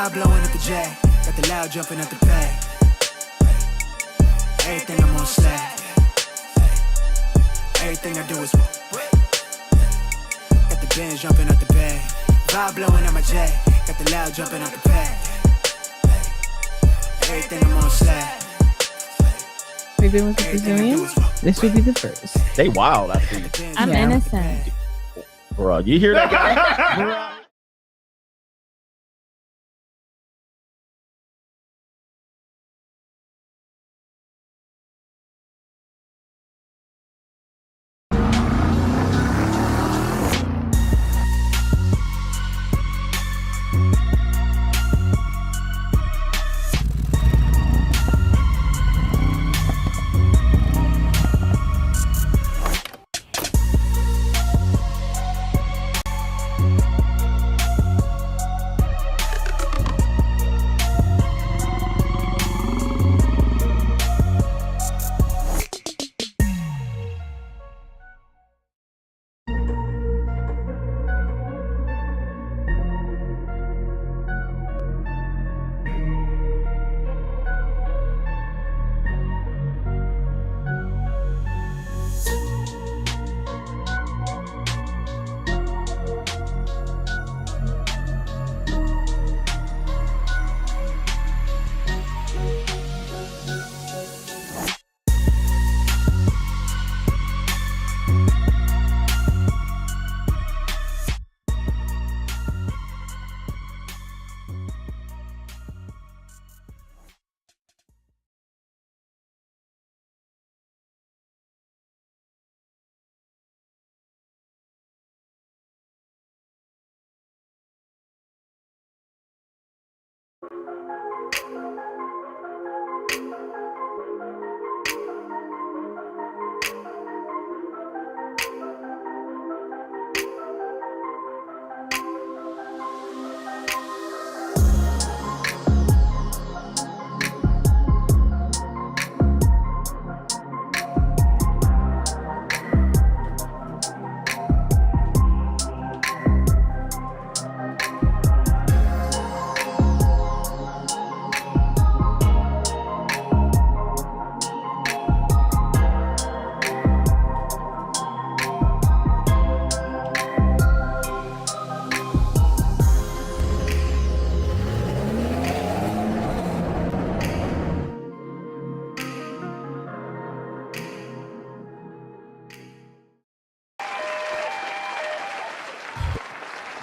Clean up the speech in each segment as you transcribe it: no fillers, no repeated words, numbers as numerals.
Vibe blowing at the J. Got the loud jumping at the bay. Everything I'm on slack. Everything I do is got the Benz jumping at the bay. Vibe blowing at my J. Got the loud jumping at the bay. Everything I'm on slack. We've been with the Brazilians. This will be the first. They wild, I think. I'm innocent. Bro, you hear that guy?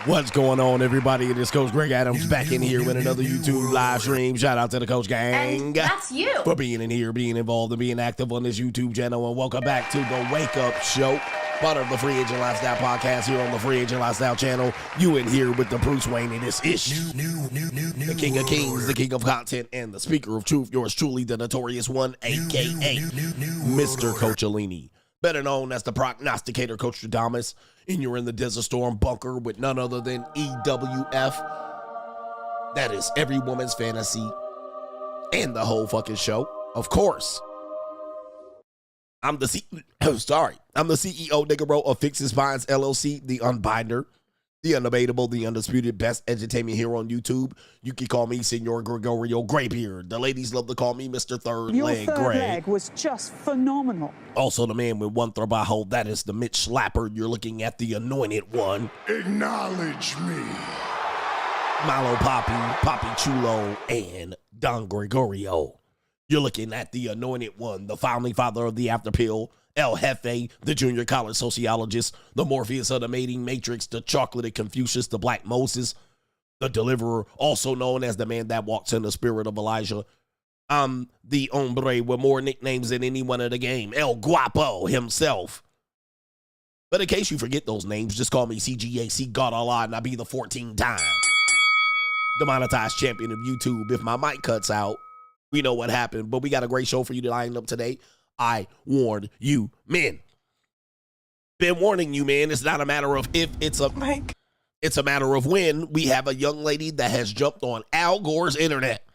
What's going on, everybody? It is Coach Greg Adams back in here with another YouTube live stream. Shout out to the Coach Gang. And that's you. For being in here, being involved, and being active on this YouTube channel. And welcome back to the Wake Up Show, part of the Free Agent Lifestyle Podcast here on the Free Agent Lifestyle channel. You in here with the Bruce Wayne and this ish. The King of Kings, the King of Content, and the Speaker of Truth. Yours truly, the Notorious One, a.k.a. Mr. Coachellini. Better known as the prognosticator, Coach Stradamus. And you're in the Desert Storm bunker with none other than EWF. That is every woman's fantasy and the whole fucking show. Of course. I'm the CEO, Nigga, of Fix His Spines LLC, the Unbinder, the Undebatable, the Undisputed Best Entertainment here on YouTube. You can call me Senor Gregorio Graybeard. The ladies love to call me Mr. Third Leg Gray. Your third leg was just phenomenal. Also the man with one trabajo, that is the Mitch Slapper. You're looking at the Anointed One. Acknowledge me. Malo Papi Chulo, and Don Gregorio. You're looking at the Anointed One, the founding father of the After Pill, El Jefe, the junior college sociologist, the Morpheus of the mating matrix, the chocolated Confucius, the Black Moses, the deliverer, also known as the man that walks in the spirit of Elijah. I'm the hombre with more nicknames than anyone in the game, El Guapo himself. But in case you forget those names, just call me CGA, see God Allah, and I'll be the 14-time demonetized champion of YouTube. If my mic cuts out, we know what happened, but we got a great show for you to line up today. I warned you, men. Been warning you, man. It's not a matter of if, it's a matter of when. We have a young lady that has jumped on Al Gore's internet.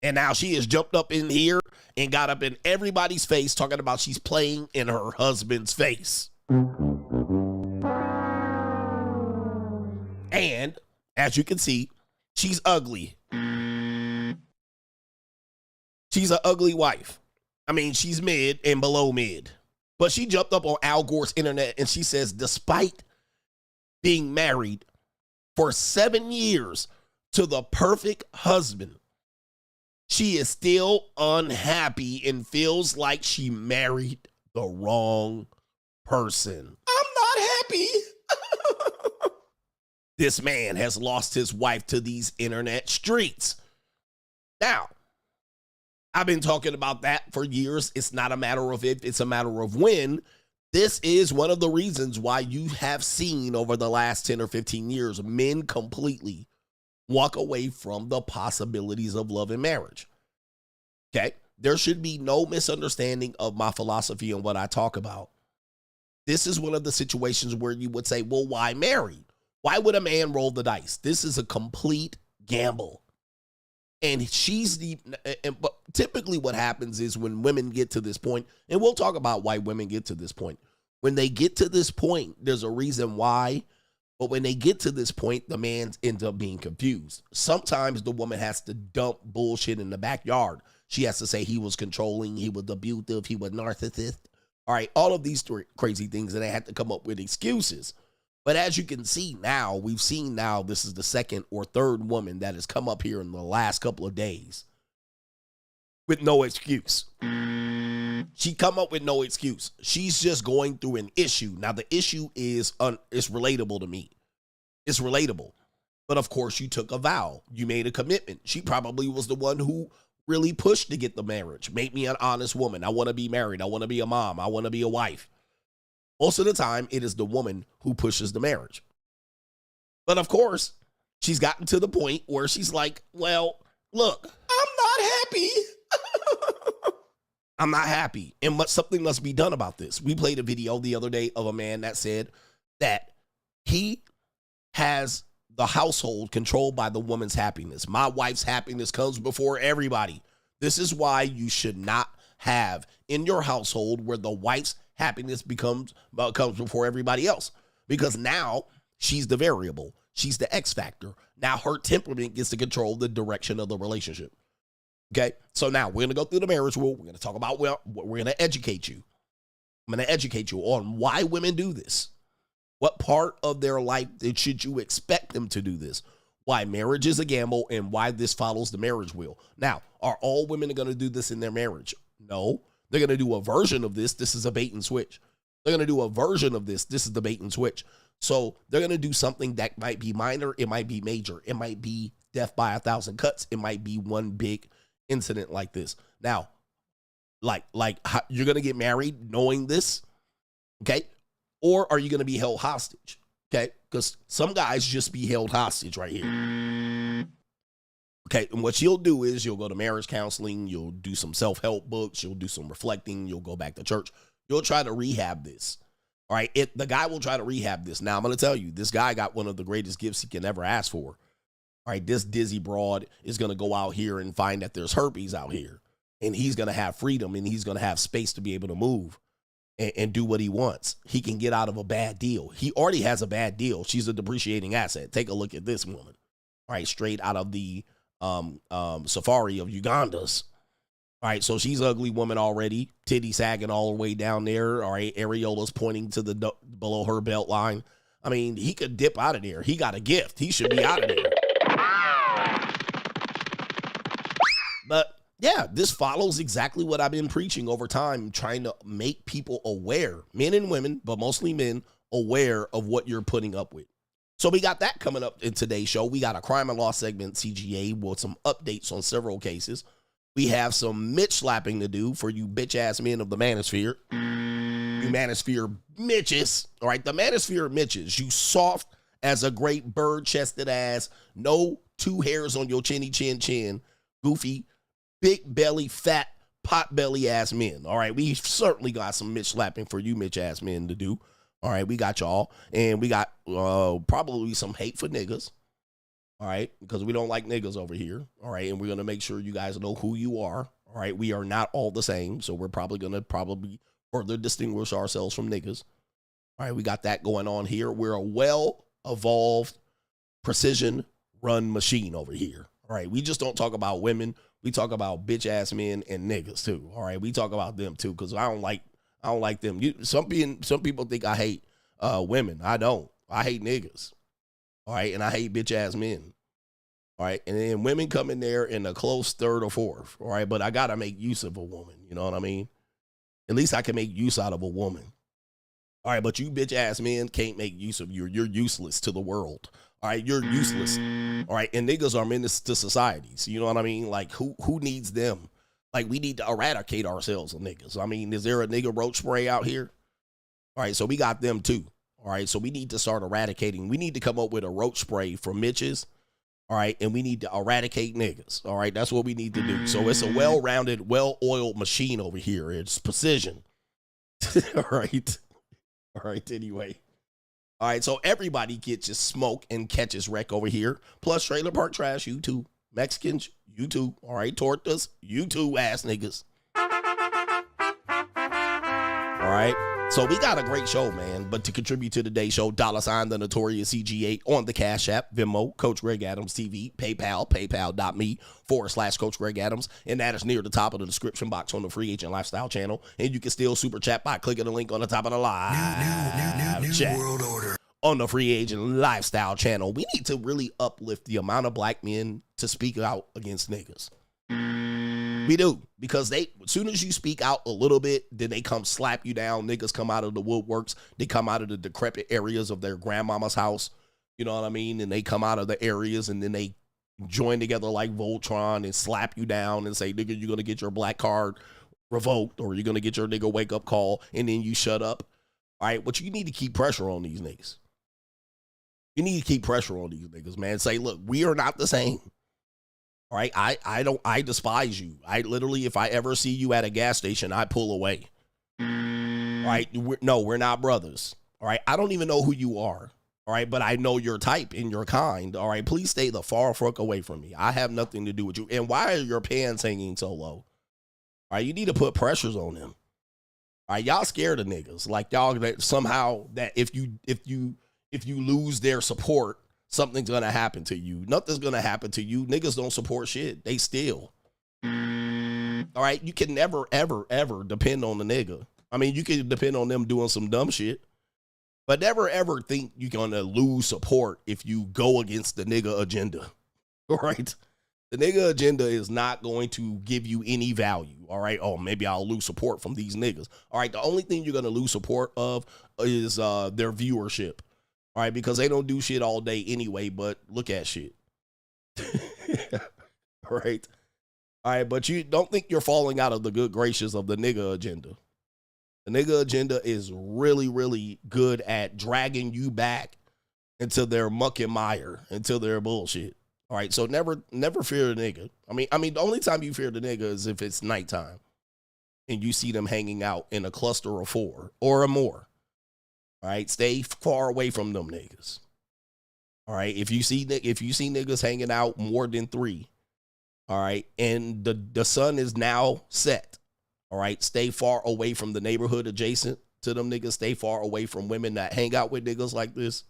And now she has jumped up in here and got up in everybody's face talking about she's playing in her husband's face. And as you can see, She's ugly. She's an ugly wife. I mean, she's mid and below mid. But she jumped up on Al Gore's internet and she says, despite being married for 7 years to the perfect husband, she is still unhappy and feels like she married the wrong person. I'm not happy. This man has lost his wife to these internet streets. Now, I've been talking about that for years. It's not a matter of if, it's a matter of when. This is one of the reasons why you have seen over the last 10 or 15 years, men completely walk away from the possibilities of love and marriage. Okay? There should be no misunderstanding of my philosophy and what I talk about. This is one of the situations where you would say, well, why marry? Why would a man roll the dice? This is a complete gamble. And but typically what happens is when women get to this point, and we'll talk about why women get to this point. When they get to this point, there's a reason why. But when they get to this point, the man ends up being confused. Sometimes the woman has to dump bullshit in the backyard. She has to say he was controlling, he was abusive, he was narcissist. All right, all of these crazy things, and they had to come up with excuses. But as you can see now, we've seen now this is the second or third woman that has come up here in the last couple of days with no excuse. She come up with no excuse. She's just going through an issue. Now, the issue is it's relatable to me. It's relatable. But, of course, you took a vow. You made a commitment. She probably was the one who really pushed to get the marriage. Make me an honest woman. I want to be married. I want to be a mom. I want to be a wife. Most of the time, it is the woman who pushes the marriage. But, of course, she's gotten to the point where she's like, well, look, I'm not happy. I'm not happy. And something must be done about this. We played a video the other day of a man that said that he has the household controlled by the woman's happiness. My wife's happiness comes before everybody. This is why you should not have in your household where the wife's happiness comes before everybody else, because now she's the variable. She's the X factor. Now her temperament gets to control the direction of the relationship. Okay, so now we're going to go through the marriage rule. We're going to talk about, well, we're going to educate you. I'm going to educate you on why women do this. What part of their life should you expect them to do this? Why marriage is a gamble and why this follows the marriage wheel. Now, are all women going to do this in their marriage? No. They're going to do a version of this. This is a bait and switch. They're going to do a version of this. This is the bait and switch. So they're going to do something that might be minor. It might be major. It might be death by 1,000 cuts. It might be one big incident like this. Now, like you're going to get married knowing this, okay? Or are you going to be held hostage, okay? Because some guys just be held hostage right here. Okay, and what you'll do is you'll go to marriage counseling, you'll do some self-help books, you'll do some reflecting, you'll go back to church. You'll try to rehab this, all right? The guy will try to rehab this. Now, I'm going to tell you, this guy got one of the greatest gifts he can ever ask for. All right, this dizzy broad is going to go out here and find that there's herpes out here. And he's going to have freedom and he's going to have space to be able to move and do what he wants. He can get out of a bad deal. He already has a bad deal. She's a depreciating asset. Take a look at this woman. All right, straight out of the safari of Uganda's. All right, so she's an ugly woman already. Titty sagging all the way down there. All right, areolas pointing to the below her belt line. I mean, he could dip out of there. He got a gift. He should be out of there. But yeah, this follows exactly what I've been preaching over time, trying to make people aware, men and women, but mostly men, aware of what you're putting up with. So we got that coming up in today's show. We got a crime and law segment, CGA, with some updates on several cases. We have some Mitch slapping to do for you bitch-ass men of the Manosphere. You Manosphere Mitches. All right, the Manosphere Mitches. You soft as a great bird-chested ass, no 2 hairs on your chinny chin, goofy, big belly, fat, pot belly ass men. All right, we certainly got some Mitch slapping for you Mitch ass men to do. All right, we got y'all. And we got probably some hate for niggas. All right, because we don't like niggas over here. All right, and we're going to make sure you guys know who you are. All right, we are not all the same, so we're probably going to further distinguish ourselves from niggas. All right, we got that going on here. We're a well-evolved precision run machine over here. All right. We just don't talk about women. We talk about bitch ass men and niggas too. All right. We talk about them too, because I don't like them. Some people think I hate women. I don't. I hate niggas. All right. And I hate bitch ass men. All right. And then women come in there in a close third or fourth. All right. But I got to make use of a woman. You know what I mean? At least I can make use out of a woman. All right. But you bitch ass men can't make use of you. You're useless to the world. All right. You're useless. All right. And niggas are menace to society. So you know what I mean? Like who needs them? Like we need to eradicate ourselves of niggas. I mean, is there a nigga roach spray out here? All right. So we got them too. All right. So we need to start eradicating. We need to come up with a roach spray for Mitch's. All right. And we need to eradicate niggas. All right. That's what we need to do. So it's a well-rounded, well-oiled machine over here. It's precision. All right. All right. Anyway. All right. So everybody gets his smoke and catches wreck over here. Plus trailer park trash, you too. Mexicans, you too. All right. Tortas, you too, ass niggas. All right. So we got a great show, man. But to contribute to today's show, $ the Notorious CGA on the Cash App, Venmo, Coach Greg Adams TV, PayPal, paypal.me/Coach Greg Adams. And that is near the top of the description box on the Free Agent Lifestyle channel. And you can still super chat by clicking the link on the top of the live chat. World order. On the Free Agent Lifestyle channel. We need to really uplift the amount of black men to speak out against niggas. We do, because as soon as you speak out a little bit, then they come slap you down. Niggas come out of the woodworks. They come out of the decrepit areas of their grandmama's house. You know what I mean? And they come out of the areas and then they join together like Voltron and slap you down and say, nigga, you're going to get your black card revoked, or you're going to get your nigga wake up call, and then you shut up. All right. But you need to keep pressure on these niggas. You need to keep pressure on these niggas, man. Say, look, we are not the same. All right, I despise you. I literally, if I ever see you at a gas station, I pull away. All right, we're not brothers. All right, I don't even know who you are. All right, but I know your type and your kind. All right, please stay the far fuck away from me. I have nothing to do with you. And why are your pants hanging so low? All right, you need to put pressures on them. All right, y'all scared of niggas. Like y'all that somehow that if you lose their support, something's going to happen to you. Nothing's going to happen to you. Niggas don't support shit. They steal. All right. You can never, ever, ever depend on the nigga. I mean, you can depend on them doing some dumb shit, but never, ever think you're going to lose support if you go against the nigga agenda. All right. The nigga agenda is not going to give you any value. All right. Oh, maybe I'll lose support from these niggas. All right. The only thing you're going to lose support of is their viewership. All right, because they don't do shit all day anyway, but look at shit. All right. All right, but you don't think you're falling out of the good graces of the nigga agenda. The nigga agenda is really, really good at dragging you back into their muck and mire, into their bullshit. All right, so never fear the nigga. I mean, the only time you fear the nigga is if it's nighttime and you see them hanging out in a cluster of 4 or more. All right, stay far away from them niggas. All right, if you see niggas hanging out more than 3, all right, and the sun is now set, all right, stay far away from the neighborhood adjacent to them niggas. Stay far away from women that hang out with niggas like this.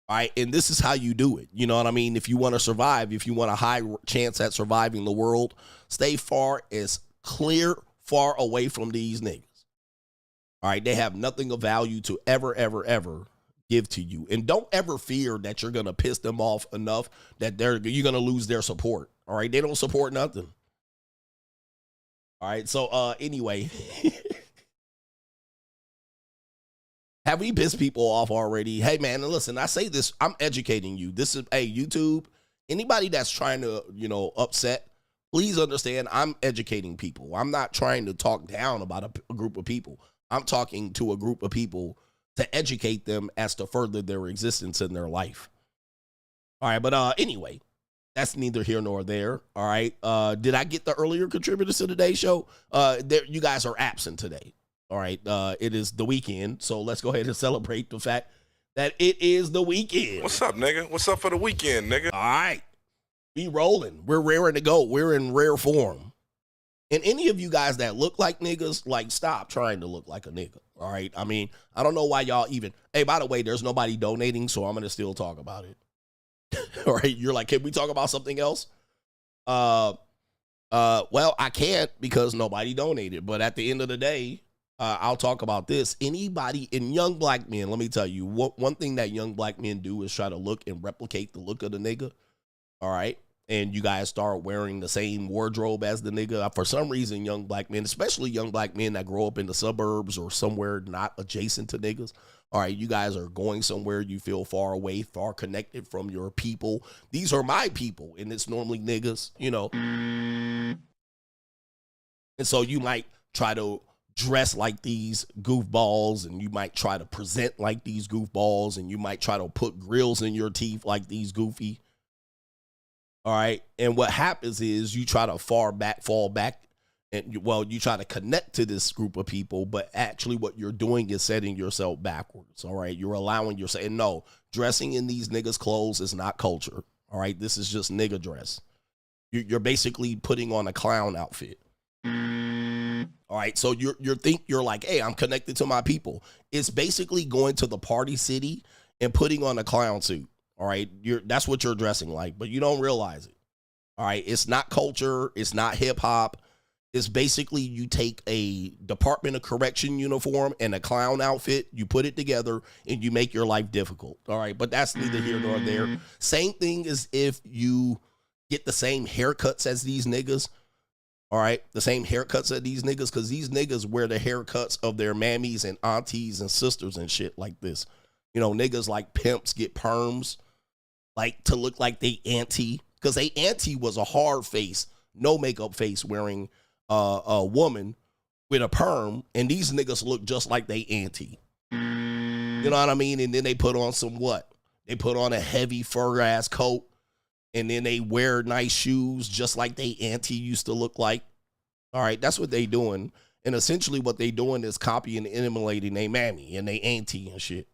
All right, and this is how you do it. You know what I mean? If you want to survive, if you want a high chance at surviving the world, stay far away from these niggas. All right, they have nothing of value to ever, ever, ever give to you. And don't ever fear that you're going to piss them off enough that you're going to lose their support. All right, they don't support nothing. All right, so anyway, have we pissed people off already? Hey, man, listen, I say this, I'm educating you. This is, hey, YouTube, anybody that's trying to, upset, please understand, I'm educating people. I'm not trying to talk down about a group of people. I'm talking to a group of people to educate them as to further their existence in their life. All right, but anyway, that's neither here nor there. All right, did I get the earlier contributors to today's show? You guys are absent today. All right, it is the weekend, so let's go ahead and celebrate the fact that it is the weekend. What's up, nigga? What's up for the weekend, nigga? All right. We rolling. We're raring to go. We're in rare form. And any of you guys that look like niggas, like, stop trying to look like a nigga. All right. I mean, I don't know why y'all even. Hey, by the way, there's nobody donating, so I'm gonna still talk about it. All right. You're like, can we talk about something else? Well, I can't because nobody donated. But at the end of the day, I'll talk about this. Anybody in young black men, let me tell you, one thing that young black men do is try to look and replicate the look of the nigga. All right. And you guys start wearing the same wardrobe as the nigga. For some reason, young black men, especially young black men that grow up in the suburbs or somewhere not adjacent to niggas. All right, you guys are going somewhere you feel far away, far connected from your people. These are my people, and it's normally niggas, you know. And so you might try to dress like these goofballs, and you might try to present like these goofballs, and you might try to put grills in your teeth like these goofy. All right. And what happens is you try to fall back, and you try to connect to this group of people, but actually what you're doing is setting yourself backwards. All right. You're allowing yourself, and no, dressing in these niggas' clothes is not culture. All right. This is just nigga dress. You're basically putting on a clown outfit. All right. So you're like, hey, I'm connected to my people. It's basically going to the party city and putting on a clown suit. All right, that's what you're dressing like, but you don't realize it. All right, it's not culture. It's not hip hop. It's basically you take a Department of Correction uniform and a clown outfit, you put it together, and you make your life difficult. All right, but that's neither here nor there. Same thing as if you get the same haircuts as these niggas. All right, the same haircuts as these niggas, because these niggas wear the haircuts of their mammies and aunties and sisters and shit like this. You know, niggas like pimps get perms. Like to look like they auntie, because they auntie was a hard face, no makeup face wearing a woman with a perm, and these niggas look just like they auntie. You know what I mean? And then they put on some what? They put on a heavy fur ass coat, and then they wear nice shoes just like they auntie used to look like. All right, that's what they doing. And essentially what they doing is copying and emulating they mammy and they auntie and shit.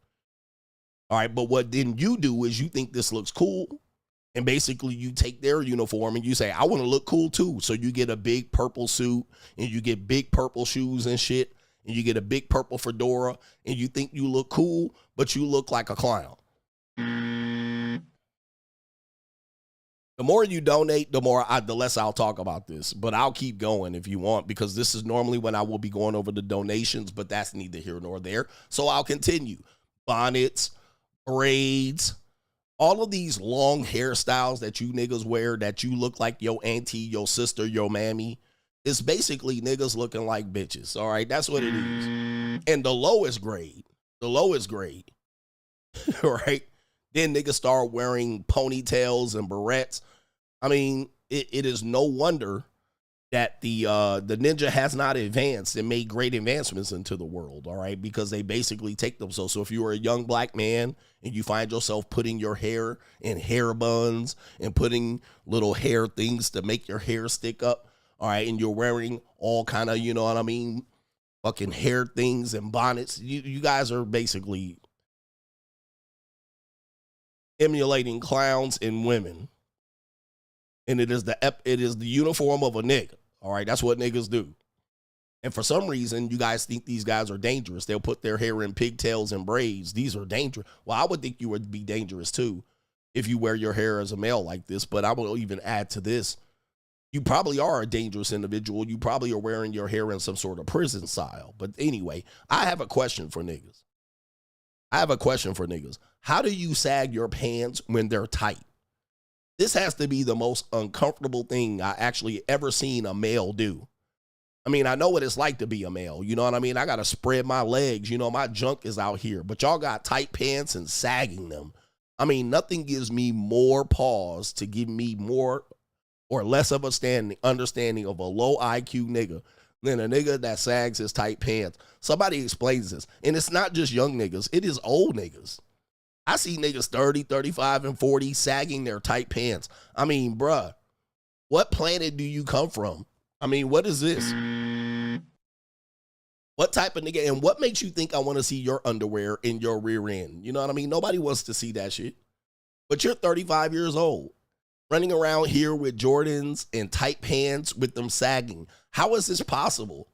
All right, but what then you do is you think this looks cool, and basically you take their uniform and you say, I want to look cool too. So you get a big purple suit, and you get big purple shoes and shit, and you get a big purple fedora, and you think you look cool, but you look like a clown. The more you donate, the less I'll talk about this, but I'll keep going if you want, because this is normally when I will be going over the donations, but that's neither here nor there. So I'll continue. Bonnets, braids, all of these long hairstyles that you niggas wear that you look like your auntie, your sister, your mammy. It's basically niggas looking like bitches. All right, that's what it is. And the lowest grade, all right, then niggas start wearing ponytails and barrettes. I mean, it is no wonder that the ninja has not advanced and made great advancements into the world, all right, because they basically take them. So if you are a young black man and you find yourself putting your hair in hair buns and putting little hair things to make your hair stick up, all right, and you're wearing all kind of, you know what I mean, fucking hair things and bonnets, you guys are basically emulating clowns and women. And it is the uniform of a nigga. All right, that's what niggas do. And for some reason, you guys think these guys are dangerous. They'll put their hair in pigtails and braids. These are dangerous. Well, I would think you would be dangerous too if you wear your hair as a male like this. But I will even add to this. You probably are a dangerous individual. You probably are wearing your hair in some sort of prison style. But anyway, I have a question for niggas. How do you sag your pants when they're tight? This has to be the most uncomfortable thing I actually ever seen a male do. I mean, I know what it's like to be a male. You know what I mean? I got to spread my legs. You know, my junk is out here. But y'all got tight pants and sagging them. I mean, nothing gives me more pause to give me more or less of a understanding of a low IQ nigga than a nigga that sags his tight pants. Somebody explains this. And it's not just young niggas. It is old niggas. I see niggas 30, 35, and 40 sagging their tight pants. I mean, bruh, what planet do you come from? I mean, what is this? What type of nigga? And what makes you think I want to see your underwear in your rear end? You know what I mean? Nobody wants to see that shit. But you're 35 years old, running around here with Jordans and tight pants with them sagging. How is this possible?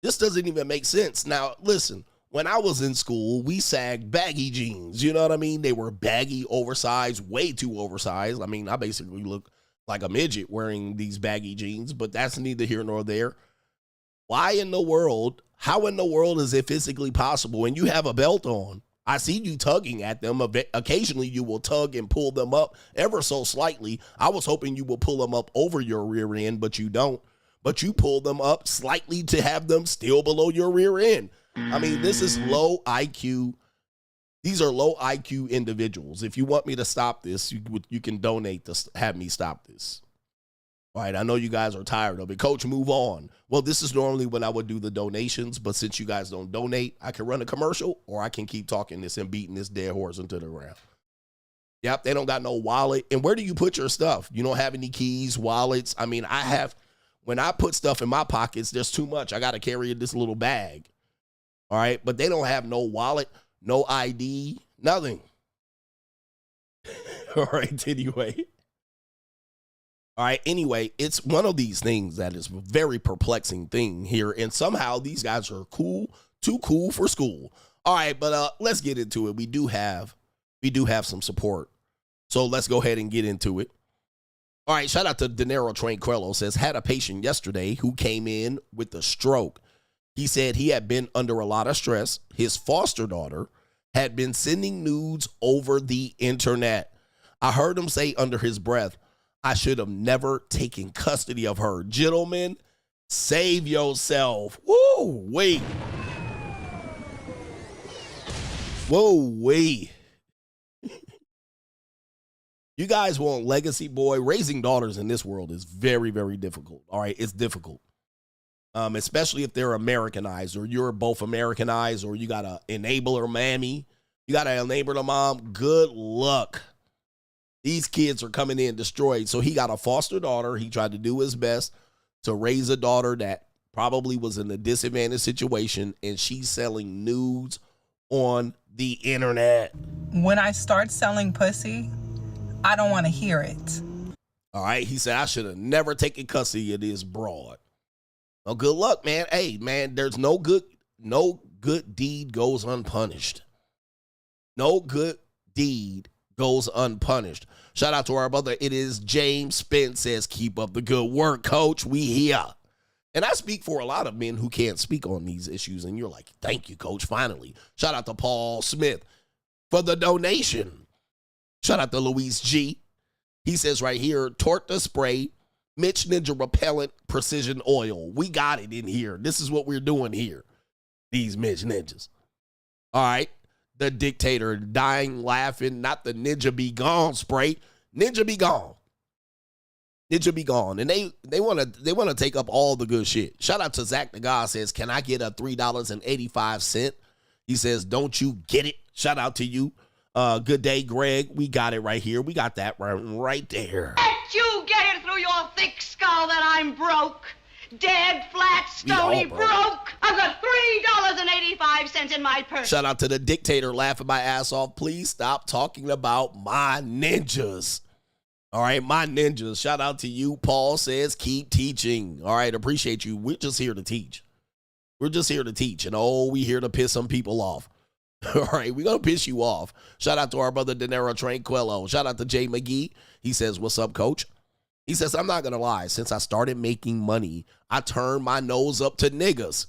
This doesn't even make sense. Now, listen, when I was in school, we sagged baggy jeans. You know what I mean? They were baggy, oversized, way too oversized. I mean, I basically look like a midget wearing these baggy jeans, but that's neither here nor there. Why in the world? How in the world is it physically possible when you have a belt on? I see you tugging at them. Occasionally you will tug and pull them up ever so slightly. I was hoping you will pull them up over your rear end, but you don't. But you pull them up slightly to have them still below your rear end. I mean, this is low IQ. These are low IQ individuals. If you want me to stop this, you can donate to have me stop this. All right, I know you guys are tired of it. Coach, move on. Well, this is normally when I would do the donations, but since you guys don't donate, I can run a commercial or I can keep talking this and beating this dead horse into the ground. Yep, they don't got no wallet. And where do you put your stuff? You don't have any keys, wallets. I mean, when I put stuff in my pockets, there's too much. I got to carry this little bag. All right, but they don't have no wallet, no ID, nothing. All right, anyway. All right, anyway, it's one of these things that is a very perplexing thing here, and somehow these guys are cool, too cool for school. All right, but let's get into it. We do have some support, so let's go ahead and get into it. All right, shout out to Dinero Tranquillo, says, had a patient yesterday who came in with a stroke. He said he had been under a lot of stress. His foster daughter had been sending nudes over the internet. I heard him say under his breath, I should have never taken custody of her. Gentlemen, save yourself. Woo, wait. Whoa, wait. You guys want legacy, boy. Raising daughters in this world is very, very difficult. All right, it's difficult. Especially if they're Americanized or you're both Americanized or you got an enabler mammy. You got an enabler mom. Good luck. These kids are coming in destroyed. So he got a foster daughter. He tried to do his best to raise a daughter that probably was in a disadvantaged situation, and she's selling nudes on the internet. When I start selling pussy, I don't want to hear it. All right. He said, I should have never taken custody of this broad. Well, good luck, man. Hey, man, there's no good deed goes unpunished. No good deed goes unpunished. Shout out to our brother. It is James Spence says, keep up the good work, coach. We here. And I speak for a lot of men who can't speak on these issues. And you're like, thank you, coach. Finally. Shout out to Paul Smith for the donation. Shout out to Luis G. He says right here, Torta Spray, Mitch Ninja Repellent Precision Oil. We got it in here. This is what we're doing here. These Mitch Ninjas. All right. The dictator dying laughing, not the Ninja Be Gone spray. Ninja Be Gone. Ninja Be Gone. And they want to take up all the good shit. Shout out to Zach the God says, can I get a $3.85? He says, don't you get it? Shout out to you. Good day, Greg. We got it right here. We got that right there. Let you get it through your thick skull that I'm broke. Dead, flat, stony, broke. I've got $3.85 in my purse. Shout out to the dictator laughing my ass off. Please stop talking about my ninjas. All right, my ninjas. Shout out to you. Paul says, keep teaching. All right, appreciate you. We're just here to teach. We're just here to teach. And we here to piss some people off. All right, we're going to piss you off. Shout out to our brother Dinero Tranquillo. Shout out to Jay McGee. He says, what's up, coach? He says, I'm not going to lie. Since I started making money, I turned my nose up to niggas.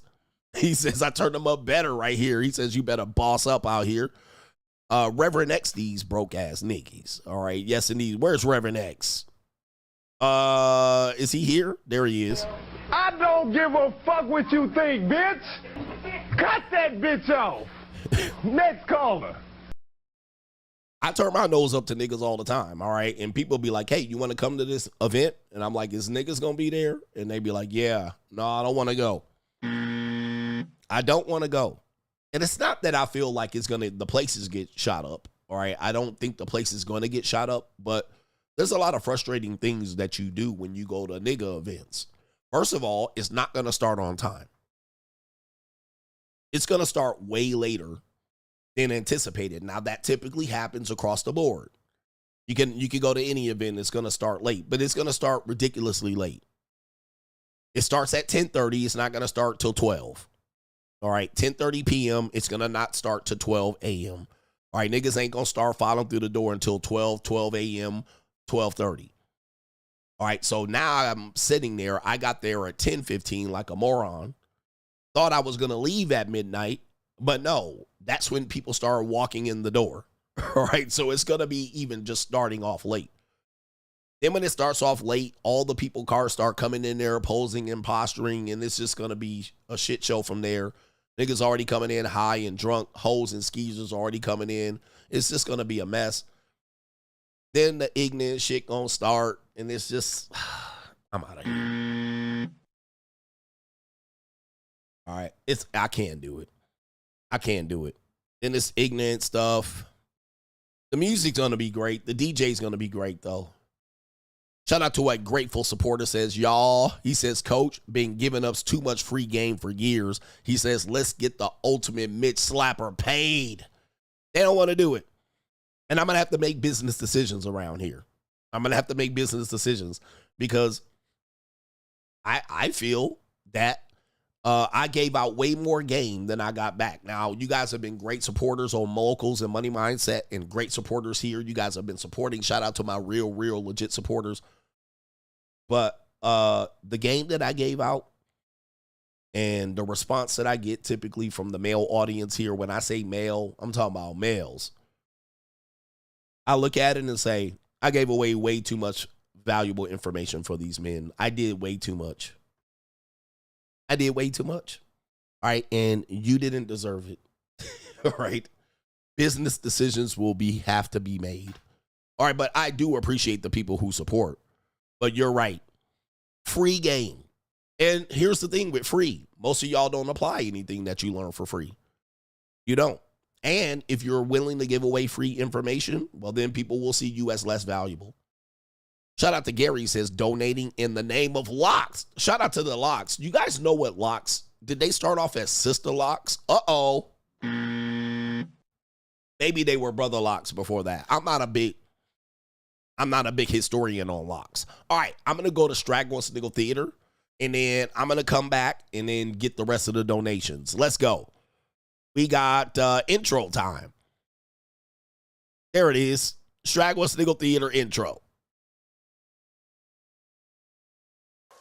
He says, I turned them up better right here. He says, you better boss up out here. Reverend X, these broke ass niggas. All right. Yes, indeed. Where's Reverend X? Is he here? There he is. I don't give a fuck what you think, bitch. Cut that bitch off. Next caller. I turn my nose up to niggas all the time, all right? And people be like, hey, you want to come to this event? And I'm like, is niggas going to be there? And they be like, yeah. No, I don't want to go. I don't want to go. And it's not that I feel like the places get shot up, all right? I don't think the place is going to get shot up, but there's a lot of frustrating things that you do when you go to nigga events. First of all, it's not going to start on time. It's going to start way later than anticipated. Now, that typically happens across the board. You can go to any event, it's going to start late, but it's going to start ridiculously late. It starts at 10:30. It's not going to start till 12. All right, 10:30 p.m. It's going to not start to 12 a.m. All right, niggas ain't going to start filing through the door until 12 a.m., 12:30. All right, so now I'm sitting there. I got there at 10:15 like a moron. Thought I was going to leave at midnight, but no, that's when people start walking in the door. All right, so it's going to be even just starting off late. Then when it starts off late, all the cars start coming in there, posing and posturing, and it's just going to be a shit show from there. Niggas already coming in high and drunk. Hoes and skeezers already coming in. It's just going to be a mess. Then the ignorant shit going to start, and it's just, I'm out of here. All right, I can't do it. I can't do it. Then this ignorant stuff. The music's going to be great. The DJ's going to be great, though. Shout out to what Grateful Supporter says, y'all. He says, Coach, been giving us too much free game for years. He says, let's get the ultimate Mitch slapper paid. They don't want to do it. And I'm going to have to make business decisions around here. I'm going to have to make business decisions because I feel that I gave out way more game than I got back. Now, you guys have been great supporters on Moguls and Money Mindset and great supporters here. You guys have been supporting. Shout out to my real legit supporters. But the game that I gave out and the response that I get typically from the male audience here, when I say male, I'm talking about males. I look at it and say, I gave away way too much valuable information for these men. I did way too much. I did way too much. All right. And you didn't deserve it. All right. Business decisions will have to be made. All right. But I do appreciate the people who support. But you're right. Free game. And here's the thing with free. Most of y'all don't apply anything that you learn for free. You don't. And if you're willing to give away free information, well, then people will see you as less valuable. Shout out to Gary, he says, donating in the name of locks. Shout out to the locks. You guys know what locks? Did they start off as sister locks? Uh-oh. Maybe they were brother locks before that. I'm not a big historian on locks. All right, I'm going to go to Straggle and Sniggle Theater, and then I'm going to come back and then get the rest of the donations. Let's go. We got intro time. There it is. Straggle and Sniggle Theater intro.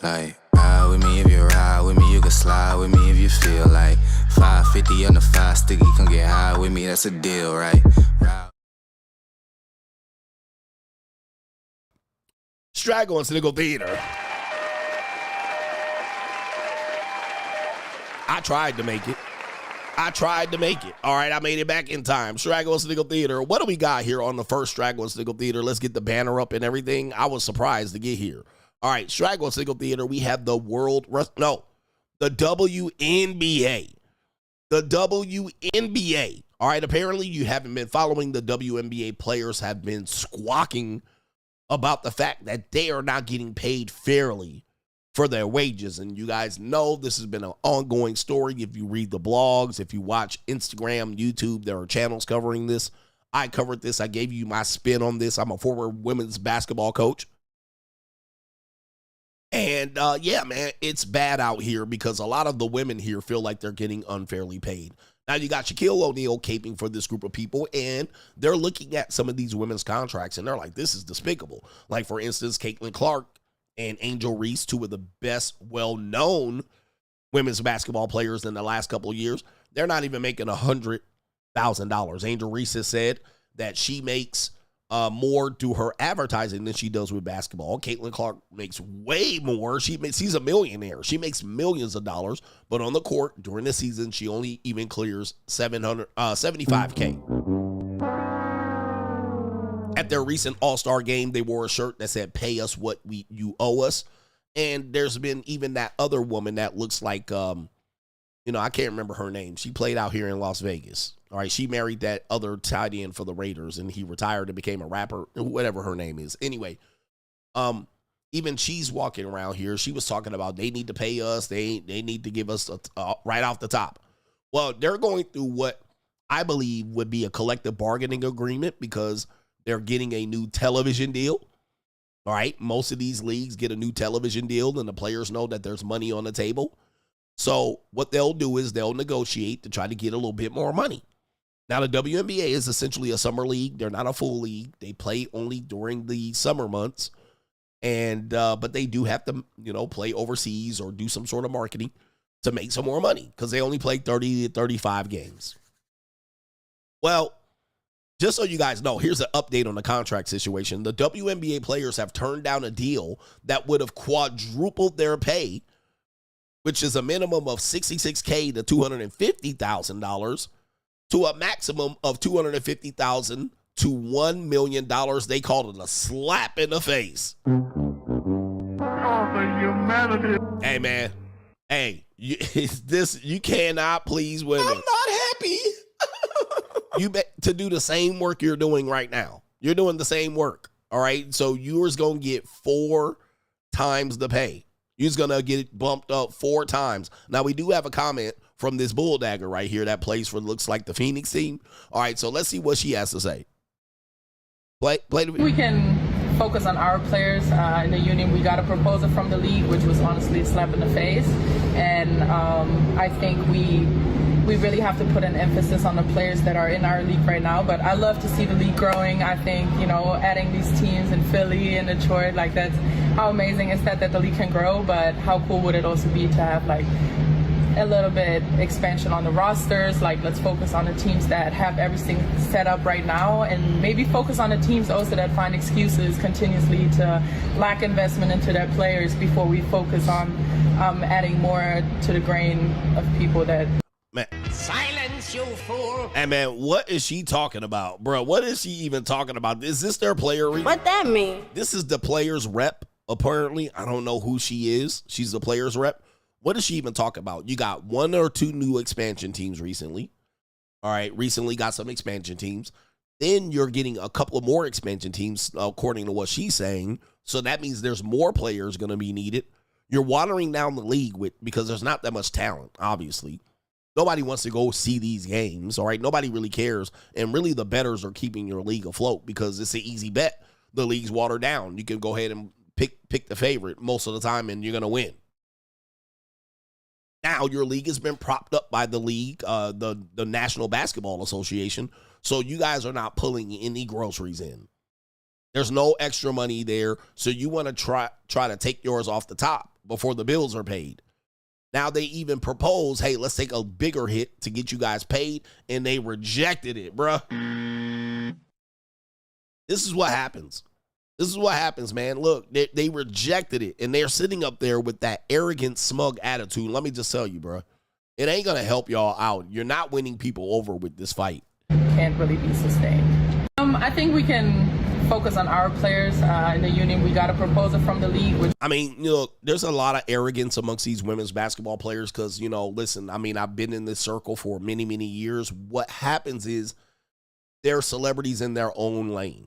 Like, ride with me if you ride with me, you can slide with me if you feel like 550 on the 5 sticky, come get high with me, that's a deal, right? Straggle and Sniggle Theater. I tried to make it. All right, I made it back in time. Straggle and Sniggle Theater. What do we got here on the first Straggle and Sniggle Theater? Let's get the banner up and everything. I was surprised to get here. All right, Straggle and Sniggle Theater. We have the the WNBA. The WNBA. All right, apparently you haven't been following the WNBA. Players have been squawking about the fact that they are not getting paid fairly for their wages. And you guys know this has been an ongoing story. If you read the blogs, if you watch Instagram, YouTube, there are channels covering this. I covered this. I gave you my spin on this. I'm a former women's basketball coach. And yeah, man, it's bad out here because a lot of the women here feel like they're getting unfairly paid. Now you got Shaquille O'Neal caping for this group of people, and they're looking at some of these women's contracts, and they're like, this is despicable. Like, for instance, Caitlin Clark and Angel Reese, two of the best well-known women's basketball players in the last couple of years, they're not even making $100,000. Angel Reese has said that she makes more through her advertising than she does with basketball. Caitlin Clark makes way more. She's a millionaire. She makes millions of dollars, but on the court during the season, she only even clears $75K. At their recent All-Star game, they wore a shirt that said, pay us what you owe us. And there's been even that other woman that looks like, I can't remember her name. She played out here in Las Vegas. All right, she married that other tight end for the Raiders, and he retired and became a rapper, whatever her name is. Anyway, even she's walking around here. She was talking about they need to pay us. They need to give us right off the top. Well, they're going through what I believe would be a collective bargaining agreement because they're getting a new television deal. All right, most of these leagues get a new television deal, and the players know that there's money on the table. So what they'll do is they'll negotiate to try to get a little bit more money. Now, the WNBA is essentially a summer league. They're not a full league. They play only during the summer months. And but they do have to, play overseas or do some sort of marketing to make some more money because they only play 30 to 35 games. Well, just so you guys know, here's an update on the contract situation. The WNBA players have turned down a deal that would have quadrupled their pay, which is a minimum of $66K to $250,000 to a maximum of $250,000 to $1 million. They called it a slap in the face. Oh, the humanity. Hey, man. Hey, you cannot please women. I'm not happy. To do the same work you're doing right now. You're doing the same work. All right. So you're going to get 4 times the pay. You're going to get bumped up 4 times. Now, we do have a comment from this bulldagger right here that plays for, looks like, the Phoenix team. All right. So let's see what she has to say. Play We can focus on our players in the union. We got a proposal from the league, which was honestly a slap in the face. And I think we really have to put an emphasis on the players that are in our league right now. But I love to see the league growing. I think, adding these teams in Philly and Detroit, that's how amazing is that the league can grow. But how cool would it also be to have a little bit expansion on the rosters? Let's focus on the teams that have everything set up right now, and maybe focus on the teams also that find excuses continuously to lack investment into their players before we focus on adding more to the grain of people that. Man. Silence, you fool. Hey, man, what is she talking about? Bro, what is she even talking about? Is this their player? What that mean? This is the player's rep, apparently. I don't know who she is. She's the player's rep. What does she even talk about? You got 1 or 2 new expansion teams recently. All right, recently got some expansion teams. Then you're getting a couple of more expansion teams, according to what she's saying. So that means there's more players going to be needed. You're watering down the league because there's not that much talent, obviously. Nobody wants to go see these games, all right? Nobody really cares. And really the bettors are keeping your league afloat because it's an easy bet. The league's watered down. You can go ahead and pick the favorite most of the time, and you're going to win. Now your league has been propped up by the league, the National Basketball Association, so you guys are not pulling any groceries in. There's no extra money there, so you want to try to take yours off the top before the bills are paid. Now they even propose, hey, let's take a bigger hit to get you guys paid, and they rejected it, bruh. This is what happens. This is what happens, man. Look, they rejected it, and they're sitting up there with that arrogant, smug attitude. Let me just tell you, bro, it ain't going to help y'all out. You're not winning people over with this fight. Can't really be sustained. I think we can focus on our players in the union. We got a proposal from the league. There's a lot of arrogance amongst these women's basketball players because, listen, I've been in this circle for many, many years. What happens is they're celebrities in their own lane.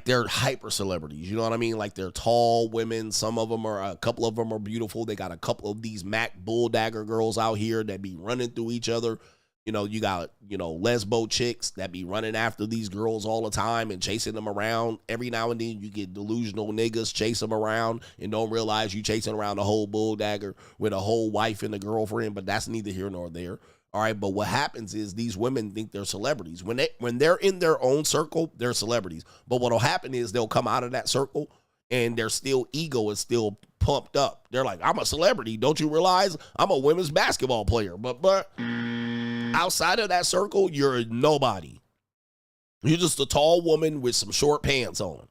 They're hyper celebrities, you know what I mean? They're tall women. A couple of them are beautiful. They got a couple of these Mac Bulldagger girls out here that be running through each other. You got, lesbo chicks that be running after these girls all the time and chasing them around. Every now and then you get delusional niggas chase them around and don't realize you chasing around a whole Bulldagger with a whole wife and a girlfriend, but that's neither here nor there. All right, but what happens is these women think they're celebrities. When they're in their own circle, they're celebrities. But what'll happen is they'll come out of that circle and their ego is still pumped up. They're like, I'm a celebrity. Don't you realize I'm a women's basketball player? But outside of that circle, you're nobody. You're just a tall woman with some short pants on.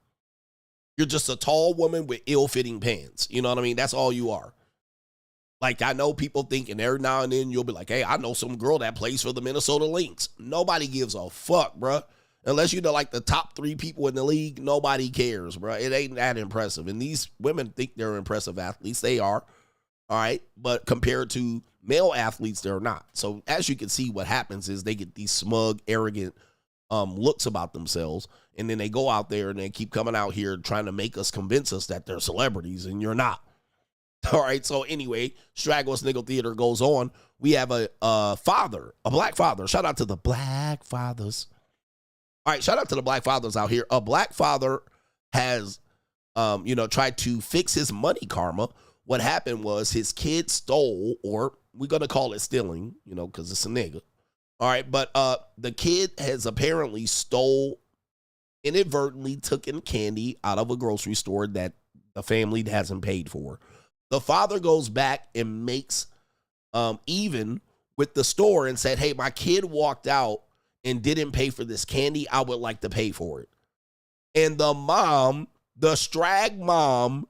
You're just a tall woman with ill-fitting pants. You know what I mean? That's all you are. I know people thinking every now and then you'll be like, hey, I know some girl that plays for the Minnesota Lynx. Nobody gives a fuck, bruh. Unless you're the top 3 people in the league, nobody cares, bruh. It ain't that impressive. And these women think they're impressive athletes. They are, all right? But compared to male athletes, they're not. So as you can see, what happens is they get these smug, arrogant looks about themselves. And then they go out there and they keep coming out here trying to convince us that they're celebrities, and you're not. All right, so anyway, Straggle Sniggle Theater goes on. We have a black father. Shout out to the black fathers. All right, shout out to the black fathers out here. A black father has, tried to fix his money karma what happened was his kid stole, or we're going to call it stealing, you know, because it's a nigga. All right, but the kid has apparently inadvertently taken candy out of a grocery store that the family hasn't paid for. The father goes back and makes even with the store and said, hey, my kid walked out and didn't pay for this candy. I would like to pay for it. And the mom, the Strag mom,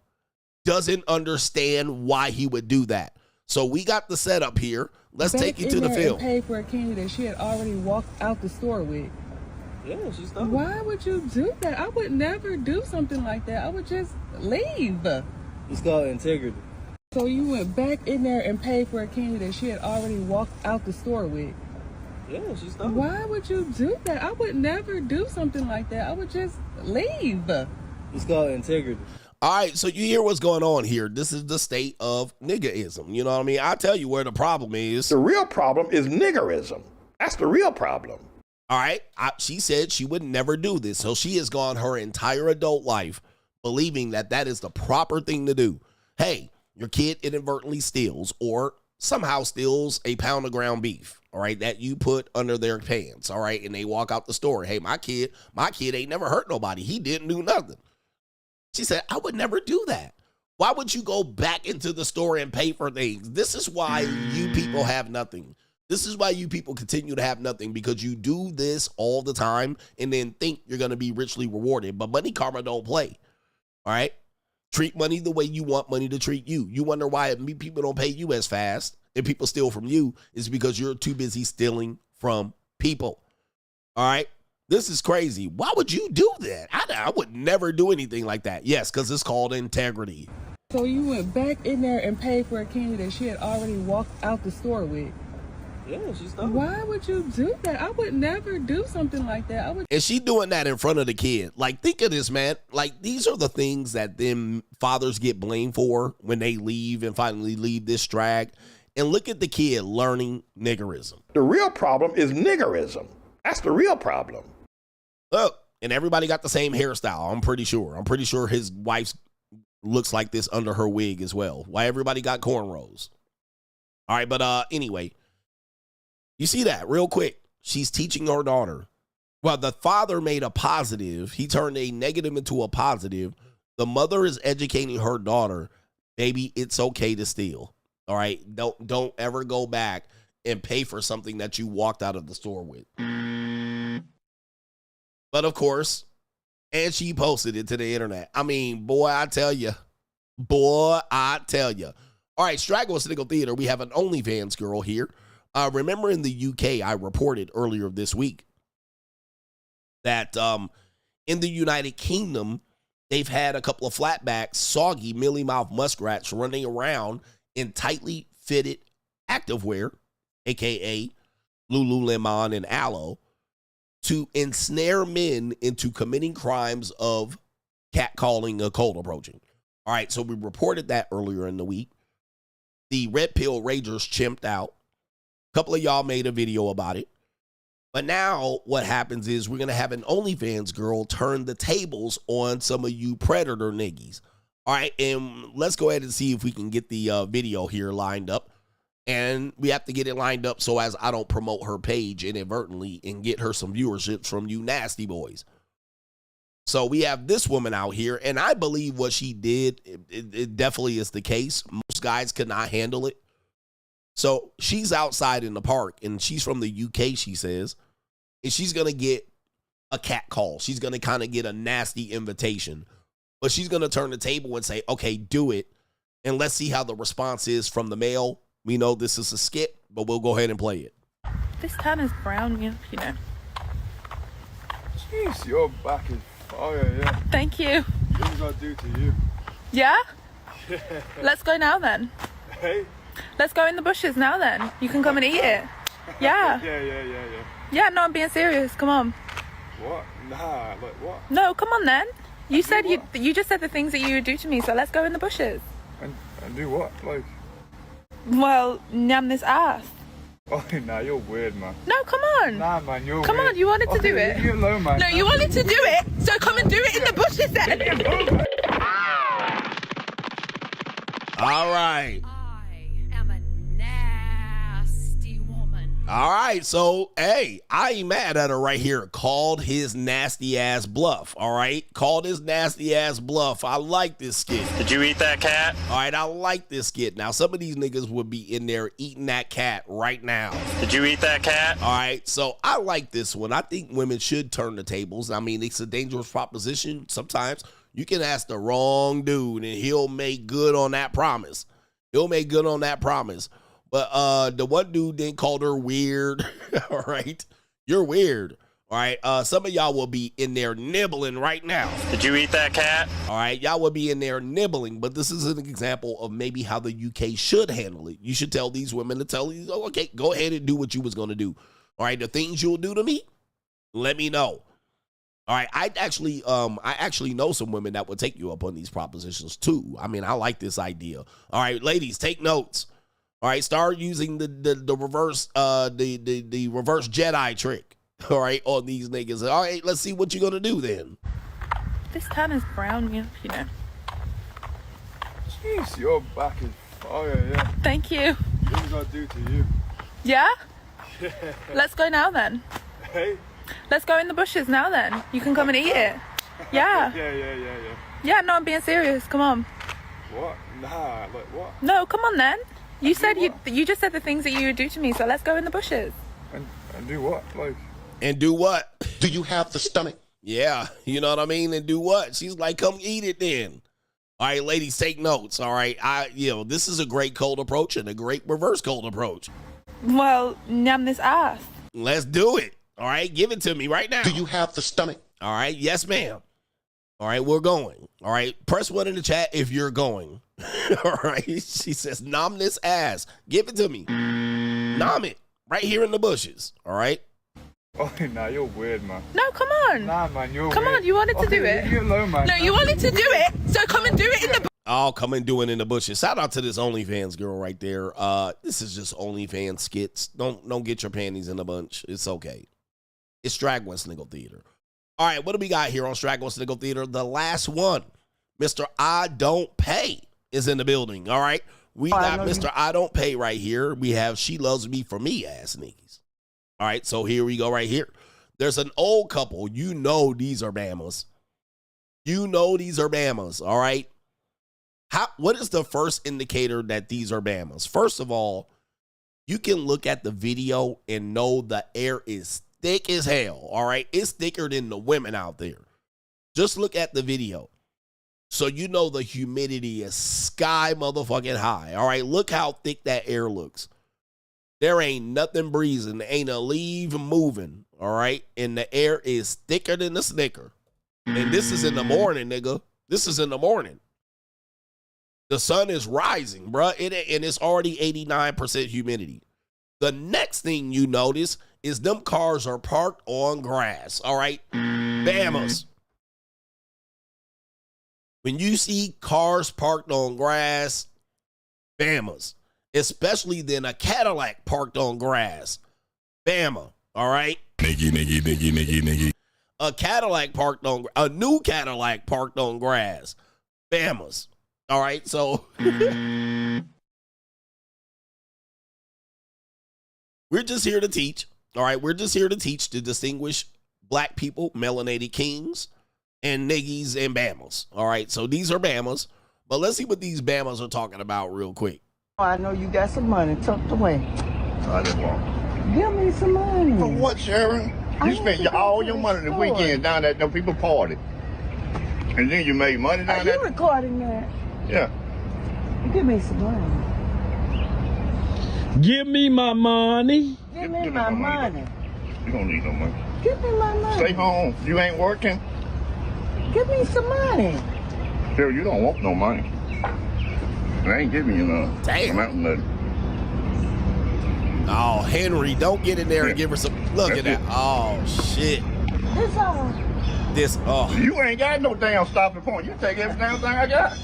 doesn't understand why he would do that. So we got the setup here. Let's take you to the film. Pay for a candy that she had already walked out the store with. Yeah, she's done. Why would you do that? I would never do something like that. I would just leave. It's called integrity. So you went back in there and paid for a candy that she had already walked out the store with. Yeah, she's done. Why would you do that? I would never do something like that. I would just leave. It's called integrity. All right, so you hear what's going on here. This is the state of niggerism. You know what I mean? I'll tell you where the problem is. The real problem is niggerism. That's the real problem. All right, she said she would never do this. So she has gone her entire adult life believing that that is the proper thing to do. Hey, your kid inadvertently steals or somehow steals a pound of ground beef, all right, that you put under their pants, all right, and they walk out the store. Hey, my kid ain't never hurt nobody. He didn't do nothing. She said, I would never do that. Why would you go back into the store and pay for things? This is why you people have nothing. This is why you people continue to have nothing, because you do this all the time and then think you're going to be richly rewarded. But money karma don't play, all right? Treat money the way you want money to treat you. You wonder why people don't pay you as fast and people steal from you is because you're too busy stealing from people, all right? This is crazy. Why would you do that? I would never do anything like that. Yes, because it's called integrity. So you went back in there and paid for a candy that she had already walked out the store with. Yeah, she's done. Why would you do that? I would never do something like that. And she doing that in front of the kid. Like, think of this, man. Like, these are the things that them fathers get blamed for when they leave and finally leave this drag. And look at the kid learning niggerism. The real problem is niggerism. That's the real problem. Look, and everybody got the same hairstyle, I'm pretty sure. I'm pretty sure his wife looks like this under her wig as well. Why everybody got cornrows. All right, but anyway, you see that real quick. She's teaching her daughter. Well, the father made a positive. He turned a negative into a positive. The mother is educating her daughter. Baby, it's okay to steal. All right, don't ever go back and pay for something that you walked out of the store with. But of course, and she posted it to the internet. I mean, boy, I tell you. All right, Straggle Sniggle Theater, we have an OnlyFans girl here. Remember in the UK, I reported earlier this week that in the United Kingdom, they've had a couple of flatback, soggy, mealy-mouthed muskrats running around in tightly fitted activewear, a.k.a. Lululemon and Aloe, to ensnare men into committing crimes of catcalling a cold approaching. All right, so we reported that earlier in the week. The Red Pill Ragers chimped out. A couple of y'all made a video about it. But now what happens is we're going to have an OnlyFans girl turn the tables on some of you predator niggies. All right, and let's go ahead and see if we can get the video here lined up. And we have to get it lined up so as I don't promote her page inadvertently and get her some viewership from you nasty boys. So we have this woman out here, and I believe what she did, it definitely is the case. Most guys could not handle it. So she's outside in the park, and she's from the UK, she says, and she's going to get a cat call. She's going to kind of get a nasty invitation, but she's going to turn the table and say, okay, do it, and let's see how the response is from the male. We know this is a skit, but we'll go ahead and play it. This tan is brown, you know. Jeez, your back is fire, yeah. Thank you. Things I do to you. Yeah? Yeah. Let's go now then. Hey? Let's go in the bushes now then. You can come and eat it. Yeah. Yeah. Yeah, no, I'm being serious. Come on. What? Nah, like what? No, come on then. You said you just said the things that you would do to me, so let's go in the bushes. And do what? Like? Well, nyam this ass. Oh, nah, you're weird, man. No, come on. Nah, man, you're Come weird. on, you wanted to do it. Leave me alone, man. No, you wanted to do it, so come and do it in the bushes then. All right. I am a nasty woman. All right, so, hey, I ain't mad at her right here. Called his nasty ass bluff, all right? Called his nasty ass bluff. I like this skit. Did you eat that cat? All right, I like this skit. Now, some of these niggas would be in there eating that cat right now. Did you eat that cat? All right, so I like this one. I think women should turn the tables. I mean, it's a dangerous proposition. Sometimes you can ask the wrong dude, and he'll make good on that promise. He'll make good on that promise. But the one dude then called her weird. All right. You're weird. All right. Some of y'all will be in there nibbling right now. Did you eat that cat? All right. Y'all will be in there nibbling. But this is an example of maybe how the UK should handle it. You should tell these women to tell you, oh, okay, go ahead and do what you was going to do. All right. The things you'll do to me, let me know. All right. I actually know some women that would take you up on these propositions too. I mean, I like this idea. All right, ladies, take notes. All right, start using the reverse the reverse Jedi trick. All right, on these niggas. All right, let's see what you're gonna do then. This tan is brown, you know. Jeez, your back is fire, yeah. Thank you. Things I do to you. Yeah? Yeah. Let's go now then. Hey? Let's go in the bushes now then. You can come and eat it. Yeah. Yeah. Yeah, no, I'm being serious. Come on. What? Nah, like what? No, come on then. You said you just said the things that you would do to me, so let's go in the bushes. And do what? Like. And do what? Do you have the stomach? Yeah, you know what I mean? And do what? She's like, come eat it then. All right, ladies, take notes. All right. This is a great cold approach and a great reverse cold approach. Well, nyam this ass. Let's do it. All right, give it to me right now. Do you have the stomach? All right, yes, ma'am. All right, we're going. All right, press 1 in the chat if you're going. All right, she says, nom this ass. Give it to me. Nom it right here in the bushes. All right. Oh, nah, you're weird, man. No, come on. Nah, man, you're Come weird. on, you wanted to do it. Leave me alone, man. No, you wanted to do it, so come and do it in the I'll come and do it in the bushes. Shout out to this OnlyFans girl right there. This is just OnlyFans skits. Don't get your panties in a bunch. It's okay. It's Straggle and Sniggle Theater. All right, what do we got here on Straggle and Sniggle Theater? The last one, Mr. I Don't Pay is in the building. All right, we got Mr. I Don't Pay right here. We have She Loves Me For Me ass niggas. All right, so here we go right here. There's an old couple. You know these are Bamas. You know these are Bamas, all right? What is the first indicator that these are Bamas? First of all, you can look at the video and know the air is thick as hell, all right? It's thicker than the women out there. Just look at the video. So you know the humidity is sky motherfucking high, all right? Look how thick that air looks. There ain't nothing breezing. There ain't a leaf moving, all right? And the air is thicker than the snicker. And this is in the morning, nigga. This is in the morning. The sun is rising, bruh, and it's already 89% humidity. The next thing you notice is them cars are parked on grass, all right? Bamas. When you see cars parked on grass, Bamas. Especially then a Cadillac parked on grass. Bama, all right? Niggy. A new Cadillac parked on grass. Bamas. All right, so we're just here to teach. All right, we're just here to teach to distinguish black people, melanated kings, and niggies and Bamas. All right, so these are Bamas, but let's see what these Bamas are talking about real quick. I know you got some money tucked away. I didn't want. Give me some money. For what, Sharon? You spent all your money the weekend down at them people party. And then you made money down there? Are you recording that? Yeah. Give me some money. Give me my money. Give me my money. You don't need no money. Give me my money. Stay home. You ain't working. Give me some money. Sure, you don't want no money. I ain't giving you none. Damn. Oh, Henry, don't get in there and give her some. Look at that. Oh, shit. You ain't got no damn stopping point. You take every damn thing I got.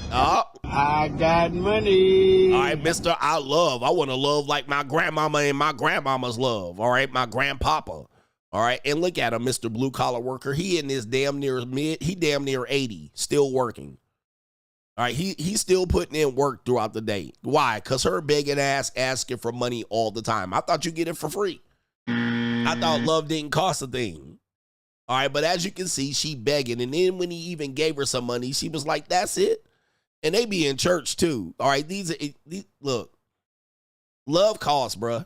I got money. All right, Mr. I want to love like my grandmama and my grandmama's love. All right, my grandpapa. All right, and look at him, Mr. Blue Collar Worker. He in his damn near 80, still working. All right, he's still putting in work throughout the day. Why? Because her begging ass asking for money all the time. I thought you get it for free. I thought love didn't cost a thing. All right, but as you can see, she begging. And then when he even gave her some money, she was like, that's it. And they be in church too. All right, these look, love costs, bruh.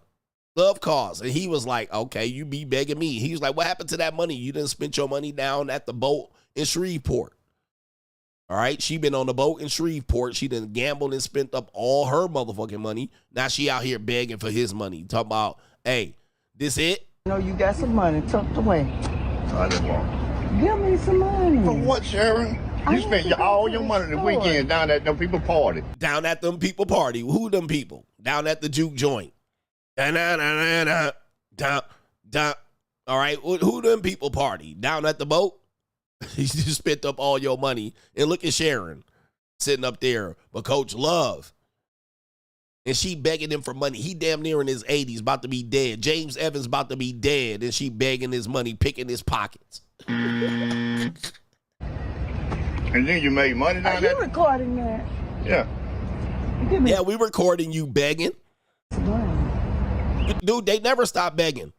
Love costs. And he was like, okay, you be begging me. He was like, what happened to that money? You didn't spend your money down at the boat in Shreveport. All right, she been on the boat in Shreveport. She done gambled and spent up all her motherfucking money. Now she out here begging for his money. Talking about, hey, this it? No, you got some money tucked away. I just want. Give me some money. For what, Sharon? You spent all your money the weekend down at them people party. Down at them people party. Who them people? Down at the juke joint. All right, who them people party? Down at the boat? You just spent up all your money. And look at Sharon sitting up there. But Coach Love. And she begging him for money. He damn near in his 80s, about to be dead. James Evans about to be dead. And she begging his money, picking his pockets. And then you made money down there? Are you recording that? Yeah. Yeah, we recording you begging. Dude, they never stop begging.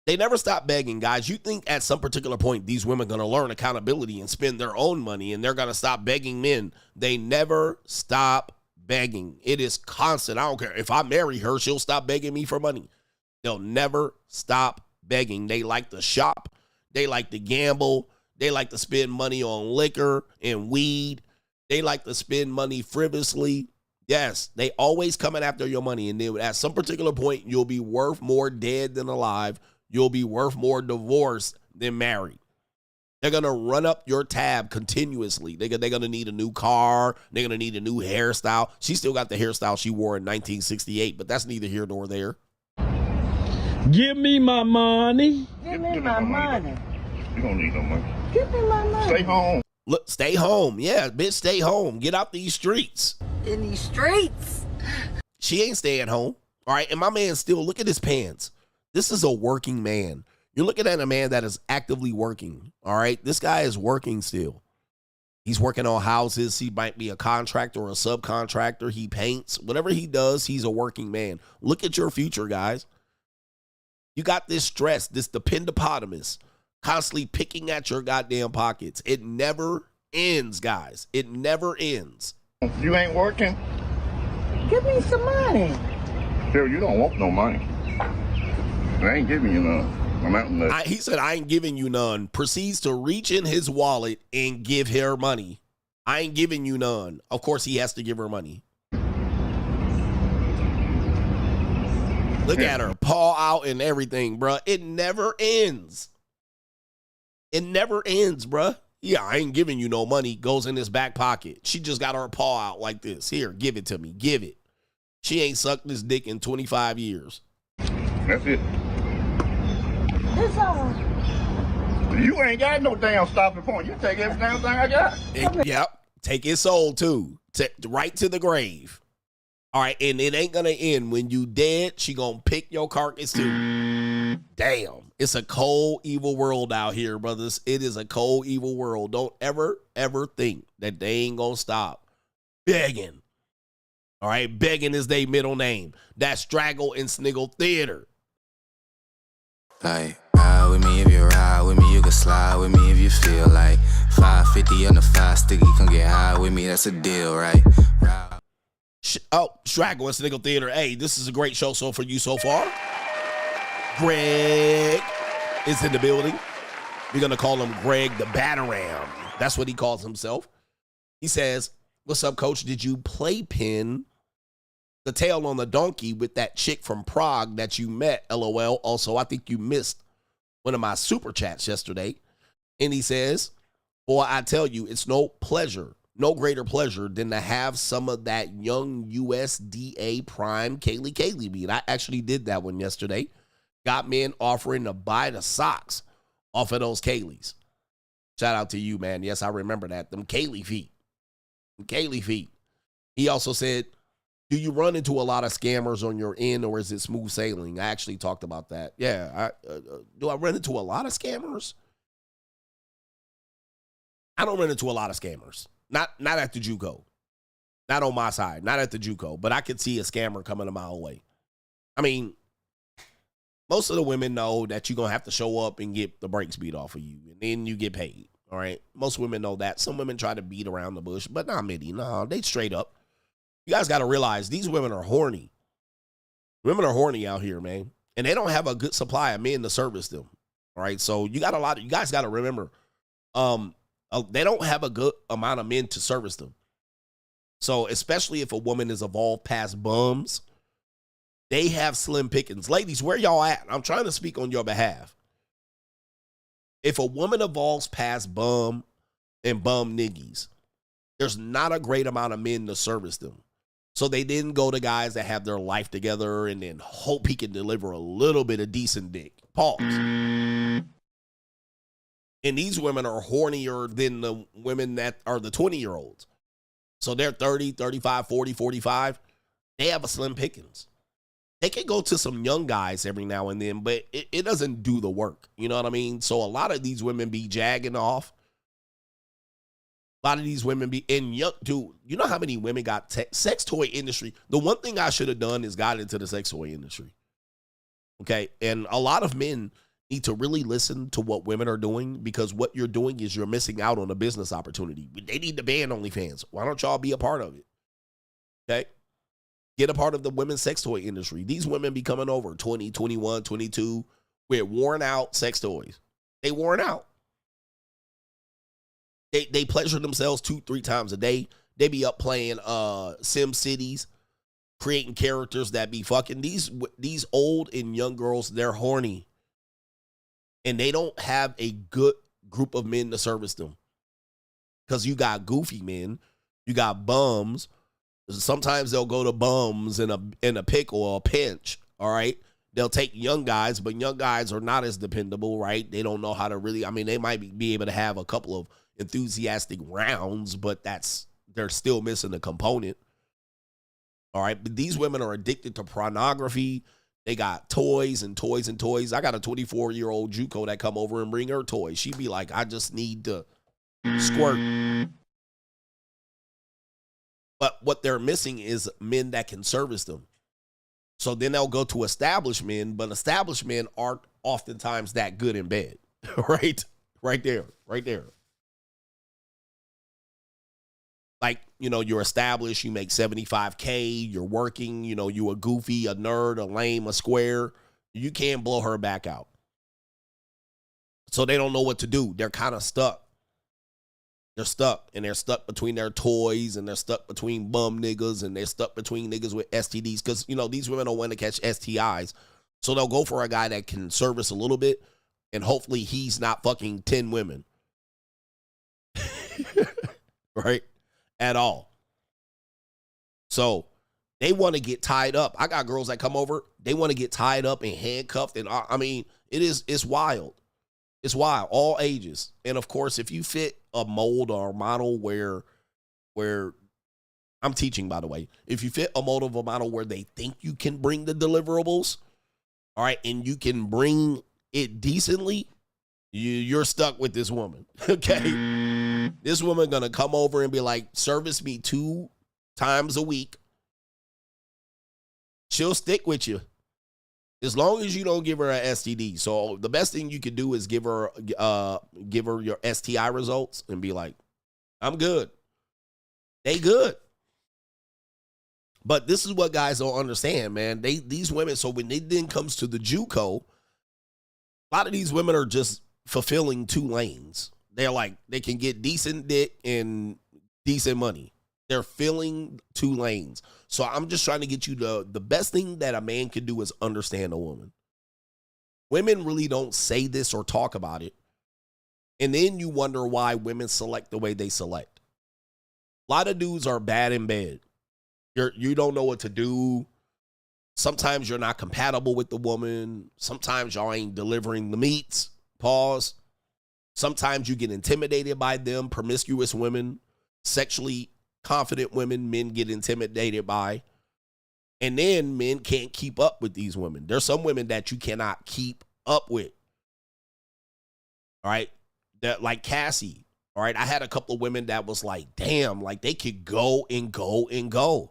They never stop begging, guys. You think at some particular point these women are going to learn accountability and spend their own money and they're going to stop begging men. They never stop begging. It is constant. I don't care. If I marry her, she'll stop begging me for money. They'll never stop begging. They like to shop. They like to gamble. They like to spend money on liquor and weed. They like to spend money frivolously. Yes, they always coming after your money. And then at some particular point, you'll be worth more dead than alive. You'll be worth more divorced than married. They're going to run up your tab continuously. They're going to need a new car. They're going to need a new hairstyle. She still got the hairstyle she wore in 1968, but that's neither here nor there. Give me my money. Give me my money. You don't need no money. Give me my money. Stay home. Look, stay home. Yeah, bitch, stay home. Get out these streets. In these streets. She ain't staying home. All right, and my man still, look at his pants. This is a working man. You're looking at a man that is actively working, all right? This guy is working still. He's working on houses. He might be a contractor or a subcontractor. He paints. Whatever he does, he's a working man. Look at your future, guys. You got this stress, this dependopotamus, constantly picking at your goddamn pockets. It never ends, guys. It never ends. You ain't working? Give me some money. Phil, you don't want no money. I ain't giving you none. I'm out in the... He said, I ain't giving you none. Proceeds to reach in his wallet and give her money. I ain't giving you none. Of course, he has to give her money. Look at her, paw out and everything, bruh. It never ends. It never ends, bruh. Yeah, I ain't giving you no money. Goes in his back pocket. She just got her paw out like this. Here, give it to me. Give it. She ain't sucked this dick in 25 years. That's it. That's all. You ain't got no damn stopping point. You take every damn thing I got. Yep. Take his soul, too. Right to the grave. All right, and it ain't going to end. When you dead, she going to pick your carcass, too. Damn. It's a cold, evil world out here, brothers. It is a cold, evil world. Don't ever, ever think that they ain't going to stop begging. All right, begging is their middle name. That's Straggle and Sniggle Theater. Like, ride with me if you ride with me, you can slide with me if you feel like 550 on the 5 sticky, come get high with me, that's a deal, right? Straggle and Sniggle Theater. Hey, this is a great show for you so far. Greg is in the building. We're going to call him Greg the Bataram. That's what he calls himself. He says, what's up, coach? Did you playpen the tail on the donkey with that chick from Prague that you met, LOL? Also, I think you missed one of my super chats yesterday. And he says, boy, I tell you, it's no greater pleasure than to have some of that young USDA prime Kaylee beat. I actually did that one yesterday. Got men offering to buy the socks off of those Kayleys. Shout out to you, man. Yes, I remember that. Them Kaylee feet. He also said, do you run into a lot of scammers on your end, or is it smooth sailing? I actually talked about that. Yeah. Do I run into a lot of scammers? I don't run into a lot of scammers. Not at the JUCO. Not on my side. Not at the JUCO. But I could see a scammer coming a mile away. I mean, most of the women know that you're going to have to show up and get the brakes beat off of you. And then you get paid. All right? Most women know that. Some women try to beat around the bush. But not many. No, they straight up. You guys got to realize these women are horny. Women are horny out here, man. And they don't have a good supply of men to service them. All right? So you guys got to remember, they don't have a good amount of men to service them. So especially if a woman is evolved past bums, they have slim pickings. Ladies, where y'all at? I'm trying to speak on your behalf. If a woman evolves past bum and bum niggies, there's not a great amount of men to service them. So they didn't go to guys that have their life together and then hope he can deliver a little bit of decent dick. Pause. And these women are hornier than the women that are the 20-year-olds. So they're 30, 35, 40, 45. They have a slim pickings. They can go to some young guys every now and then, but it doesn't do the work. You know what I mean? So a lot of these women be jagging off. A lot of these women be in young. Dude, you know how many women got sex toy industry? The one thing I should have done is got into the sex toy industry. Okay? And a lot of men need to really listen to what women are doing, because what you're doing is you're missing out on a business opportunity. They need to ban OnlyFans. Why don't y'all be a part of it? Okay? Get a part of the women's sex toy industry. These women be coming over 20, 21, 22 with worn out sex toys. They worn out. They pleasure themselves 2-3 times a day. They be up playing Sim Cities, creating characters that be fucking. These old and young girls, they're horny. And they don't have a good group of men to service them. Because you got goofy men. You got bums. Sometimes they'll go to bums in a pick or a pinch. All right. They'll take young guys, but young guys are not as dependable, right? They don't know how to really, I mean, they might be able to have a couple of enthusiastic rounds, but they're still missing a component. All right. But these women are addicted to pornography. They got toys and toys and toys. I got a 24-year-old JUCO that come over and bring her toys. She'd be like, I just need to squirt. But what they're missing is men that can service them. So then they'll go to established men, but established men aren't oftentimes that good in bed. Right? Right there. Right there. Like, you're established, you make $75K, you're working, you a goofy, a nerd, a lame, a square. You can't blow her back out. So they don't know what to do. They're kind of stuck. They're stuck. And they're stuck between their toys, and they're stuck between bum niggas, and they're stuck between niggas with STDs. Because, these women don't want to catch STIs. So they'll go for a guy that can service a little bit, and hopefully he's not fucking 10 women. Right? At all. So they want to get tied up. I got girls that come over, they want to get tied up and handcuffed. And I mean, it's wild. It's wild. All ages. And of course, if you fit a mold or a model where I'm teaching, by the way, if you fit a mold of a model where they think you can bring the deliverables, all right, and you can bring it decently, you're stuck with this woman. Okay. This woman gonna come over and be like, service me 2 times a week. She'll stick with you as long as you don't give her an STD. So the best thing you could do is give her your STI results and be like, I'm good. They good. But this is what guys don't understand, man. These women, so when it then comes to the JUCO, a lot of these women are just fulfilling 2 lanes. They're like, they can get decent dick and decent money. They're filling 2 lanes. So I'm just trying to get you the best thing that a man can do is understand a woman. Women really don't say this or talk about it. And then you wonder why women select the way they select. A lot of dudes are bad in bed. You don't know what to do. Sometimes you're not compatible with the woman. Sometimes y'all ain't delivering the meats. Pause. Sometimes you get intimidated by them, promiscuous women, sexually confident women, men get intimidated by. And then men can't keep up with these women. There's some women that you cannot keep up with. All right? That like Cassie. All All right. I had a couple of women that was like, damn, like they could go and go and go.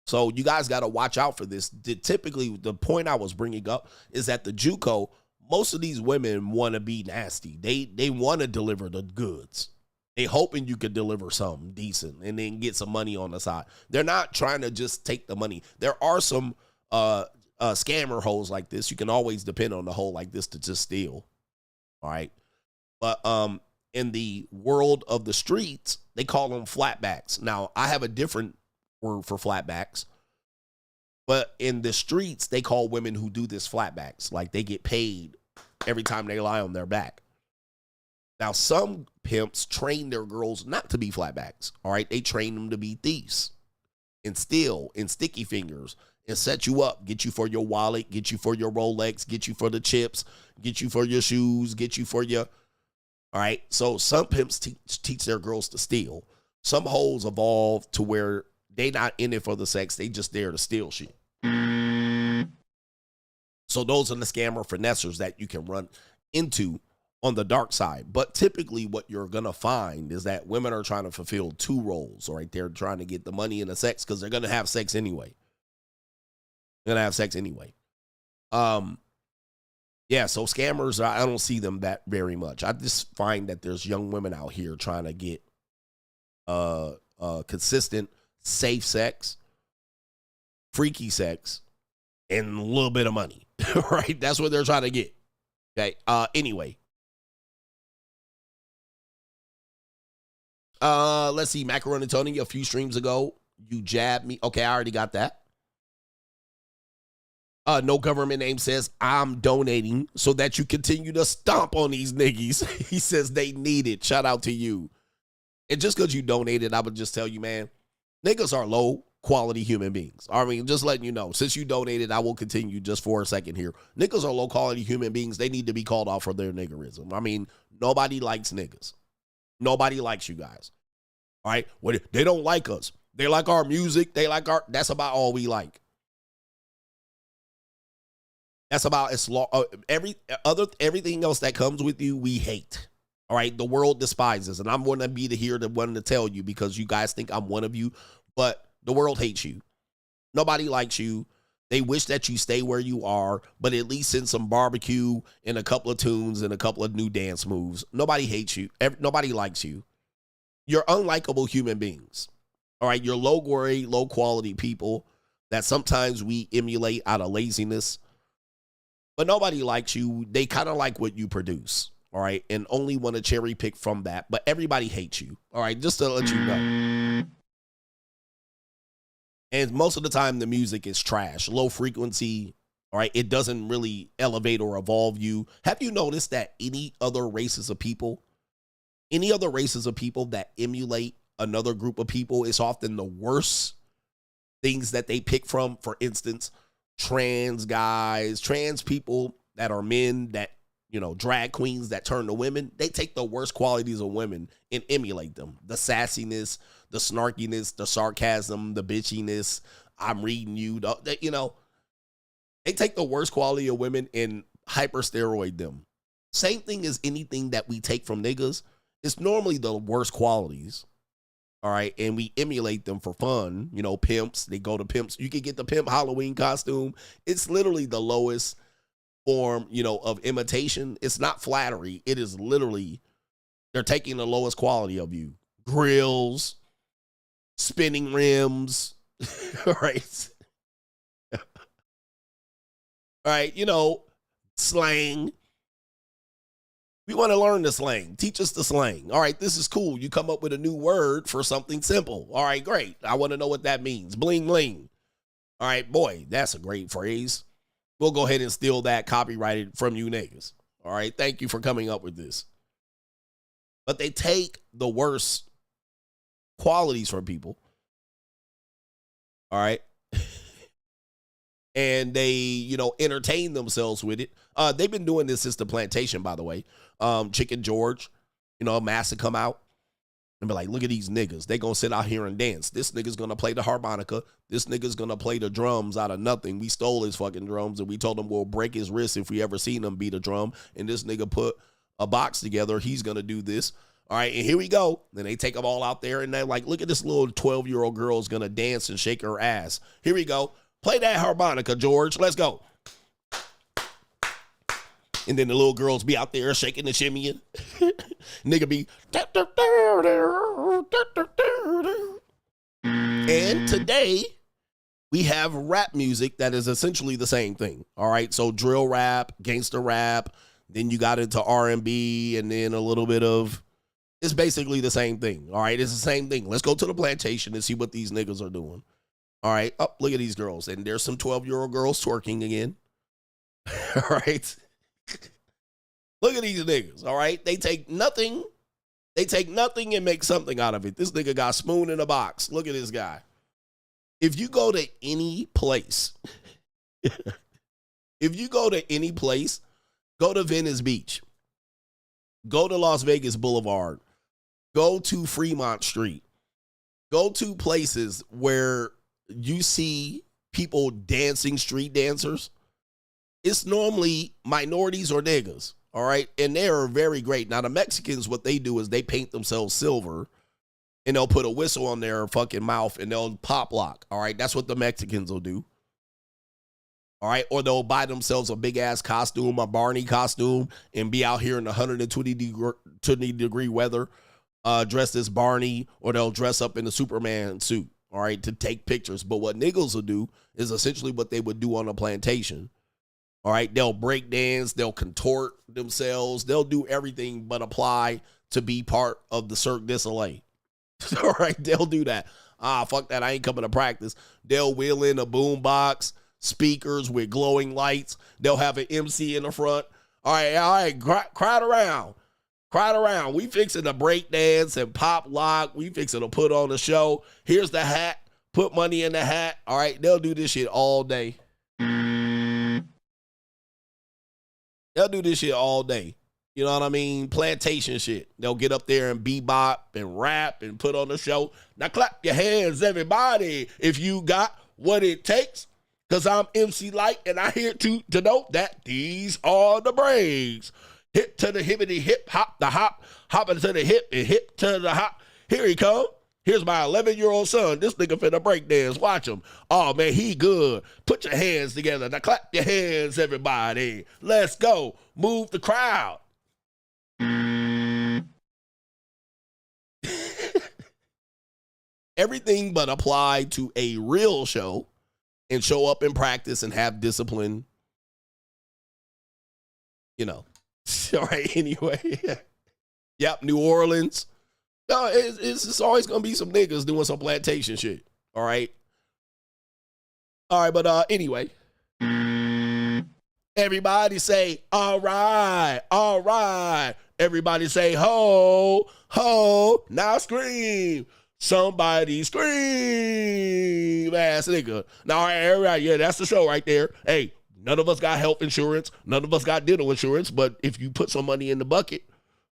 So you guys got to watch out for this. Typically, the point I was bringing up is that the JUCO, most of these women want to be nasty. They want to deliver the goods. They hoping you could deliver something decent and then get some money on the side. They're not trying to just take the money. There are some scammer hoes like this. You can always depend on the hoe like this to just steal. All right. But in the world of the streets, they call them flatbacks. Now, I have a different word for flatbacks. But in the streets, they call women who do this flatbacks. Like they get paid every time they lie on their back. Now, some pimps train their girls not to be flatbacks. All right. They train them to be thieves and steal and sticky fingers and set you up, get you for your wallet, get you for your Rolex, get you for the chips, get you for your shoes, get you for your. All right. So some pimps teach their girls to steal. Some hoes evolve to where they not in it for the sex. They just there to steal shit. So those are the scammer finessers that you can run into on the dark side. But typically what you're going to find is that women are trying to fulfill two roles. All right. They're trying to get the money and the sex because they're going to have sex anyway. They're going to have sex anyway. Yeah, so scammers, I don't see them that very much. I just find that there's young women out here trying to get consistent, safe sex, freaky sex, and a little bit of money, right? That's what they're trying to get. Okay. Anyway. Let's see. Macaroni Tony, a few streams ago, you jabbed me. Okay, I already got that. No government name says, I'm donating so that you continue to stomp on these niggas. He says they need it. Shout out to you. And just because you donated, I would just tell you, man, niggas are low quality human beings. I mean, just letting you know, since you donated, I will continue just for a second here. Niggas are low quality human beings. They need to be called out for their niggerism. I mean, nobody likes niggas. Nobody likes you guys. All right. Well, they don't like us. They like our music. They like our, that's about all we like. That's about everything else that comes with you, we hate. All right. The world despises. And I'm going to be the one to tell you because you guys think I'm one of you, but the world hates you. Nobody likes you. They wish that you stay where you are, but at least send some barbecue and a couple of tunes and a couple of new dance moves. Nobody hates you. Nobody likes you. You're unlikable human beings. All right. You're low grade, low quality people that sometimes we emulate out of laziness. But nobody likes you. They kind of like what you produce, all right, and only want to cherry pick from that. But everybody hates you, all right, just to let you know. And most of the time, the music is trash, low frequency, all right. It doesn't really elevate or evolve you. Have you noticed that any other races of people that emulate another group of people is often the worst things that they pick from? For instance, trans guys, trans people that are men that, you know, drag queens that turn to women, they take the worst qualities of women and emulate them. The sassiness, the snarkiness, the sarcasm, the bitchiness, I'm reading you, you know, they take the worst quality of women and hyper steroid them. Same thing as anything that we take from niggas. It's normally the worst qualities. All right. And we emulate them for fun. You know, pimps, they go to pimps. You can get the pimp Halloween costume. It's literally the lowest form, you know, of imitation. It's not flattery. It is literally, they're taking the lowest quality of you. Grills, spinning rims. All right. All right. You know, slang. We want to learn the slang. Teach us the slang. All right, this is cool. You come up with a new word for something simple. All right, great. I want to know what that means. Bling, bling. All right, boy, that's a great phrase. We'll go ahead and steal that, copyrighted from you niggas. All right, thank you for coming up with this. But they take the worst qualities from people. All right. And they, you know, entertain themselves with it. They've been doing this since the plantation, by the way. Chicken George, you know, Massa come out and be like, look at these niggas. They gonna sit out here and dance. This nigga's gonna play the harmonica. This nigga's gonna play the drums out of nothing. We stole his fucking drums and we told him we'll break his wrist if we ever seen him beat a drum. And this nigga put a box together. He's going to do this. All right, and here we go. Then they take them all out there, and they're like, look at this little 12-year-old girl is going to dance and shake her ass. Here we go. Play that harmonica, George. Let's go. And then the little girls be out there shaking and shimmying. Nigga be. And today, we have rap music that is essentially the same thing. All right, so drill rap, gangster rap. Then you got into R&B, and then a little bit of. It's basically the same thing. All right, it's the same thing. Let's go to the plantation and see what these niggas are doing. All right, oh, look at these girls. And there's some 12-year-old girls twerking again. All right. Look at these niggas, all right? They take nothing and make something out of it. This nigga got spoon in a box. Look at this guy. If you go to any place, go to Venice Beach, go to Las Vegas Boulevard, go to Fremont Street, go to places where you see people dancing, street dancers. It's normally minorities or niggas, all right? And they are very great. Now, the Mexicans, what they do is they paint themselves silver, and they'll put a whistle on their fucking mouth, and they'll pop lock, all right? That's what the Mexicans will do, all right? Or they'll buy themselves a big-ass costume, a Barney costume, and be out here in the 120-degree weather dressed as Barney, or they'll dress up in a Superman suit, all right, to take pictures. But what niggas will do is essentially what they would do on a plantation. All right, they'll break dance, they'll contort themselves, they'll do everything but apply to be part of the Cirque du Soleil. All right, they'll do that. Fuck that, I ain't coming to practice. They'll wheel in a boom box, speakers with glowing lights. They'll have an MC in the front. All right, crowd around. We fixing to break dance and pop lock. We fixing to put on a show. Here's the hat. Put money in the hat. All right, they'll do this shit all day. They'll do this shit all day. You know what I mean? Plantation shit. They'll get up there and bebop and rap and put on the show. Now clap your hands, everybody, if you got what it takes. Because I'm MC Light, and I here to denote that these are the breaks. Hip to the hippity hip, hop the hop, hopping to the hip and hip to the hop. Here he come. Here's my 11-year-old son. This nigga finna break dance. Watch him. Oh, man, he good. Put your hands together. Now clap your hands, everybody. Let's go. Move the crowd. Everything but apply to a real show and show up and practice and have discipline. You know. All right, anyway. Yep, New Orleans. No, it's always going to be some niggas doing some plantation shit. All right. All right, but anyway. Everybody say, all right, all right. Everybody say, ho, ho. Now scream. Somebody scream, ass nigga. Now, all right, yeah, that's the show right there. Hey, none of us got health insurance. None of us got dental insurance. But if you put some money in the bucket,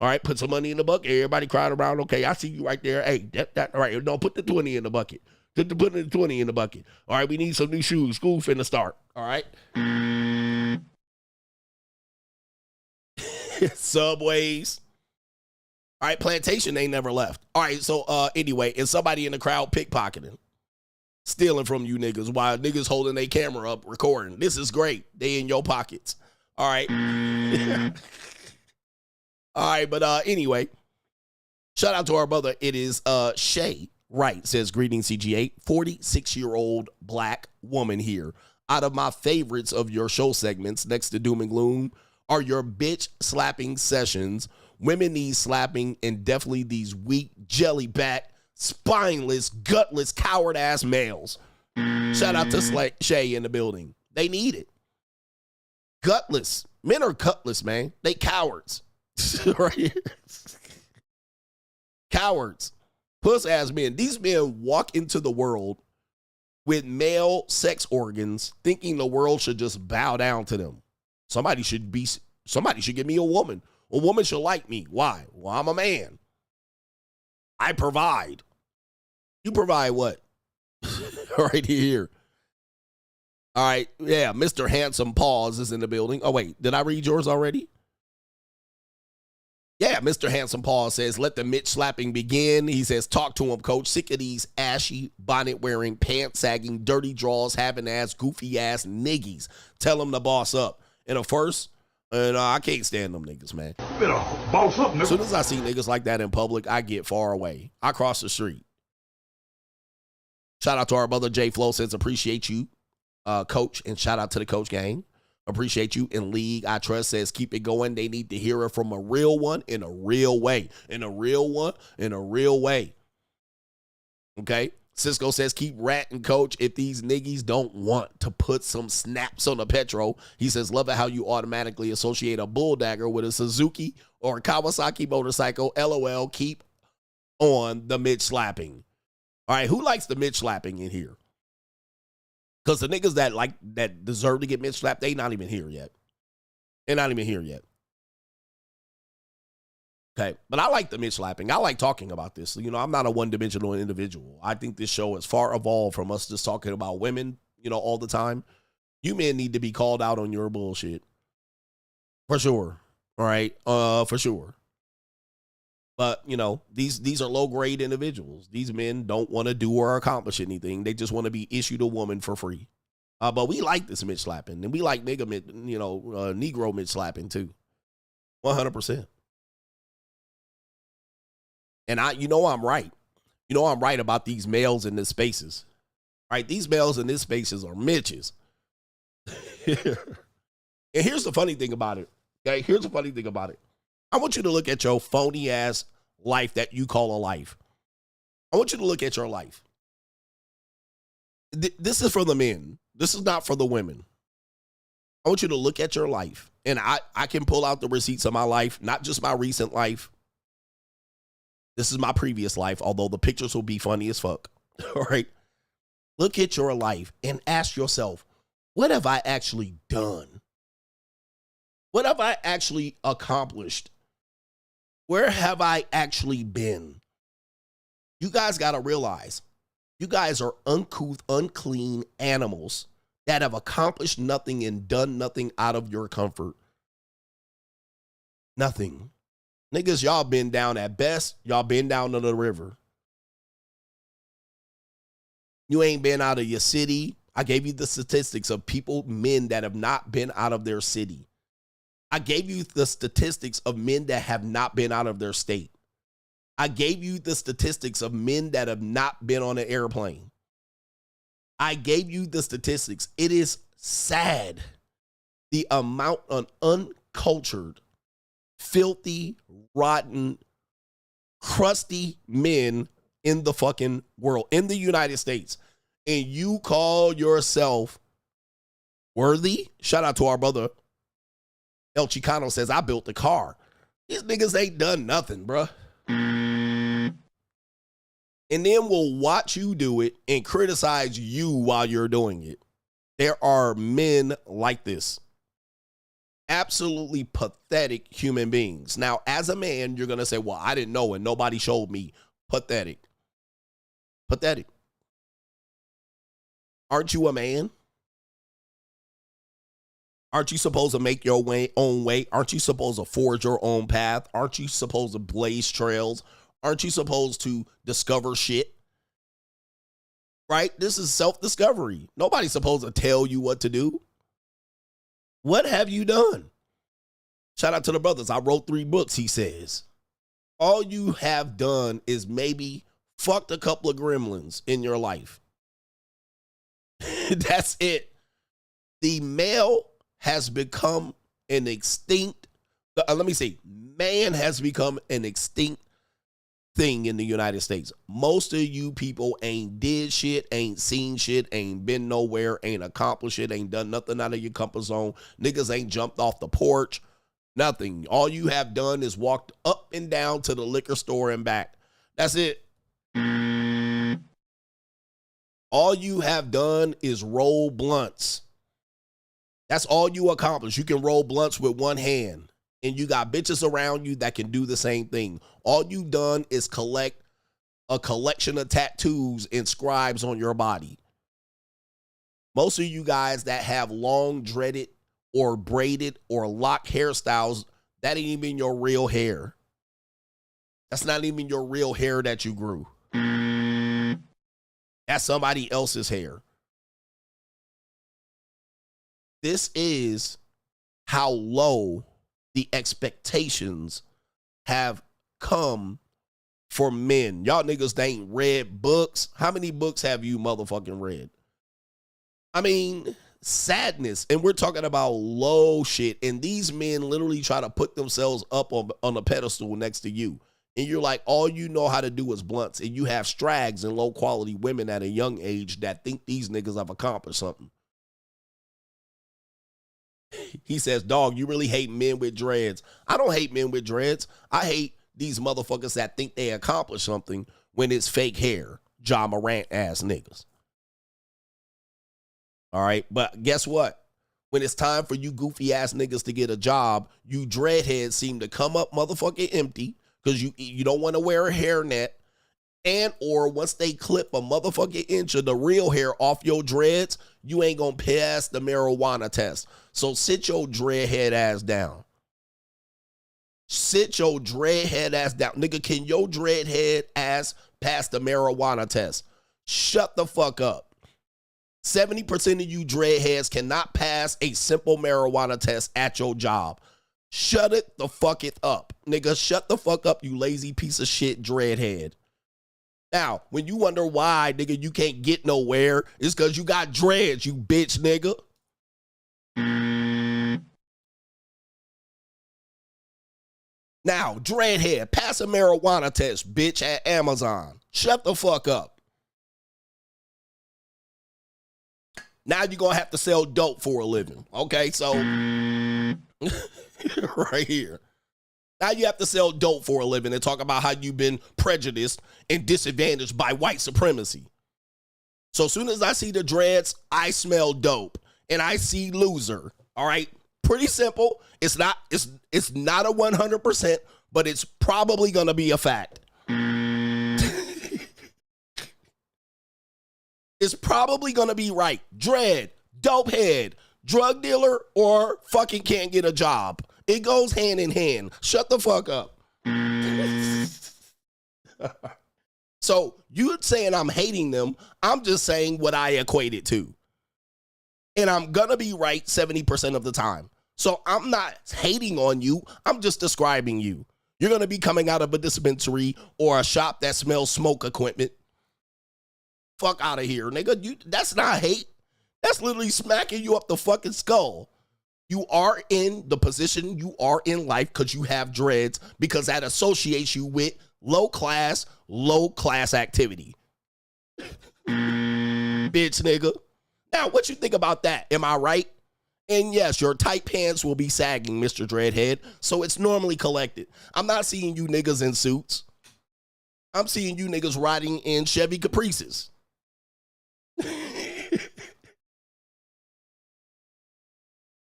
all right, put some money in the bucket. Everybody crowd around. Okay, I see you right there. Hey, that all right. No, put the 20 in the bucket. Put the 20 in the bucket. All right, we need some new shoes. School finna start. All right. Subways. All right, plantation ain't never left. All right, so anyway, and somebody in the crowd pickpocketing, stealing from you niggas while niggas holding their camera up recording. This is great. They in your pockets. All right. All right, but anyway, shout out to our brother. It is Shay Wright says, greetings, CGA. 46-year-old black woman here. Out of my favorites of your show segments next to Doom and Gloom are your bitch slapping sessions. Women need slapping, and definitely these weak, jellyback, spineless, gutless, coward-ass males. Shout out to Shay in the building. They need it. Gutless. Men are gutless, man. They cowards. Right? Cowards. Puss-ass men. These men walk into the world with male sex organs thinking the world should just bow down to them. Somebody should give me a woman. A woman should like me. Why? Well, I'm a man. I provide. You provide what? Right here. All right. Yeah, Mr. Handsome Paws is in the building. Oh, wait. Did I read yours already? Yeah, Mr. Handsome Paul says, let the Mitch slapping begin. He says, talk to him, coach. Sick of these ashy, bonnet-wearing, pants-sagging, dirty draws, having-ass, goofy-ass niggies. Tell him to boss up. And of course, I can't stand them niggas, man. Better boss up, nigga. As soon as I see niggas like that in public, I get far away. I cross the street. Shout out to our brother J Flow says, appreciate you, coach. And shout out to the coach gang. Appreciate you. In league, I trust says, keep it going. They need to hear it from a real one in a real way. In a real one in a real way. Okay. Cisco says, keep ratting, coach. If these niggas don't want to put some snaps on the petrol, he says, love it how you automatically associate a bull dagger with a Suzuki or a Kawasaki motorcycle. LOL, keep on the Mitch slapping. All right, who likes the Mitch slapping in here? Because the niggas that deserve to get Mitch slapped, they not even here yet. They're not even here yet. Okay, but I like the Mitch slapping. I like talking about this. You know, I'm not a one-dimensional individual. I think this show is far evolved from us just talking about women, you know, all the time. You men need to be called out on your bullshit. For sure. All right, for sure. But, you know, these are low-grade individuals. These men don't want to do or accomplish anything. They just want to be issued a woman for free. But we like this Mitch slapping. And we like Negro Mitch slapping, too. 100%. And I'm right. You know I'm right about these males in this spaces. Right? These males in this spaces are Mitches. And here's the funny thing about it. Okay? Here's the funny thing about it. I want you to look at your phony ass life that you call a life. I want you to look at your life. This is for the men. This is not for the women. I want you to look at your life. And I can pull out the receipts of my life, not just my recent life. This is my previous life, although the pictures will be funny as fuck. All right. Look at your life and ask yourself, what have I actually done? What have I actually accomplished? Where have I actually been? You guys got to realize, you guys are uncouth, unclean animals that have accomplished nothing and done nothing out of your comfort. Nothing. Niggas, y'all been down at best. Y'all been down to the river. You ain't been out of your city. I gave you the statistics of men that have not been out of their city. I gave you the statistics of men that have not been out of their state. I gave you the statistics of men that have not been on an airplane. I gave you the statistics. It is sad the amount of uncultured, filthy, rotten, crusty men in the fucking world, in the United States. And you call yourself worthy? Shout out to our brother El Chicano says, I built the car. These niggas ain't done nothing, bruh. And then we'll watch you do it and criticize you while you're doing it. There are men like this. Absolutely pathetic human beings. Now, as a man, you're going to say, well, I didn't know and nobody showed me. Pathetic. Pathetic. Aren't you a man? Aren't you supposed to make your own way? Aren't you supposed to forge your own path? Aren't you supposed to blaze trails? Aren't you supposed to discover shit? Right? This is self-discovery. Nobody's supposed to tell you what to do. What have you done? Shout out to the brothers. I wrote 3 books, he says. All you have done is maybe fucked a couple of gremlins in your life. That's it. The male has become an extinct, man has become an extinct thing in the United States. Most of you people ain't did shit, ain't seen shit, ain't been nowhere, ain't accomplished it, ain't done nothing out of your comfort zone. Niggas ain't jumped off the porch, nothing. All you have done is walked up and down to the liquor store and back. That's it. All you have done is roll blunts. That's all you accomplish. You can roll blunts with one hand, and you got bitches around you that can do the same thing. All you've done is collect a collection of tattoos and scribes on your body. Most of you guys that have long dreaded or braided or locked hairstyles, that ain't even your real hair. That's not even your real hair that you grew. That's somebody else's hair. This is how low the expectations have come for men. Y'all niggas ain't read books. How many books have you motherfucking read? I mean, sadness. And we're talking about low shit. And these men literally try to put themselves up on a pedestal next to you. And you're like, all you know how to do is blunts. And you have strags and low quality women at a young age that think these niggas have accomplished something. He says, dog, you really hate men with dreads. I don't hate men with dreads. I hate these motherfuckers that think they accomplished something when it's fake hair. Ja Morant ass niggas. All right. But guess what? When it's time for you goofy ass niggas to get a job, you dreadheads seem to come up motherfucking empty because you don't want to wear a hairnet. And or once they clip a motherfucking inch of the real hair off your dreads, you ain't gonna pass the marijuana test. So sit your dreadhead ass down. Sit your dreadhead ass down. Nigga, can your dreadhead ass pass the marijuana test? Shut the fuck up. 70% of you dreadheads cannot pass a simple marijuana test at your job. Shut it the fuck it up. Nigga, shut the fuck up, you lazy piece of shit dreadhead. Now, when you wonder why, nigga, you can't get nowhere, it's because you got dreads, you bitch, nigga. Now, dreadhead, pass a marijuana test, bitch, at Amazon. Shut the fuck up. Now you're going to have to sell dope for a living. Okay, so right here. Now you have to sell dope for a living and talk about how you've been prejudiced and disadvantaged by white supremacy. So as soon as I see the dreads, I smell dope and I see loser. All right. Pretty simple. It's not a 100%, but it's probably going to be a fact. It's probably going to be right. Dread, dope head, drug dealer, or fucking can't get a job. It goes hand in hand. Shut the fuck up. So you saying I'm hating them. I'm just saying what I equate it to. And I'm going to be right 70% of the time. So I'm not hating on you. I'm just describing you. You're going to be coming out of a dispensary or a shop that smells smoke equipment. Fuck out of here, nigga. That's not hate. That's literally smacking you up the fucking skull. You are in the position you are in life because you have dreads, because that associates you with low class activity. Bitch, nigga. Now, what you think about that? Am I right? And yes, your tight pants will be sagging, Mr. Dreadhead, so it's normally collected. I'm not seeing you niggas in suits. I'm seeing you niggas riding in Chevy Caprices.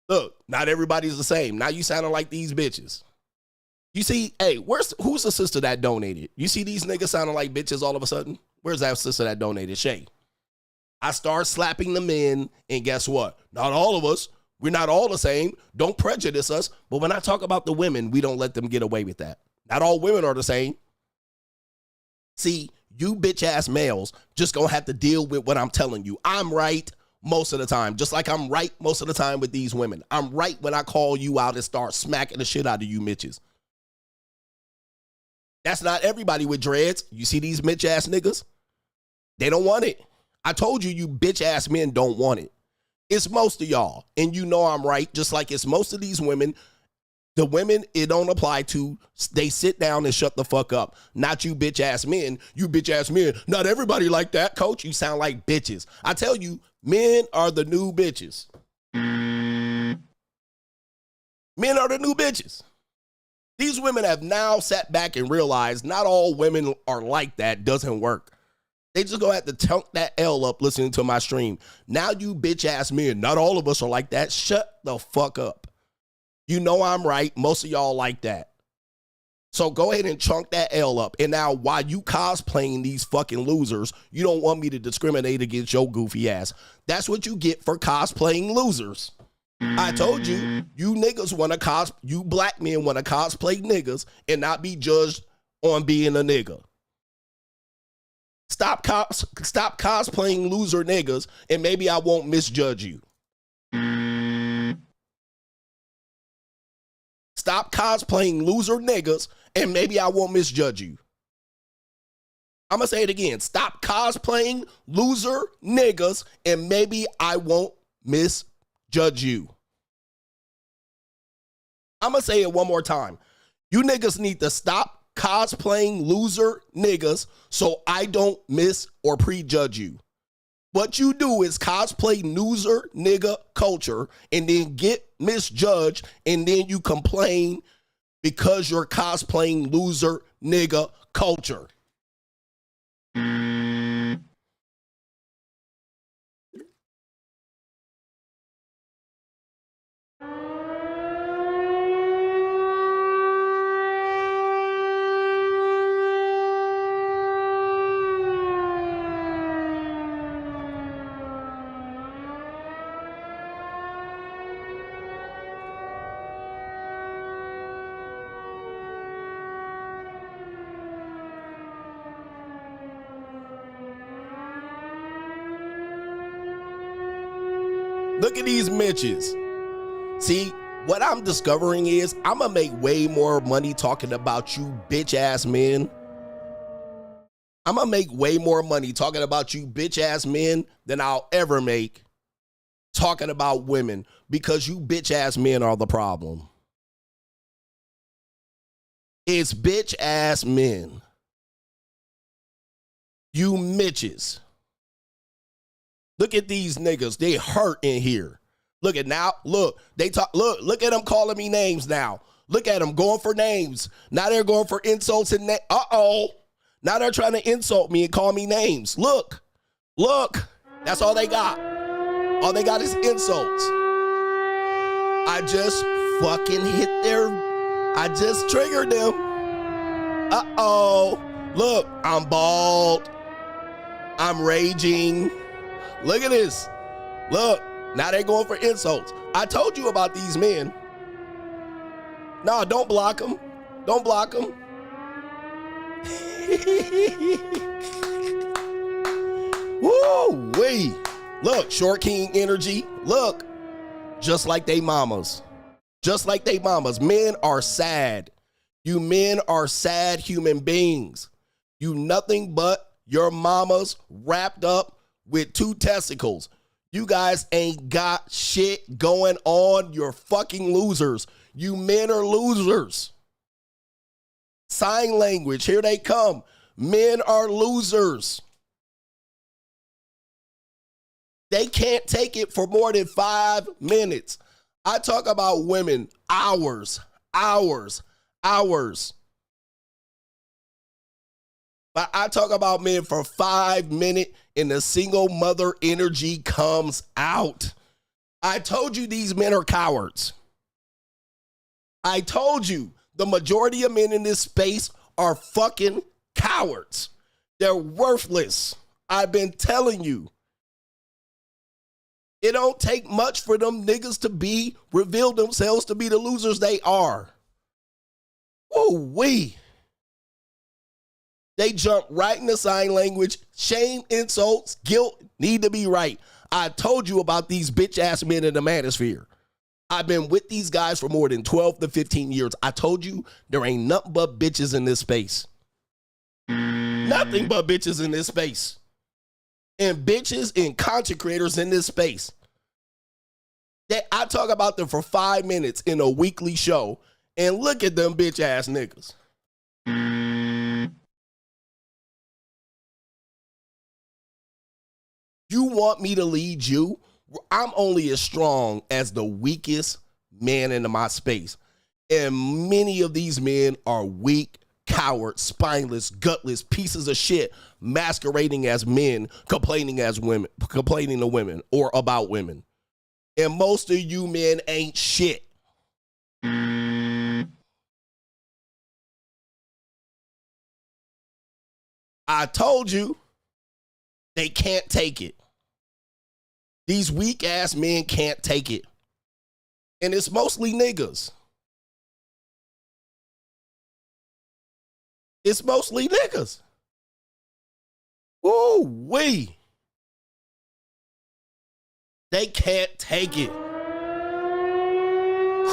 Look, not everybody's the same. Now you sounding like these bitches. You see, hey, who's the sister that donated? You see these niggas sounding like bitches all of a sudden? Where's that sister that donated? Shay. I start slapping the men, and guess what? Not all of us. We're not all the same. Don't prejudice us. But when I talk about the women, we don't let them get away with that. Not all women are the same. See, you bitch ass males just gonna have to deal with what I'm telling you. I'm right most of the time, just like I'm right most of the time with these women. I'm right when I call you out and start smacking the shit out of you Mitches. That's not everybody with dreads. You see these Mitch ass niggas? They don't want it. I told you, you bitch ass men don't want it. It's most of y'all. And you know I'm right, just like it's most of these women. The women it don't apply to, they sit down and shut the fuck up. Not you bitch ass men. You bitch ass men. Not everybody like that, coach. You sound like bitches. I tell you, men are the new bitches. Men are the new bitches. These women have now sat back and realized not all women are like that. Doesn't work. They just gonna have to tunk that L up listening to my stream. Now you bitch ass men, not all of us are like that. Shut the fuck up. You know I'm right. Most of y'all like that. So go ahead and chunk that L up. And now while you cosplaying these fucking losers, you don't want me to discriminate against your goofy ass. That's what you get for cosplaying losers. I told you, you niggas want to you black men want to cosplay niggas and not be judged on being a nigga. Stop cosplaying loser niggas, and maybe I won't misjudge you. Stop cosplaying loser niggas, and maybe I won't misjudge you. I'm going to say it again. Stop cosplaying loser niggas, and maybe I won't misjudge you. I'm going to say it one more time. You niggas need to stop cosplaying loser niggas so I don't miss or prejudge you. What you do is cosplay loser nigga culture and then get misjudged, and then you complain because you're cosplaying loser nigga culture. Look at these Mitches. See, what I'm discovering is I'm going to make way more money talking about you bitch ass men. I'm going to make way more money talking about you bitch ass men than I'll ever make talking about women, because you bitch ass men are the problem. It's bitch ass men. You Mitches. Look at these niggas. They hurt in here. Look at now. Look, they talk. Look at them calling me names now. Look at them going for names. Now they're going for insults and now they're trying to insult me and call me names. Look. That's all they got. All they got is insults. I just fucking I just triggered them. Look, I'm bald. I'm raging. Look at this. Look, now they're going for insults. I told you about these men. No, don't block them. Don't block them. Woo-wee. Look, short king energy. Look, just like they mamas. Just like they mamas. Men are sad. You men are sad human beings. You nothing but your mamas wrapped up with 2 testicles. You guys ain't got shit going on. You're fucking losers. You men are losers. Sign language, here they come. Men are losers. They can't take it for more than 5 minutes. I talk about women hours. But I talk about men for 5 minutes and the single mother energy comes out. I told you these men are cowards. I told you the majority of men in this space are fucking cowards. They're worthless. I've been telling you. It don't take much for them niggas to reveal themselves to be the losers they are. Woo-wee. They jump right into sign language. Shame, insults, guilt need to be right. I told you about these bitch ass men in the Manosphere. I've been with these guys for more than 12 to 15 years. I told you there ain't nothing but bitches in this space. Nothing but bitches in this space. And bitches and content creators in this space. I talk about them for 5 minutes in a weekly show, and look at them bitch ass niggas. You want me to lead you? I'm only as strong as the weakest man in my space. And many of these men are weak, coward, spineless, gutless pieces of shit masquerading as men, complaining to women or about women. And most of you men ain't shit. I told you they can't take it. These weak ass men can't take it. And it's mostly niggas. It's mostly niggas. Ooh, wee. They can't take it.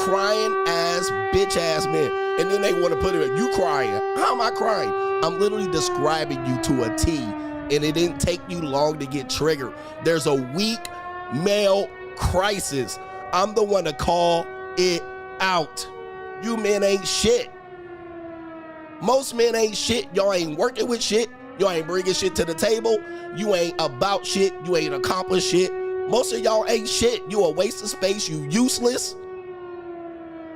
Crying ass, bitch ass men. And then they want to put it in, you crying. How am I crying? I'm literally describing you to a T, and it didn't take you long to get triggered. There's a weak male crisis. I'm the one to call it out. You men ain't shit. Most men ain't shit. Y'all ain't working with shit. Y'all ain't bringing shit to the table. You ain't about shit. You ain't accomplished shit. Most of y'all ain't shit. You a waste of space. You useless.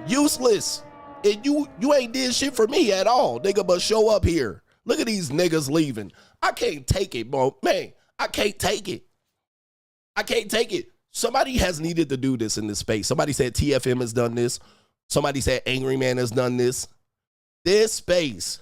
Useless. And you ain't did shit for me at all, nigga, but show up here. Look at these niggas leaving. I can't take it, bro. Man, I can't take it. I can't take it. Somebody has needed to do this in this space. Somebody said TFM has done this. Somebody said Angry Man has done this. This space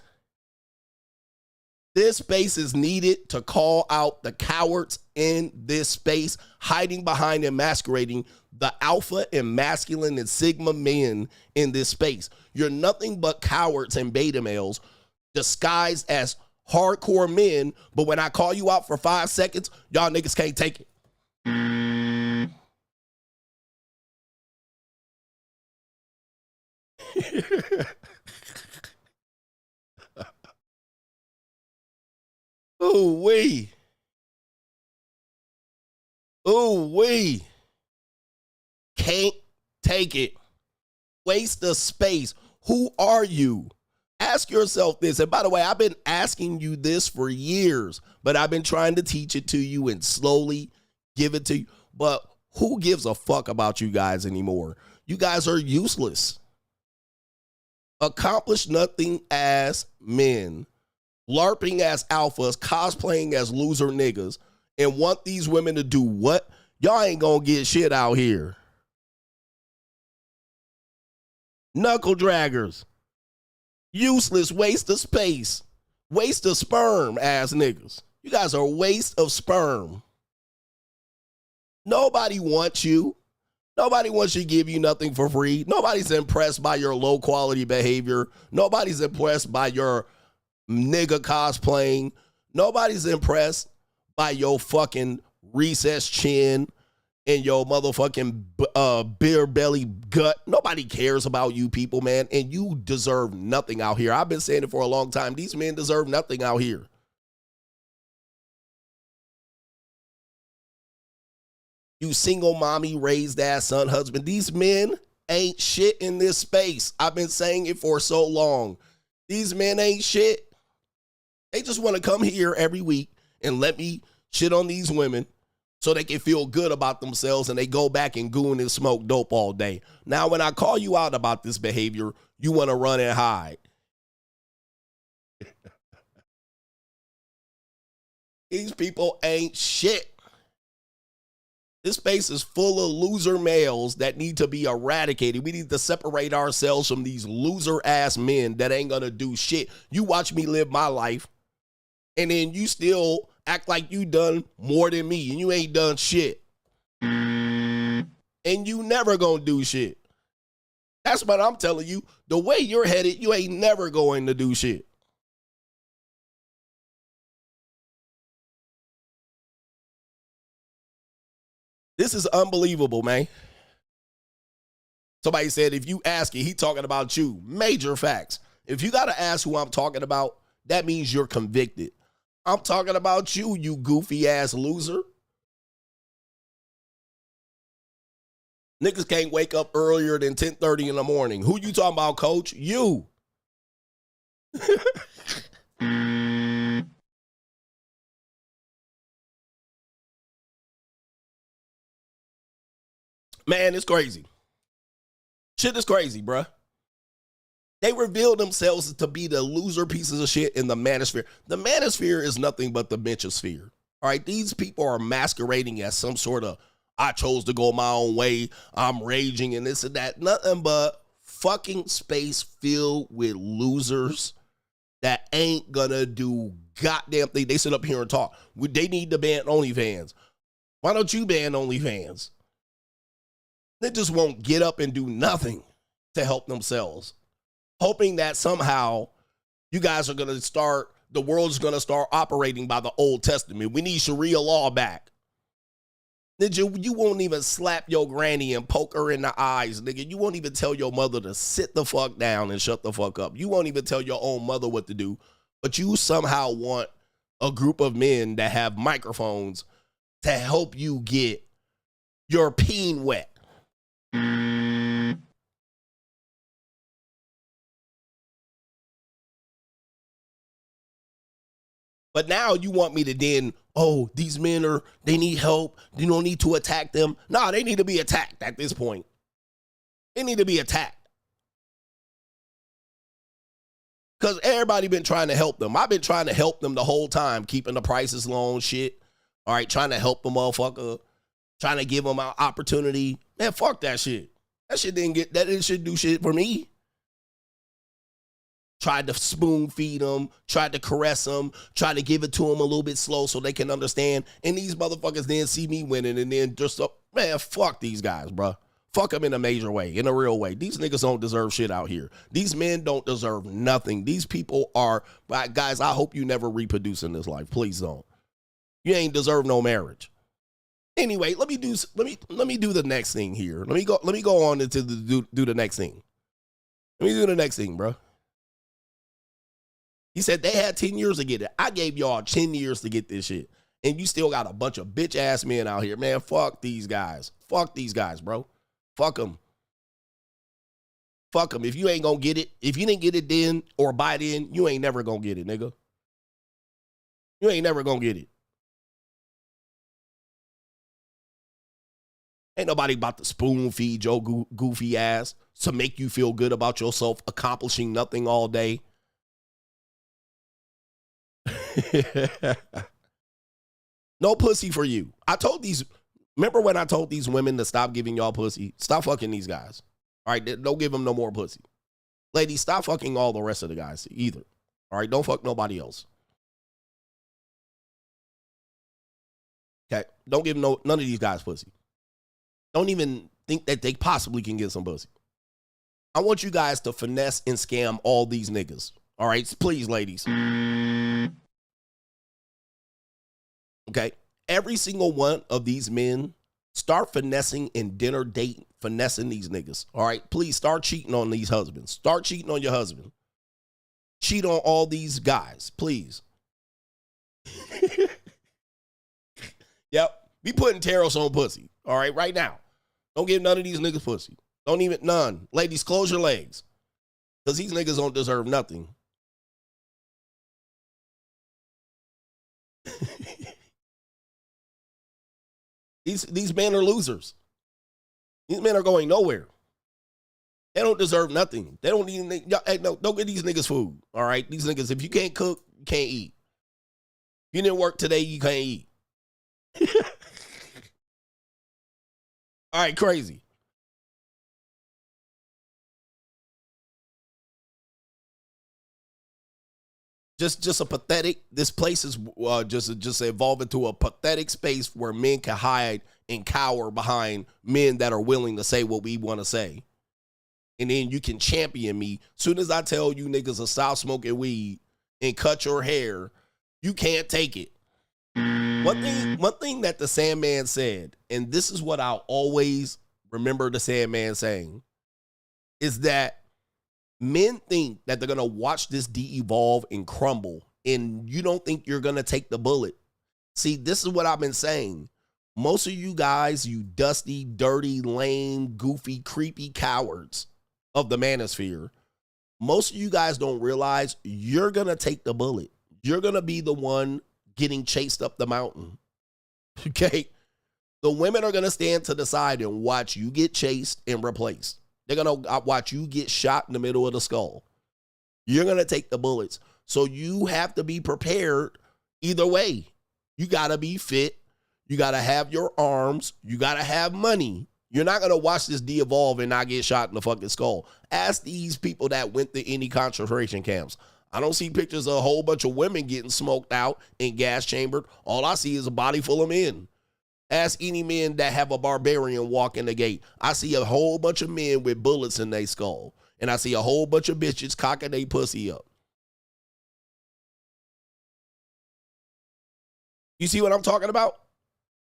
is needed to call out the cowards in this space, hiding behind and masquerading the alpha and masculine and sigma men in this space. You're nothing but cowards and beta males disguised as hardcore men, but when I call you out for 5 seconds, y'all niggas can't take it. Ooh wee. Ooh wee. Can't take it. Waste of space. Who are you? Ask yourself this. And by the way, I've been asking you this for years, but I've been trying to teach it to you and slowly give it to you. But who gives a fuck about you guys anymore? You guys are useless. Accomplish nothing as men. LARPing as alphas, cosplaying as loser niggas, and want these women to do what? Y'all ain't gonna get shit out here. Knuckle draggers. Useless, waste of space. Waste of sperm ass niggas. You guys are a waste of sperm. Nobody wants you. Nobody wants you to give you nothing for free. Nobody's impressed by your low quality behavior. Nobody's impressed by your nigga cosplaying. Nobody's impressed by your fucking recessed chin and your motherfucking beer belly gut. Nobody cares about you people, man, and you deserve nothing out here. I've been saying it for a long time. These men deserve nothing out here. You single mommy, raised ass son, husband. These men ain't shit in this space. I've been saying it for so long. These men ain't shit. They just want to come here every week and let me shit on these women so they can feel good about themselves, and they go back and goon and smoke dope all day. Now, when I call you out about this behavior, you want to run and hide. These people ain't shit. This space is full of loser males that need to be eradicated. We need to separate ourselves from these loser ass men that ain't gonna do shit. You watch me live my life, and then you still act like you done more than me, and you ain't done shit. And you never gonna do shit. That's what I'm telling you. The way you're headed, you ain't never going to do shit. This is unbelievable, man. Somebody said, if you ask it, he talking about you. Major facts. If you got to ask who I'm talking about, that means you're convicted. I'm talking about you, you goofy ass loser. Niggas can't wake up earlier than 10:30 in the morning. Who you talking about, coach? You. Man, it's crazy. Shit is crazy, bruh. They reveal themselves to be the loser pieces of shit in the Manosphere. The Manosphere is nothing but the Mitchosphere. All right, these people are masquerading as some sort of, I chose to go my own way, I'm raging and this and that. Nothing but fucking space filled with losers that ain't gonna do goddamn thing. They sit up here and talk. They need to ban OnlyFans. Why don't you ban OnlyFans? They just won't get up and do nothing to help themselves, hoping that somehow You guys are going to start, the world's going to start operating by the Old Testament. We need Sharia law back. Nigga, you won't even slap your granny and poke her in the eyes, nigga. You won't even tell your mother to sit the fuck down and shut the fuck up. You won't even tell your own mother what to do, but you somehow want a group of men that have microphones to help you get your peen wet. But now you want me to then, oh, these men they need help. You don't need to attack them. Nah, they need to be attacked at this point. They need to be attacked. Because everybody been trying to help them. I've been trying to help them the whole time, keeping the prices low and shit. All right, trying to help the motherfucker. Trying to give them an opportunity. Man, fuck that shit. That shit didn't do shit for me. Tried to spoon feed them, tried to caress them, tried to give it to them a little bit slow so they can understand. And these motherfuckers then see me winning and then just, man, fuck these guys, bro. Fuck them in a major way, in a real way. These niggas don't deserve shit out here. These men don't deserve nothing. These people are, guys, I hope you never reproduce in this life. Please don't. You ain't deserve no marriage. Anyway, let me do the next thing here. Let me go on into do the next thing. Let me do the next thing, bro. He said they had 10 years to get it. I gave y'all 10 years to get this shit. And you still got a bunch of bitch ass men out here. Man, fuck these guys. Fuck these guys, bro. Fuck them. Fuck them. If you ain't gonna get it, if you didn't get it then or by then, you ain't never gonna get it, nigga. You ain't never gonna get it. Ain't nobody about to spoon feed your goofy ass to make you feel good about yourself accomplishing nothing all day. No pussy for you. Remember when I told these women to stop giving y'all pussy? Stop fucking these guys. All right, don't give them no more pussy. Ladies, stop fucking all the rest of the guys either. All right, don't fuck nobody else. Okay, don't give none of these guys pussy. Don't even think that they possibly can get some pussy. I want you guys to finesse and scam all these niggas. All right, please, ladies. Okay, every single one of these men, start finessing and dinner date, finessing these niggas. All right, please start cheating on these husbands. Start cheating on your husband. Cheat on all these guys, please. Yep, be putting taros on pussy. All right, right now. Don't give none of these niggas pussy. Don't even, none. Ladies, close your legs. Because these niggas don't deserve nothing. These men are losers. These men are going nowhere. They don't deserve nothing. They don't even, hey, no, don't get these niggas food. All right, these niggas, if you can't cook, you can't eat. If you didn't work today, you can't eat. All right, crazy. Just a pathetic, this place is just evolved into a pathetic space where men can hide and cower behind men that are willing to say what we want to say. And then you can champion me. Soon as I tell you niggas to stop smoking weed and cut your hair, you can't take it. One thing that the Sandman said, and this is what I'll always remember the Sandman saying, is that men think that they're going to watch this de-evolve and crumble, and you don't think you're going to take the bullet. See, this is what I've been saying. Most of you guys, you dusty, dirty, lame, goofy, creepy cowards of the Manosphere, most of you guys don't realize you're going to take the bullet. You're going to be the one getting chased up the mountain. Okay? The women are going to stand to the side and watch you get chased and replaced. They're going to watch you get shot in the middle of the skull. You're going to take the bullets. So you have to be prepared either way. You got to be fit. You got to have your arms. You got to have money. You're not going to watch this de-evolve and not get shot in the fucking skull. Ask these people that went to any concentration camps. I don't see pictures of a whole bunch of women getting smoked out and gas chambered. All I see is a body full of men. Ask any men that have a barbarian walk in the gate. I see a whole bunch of men with bullets in their skull. And I see a whole bunch of bitches cocking their pussy up. You see what I'm talking about?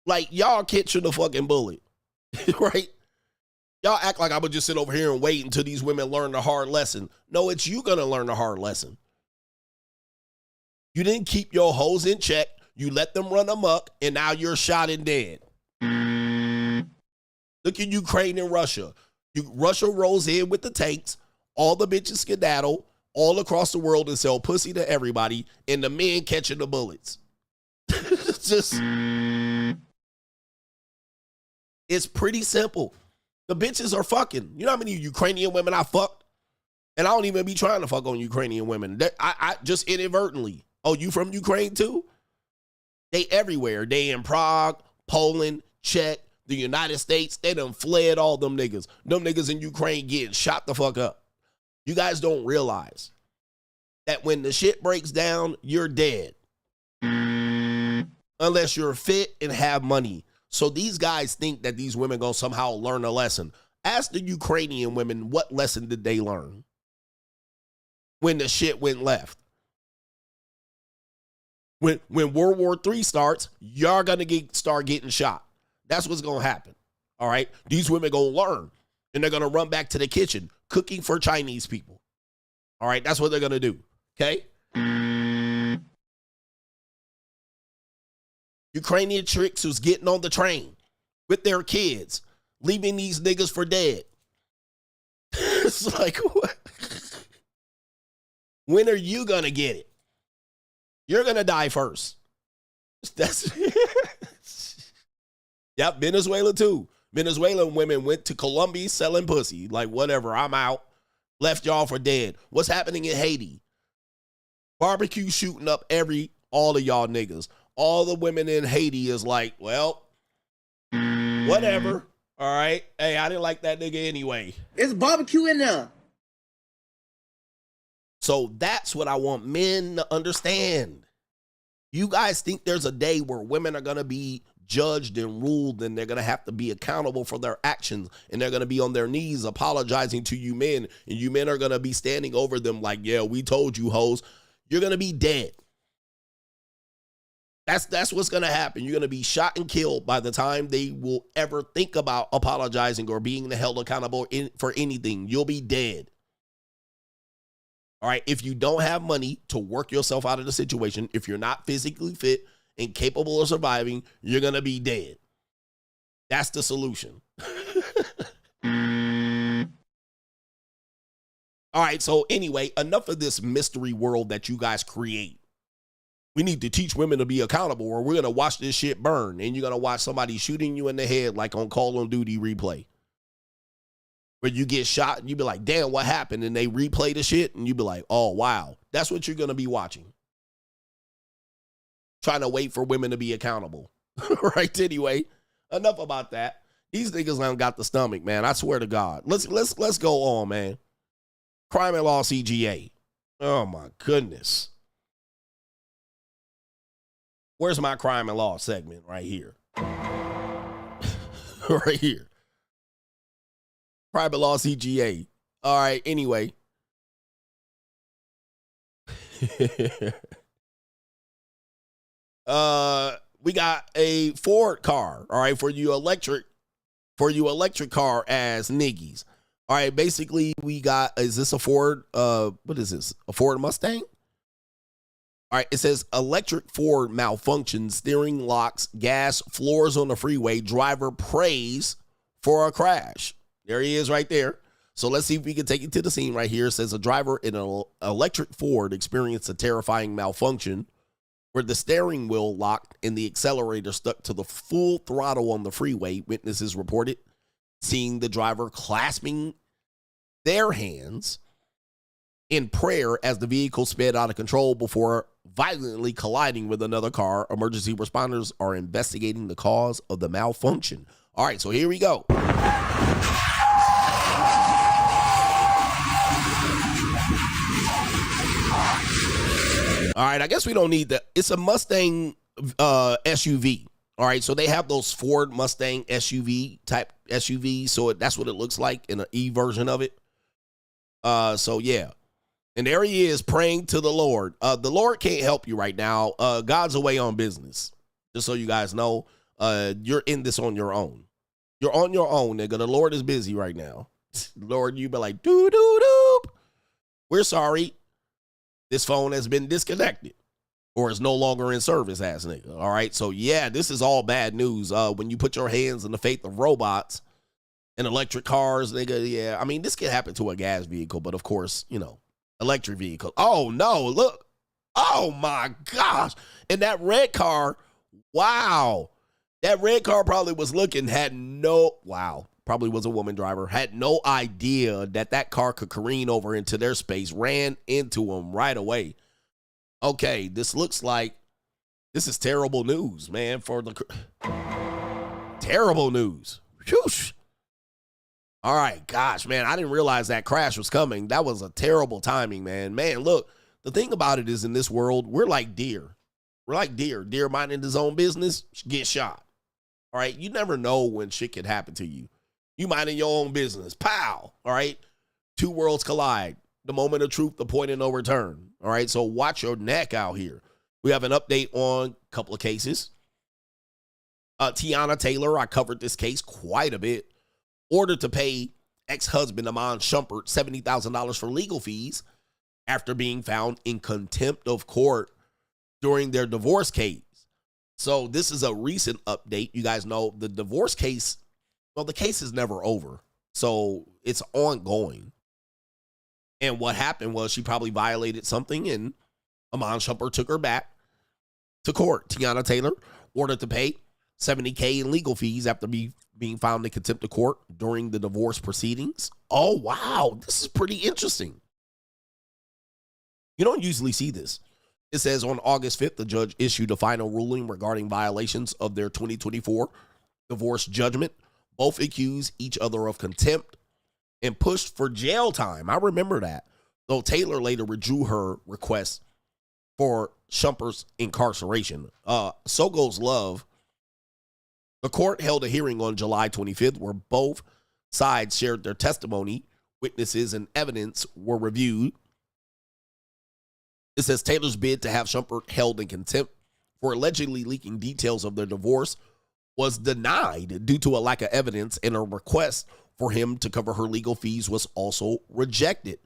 Like, y'all catching the fucking bullet, right? Y'all act like I would just sit over here and wait until these women learn the hard lesson. No, it's you gonna learn the hard lesson. You didn't keep your hoes in check. You let them run amok, and now you're shot and dead. Look at Ukraine and Russia. Russia rolls in with the tanks. All the bitches skedaddle all across the world and sell pussy to everybody, and the men catching the bullets. It's pretty simple. The bitches are fucking. You know how many Ukrainian women I fucked? And I don't even be trying to fuck on Ukrainian women. I just inadvertently. Oh, you from Ukraine too? They everywhere. They in Prague, Poland, Czech, the United States. They done fled all them niggas. Them niggas in Ukraine getting shot the fuck up. You guys don't realize that when the shit breaks down, you're dead. Unless you're fit and have money. So these guys think that these women gonna somehow learn a lesson. Ask the Ukrainian women, what lesson did they learn when the shit went left? When World War III starts, y'all gonna start getting shot. That's what's gonna happen. All right, these women gonna learn, and they're gonna run back to the kitchen cooking for Chinese people. All right, that's what they're gonna do. Okay. Ukrainian chicks who's getting on the train with their kids, leaving these niggas for dead. It's like, what? When are you gonna get it? You're gonna die first. That's yep, Venezuela too. Venezuelan women went to Colombia selling pussy. Like, whatever, I'm out. Left y'all for dead. What's happening in Haiti? Barbecue shooting up all of y'all niggas. All the women in Haiti is like, well, whatever. All right. Hey, I didn't like that nigga anyway. It's barbecue in there. So that's what I want men to understand. You guys think there's a day where women are going to be judged and ruled, and they're going to have to be accountable for their actions, and they're going to be on their knees apologizing to you men, and you men are going to be standing over them like, yeah, we told you, hoes. You're going to be dead. That's what's going to happen. You're going to be shot and killed by the time they will ever think about apologizing or being held accountable for anything. You'll be dead. All right. If you don't have money to work yourself out of the situation, if you're not physically fit and capable of surviving, you're going to be dead. That's the solution. All right. So anyway, enough of this mystery world that you guys create. We need to teach women to be accountable, or we're going to watch this shit burn, and you're going to watch somebody shooting you in the head like on Call of Duty replay. Where you get shot, and you be like, damn, what happened? And they replay the shit, and you be like, oh, wow. That's what you're going to be watching. Trying to wait for women to be accountable. Right? Anyway, enough about that. These niggas don't got the stomach, man. I swear to God. Let's go on, man. Crime and Law CGA. Oh, my goodness. Where's my crime and law segment? Right here. Right here. Crime and Law CGA. All right, anyway. We got a Ford car, all right, for you electric car as niggies. All right, basically we got, is this a Ford, what is this? A Ford Mustang? All right, it says electric Ford malfunctions, steering locks, gas, floors on the freeway, driver prays for a crash. There he is right there. So let's see if we can take it to the scene right here. It says a driver in an electric Ford experienced a terrifying malfunction where the steering wheel locked and the accelerator stuck to the full throttle on the freeway. Witnesses reported seeing the driver clasping their hands in prayer as the vehicle sped out of control before violently colliding with another car. Emergency responders are investigating the cause of the malfunction. All right, so here we go. All right, I guess we don't need that. It's a Mustang SUV. All right, so they have those Ford Mustang SUV type SUVs, so that's what it looks like in an E version of it. So yeah. And there he is praying to the Lord. The Lord can't help you right now. God's away on business. Just so you guys know, you're in this on your own. You're on your own, nigga. The Lord is busy right now. Lord, you be like, doo-doo-doo. We're sorry. This phone has been disconnected or is no longer in service, ass nigga. All right. So, yeah, this is all bad news. When you put your hands in the faith of robots and electric cars, nigga, yeah. I mean, this could happen to a gas vehicle, but of course, you know, electric vehicle. Oh, no, look. Oh, my gosh. And that red car, wow. That red car probably was looking, probably was a woman driver, had no idea that car could careen over into their space, ran into them right away. Okay, this looks like this is terrible news, man, terrible news. Whoosh. All right, gosh, man, I didn't realize that crash was coming. That was a terrible timing, man. Man, look, the thing about it is in this world, we're like deer. We're like deer. Deer minding his own business, get shot. All right, you never know when shit could happen to you. You minding your own business. Pow. All right. Two worlds collide. The moment of truth, the point of no return. All right. So watch your neck out here. We have an update on a couple of cases. Teyana Taylor, I covered this case quite a bit. Ordered to pay ex-husband Amon Shumpert $70,000 for legal fees after being found in contempt of court during their divorce case. So this is a recent update. You guys know the divorce case. Well, the case is never over, so it's ongoing. And what happened was she probably violated something, and Amon Shumpert took her back to court. Teyana Taylor ordered to pay $70K in legal fees after being found in contempt of court during the divorce proceedings. Oh, wow. This is pretty interesting. You don't usually see this. It says on August 5th, the judge issued a final ruling regarding violations of their 2024 divorce judgment. Both accused each other of contempt and pushed for jail time. I remember that. Though Taylor later withdrew her request for Shumpert's incarceration. So goes love. The court held a hearing on July 25th where both sides shared their testimony. Witnesses and evidence were reviewed. It says Taylor's bid to have Shumpert held in contempt for allegedly leaking details of their divorce was denied due to a lack of evidence, and a request for him to cover her legal fees was also rejected.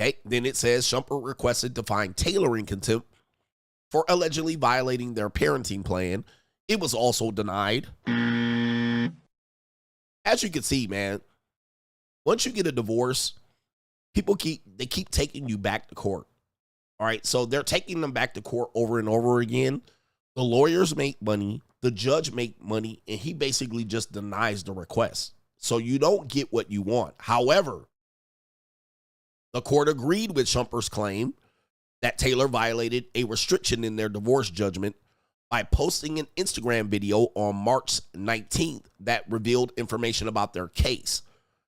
Okay, then it says Shumpert requested to find Taylor in contempt for allegedly violating their parenting plan. It was also denied. As you can see, man, once you get a divorce, people keep taking you back to court. All right, so they're taking them back to court over and over again. The lawyers make money, the judge make money, and he basically just denies the request. So you don't get what you want. However, the court agreed with Shumpert's claim that Taylor violated a restriction in their divorce judgment by posting an Instagram video on March 19th that revealed information about their case.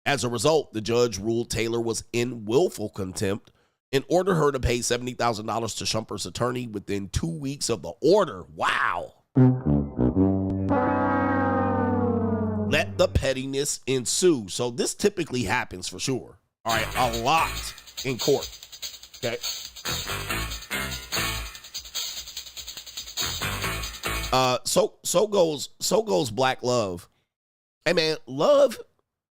As a result, the judge ruled Taylor was in willful contempt and ordered her to pay $70,000 to Shumpert's attorney within 2 weeks of the order. Wow. Let the pettiness ensue. So this typically happens for sure. All right, a lot in court. Okay. So goes black love. Hey man, love,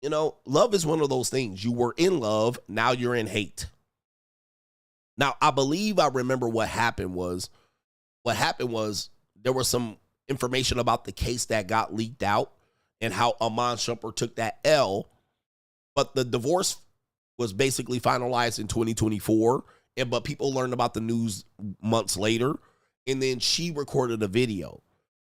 you know, love is one of those things. You were in love, now you're in hate. Now, I remember what happened was there was some information about the case that got leaked out and how Amon Shumpert took that L, but the divorce was basically finalized in 2024, but people learned about the news months later, and then she recorded a video.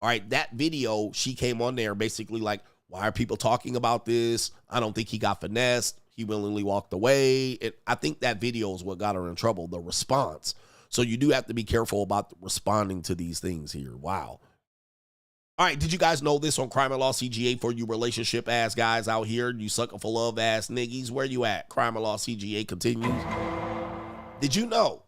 All right, that video, she came on there basically like, why are people talking about this? I don't think he got finessed. He willingly walked away. And I think that video is what got her in trouble, the response. So you do have to be careful about responding to these things here. Wow. All right, did you guys know this on Crime and Law CGA for you relationship ass guys out here? You sucker for love ass niggies. Where you at? Crime and Law CGA continues. Did you know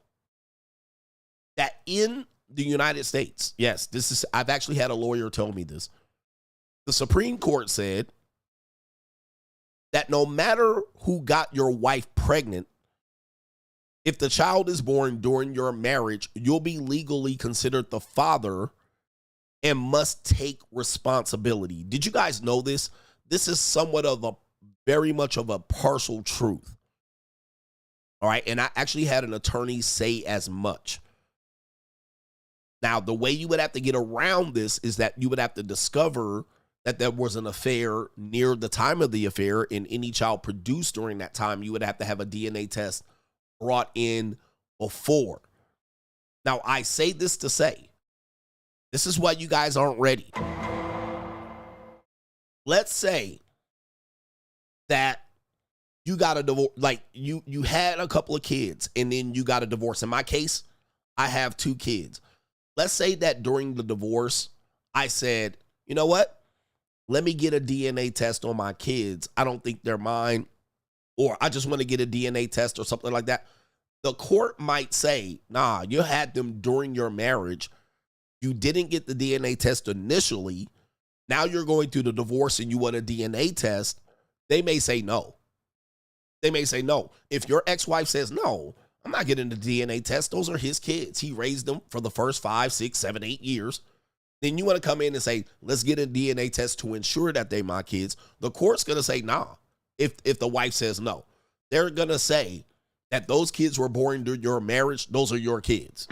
that in the United States, yes, I've actually had a lawyer tell me this. The Supreme Court said that no matter who got your wife pregnant, if the child is born during your marriage, you'll be legally considered the father and must take responsibility. Did you guys know this? This is somewhat of a very much of a partial truth. All right. And I actually had an attorney say as much. Now, the way you would have to get around this is that you would have to discover that there was an affair near the time of the affair, and any child produced during that time, you would have to have a DNA test brought in before. Now, I say this to say, this is why you guys aren't ready. Let's say that you got a divorce, like you had a couple of kids and then you got a divorce. In my case, I have 2 kids. Let's say that during the divorce, I said, you know what? Let me get a DNA test on my kids. I don't think they're mine, or I just want to get a DNA test or something like that. The court might say, nah, you had them during your marriage. You didn't get the DNA test initially. Now you're going through the divorce and you want a DNA test. They may say no. They may say no. If your ex-wife says, no, I'm not getting the DNA test. Those are his kids. He raised them for the first 5, 6, 7, 8 years. Then you want to come in and say, let's get a DNA test to ensure that they my kids. The court's going to say, nah, if the wife says no. They're going to say that those kids were born during your marriage. Those are your kids.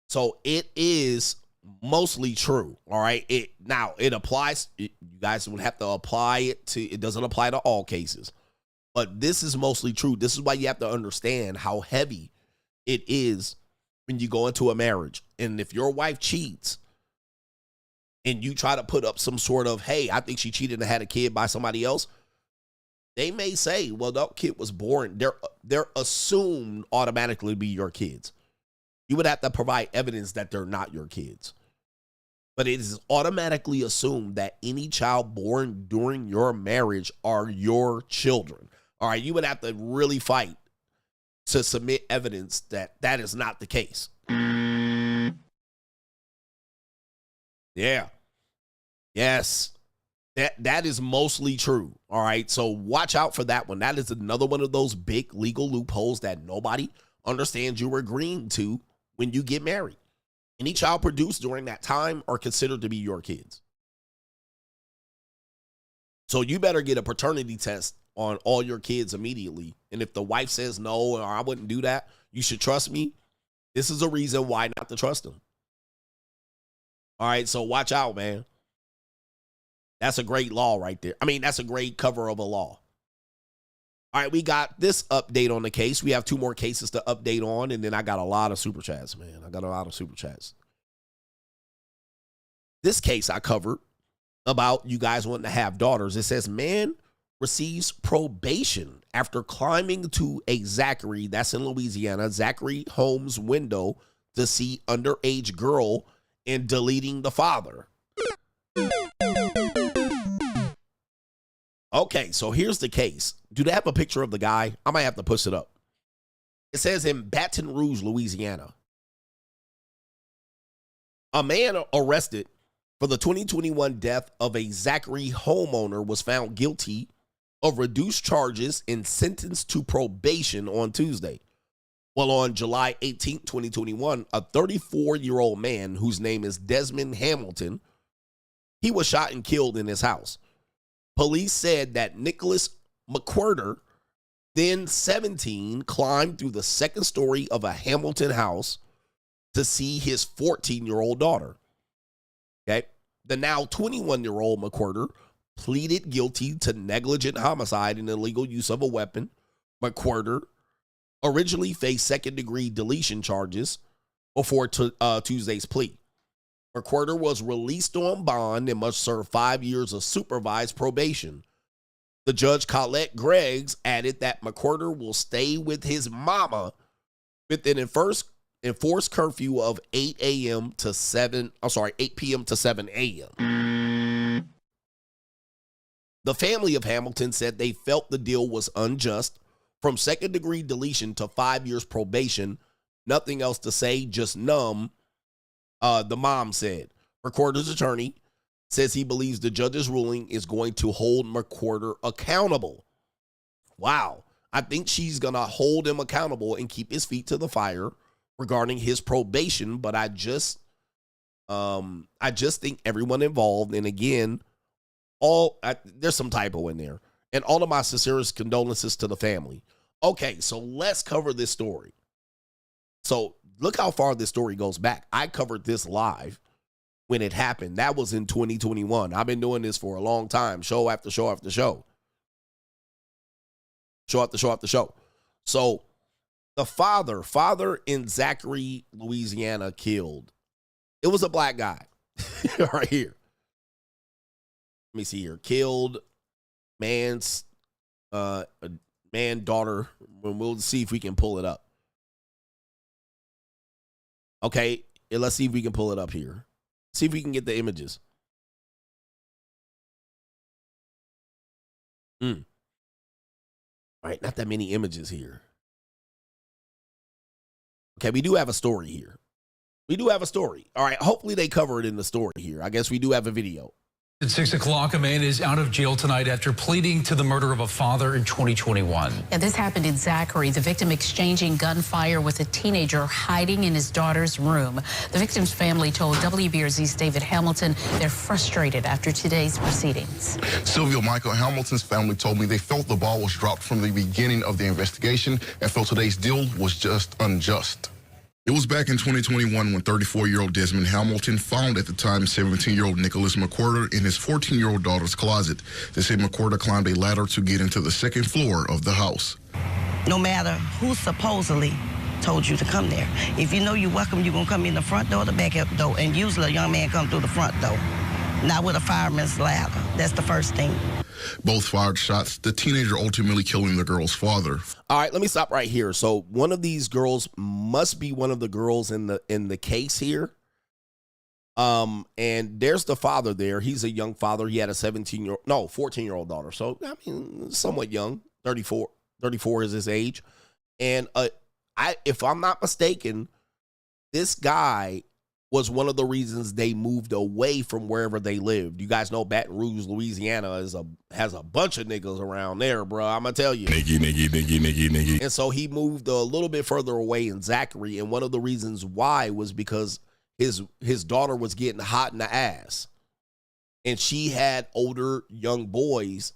So it is mostly true. All right. It applies. You guys would have to apply it to, it doesn't apply to all cases, but this is mostly true. This is why you have to understand how heavy it is when you go into a marriage. And if your wife cheats and you try to put up some sort of, hey, I think she cheated and had a kid by somebody else, they may say, well, that kid was born. They're assumed automatically be your kids. You would have to provide evidence that they're not your kids. But it is automatically assumed that any child born during your marriage are your children. All right, you would have to really fight to submit evidence that that is not the case. Yeah. Yes. That is mostly true. All right. So watch out for that one. That is another one of those big legal loopholes that nobody understands you're agreeing to when you get married. Any child produced during that time are considered to be your kids. So you better get a paternity test on all your kids immediately. And if the wife says no, or I wouldn't do that, you should trust me. This is a reason why not to trust them. All right, so watch out, man. That's a great law right there. I mean, that's a great cover of a law. All right, we got this update on the case. We have 2 more cases to update on, and then I got a lot of super chats, man. I got a lot of super chats. This case I covered about you guys wanting to have daughters. It says, man receives probation after climbing to a Zachary, that's in Louisiana, Zachary Holmes' window to see underage girl and deleting the father. Okay, so here's the case. Do they have a picture of the guy? I might have to push it up. It says in Baton Rouge, Louisiana, a man arrested for the 2021 death of a Zachary homeowner was found guilty of reduced charges and sentenced to probation on Tuesday. Well, on July 18, 2021, a 34-year-old man whose name is Desmond Hamilton, he was shot and killed in his house. Police said that Nicholas McWhirter, then 17, climbed through the second story of a Hamilton house to see his 14-year-old daughter. Okay. The now 21-year-old McWhirter pleaded guilty to negligent homicide and illegal use of a weapon. McWhirter originally faced second-degree deletion charges before Tuesday's plea. McWhirter was released on bond and must serve 5 years of supervised probation. The judge, Colette Greggs, added that McWhirter will stay with his mama with an enforced curfew of 8 p.m. to 7 a.m. The family of Hamilton said they felt the deal was unjust. From second-degree deletion to 5 years probation, nothing else to say, just numb, the mom said. McWhirter's attorney says he believes the judge's ruling is going to hold McWhirter accountable. Wow. I think she's going to hold him accountable and keep his feet to the fire regarding his probation, but I just think everyone involved, and again, there's some typo in there, and all of my sincerest condolences to the family. Okay, so let's cover this story. So look how far this story goes back. I covered this live when it happened. That was in 2021. I've been doing this for a long time, show after show after show. Show after show after show. So the father in Zachary, Louisiana, killed. It was a black guy right here. Let me see here. Killed man's daughter. We'll see if we can pull it up. Okay, let's see if we can pull it up here. See if we can get the images. All right, not that many images here. Okay, we do have a story here. We do have a story. All right, hopefully they cover it in the story here. I guess we do have a video. At 6 o'clock, a man is out of jail tonight after pleading to the murder of a father in 2021. Yeah, this happened in Zachary. The victim exchanging gunfire with a teenager hiding in his daughter's room. The victim's family told WBRZ's David Hamilton they're frustrated after today's proceedings. Sylvia Michael Hamilton's family told me they felt the ball was dropped from the beginning of the investigation and felt today's deal was just unjust. It was back in 2021 when 34-year-old Desmond Hamilton found at the time 17-year-old Nicholas McWhorter in his 14-year-old daughter's closet. They say McWhorter climbed a ladder to get into the second floor of the house. No matter who supposedly told you to come there, if you know you're welcome, you're going to come in the front door or the back door, and usually a young man come through the front door, not with a fireman's ladder. That's the first thing. Both fired shots, the teenager ultimately killing the girl's father. All right, let me stop right here. So one of these girls must be one of the girls in the case here. And there's the father there. He's a young father. He had a 14-year-old daughter. So, I mean, somewhat young. 34 is his age. And if I'm not mistaken, this guy was one of the reasons they moved away from wherever they lived. You guys know Baton Rouge, Louisiana has a bunch of niggas around there, bro. I'm going to tell you. Niggy. And so he moved a little bit further away in Zachary, and one of the reasons why was because his daughter was getting hot in the ass. And she had older young boys.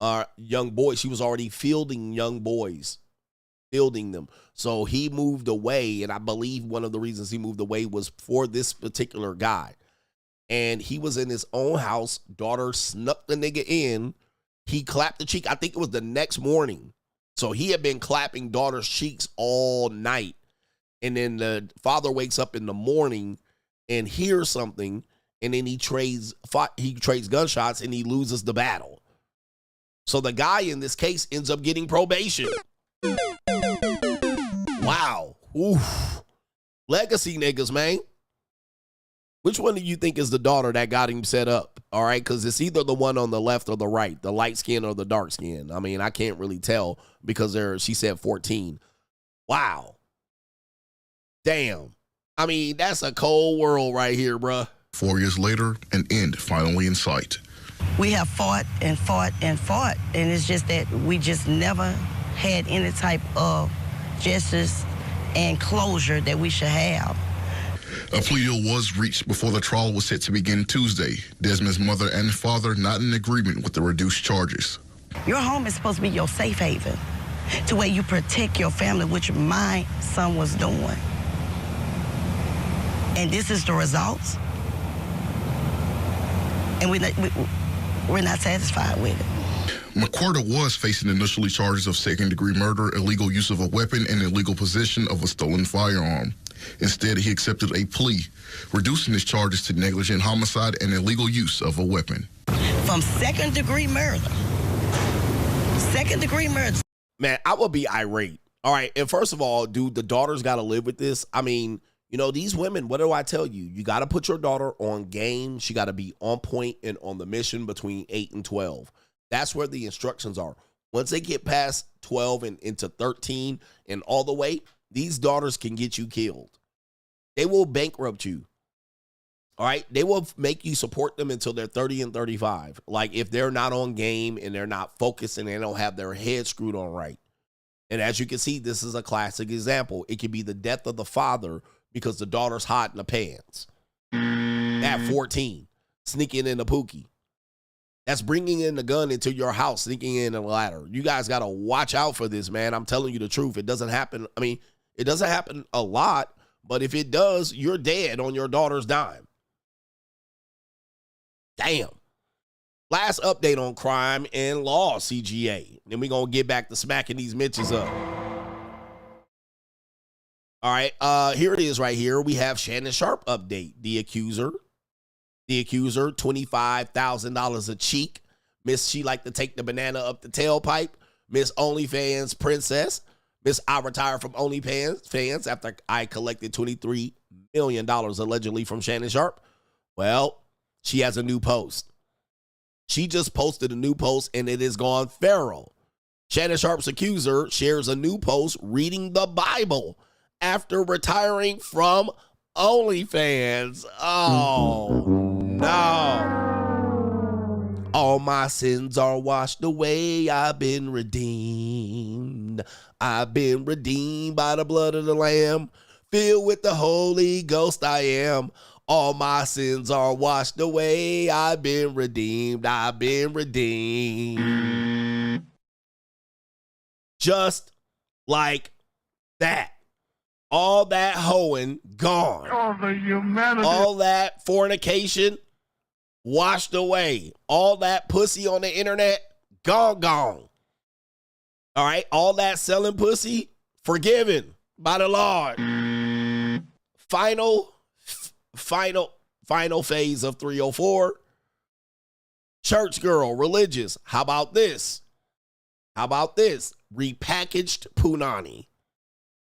She was already fielding young boys. Fielding them. So he moved away, and I believe one of the reasons he moved away was for this particular guy. And he was in his own house. Daughter snuck the nigga in. He clapped the cheek. I think it was the next morning. So he had been clapping daughter's cheeks all night. And then the father wakes up in the morning and hears something, and then he trades gunshots and he loses the battle. So the guy in this case ends up getting probation. Wow. Oof. Legacy niggas, man. Which one do you think is the daughter that got him set up? All right, because it's either the one on the left or the right, the light skin or the dark skin. I mean, I can't really tell because she said 14. Wow. Damn. I mean, that's a cold world right here, bruh. 4 years later, an end finally in sight. We have fought and fought and fought, and it's just that we just never had any type of justice and closure that we should have. A plea deal was reached before the trial was set to begin Tuesday. Desmond's mother and father not in agreement with the reduced charges. Your home is supposed to be your safe haven, to where you protect your family, which my son was doing. And this is the results. And we're not satisfied with it. McWhorter was facing initially charges of second-degree murder, illegal use of a weapon, and illegal possession of a stolen firearm. Instead, he accepted a plea, reducing his charges to negligent homicide and illegal use of a weapon. From second-degree murder. Second-degree murder. Man, I would be irate. All right, and first of all, dude, the daughter's got to live with this. I mean, you know, these women, what do I tell you? You got to put your daughter on game. She got to be on point and on the mission between 8 and 12. That's where the instructions are. Once they get past 12 and into 13 and all the way, these daughters can get you killed. They will bankrupt you. All right? They will make you support them until they're 30 and 35. Like if they're not on game and they're not focused and they don't have their head screwed on right. And as you can see, this is a classic example. It could be the death of the father because the daughter's hot in the pants. At 14, sneaking in the pookie. That's bringing in the gun into your house, sneaking in a ladder. You guys got to watch out for this, man. I'm telling you the truth. It doesn't happen. I mean, it doesn't happen a lot, but if it does, you're dead on your daughter's dime. Damn. Last update on crime and law, CGA. Then we're going to get back to smacking these Mitches up. All right, here it is right here. We have Shannon Sharp update. The Accuser, $25,000 a cheek. Miss, she like to take the banana up the tailpipe. Miss OnlyFans Princess. Miss, I retired from OnlyFans after I collected $23 million allegedly from Shannon Sharp. Well, she has a new post. She just posted a new post and it is gone feral. Shannon Sharp's Accuser shares a new post reading the Bible after retiring from OnlyFans. Oh, no. All my sins are washed away. I've been redeemed. I've been redeemed by the blood of the Lamb. Filled with the Holy Ghost I am. All my sins are washed away. I've been redeemed. I've been redeemed. Just like that. All that hoeing gone. All the humanity. All that fornication washed away. All that pussy on the internet gone. All right. All that selling pussy forgiven by the Lord. Final phase of 304. Church girl, religious. How about this? Repackaged punani.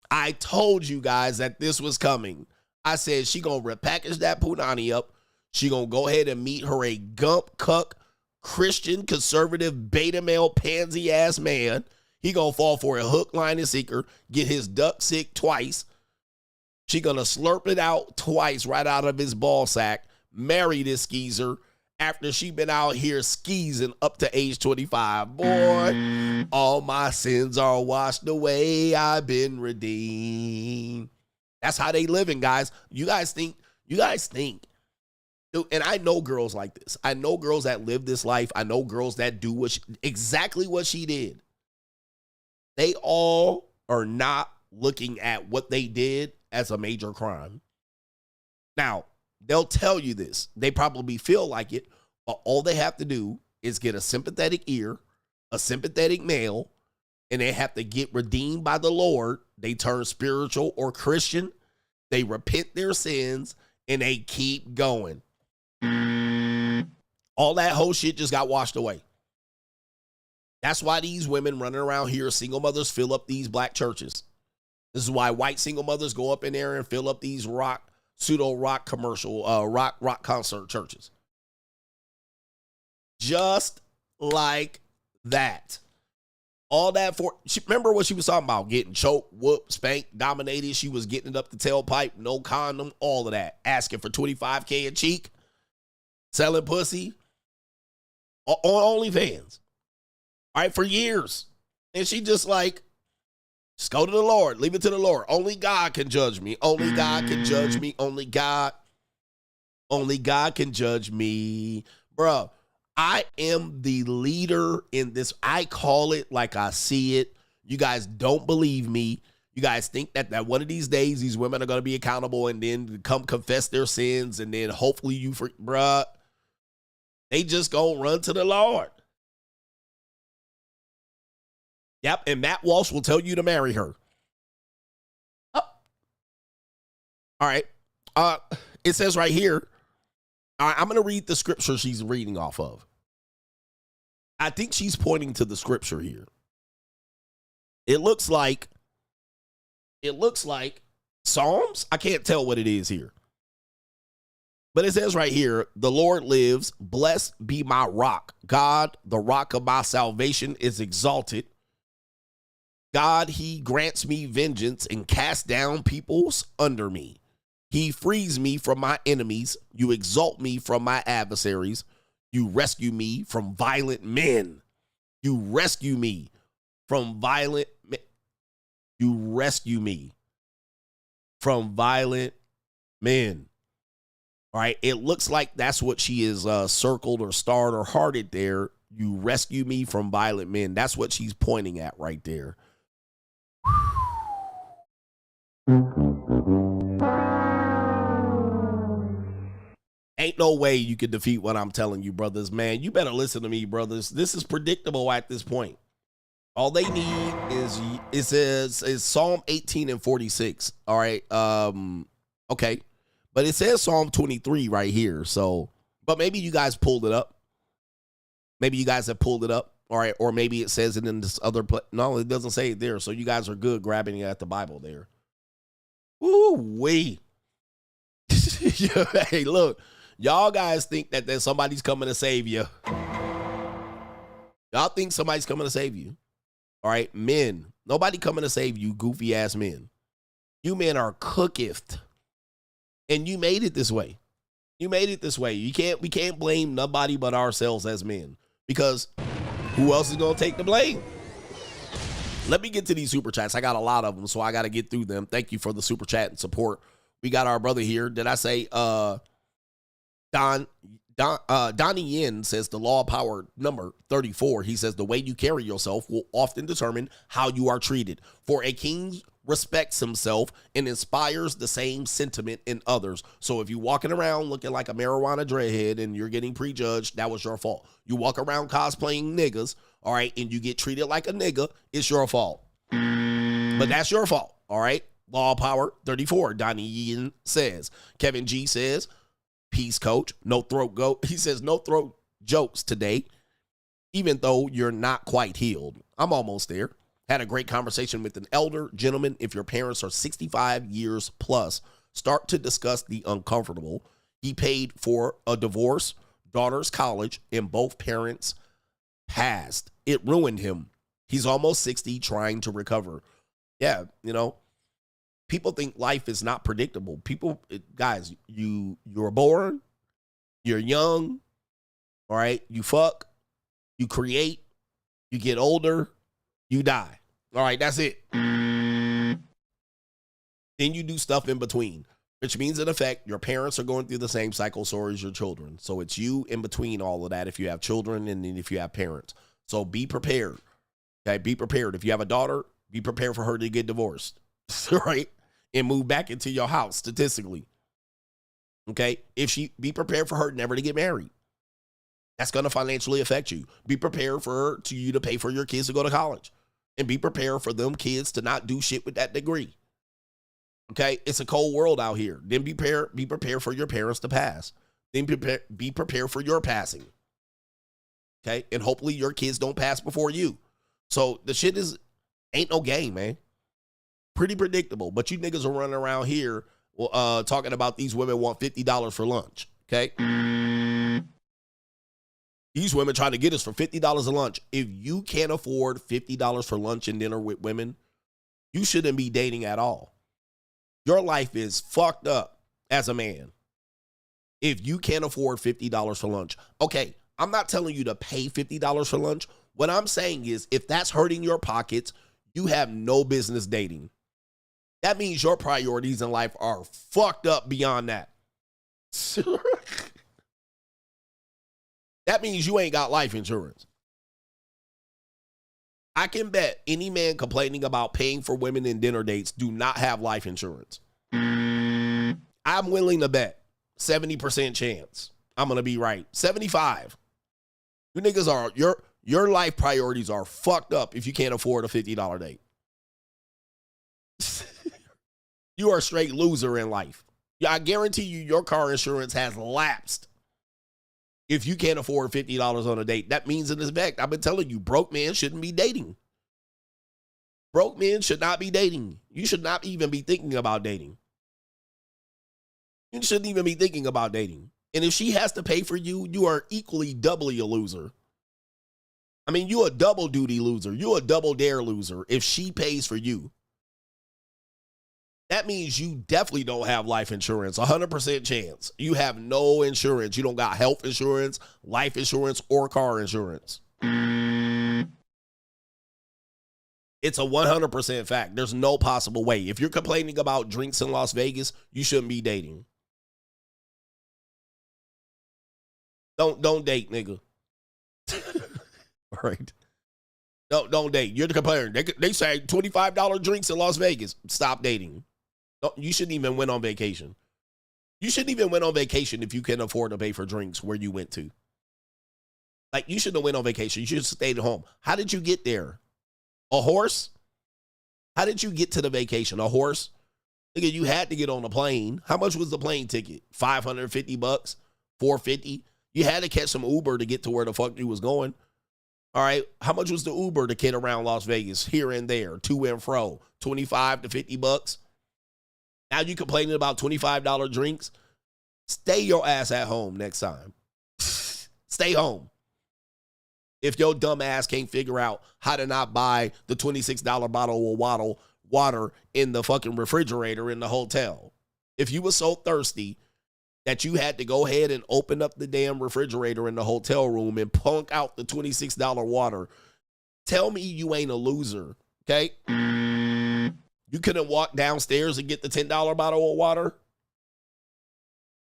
I told you guys that this was coming. I said she gonna repackage that punani up. She gonna go ahead and meet her a gump cuck Christian conservative beta male pansy ass man. He gonna fall for a hook, line, and sinker, get his duck sick twice. She gonna slurp it out twice right out of his ball sack, marry this skeezer after she been out here skeezing up to age 25. Boy, all my sins are washed away. I've been redeemed. That's how they living, guys. You guys think, and I know girls like this. I know girls that live this life. I know girls that do exactly what she did. They all are not looking at what they did as a major crime. Now, they'll tell you this. They probably feel like it, but all they have to do is get a sympathetic ear, a sympathetic male, and they have to get redeemed by the Lord. They turn spiritual or Christian. They repent their sins, and they keep going. All that whole shit just got washed away. That's why these women running around here, single mothers, fill up these black churches. This is why white single mothers go up in there and fill up these pseudo rock commercial, rock concert churches. Just like that. All that remember what she was talking about? Getting choked, whooped, spanked, dominated. She was getting it up the tailpipe, no condom, all of that. Asking for $25K a cheek. Selling pussy. On OnlyFans. All right, for years. And she just like, just go to the Lord. Leave it to the Lord. Only God can judge me. Only God can judge me. Only God can judge me. Bruh, I am the leader in this. I call it like I see it. You guys don't believe me. You guys think that one of these days these women are going to be accountable and then come confess their sins and then hopefully bruh, they just going to run to the Lord. Yep, and Matt Walsh will tell you to marry her. Oh. All right. It says right here, I'm going to read the scripture she's reading off of. I think she's pointing to the scripture here. It looks like Psalms. I can't tell what it is here. But it says right here, the Lord lives, blessed be my rock. God, the rock of my salvation, is exalted. God, he grants me vengeance and casts down peoples under me. He frees me from my enemies. You exalt me from my adversaries. You rescue me from violent men. You rescue me from violent men. You rescue me from violent men. All right. It looks like that's what she is circled or starred or hearted there. You rescue me from violent men. That's what she's pointing at right there. Ain't no way you can defeat what I'm telling you, brothers. Man, you better listen to me, brothers. This is predictable at this point. All they need is Psalm 18 and 46. All right. Okay. But it says Psalm 23 right here. So, but maybe you guys pulled it up. Maybe you guys have pulled it up. All right. Or maybe it says it in this other place. No, it doesn't say it there. So you guys are good grabbing at the Bible there. Woo-wee. Hey, look. Y'all guys think that there's somebody's coming to save you. Y'all think somebody's coming to save you. All right, men. Nobody coming to save you, goofy ass men. You men are cooketh. And you made it this way. You made it this way. We can't blame nobody but ourselves as men. Because who else is gonna take the blame? Let me get to these super chats. I got a lot of them, so I gotta get through them. Thank you for the super chat and support. We got our brother here. Did I say Donnie Yin says the law of power number 34. He says the way you carry yourself will often determine how you are treated. For a king respects himself and inspires the same sentiment in others. So if you're walking around looking like a marijuana dreadhead and you're getting prejudged, that was your fault. You walk around cosplaying niggas, all right, and you get treated like a nigga, it's your fault. But that's your fault, all right? Law of power 34. Donnie Yin says. Kevin G says, peace, coach. No throat go. He says no throat jokes today, even though you're not quite healed. I'm almost there. Had a great conversation with an elder gentleman. If your parents are 65 years plus, start to discuss the uncomfortable. He paid for a divorce, daughter's college, and both parents passed. It ruined him. He's almost 60, trying to recover. Yeah, you know, people think life is not predictable. Guys, you're born, you're young, all right? You fuck, you create, you get older, you die. All right, that's it. Then you do stuff in between, which means in effect, your parents are going through the same cycle, so is your children. So it's you in between all of that if you have children and then if you have parents. So be prepared. Okay, be prepared. If you have a daughter, be prepared for her to get divorced, right? And move back into your house statistically. Okay? Be prepared for her never to get married. That's going to financially affect you. Be prepared for you to pay for your kids to go to college. And be prepared for them kids to not do shit with that degree. Okay? It's a cold world out here. Then be prepared for your parents to pass. Then be prepared for your passing. Okay? And hopefully your kids don't pass before you. So the shit ain't no game, man. Pretty predictable. But you niggas are running around here talking about these women want $50 for lunch. Okay? These women trying to get us for $50 a lunch. If you can't afford $50 for lunch and dinner with women, you shouldn't be dating at all. Your life is fucked up as a man. If you can't afford $50 for lunch. Okay, I'm not telling you to pay $50 for lunch. What I'm saying is if that's hurting your pockets, you have no business dating. That means your priorities in life are fucked up beyond that. That means you ain't got life insurance. I can bet any man complaining about paying for women in dinner dates do not have life insurance. I'm willing to bet 70% chance I'm going to be right. 75. You niggas are, your life priorities are fucked up if you can't afford a $50 date. You are a straight loser in life. I guarantee you your car insurance has lapsed. If you can't afford $50 on a date, that means in effect, I've been telling you, broke men shouldn't be dating. Broke men should not be dating. You should not even be thinking about dating. You shouldn't even be thinking about dating. And if she has to pay for you, you are equally doubly a loser. I mean, you a double duty loser. You a double dare loser if she pays for you. That means you definitely don't have life insurance. 100% chance. You have no insurance. You don't got health insurance, life insurance, or car insurance. It's a 100% fact. There's no possible way. If you're complaining about drinks in Las Vegas, you shouldn't be dating. Don't date, nigga. All right. Don't date. You're the complainer. They say $25 drinks in Las Vegas. Stop dating. You shouldn't even went on vacation. You shouldn't even went on vacation if you can afford to pay for drinks where you went to. Like, you shouldn't have went on vacation. You should have stayed at home. How did you get there? A horse? How did you get to the vacation? A horse? Nigga, you had to get on a plane. How much was the plane ticket? $550? $450? You had to catch some Uber to get to where the fuck you was going. All right. How much was the Uber to get around Las Vegas here and there, to and fro? $25 to $50? Now you complaining about $25 drinks? Stay your ass at home next time. Stay home. If your dumb ass can't figure out how to not buy the $26 bottle of water in the fucking refrigerator in the hotel. If you were so thirsty that you had to go ahead and open up the damn refrigerator in the hotel room and punk out the $26 water, tell me you ain't a loser, okay? You couldn't walk downstairs and get the $10 bottle of water?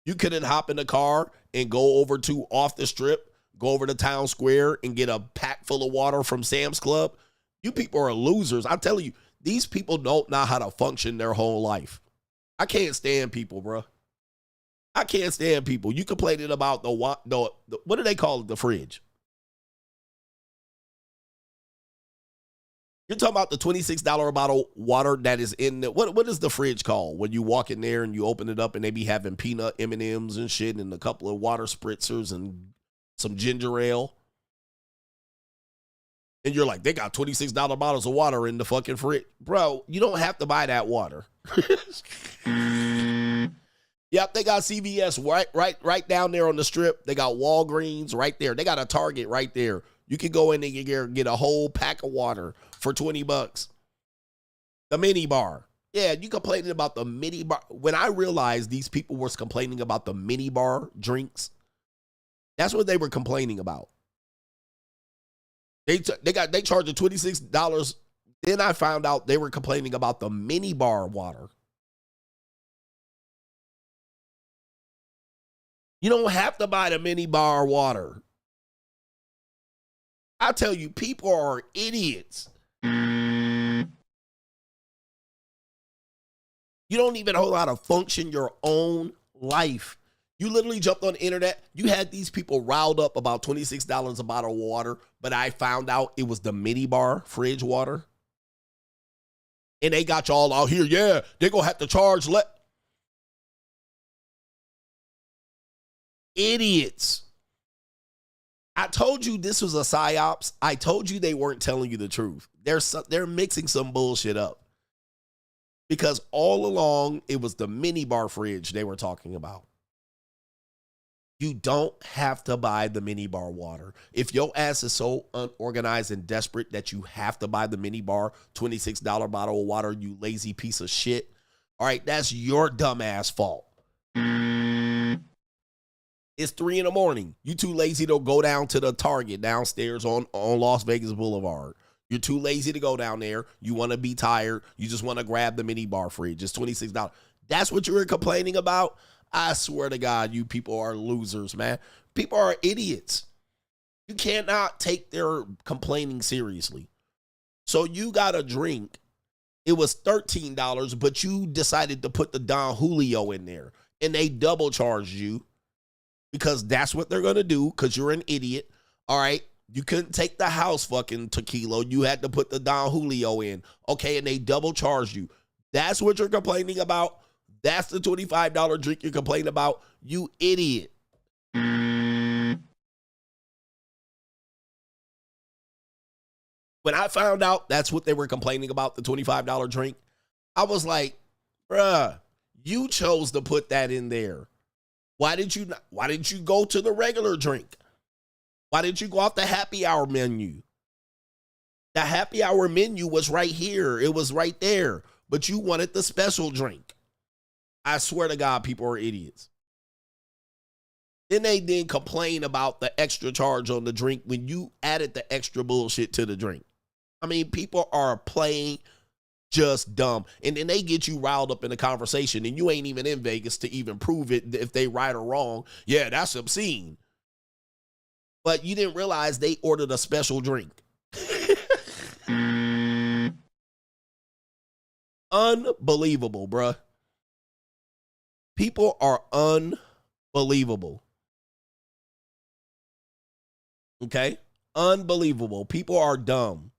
You couldn't hop in the car and go over to off the strip, go over to Town Square and get a pack full of water from Sam's Club? You people are losers. I'm telling you, these people don't know how to function their whole life. I can't stand people, bro. I can't stand people. You complaining about the what do they call it? The fridge. You're talking about the $26 bottle water that is in the, what is the fridge called? When you walk in there and you open it up and they be having peanut M&Ms and shit and a couple of water spritzers and some ginger ale. And you're like, they got $26 bottles of water in the fucking fridge. Bro, you don't have to buy that water. Yep, they got CVS right down there on the strip. They got Walgreens right there. They got a Target right there. You can go in and get a whole pack of water for $20. The mini bar. Yeah, you complaining about the mini bar. When I realized these people were complaining about the mini bar drinks, that's what they were complaining about. They charged $26. Then I found out they were complaining about the mini bar water. You don't have to buy the mini bar water. I tell you, people are idiots. You don't even know how to function your own life. You literally jumped on the internet. You had these people riled up about $26 a bottle of water, but I found out it was the mini bar fridge water. And they got y'all out here. Yeah, they're going to have to charge. Idiots. I told you this was a psyops. I told you they weren't telling you the truth. They're mixing some bullshit up. Because all along, it was the mini bar fridge they were talking about. You don't have to buy the mini bar water. If your ass is so unorganized and desperate that you have to buy the mini bar $26 bottle of water, you lazy piece of shit, all right, that's your dumb ass fault. It's 3 a.m. You too lazy to go down to the Target downstairs on Las Vegas Boulevard. You're too lazy to go down there. You want to be tired. You just want to grab the mini bar fridge. It's $26. That's what you were complaining about? I swear to God, you people are losers, man. People are idiots. You cannot take their complaining seriously. So you got a drink. It was $13, but you decided to put the Don Julio in there. And they double charged you. Because that's what they're going to do, because you're an idiot. All right? You couldn't take the house fucking tequila. You had to put the Don Julio in. Okay, and they double charged you. That's what you're complaining about? That's the $25 drink you're complaining about? You idiot. When I found out that's what they were complaining about, the $25 drink, I was like, bruh, you chose to put that in there. Why didn't you go to the regular drink? Why didn't you go off the happy hour menu? The happy hour menu was right here. It was right there. But you wanted the special drink. I swear to God, people are idiots. Then they didn't complain about the extra charge on the drink when you added the extra bullshit to the drink. I mean, people are playing just dumb. And then they get you riled up in a conversation and you ain't even in Vegas to even prove it if they right or wrong. Yeah, that's obscene. But you didn't realize they ordered a special drink. Unbelievable, bruh. People are unbelievable. Okay? Unbelievable. People are dumb.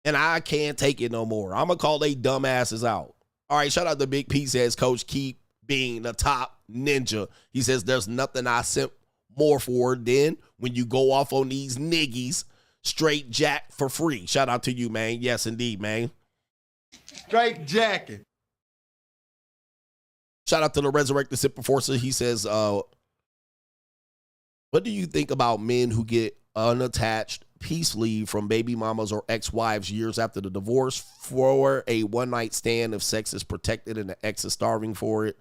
And I can't take it no more. I'm going to call they dumbasses out. All right, shout out to Big P says, Coach, keep being the top ninja. He says, there's nothing I sent more for than when you go off on these niggies straight jack for free. Shout out to you, man. Yes, indeed, man. Straight jacket. Shout out to the Resurrected Super Forcer. He says, what do you think about men who get unattached peace leave from baby mamas or ex-wives years after the divorce for a one-night stand if sex is protected and the ex is starving for it?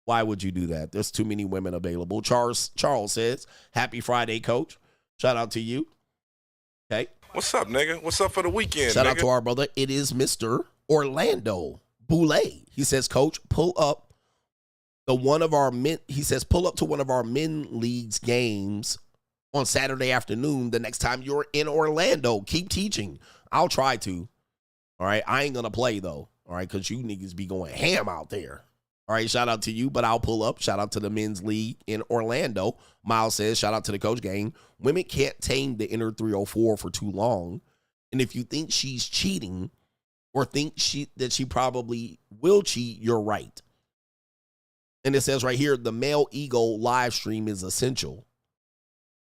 Why would you do that? There's too many women available. Charles says, happy Friday, Coach. Shout out to you. Okay. What's up, nigga? What's up for the weekend, Shout nigga? out to our brother. It is Mr. Orlando Boulay. He says, Coach, pull up to one of our men leagues games on Saturday afternoon the next time you're in Orlando. Keep teaching. I'll try to. All right. I ain't going to play, though. All right. Because you niggas be going ham out there. All right. Shout out to you, but I'll pull up. Shout out to the men's league in Orlando. Miles says, shout out to the Coach Gang. Women can't tame the inner 304 for too long. And if you think she's cheating or think that she probably will cheat, you're right. And it says right here, the male ego live stream is essential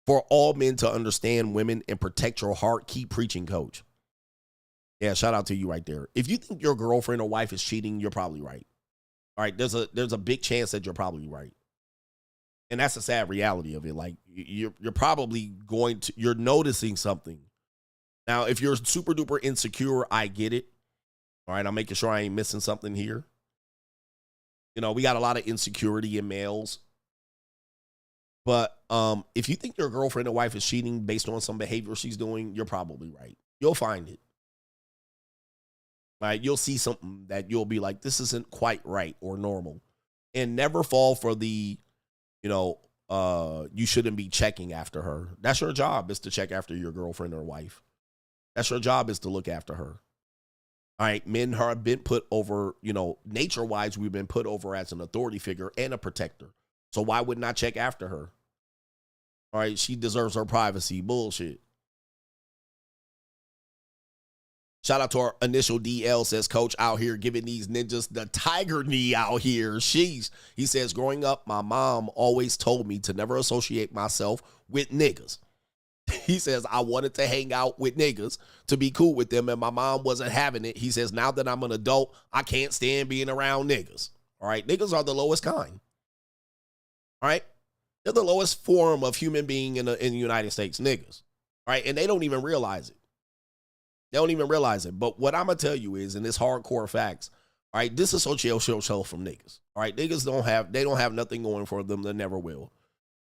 for all men to understand women and protect your heart. Keep preaching, Coach. Yeah, shout out to you right there. If you think your girlfriend or wife is cheating, you're probably right. All right, there's a big chance that you're probably right. And that's the sad reality of it. Like, you're probably you're noticing something. Now, if you're super duper insecure, I get it. All right, I'm making sure I ain't missing something here. You know, we got a lot of insecurity in males. But if you think your girlfriend or wife is cheating based on some behavior she's doing, you're probably right. You'll find it. Right? You'll see something that you'll be like, this isn't quite right or normal. And never fall for the, you shouldn't be checking after her. That's your job, is to check after your girlfriend or wife. That's your job, is to look after her. All right, men have been put over, nature-wise, we've been put over as an authority figure and a protector. So why wouldn't I check after her? All right, she deserves her privacy. Bullshit. Shout out to our initial DL, says, Coach, out here giving these ninjas the tiger knee out here. He says, growing up, my mom always told me to never associate myself with niggas. He says, I wanted to hang out with niggas to be cool with them, and my mom wasn't having it. He says, now that I'm an adult, I can't stand being around niggas. All right, niggas are the lowest kind. All right, they're the lowest form of human being in the United States, niggas. All right, and they don't even realize it. They don't even realize it. But what I'm going to tell you is, and it's hardcore facts, all right, disassociate yourself from niggas. All right, niggas don't have nothing going for them. They never will.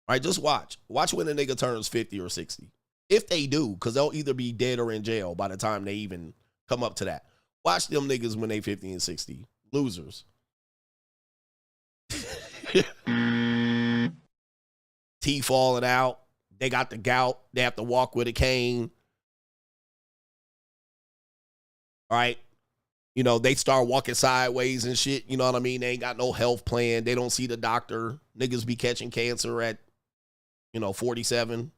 All right, just watch. Watch when a nigga turns 50 or 60. If they do, because they'll either be dead or in jail by the time they even come up to that. Watch them niggas when they 50 and 60. Losers. Teeth falling out. They got the gout. They have to walk with a cane. All right. They start walking sideways and shit. You know what I mean? They ain't got no health plan. They don't see the doctor. Niggas be catching cancer at, 47.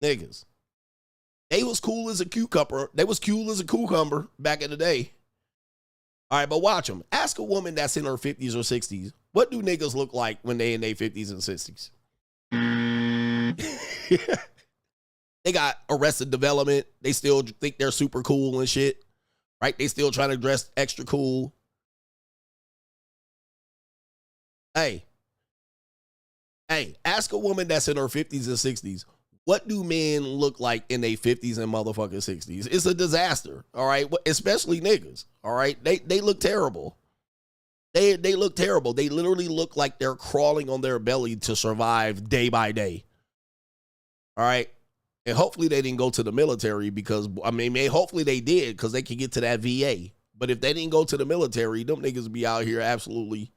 Niggas. They was cool as a cucumber. They was cool as a cucumber back in the day. All right, but watch them. Ask a woman that's in her 50s or 60s, what do niggas look like when they in their 50s and 60s? They got Arrested Development. They still think they're super cool and shit. Right? They still trying to dress extra cool. Hey, ask a woman that's in her 50s and 60s, what do men look like in their 50s and motherfucking 60s? It's a disaster, all right? Especially niggas, all right? They look terrible. They look terrible. They literally look like they're crawling on their belly to survive day by day, all right? And hopefully they didn't go to the military because, I mean, hopefully they did because they can get to that VA. But if they didn't go to the military, them niggas be out here absolutely.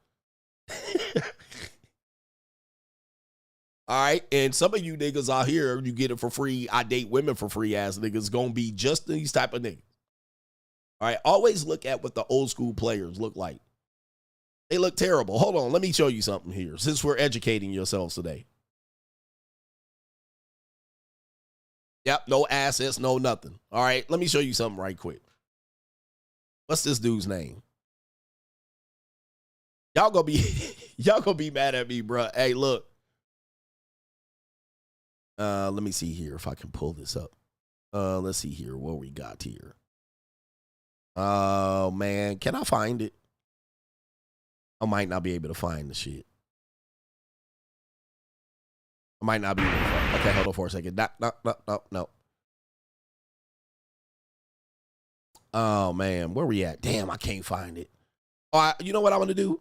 All right. And some of you niggas out here, you get it for free. I date women for free ass niggas. Gonna be just these type of niggas. All right. Always look at what the old school players look like. They look terrible. Hold on. Let me show you something here since we're educating yourselves today. Yep. No assets, no nothing. All right. Let me show you something right quick. What's this dude's name? Y'all gonna be mad at me, bro. Hey, look. Let me see here if I can pull this up. Let's see here what we got here. Oh man, can I find it? I might not be able to find the shit. I might not be able to find it. Okay, hold on for a second. No. Oh man, where we at? Damn, I can't find it. All right, you know what I'm gonna do?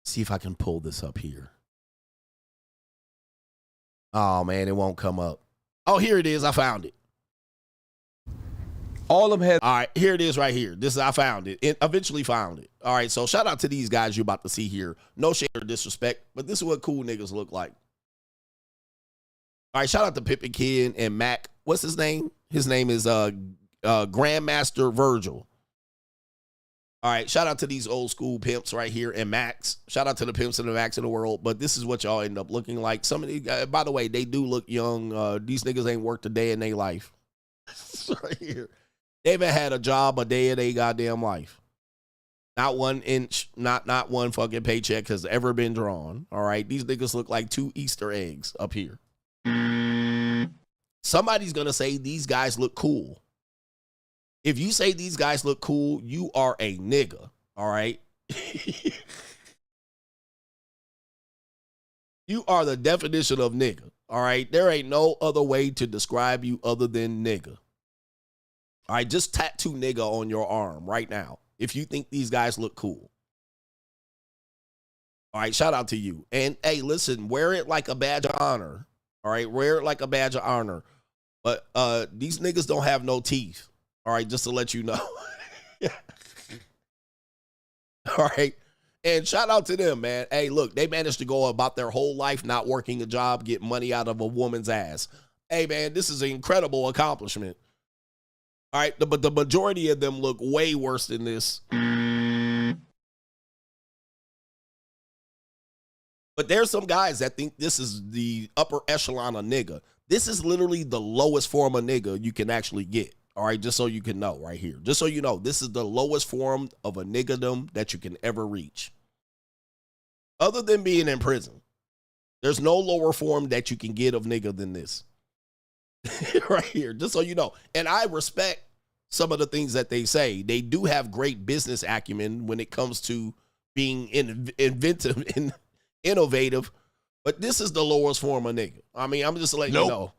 See if I can pull this up here. Oh man, it won't come up. Oh, here it is. I found it. All of them had. All right, here it is right here. I found it. Eventually found it. All right, so shout out to these guys you're about to see here. No shade or disrespect, but this is what cool niggas look like. All right, shout out to Pippin Kid and Mac. What's his name? His name is Grandmaster Virgil. All right, shout out to these old school pimps right here and Max. Shout out to the pimps and the Max in the world, but this is what y'all end up looking like. Some of these guys, by the way, they do look young. These niggas ain't worked a day in their life. Right here. They haven't had a job a day of their goddamn life. Not 1 inch, not one fucking paycheck has ever been drawn. All right, these niggas look like 2 Easter eggs up here. Somebody's gonna say these guys look cool. If you say these guys look cool, you are a nigga. All right. You are the definition of nigga. All right. There ain't no other way to describe you other than nigga. All right. Just tattoo nigga on your arm right now if you think these guys look cool. All right. Shout out to you. And hey, listen, wear it like a badge of honor. All right. Wear it like a badge of honor. But these niggas don't have no teeth. All right, just to let you know. All right. And shout out to them, man. Hey, look, they managed to go about their whole life not working a job, get money out of a woman's ass. Hey, man, this is an incredible accomplishment. All right, but the majority of them look way worse than this. But there's some guys that think this is the upper echelon of nigga. This is literally the lowest form of nigga you can actually get. All right, just so you can know right here. Just so you know, this is the lowest form of a niggerdom that you can ever reach. Other than being in prison, there's no lower form that you can get of nigga than this. Right here, just so you know. And I respect some of the things that they say. They do have great business acumen when it comes to being inventive and innovative. But this is the lowest form of nigga. I mean, I'm just letting you know.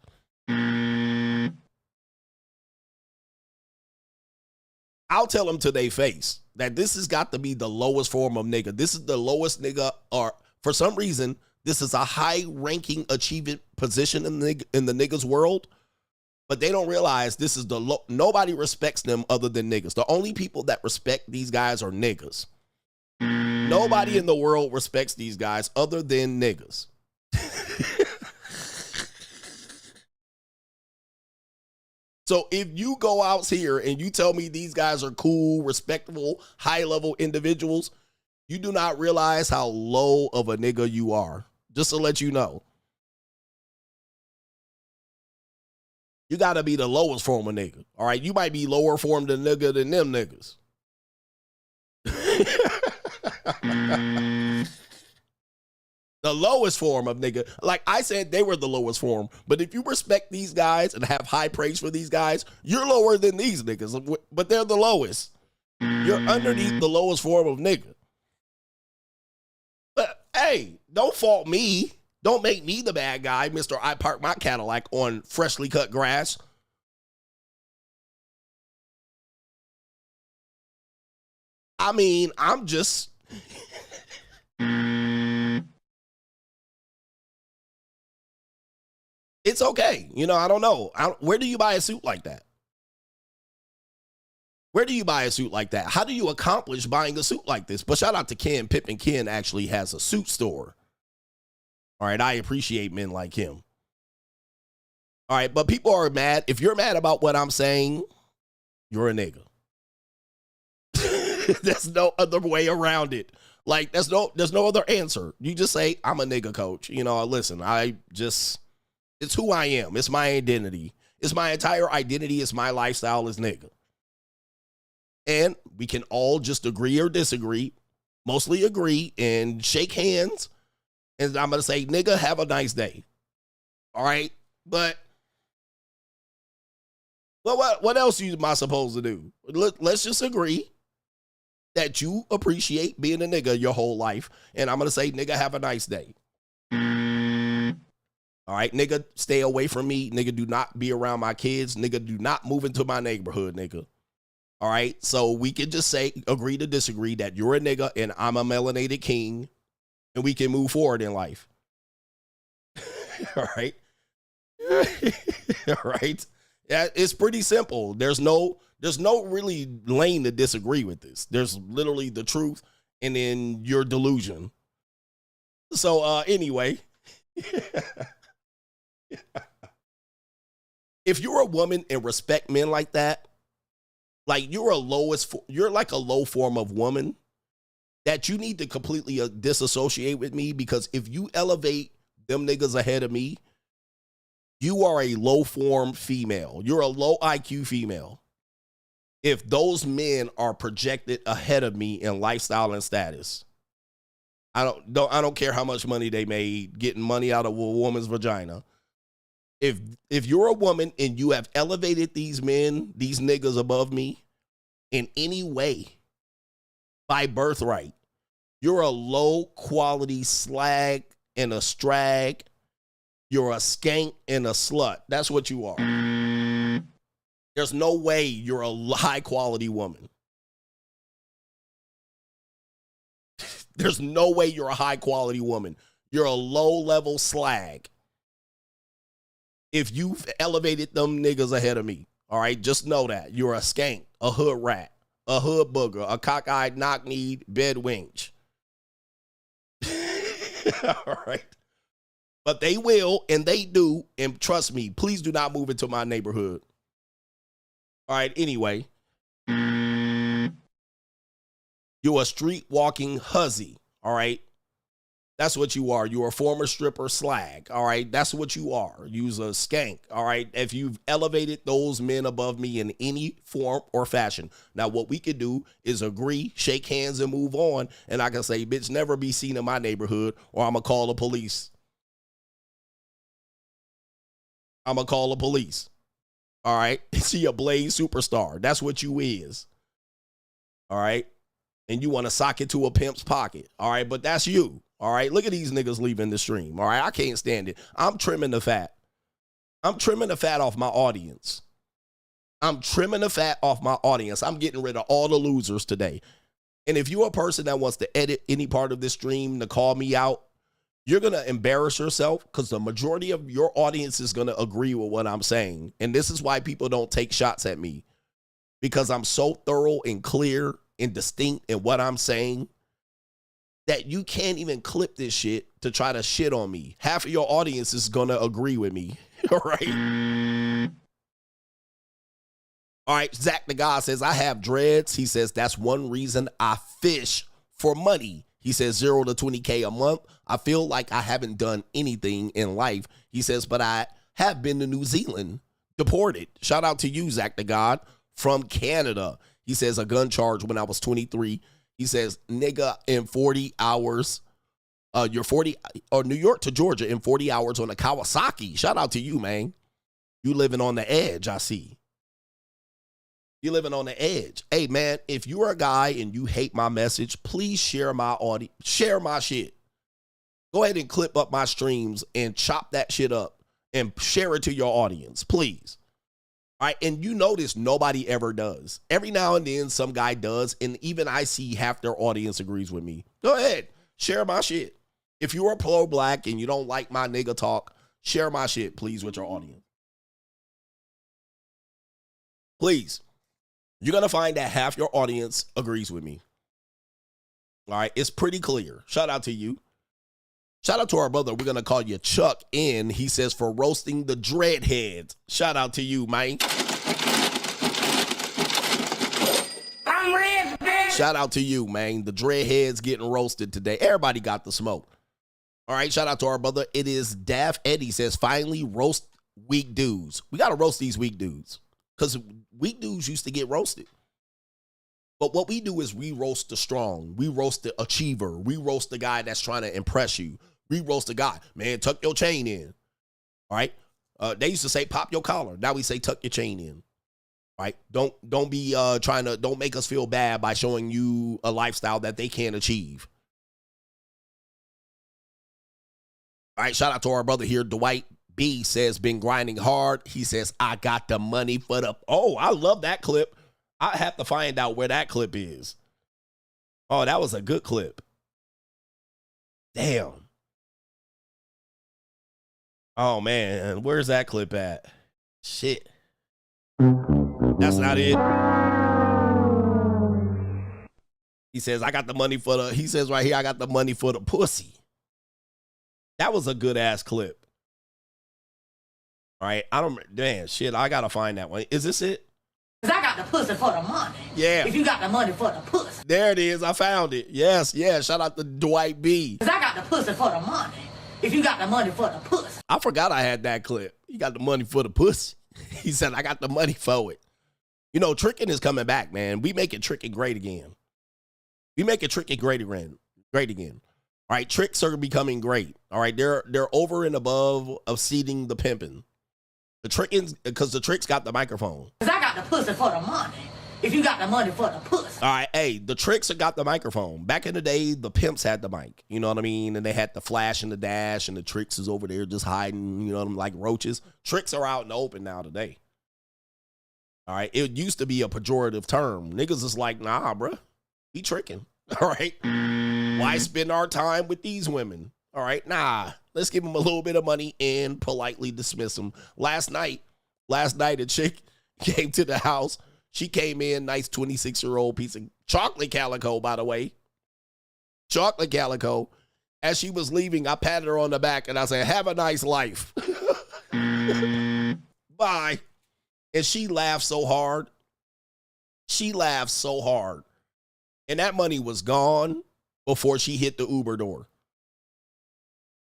I'll tell them to their face that this has got to be the lowest form of nigga. This is the lowest nigga, or for some reason, this is a high-ranking achievement position in the niggas world, but they don't realize this is nobody respects them other than niggas. The only people that respect these guys are niggas. Nobody in the world respects these guys other than niggas. So if you go out here and you tell me these guys are cool, respectable, high-level individuals, you do not realize how low of a nigga you are. Just to let you know. You got to be the lowest form of nigga. All right? You might be lower form than nigga than them niggas. The lowest form of nigga. Like I said, they were the lowest form. But if you respect these guys and have high praise for these guys, you're lower than these niggas. But they're the lowest. You're underneath the lowest form of nigga. But hey, don't fault me. Don't make me the bad guy, Mr. I park my Cadillac on freshly cut grass. I mean, I'm just... It's okay. You know, I don't know. Where do you buy a suit like that? Where do you buy a suit like that? How do you accomplish buying a suit like this? But shout out to Ken. Pippin Ken actually has a suit store. All right, I appreciate men like him. All right, but people are mad. If you're mad about what I'm saying, you're a nigga. There's no other way around it. Like, there's no other answer. You just say, I'm a nigga, coach. You know, listen, it's who I am. It's my identity. It's my entire identity. It's my lifestyle as nigga. And we can all just agree or disagree, mostly agree, and shake hands. And I'm going to say, nigga, have a nice day. All right? But, well, what else am I supposed to do? Let's just agree that you appreciate being a nigga your whole life. And I'm going to say, nigga, have a nice day. All right, nigga, stay away from me. Nigga, do not be around my kids. Nigga, do not move into my neighborhood, nigga. All right, so we can just say, agree to disagree that you're a nigga and I'm a melanated king, and we can move forward in life. All right. All right. Yeah, it's pretty simple. There's no really lane to disagree with this. There's literally the truth and then your delusion. So anyway, if you're a woman and respect men like that, like you're like a low form of woman that you need to completely disassociate with me, because if you elevate them niggas ahead of me, you are a low form female. You're a low IQ female. If those men are projected ahead of me in lifestyle and status, I don't care how much money they made getting money out of a woman's vagina. If you're a woman and you have elevated these men, these niggas above me in any way by birthright, you're a low quality slag and a strag. You're a skank and a slut. That's what you are. There's no way you're a high quality woman. There's no way you're a high quality woman. You're a low level slag. If you've elevated them niggas ahead of me, all right, just know that you're a skank, a hood rat, a hood booger, a cockeyed knock-kneed bed wench. All right. But they will, and they do, and trust me, please do not move into my neighborhood. All right, anyway. You're a street walking hussy, all right? That's what you are. You're a former stripper slag, all right? That's what you are. You're a skank, all right? If you've elevated those men above me in any form or fashion. Now, what we could do is agree, shake hands, and move on, and I can say, bitch, never be seen in my neighborhood, or I'm going to call the police. I'm going to call the police. All right? See a blaze superstar. That's what you is. All right? And you want to sock it to a pimp's pocket. All right? But that's you. All right? Look at these niggas leaving the stream. All right? I can't stand it. I'm trimming the fat. I'm trimming the fat off my audience. I'm trimming the fat off my audience. I'm getting rid of all the losers today. And if you're a person that wants to edit any part of this stream to call me out, you're going to embarrass yourself, because the majority of your audience is going to agree with what I'm saying. And this is why people don't take shots at me, because I'm so thorough and clear and distinct in what I'm saying that you can't even clip this shit to try to shit on me. Half of your audience is going to agree with me. All right. All right. Zach the God says, I have dreads. He says, that's one reason I fish for money. He says 0 to 20K a month. I feel like I haven't done anything in life. He says, but I have been to New Zealand, deported. Shout out to you, Zach the God, from Canada. He says a gun charge when I was 23. He says, nigga, in 40 hours, you're 40, or New York to Georgia in 40 hours on a Kawasaki. Shout out to you, man. You living on the edge, I see. You living on the edge. Hey, man, if you're a guy and you hate my message, please share my audio, share my shit. Go ahead and clip up my streams and chop that shit up and share it to your audience, please. All right, and you notice nobody ever does. Every now and then some guy does, and even I see half their audience agrees with me. Go ahead, share my shit. If you're a pro-black and you don't like my nigga talk, Share my shit, please, with your audience. Please. You're going to find that half your audience agrees with me. All right, it's pretty clear. Shout out to you. Shout out to our brother. We're going to call you Chuck N. He says, for roasting the dreadheads. Shout out to you, man. I'm red, bitch. Shout out to you, man. The dreadheads getting roasted today. Everybody got the smoke. All right, shout out to our brother. It is Daff Eddie says, finally roast weak dudes. We got to roast these weak dudes because weak dudes used to get roasted. But what we do is we roast the strong. We roast the achiever. We roast the guy that's trying to impress you. We roast the guy. Man, tuck your chain in. All right? They used to say, pop your collar. Now we say, tuck your chain in. All right? Don't be don't make us feel bad by showing you a lifestyle that they can't achieve. All right, shout out to our brother here. Dwight B says, been grinding hard. He says, I got the money for the... Oh, I love that clip. I have to find out where that clip is. Oh, that was a good clip. Damn. Oh, man. Where's that clip at? Shit. That's not it. He says, I got the money for the... He says right here, I got the money for the pussy. That was a good-ass clip. All right. Damn, shit. I got to find that one. Is this it? Cause I got the pussy for the money. Yeah. If you got the money for the pussy. There it is. I found it. Yes. Shout out to Dwight B. Cause I got the pussy for the money. If you got the money for the pussy. I forgot I had that clip. You got the money for the pussy. He said, I got the money for it. You know, tricking is coming back, man. We make it tricking great again. We make it tricking great again. All right. Tricks are becoming great. All right. They're over and above of seeding the pimping. The trickings, because the tricks got the microphone. Cause I got the pussy for the money. If you got the money for the pussy. All right, hey, the tricks have got the microphone. Back in the day, the pimps had the mic. You know what I mean? And they had the flash and the dash, and the tricks is over there just hiding, you know, like roaches. Tricks are out in the open now today. All right, it used to be a pejorative term. Niggas is like, nah, bruh, we tricking. All right, why spend our time with these women? All right, nah. Let's give them a little bit of money and politely dismiss them. Last night, a chick came to the house. She came in, nice 26-year-old piece of chocolate calico, by the way. Chocolate calico. As she was leaving, I patted her on the back and I said, have a nice life. Bye. And she laughed so hard. And that money was gone before she hit the Uber door.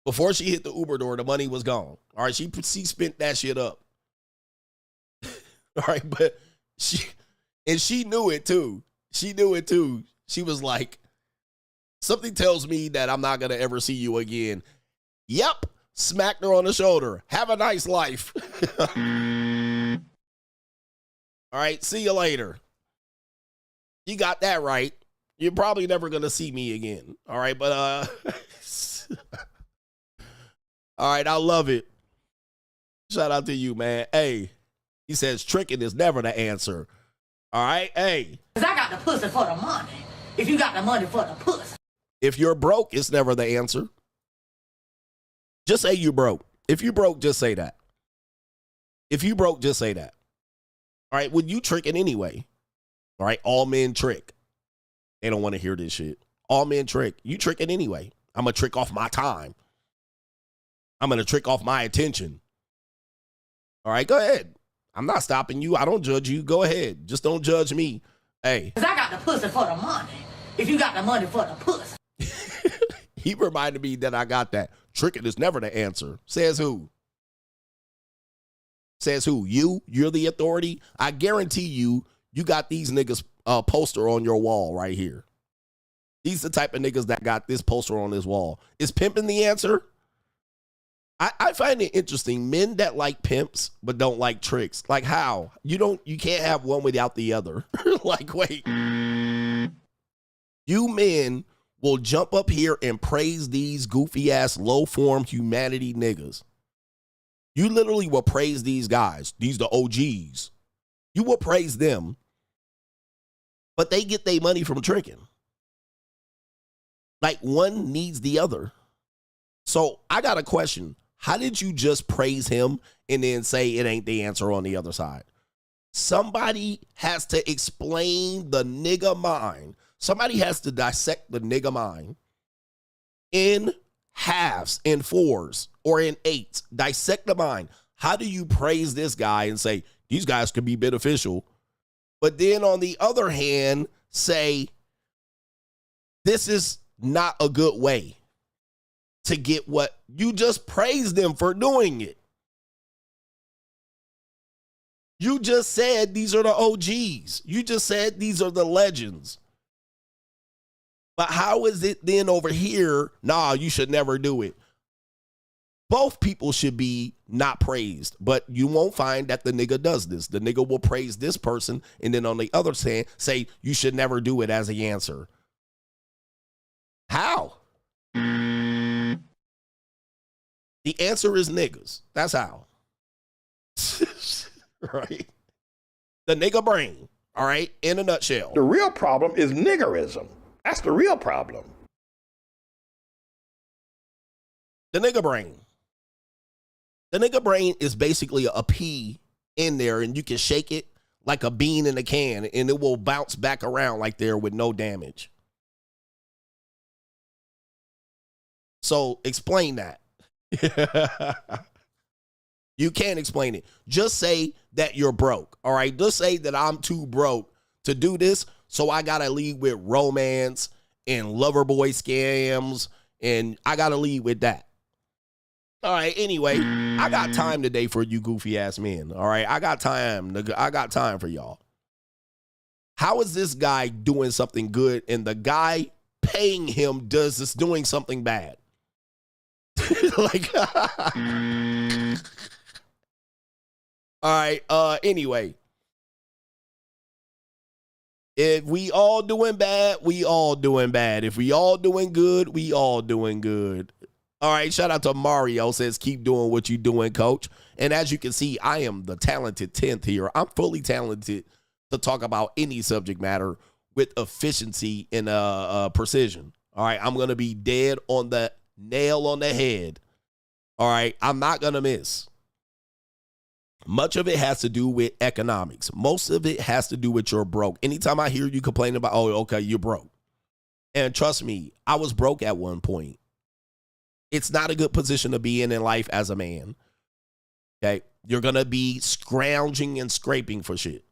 Before she hit the Uber door, the money was gone. All right, she spent that shit up. All right, but she knew it too. She was like, something tells me that I'm not going to ever see you again. Yep, smacked her on the shoulder. Have a nice life. All right, see you later. You got that right. You're probably never going to see me again. All right, but all right, I love it. Shout out to you, man. Hey, he says tricking is never the answer. All right, hey. Cause I got the pussy for the money. If you got the money for the pussy. If you're broke, it's never the answer. Just say you broke. If you broke, just say that. If you broke, just say that. All right, well, you tricking anyway. All right, all men trick. They don't want to hear this shit. All men trick. You tricking anyway. I'm going to trick off my time. I'm going to trick off my attention. All right, go ahead. I'm not stopping you. I don't judge you. Go ahead. Just don't judge me. Hey. Cause I got the pussy for the money. If you got the money for the pussy. He reminded me that I got that. Tricking is never the answer. Says who? Says who? You? You're the authority? I guarantee you got these niggas poster on your wall right here. These the type of niggas that got this poster on this wall. Is pimping the answer? I find it interesting. Men that like pimps but don't like tricks. Like how? You can't have one without the other. Like, wait. You men will jump up here and praise these goofy ass low form humanity niggas. You literally will praise these guys. These the OGs. You will praise them. But they get their money from tricking. Like one needs the other. So I got a question. How did you just praise him and then say it ain't the answer on the other side? Somebody has to explain the nigga mind. Somebody has to dissect the nigga mind in halves, in fours, or in eights. Dissect the mind. How do you praise this guy and say, these guys could be beneficial? But then on the other hand, say, this is not a good way to get what you just praised them for doing it. You just said these are the OGs. You just said these are the legends. But how is it then over here? Nah, you should never do it. Both people should be not praised, but you won't find that the nigga does this. The nigga will praise this person and then on the other hand say you should never do it as the answer. How? The answer is niggas. That's how. Right? The nigga brain. All right? In a nutshell. The real problem is niggerism. That's the real problem. The nigga brain. The nigga brain is basically a pea in there, and you can shake it like a bean in a can, and it will bounce back around like there with no damage. So explain that. You can't explain it. Just say that you're broke. All right. Just say that I'm too broke to do this. So I got to lead with romance and lover boy scams. And I got to lead with that. All right. Anyway, I got time today for you goofy ass men. All right. I got time. I got time for y'all. How is this guy doing something good and the guy paying him is doing something bad? Like, all right. Anyway, if we all doing bad, we all doing bad. If we all doing good, we all doing good. All right. Shout out to Mario, says, keep doing what you doing, coach. And as you can see, I am the talented 10th here. I'm fully talented to talk about any subject matter with efficiency and precision. All right. I'm going to be dead on the nail on the head. All right. I'm not going to miss. Much of it has to do with economics. Most of it has to do with you're broke. Anytime I hear you complain about, oh, okay, you're broke. And trust me, I was broke at one point. It's not a good position to be in life as a man. Okay. You're going to be scrounging and scraping for shit.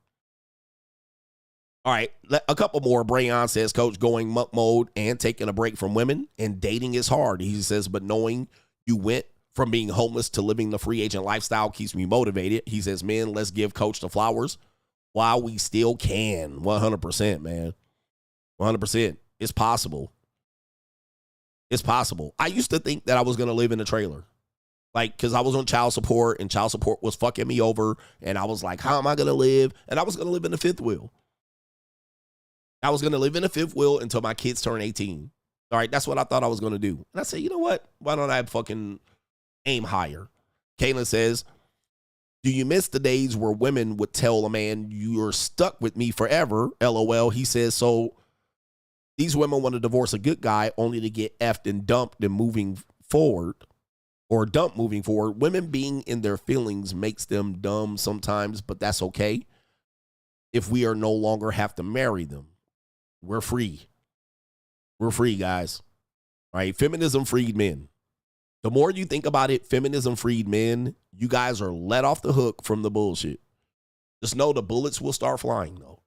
All right. A couple more. Brayon says, coach, going monk mode and taking a break from women and dating is hard. He says, but knowing you went from being homeless to living the free agent lifestyle keeps me motivated. He says, men, let's give coach the flowers while we still can. 100%, man. 100%. It's possible. It's possible. I used to think that I was going to live in a trailer. Like, because I was on child support and child support was fucking me over. And I was like, how am I going to live? And I was going to live in the fifth wheel. I was going to live in the fifth wheel until my kids turn 18. All right. That's what I thought I was going to do. And I said, you know what? Why don't I fucking aim higher? Kaylin says, do you miss the days where women would tell a man you're stuck with me forever? LOL. He says, so these women want to divorce a good guy only to get effed and dumped and moving forward or dumped moving forward. Women being in their feelings makes them dumb sometimes, but that's okay. If we are no longer have to marry them, we're free. We're free, guys. All right. Feminism freed men. The more you think about it, feminism freed men. You guys are let off the hook from the bullshit. Just know the bullets will start flying, though.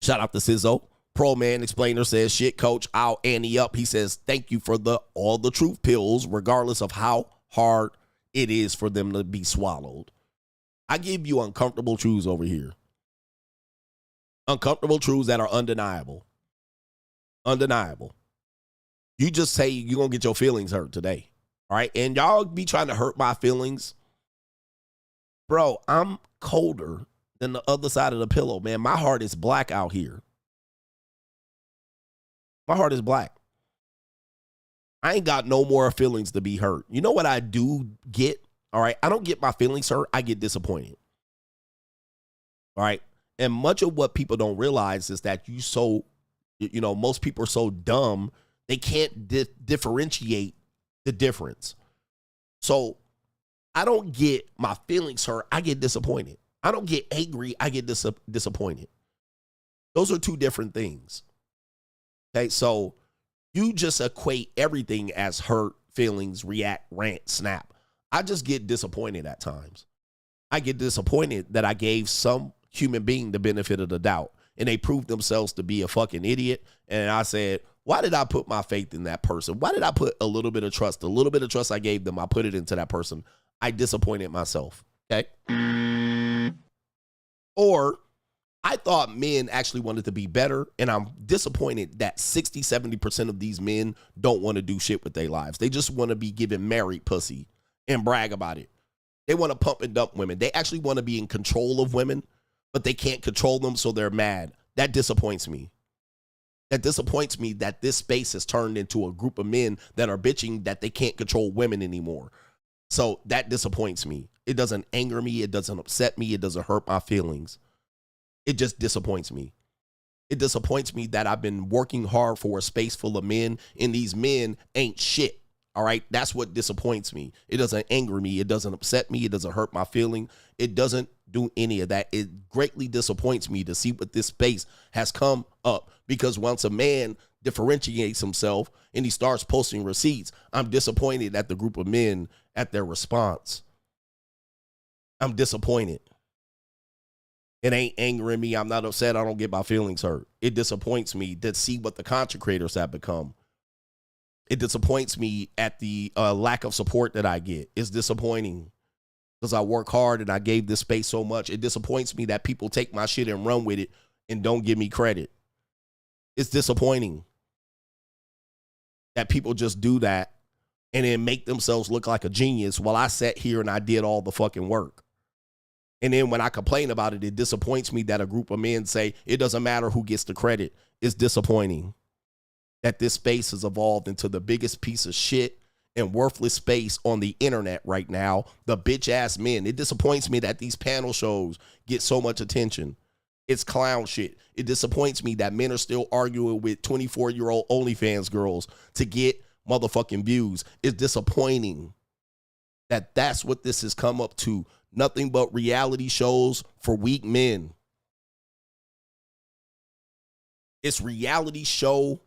Shout out to Sizzo. Pro Man Explainer says, shit, coach, I'll ante up. He says, thank you for all the truth pills, regardless of how hard it is for them to be swallowed. I give you uncomfortable truths over here. Uncomfortable truths that are undeniable. Undeniable. You just say you're going to get your feelings hurt today. All right. And y'all be trying to hurt my feelings. Bro, I'm colder than the other side of the pillow, man. My heart is black out here. My heart is black. I ain't got no more feelings to be hurt. You know what I do get? All right. I don't get my feelings hurt. I get disappointed. All right. And much of what people don't realize is that most people are so dumb, they can't differentiate the difference. So I don't get my feelings hurt. I get disappointed. I don't get angry. I get disappointed. Those are two different things. Okay, so you just equate everything as hurt, feelings, react, rant, snap. I just get disappointed at times. I get disappointed that I gave some human being the benefit of the doubt and they proved themselves to be a fucking idiot. And I said, why did I put my faith in that person? Why did I put a little bit of trust? A little bit of trust I gave them, I put it into that person. I disappointed myself. Okay. Or I thought men actually wanted to be better, and I'm disappointed that 60, 70% of these men don't want to do shit with their lives. They just want to be given married pussy and brag about it. They want to pump and dump women. They actually want to be in control of women, but they can't control them, so they're mad. That disappoints me. That disappoints me that this space has turned into a group of men that are bitching that they can't control women anymore. So that disappoints me. It doesn't anger me. It doesn't upset me. It doesn't hurt my feelings. It just disappoints me. It disappoints me that I've been working hard for a space full of men and these men ain't shit. All right. That's what disappoints me. It doesn't anger me. It doesn't upset me. It doesn't hurt my feeling. It doesn't do any of that. It greatly disappoints me to see what this space has come up, because once a man differentiates himself and he starts posting receipts, I'm disappointed at the group of men at their response. I'm disappointed. It ain't angering me. I'm not upset. I don't get my feelings hurt. It disappoints me to see what the content creators have become. It disappoints me at the lack of support that I get. It's disappointing because I work hard and I gave this space so much. It disappoints me that people take my shit and run with it and don't give me credit. It's disappointing that people just do that and then make themselves look like a genius while I sat here and I did all the fucking work. And then when I complain about it, it disappoints me that a group of men say it doesn't matter who gets the credit. It's disappointing that this space has evolved into the biggest piece of shit and worthless space on the internet right now. The bitch ass men. It disappoints me that these panel shows get so much attention. It's clown shit. It disappoints me that men are still arguing with 24-year-old OnlyFans girls to get motherfucking views. It's disappointing that that's what this has come up to. Nothing but reality shows for weak men. It's reality show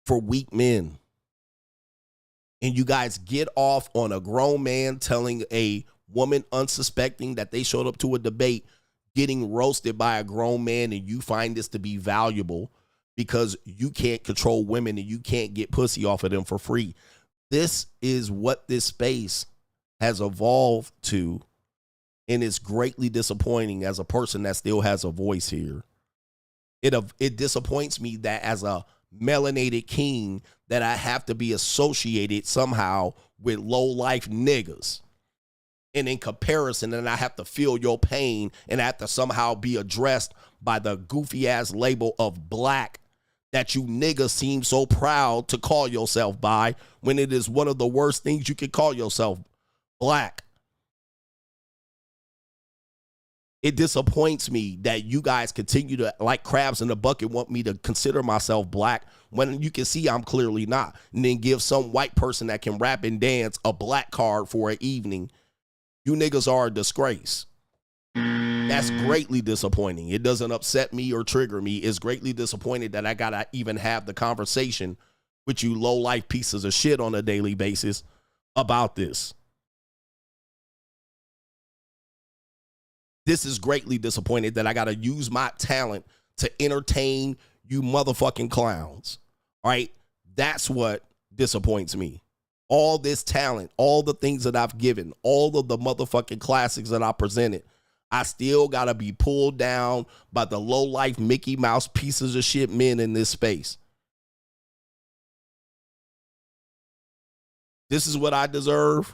for weak men. And you guys get off on a grown man telling a woman unsuspecting that they showed up to a debate getting roasted by a grown man, and you find this to be valuable because you can't control women and you can't get pussy off of them for free. This is what this space has evolved to. And it's greatly disappointing as a person that still has a voice here. It disappoints me that as a melanated king that I have to be associated somehow with low-life niggas. And in comparison, then I have to feel your pain and I have to somehow be addressed by the goofy-ass label of black that you niggas seem so proud to call yourself by, when it is one of the worst things you can call yourself, black. It disappoints me that you guys continue to, like crabs in a bucket, want me to consider myself black when you can see I'm clearly not. And then give some white person that can rap and dance a black card for an evening. You niggas are a disgrace. That's greatly disappointing. It doesn't upset me or trigger me. It's greatly disappointed that I gotta even have the conversation with you low-life pieces of shit on a daily basis about this. This is greatly disappointed that I got to use my talent to entertain you motherfucking clowns. All right. That's what disappoints me. All this talent, all the things that I've given, all of the motherfucking classics that I presented, I still got to be pulled down by the low life Mickey Mouse pieces of shit men in this space. This is what I deserve.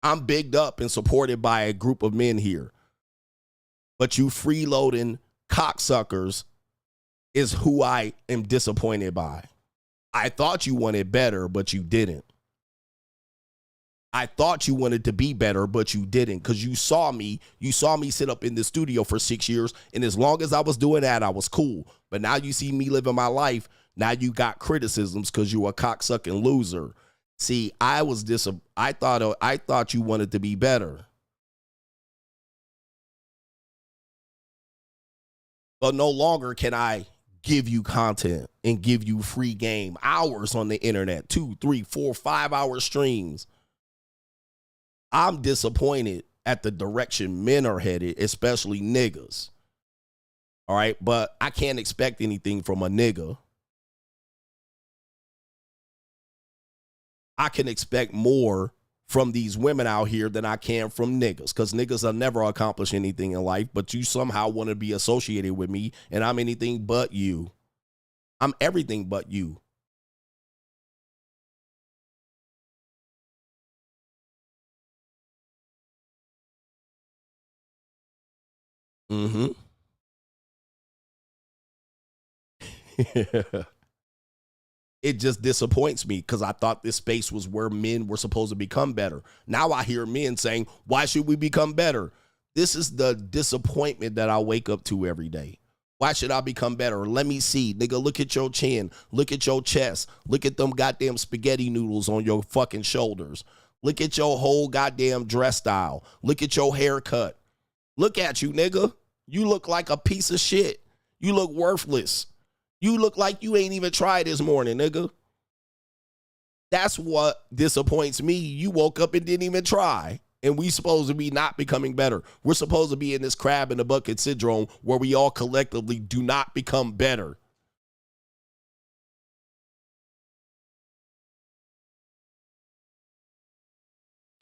I'm bigged up and supported by a group of men here. But you freeloading cocksuckers is who I am disappointed by. I thought you wanted better, but you didn't. I thought you wanted to be better, but you didn't, because you saw me sit up in the studio for 6 years, and as long as I was doing that, I was cool. But now you see me living my life. Now you got criticisms because you a cocksucking loser. See, I thought you wanted to be better. But no longer can I give you content and give you free game. Hours on the internet, 2, 3, 4, 5-hour streams. I'm disappointed at the direction men are headed, especially niggas. All right, but I can't expect anything from a nigga. I can expect more from these women out here than I can from niggas, because niggas will never accomplish anything in life, but you somehow want to be associated with me, and I'm anything but you. I'm everything but you. Mm-hmm. It just disappoints me because I thought this space was where men were supposed to become better. Now I hear men saying, why should we become better? This is the disappointment that I wake up to every day. Why should I become better? Let me see. Nigga, look at your chin. Look at your chest. Look at them goddamn spaghetti noodles on your fucking shoulders. Look at your whole goddamn dress style. Look at your haircut. Look at you, nigga. You look like a piece of shit. You look worthless. You look like you ain't even tried this morning, nigga. That's what disappoints me. You woke up and didn't even try. And we supposed to be not becoming better. We're supposed to be in this crab in the bucket syndrome where we all collectively do not become better.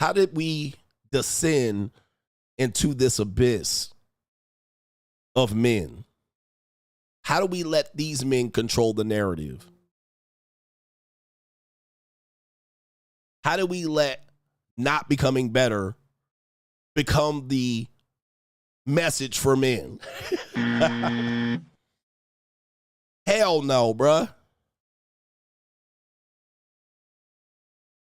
How did we descend into this abyss of men? How do we let these men control the narrative? How do we let not becoming better become the message for men? Hell no, bruh.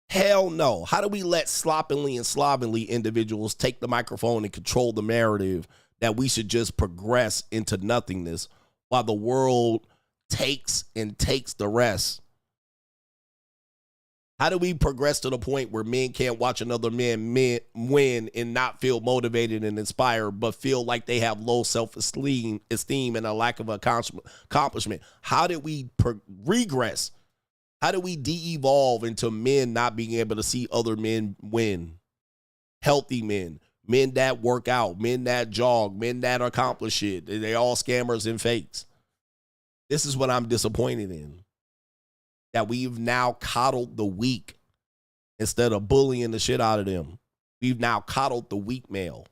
Hell no. How do we let sloppily and slovenly individuals take the microphone and control the narrative that we should just progress into nothingness while the world takes the rest? How do we progress to the point where men can't watch another man win and not feel motivated and inspired, but feel like they have low self-esteem and a lack of accomplishment? How did we regress? How do we de-evolve into men not being able to see other men win? Healthy men, men that work out, men that jog, men that accomplish shit. They all scammers and fakes. This is what I'm disappointed in. That we've now coddled the weak instead of bullying the shit out of them. We've now coddled the weak male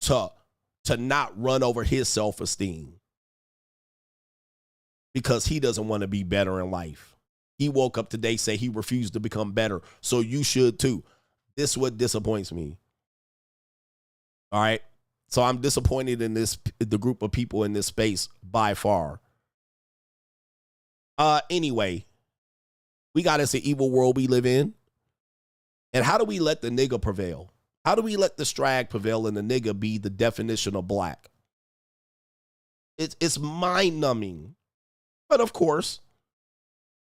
to not run over his self-esteem because he doesn't want to be better in life. He woke up today, say he refused to become better, so you should too. This is what disappoints me. All right? So I'm disappointed in the group of people in this space by far. Anyway, we got this evil world we live in. And how do we let the nigga prevail? How do we let the strag prevail and the nigga be the definition of black? It's mind-numbing. But of course,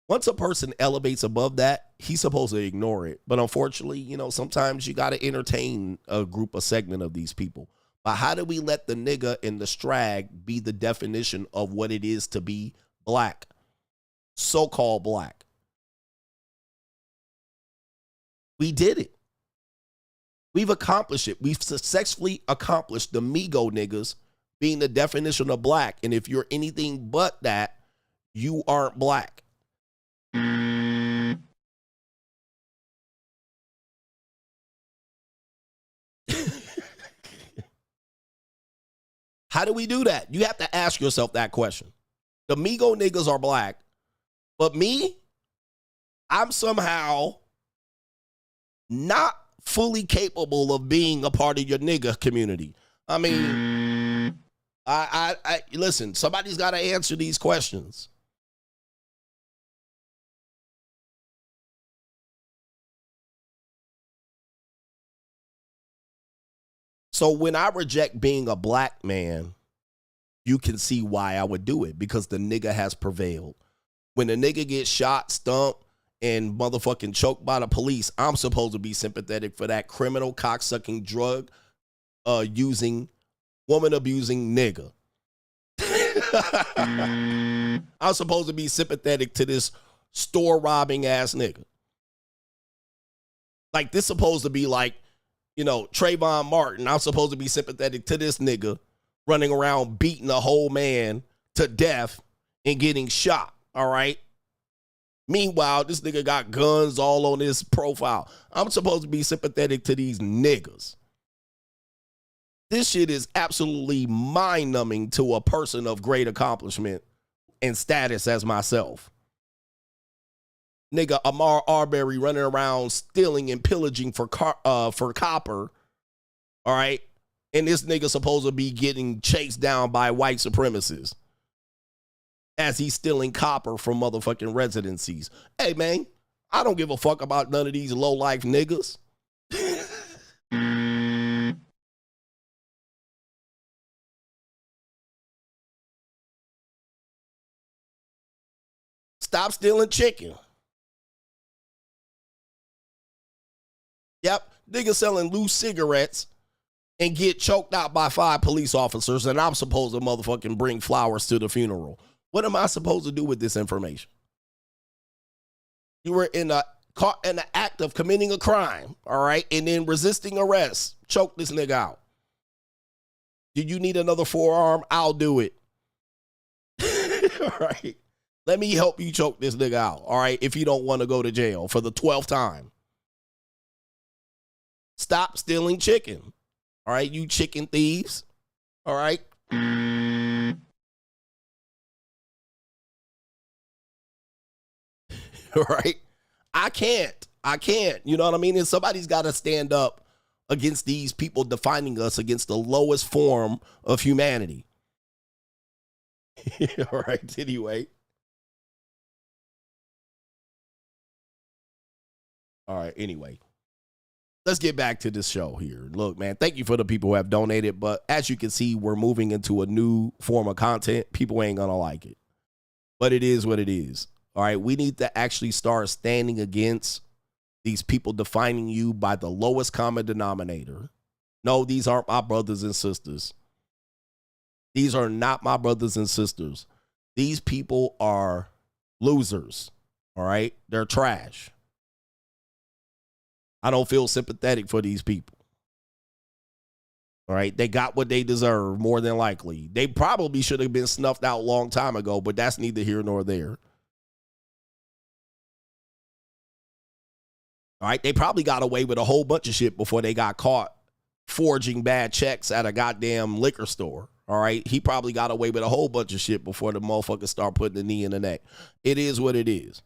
once a person elevates above that, he's supposed to ignore it. But unfortunately, you know, sometimes you got to entertain a segment of these people. But how do we let the nigga and the strag be the definition of what it is to be black? So-called black. We did it. We've accomplished it. We've successfully accomplished the Migo niggas being the definition of black. And if you're anything but that, you aren't black. How do we do that? You have to ask yourself that question. The Migo niggas are black. But me, I'm somehow not fully capable of being a part of your nigga community. I mean, I listen, somebody's got to answer these questions. So when I reject being a black man, you can see why I would do it, because the nigga has prevailed. When the nigga gets shot, stumped, and motherfucking choked by the police, I'm supposed to be sympathetic for that criminal, cocksucking, drug using, woman abusing nigga. I'm supposed to be sympathetic to this store robbing ass nigga. Like, this supposed to be like, you know, Trayvon Martin. I'm supposed to be sympathetic to this nigga running around beating a whole man to death and getting shot. All right. Meanwhile, this nigga got guns all on his profile. I'm supposed to be sympathetic to these niggas. This shit is absolutely mind-numbing to a person of great accomplishment and status as myself. Nigga Ahmaud Arbery running around stealing and pillaging for copper. All right. And this nigga supposed to be getting chased down by white supremacists as he's stealing copper from motherfucking residencies. Hey, man, I don't give a fuck about none of these low-life niggas. Stop stealing chicken. Yep, niggas selling loose cigarettes and get choked out by 5 police officers, and I'm supposed to motherfucking bring flowers to the funeral. What am I supposed to do with this information? You were caught in the act of committing a crime, all right, and then resisting arrest. Choke this nigga out. Did you need another forearm? I'll do it. All right. Let me help you choke this nigga out, all right, if you don't want to go to jail for the 12th time. Stop stealing chicken, all right, you chicken thieves, all right? All right? I can't, you know what I mean? And somebody's got to stand up against these people defining us against the lowest form of humanity. All right, anyway. All right, anyway. Let's get back to this show here. Look, man, thank you for the people who have donated, but as you can see, we're moving into a new form of content. People ain't gonna like it, but it is what it is. All right, we need to actually start standing against these people defining you by the lowest common denominator. No, these aren't my brothers and sisters. These are not my brothers and sisters. These people are losers, all right? They're trash. I don't feel sympathetic for these people. All right, they got what they deserve, more than likely. They probably should have been snuffed out a long time ago, but that's neither here nor there. All right, they probably got away with a whole bunch of shit before they got caught forging bad checks at a goddamn liquor store. All right, he probably got away with a whole bunch of shit before the motherfuckers start putting the knee in the neck. It is what it is.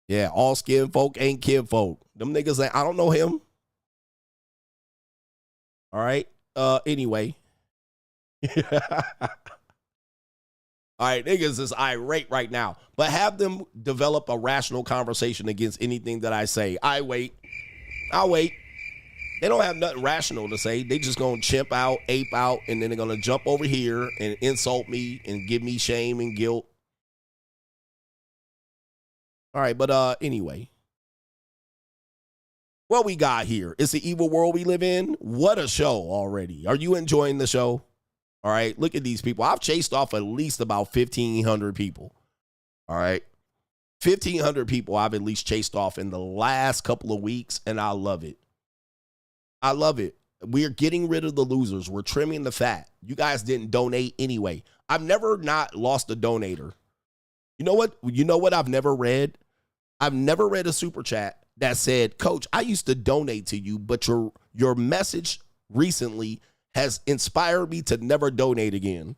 Yeah, all skin folk ain't kin folk. Them niggas, I don't know him. All right. Anyway. All right, niggas is irate right now. But have them develop a rational conversation against anything that I say. I'll wait. They don't have nothing rational to say. They just gonna chimp out, ape out, and then they're gonna jump over here and insult me and give me shame and guilt. All right, but anyway. What we got here? It's the evil world we live in. What a show already. Are you enjoying the show? All right, look at these people. I've chased off at least about 1,500 people. All right. 1,500 people I've at least chased off in the last couple of weeks, and I love it. I love it. We're getting rid of the losers. We're trimming the fat. You guys didn't donate anyway. I've never not lost a donator. You know what? I've never read? I've never read a super chat that said, Coach, I used to donate to you, but your message recently has inspired me to never donate again.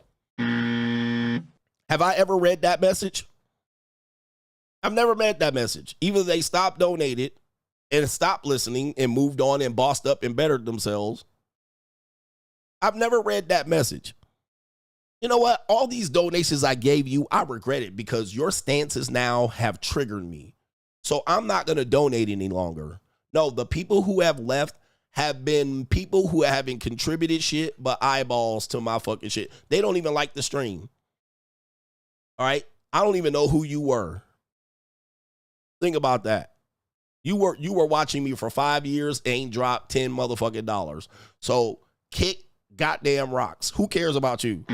Have I ever read that message? I've never read that message. Either they stopped donating and stopped listening and moved on and bossed up and bettered themselves. I've never read that message. You know what? All these donations I gave you, I regret it because your stances now have triggered me. So I'm not going to donate any longer. No, the people who have left have been people who haven't contributed shit but eyeballs to my fucking shit. They don't even like the stream. All right? I don't even know who you were. Think about that. You were watching me for 5 years, ain't dropped 10 motherfucking dollars. So kick goddamn rocks. Who cares about you?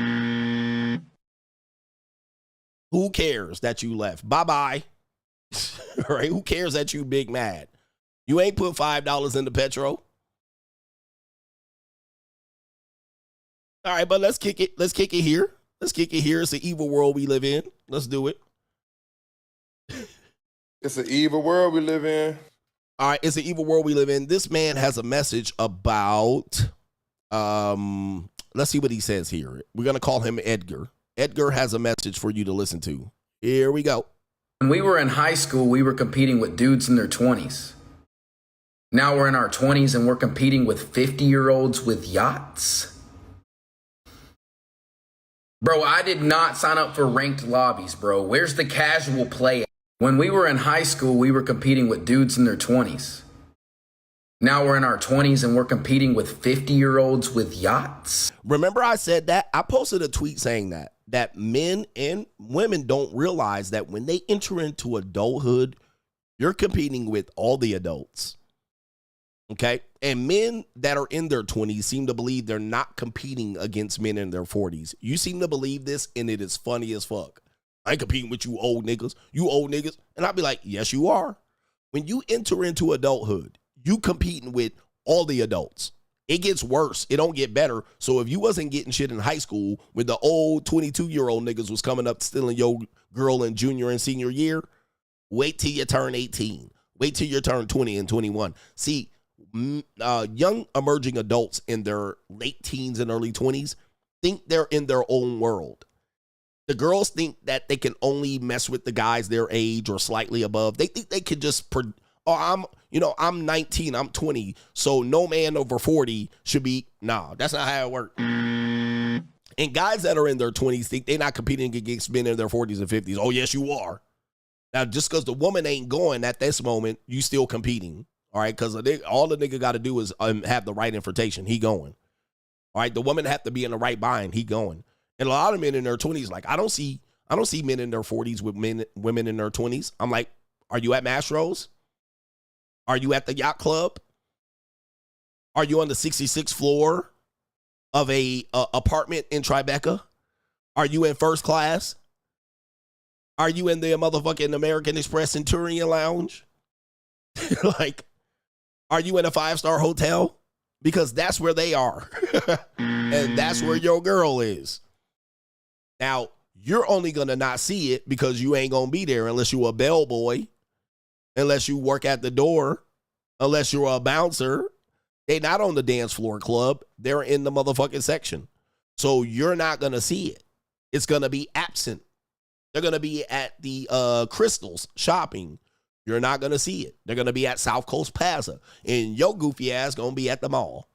Who cares that you left? Bye-bye. All right? Who cares that you big mad? You ain't put $5 into petrol. All right, but let's kick it. Let's kick it here. Let's kick it here. It's the evil world we live in. Let's do it. It's an evil world we live in. All right, it's an evil world we live in. This man has a message about, let's see what he says here. We're going to call him Edgar. Edgar has a message for you to listen to. Here we go. When we were in high school, we were competing with dudes in their 20s. Now we're in our 20s and we're competing with 50-year-olds with yachts. Bro, I did not sign up for ranked lobbies, bro. Where's the casual play? When we were in high school, we were competing with dudes in their 20s. Now we're in our 20s and we're competing with 50-year-olds with yachts. Remember I said that? I posted a tweet saying that men and women don't realize that when they enter into adulthood, you're competing with all the adults. Okay? And men that are in their 20s seem to believe they're not competing against men in their 40s. You seem to believe this, and it is funny as fuck. I ain't competing with you old niggas. You old niggas. And I'll be like, yes, you are. When you enter into adulthood, you competing with all the adults. It gets worse. It don't get better. So if you wasn't getting shit in high school when the old 22-year-old niggas was coming up stealing your girl in junior and senior year, wait till you turn 18. Wait till you turn 20 and 21. See, young emerging adults in their late teens and early 20s think they're in their own world. The girls think that they can only mess with the guys their age or slightly above. They think they could just, I'm 19, I'm 20, so no man over 40 should be, nah, that's not how it works. And guys that are in their 20s think they're not competing against men in their 40s and 50s. Oh, yes, you are. Now, just because the woman ain't going at this moment, you still competing. All right, because all the nigga got to do is have the right invitation. He going. All right, the woman have to be in the right bind. He going. And a lot of men in their 20s, like, I don't see men in their 40s with women in their 20s. I'm like, are you at Mastro's? Are you at the yacht club? Are you on the 66th floor of a apartment in Tribeca? Are you in first class? Are you in the motherfucking American Express Centurion Lounge? Like, are you in a 5-star hotel? Because that's where they are. And that's where your girl is. Now, you're only going to not see it because you ain't going to be there unless you a bellboy, unless you work at the door, unless you're a bouncer. They not on the dance floor club. They're in the motherfucking section. So you're not going to see it. It's going to be absent. They're going to be at the Crystals shopping. You're not going to see it. They're going to be at South Coast Plaza. And your goofy ass going to be at the mall.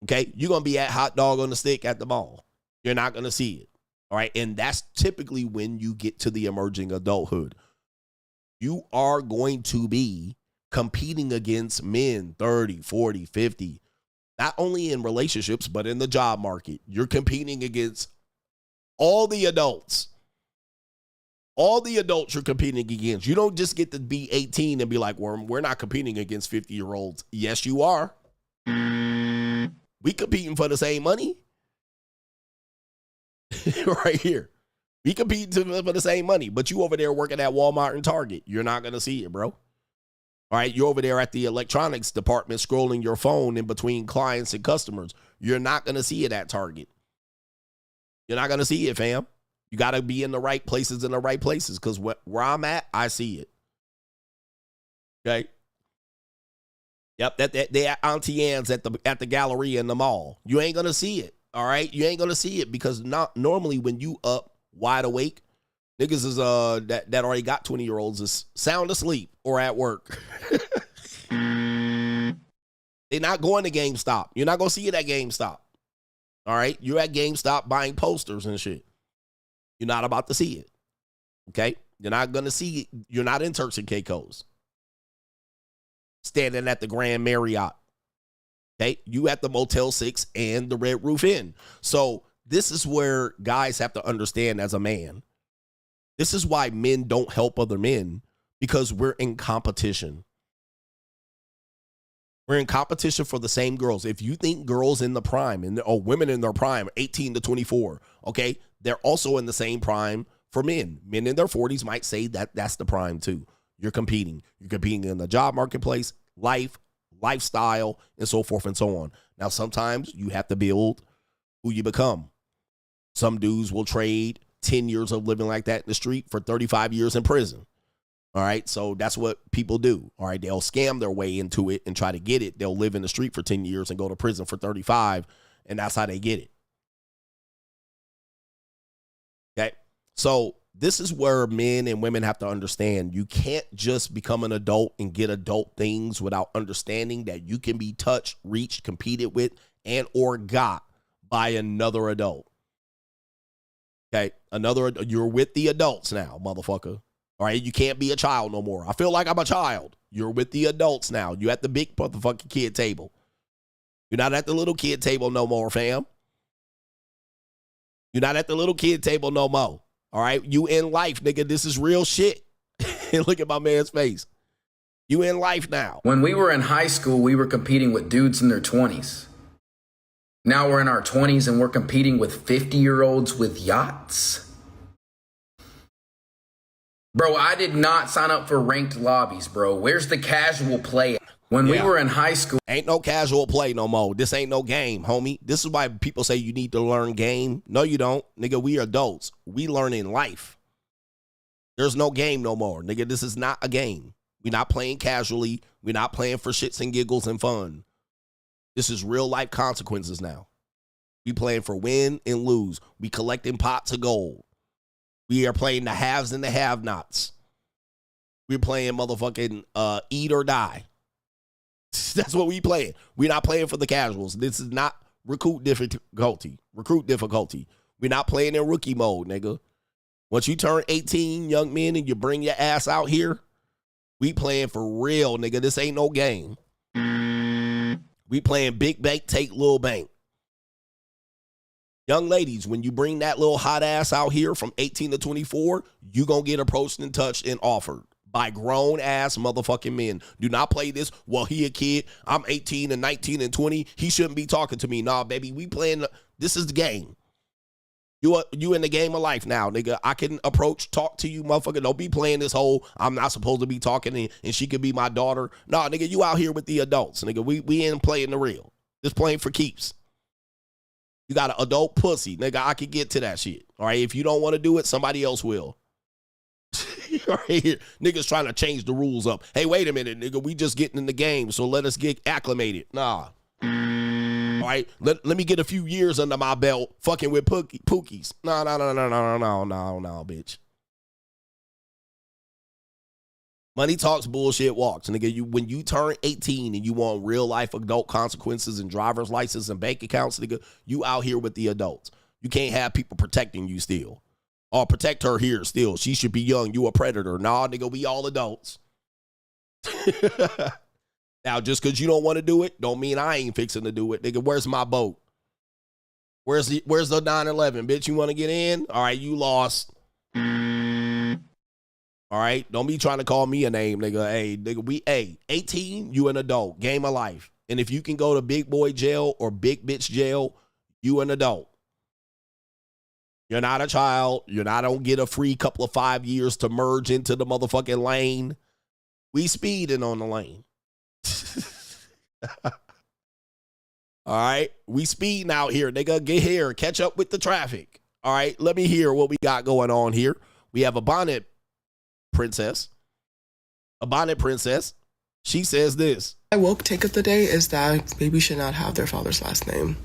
Okay? You're going to be at Hot Dog on the Stick at the mall. You're not going to see it. All right? And that's typically when you get to the emerging adulthood. You are going to be competing against men 30, 40, 50. Not only in relationships, but in the job market. You're competing against all the adults. All the adults you're competing against. You don't just get to be 18 and be like, well, we're not competing against 50-year-olds. Yes, you are. We competing for the same money. Right here. We competing for the same money, but you over there working at Walmart and Target. You're not going to see it, bro. All right, you're over there at the electronics department scrolling your phone in between clients and customers. You're not going to see it at Target. You're not going to see it, fam. You got to be in the right places because where I'm at, I see it. Okay? Yep, they at Auntie Anne's at the gallery in the mall. You ain't going to see it, all right? You ain't going to see it because normally when you up wide awake, niggas is that already got 20-year-olds is sound asleep or at work. They're not going to GameStop. You're not going to see it at GameStop. All right? You're at GameStop buying posters and shit. You're not about to see it. Okay? You're not going to see it. You're not in Turks and Caicos. standing at the Grand Marriott. Okay, you at the Motel 6 and the Red Roof Inn. So this is where guys have to understand as a man. This is why men don't help other men, because we're in competition. We're in competition for the same girls. If you think girls in the prime, or women in their prime, 18 to 24, okay, they're also in the same prime for men. Men in their 40s might say that that's the prime too. You're competing. You're competing in the job marketplace, lifestyle, and so forth and so on. Now, sometimes you have to build who you become. Some dudes will trade 10 years of living like that in the street for 35 years in prison. All right, so that's what people do. All right, they'll scam their way into it and try to get it. They'll live in the street for 10 years and go to prison for 35, and that's how they get it. Okay, so this is where men and women have to understand. You can't just become an adult and get adult things without understanding that you can be touched, reached, competed with, and or got by another adult. Okay, you're with the adults now, motherfucker. All right, you can't be a child no more. I feel like I'm a child. You're with the adults now. You at the big motherfucking kid table. You're not at the little kid table no more, fam. You're not at the little kid table no more. All right, you in life, nigga. This is real shit. Look at my man's face. You in life now. When we were in high school, we were competing with dudes in their 20s. Now we're in our 20s and we're competing with 50-year-olds with yachts. Bro, I did not sign up for ranked lobbies, bro. Where's the casual play? When we were in high school. Ain't no casual play no more. This ain't no game, homie. This is why people say you need to learn game. No, you don't. Nigga, we are adults. We learn in life. There's no game no more. Nigga, this is not a game. We're not playing casually. We're not playing for shits and giggles and fun. This is real life consequences now. We playing for win and lose. We collecting pots of gold. We are playing the haves and the have-nots. We're playing motherfucking eat or die. That's what we playing. We're not playing for the casuals. This is not recruit difficulty. We're not playing in rookie mode, nigga. Once you turn 18, young men, and you bring your ass out here, we playing for real, nigga. This ain't no game. We playing big bank, take little bank. Young ladies, when you bring that little hot ass out here from 18 to 24, you going to get approached and touched and offered by grown ass motherfucking men. Do not play this, well, he a kid, I'm 18 and 19 and 20, he shouldn't be talking to me. Nah, baby, we playing, this is the game. You in the game of life now, nigga. I can talk to you, motherfucker. Don't be playing this whole, I'm not supposed to be talking and she could be my daughter. Nah, nigga, you out here with the adults, nigga. We ain't playing the real. Just playing for keeps. You got an adult pussy, nigga. I can get to that shit. All right, if you don't want to do it, somebody else will. All right, niggas trying to change the rules up. Hey, wait a minute, nigga. We just getting in the game, so let us get acclimated. Nah. All right, let me get a few years under my belt fucking with pookies. No, bitch. Money talks, bullshit walks. Nigga, when you turn 18 and you want real life adult consequences and driver's license and bank accounts, nigga, you out here with the adults. You can't have people protecting you still. Or protect her here still. She should be young. You a predator. Nah, nigga, we all adults. Now, just because you don't want to do it, don't mean I ain't fixing to do it. Nigga, where's my boat? Where's the 911? Bitch, you want to get in? All right, you lost. All right, don't be trying to call me a name, nigga. Hey, nigga, 18, you an adult, game of life. And if you can go to big boy jail or big bitch jail, you an adult. You're not a child. You're not gonna get a free couple of 5 years to merge into the motherfucking lane. We speeding on the lane. All right, we speeding out here, nigga. Get here, catch up with the traffic. All right, let me hear what we got going on here. We have a bonnet princess. She says this. My woke take of the day is that babies should not have their father's last name.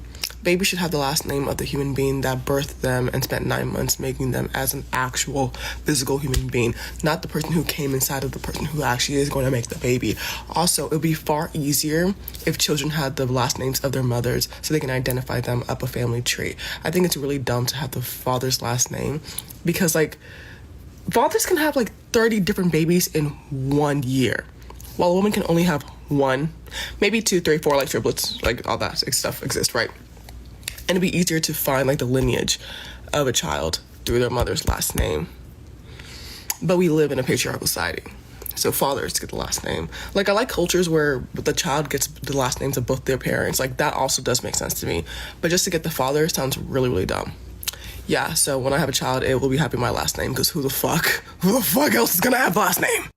Babies should have the last name of the human being that birthed them and spent 9 months making them as an actual physical human being, not the person who came inside of the person who actually is going to make the baby. Also, it would be far easier if children had the last names of their mothers so they can identify them up a family tree. I think it's really dumb to have the father's last name because, like, fathers can have like 30 different babies in 1 year, while a woman can only have 1, maybe 2, 3, 4, like triplets, like all that stuff exists, right? And it'd be easier to find like the lineage of a child through their mother's last name. But we live in a patriarchal society, so fathers get the last name. Like, I like cultures where the child gets the last names of both their parents. Like, that also does make sense to me. But just to get the father sounds really, really dumb. Yeah, so when I have a child, it will be happy my last name, because who the fuck else is gonna have last name?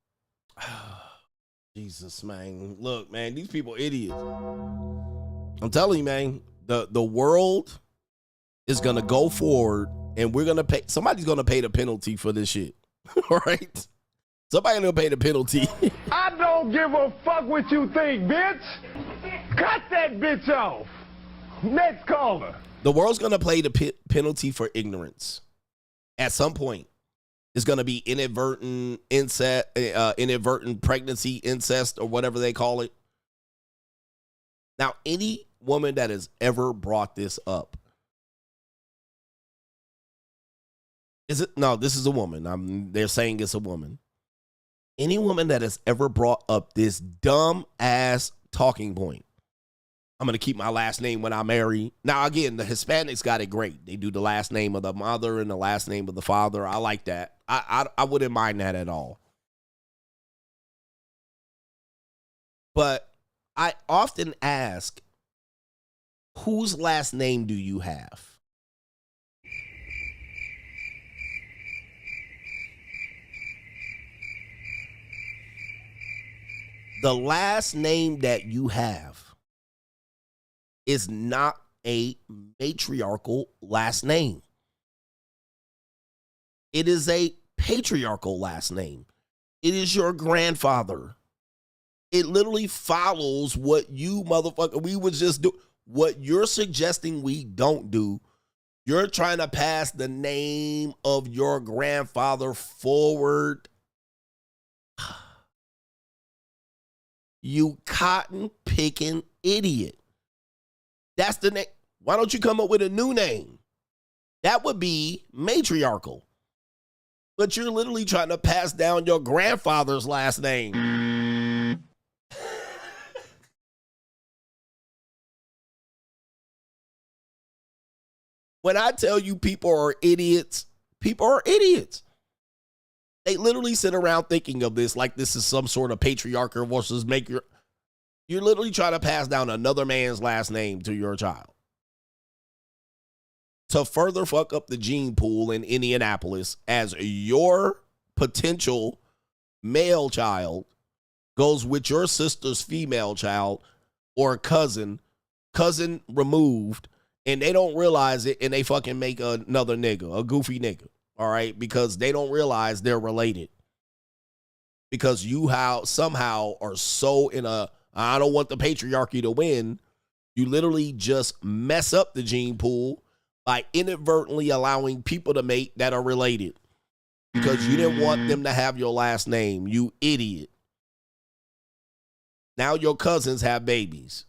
Jesus, man. Look, man, these people idiots. I'm telling you, man, the world is gonna go forward, and we're gonna pay. Somebody's gonna pay the penalty for this shit. All right? Somebody gonna pay the penalty. I don't give a fuck what you think, bitch. Cut that bitch off. Next caller. The world's gonna pay the penalty for ignorance. At some point, it's gonna be inadvertent incest, inadvertent pregnancy, incest, or whatever they call it. Now, any woman that has ever brought this up, is it? No, this is a woman. They're saying it's a woman. Any woman that has ever brought up this dumb ass talking point, I'm going to keep my last name when I marry. Now, again, the Hispanics got it great. They do the last name of the mother and the last name of the father. I like that. I wouldn't mind that at all. But I often ask, whose last name do you have? The last name that you have is not a matriarchal last name. It is a patriarchal last name. It is your grandfather. It literally follows what you motherfucker, we would just do. What you're suggesting we don't do, you're trying to pass the name of your grandfather forward. You cotton picking idiot. That's the name. Why don't you come up with a new name? That would be matriarchal. But you're literally trying to pass down your grandfather's last name. When I tell you people are idiots, people are idiots. They literally sit around thinking of this like this is some sort of patriarchal versus maker. You're literally trying to pass down another man's last name to your child. To further fuck up the gene pool in Indianapolis, as your potential male child goes with your sister's female child or cousin removed, and they don't realize it, and they fucking make another nigga, a goofy nigga. All right, because they don't realize they're related. Because you somehow are so in a, I don't want the patriarchy to win. You literally just mess up the gene pool by inadvertently allowing people to mate that are related. Because you didn't want them to have your last name, you idiot. Now your cousins have babies.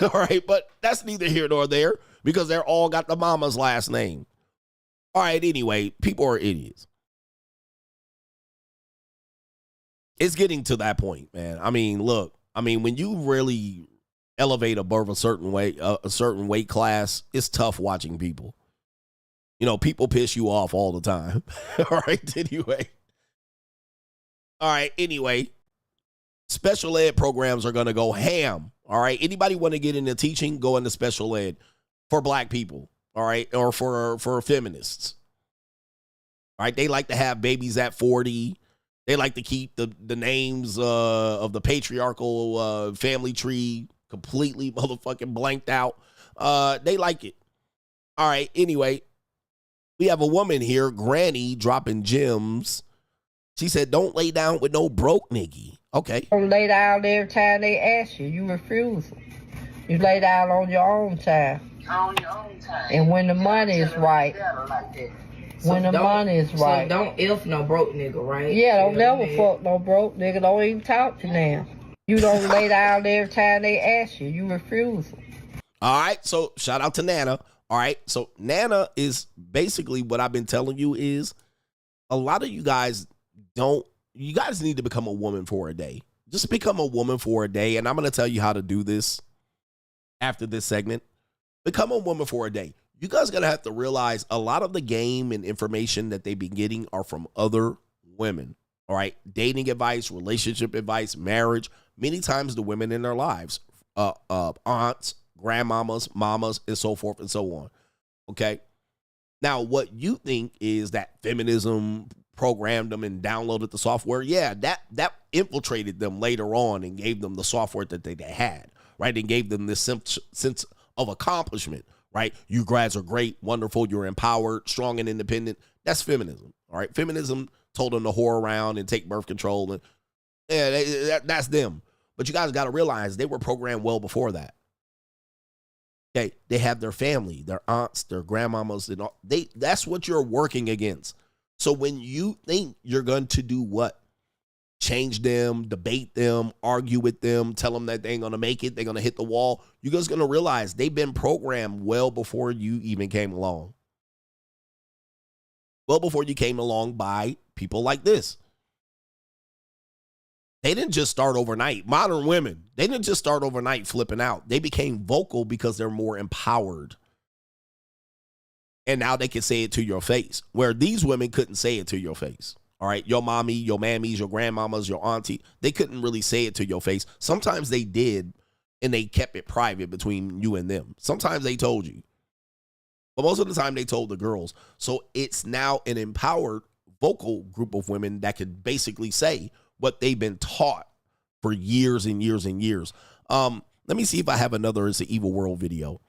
All right, but that's neither here nor there because they're all got the mama's last name. All right, anyway, people are idiots. It's getting to that point, man. I mean, look, when you really elevate above a certain weight class, it's tough watching people. You know, people piss you off all the time. All right, anyway. Special ed programs are going to go ham. All right, anybody want to get into teaching, go into special ed for black people. All right, or for feminists. All right, they like to have babies at 40. They like to keep the names of the patriarchal family tree completely motherfucking blanked out. They like it. All right, anyway, we have a woman here, Granny, dropping gems. She said, don't lay down with no broke nigga. Okay. Don't lay down every time they ask you. You refuse. You lay down on your own time. On your own time. And when the money is right. When the money is right. So don't if no broke nigga, right? Yeah, don't never fuck no broke nigga. Don't even talk to them. You don't lay down every time they ask you. You refuse. All right, so shout out to Nana. All right, so Nana is basically what I've been telling you is a lot of you guys need to become a woman for a day. just become a woman for a day. And I'm going to tell you how to do this after this segment. Become a woman for a day. You guys are going to have to realize a lot of the game and information that they've been getting are from other women. All right. Dating advice, relationship advice, marriage. Many times the women in their lives, aunts, grandmamas, mamas, and so forth and so on. Okay. Now, what you think is that feminism programmed them and downloaded the software. Yeah, that infiltrated them later on and gave them the software that they had, right? And gave them this sense of accomplishment, right? You guys are great, wonderful, you're empowered, strong and independent. That's feminism, all right? Feminism told them to whore around and take birth control. And yeah, that's them. But you guys got to realize they were programmed well before that. Okay, they have their family, their aunts, their grandmamas, and all. That's what you're working against. So when you think you're going to do what? Change them, debate them, argue with them, tell them that they ain't going to make it, they're going to hit the wall, you guys going to realize they've been programmed well before you even came along. Well before you came along by people like this. They didn't just start overnight. Modern women, they didn't just start overnight flipping out. They became vocal because they're more empowered. And now they can say it to your face, where these women couldn't say it to your face. All right, your mommy, your mammies, your grandmamas, your auntie, they couldn't really say it to your face. Sometimes they did, and they kept it private between you and them. Sometimes they told you. But most of the time they told the girls. So it's now an empowered vocal group of women that could basically say what they've been taught for years and years and years. Let me see if I have another It's an Evil World video.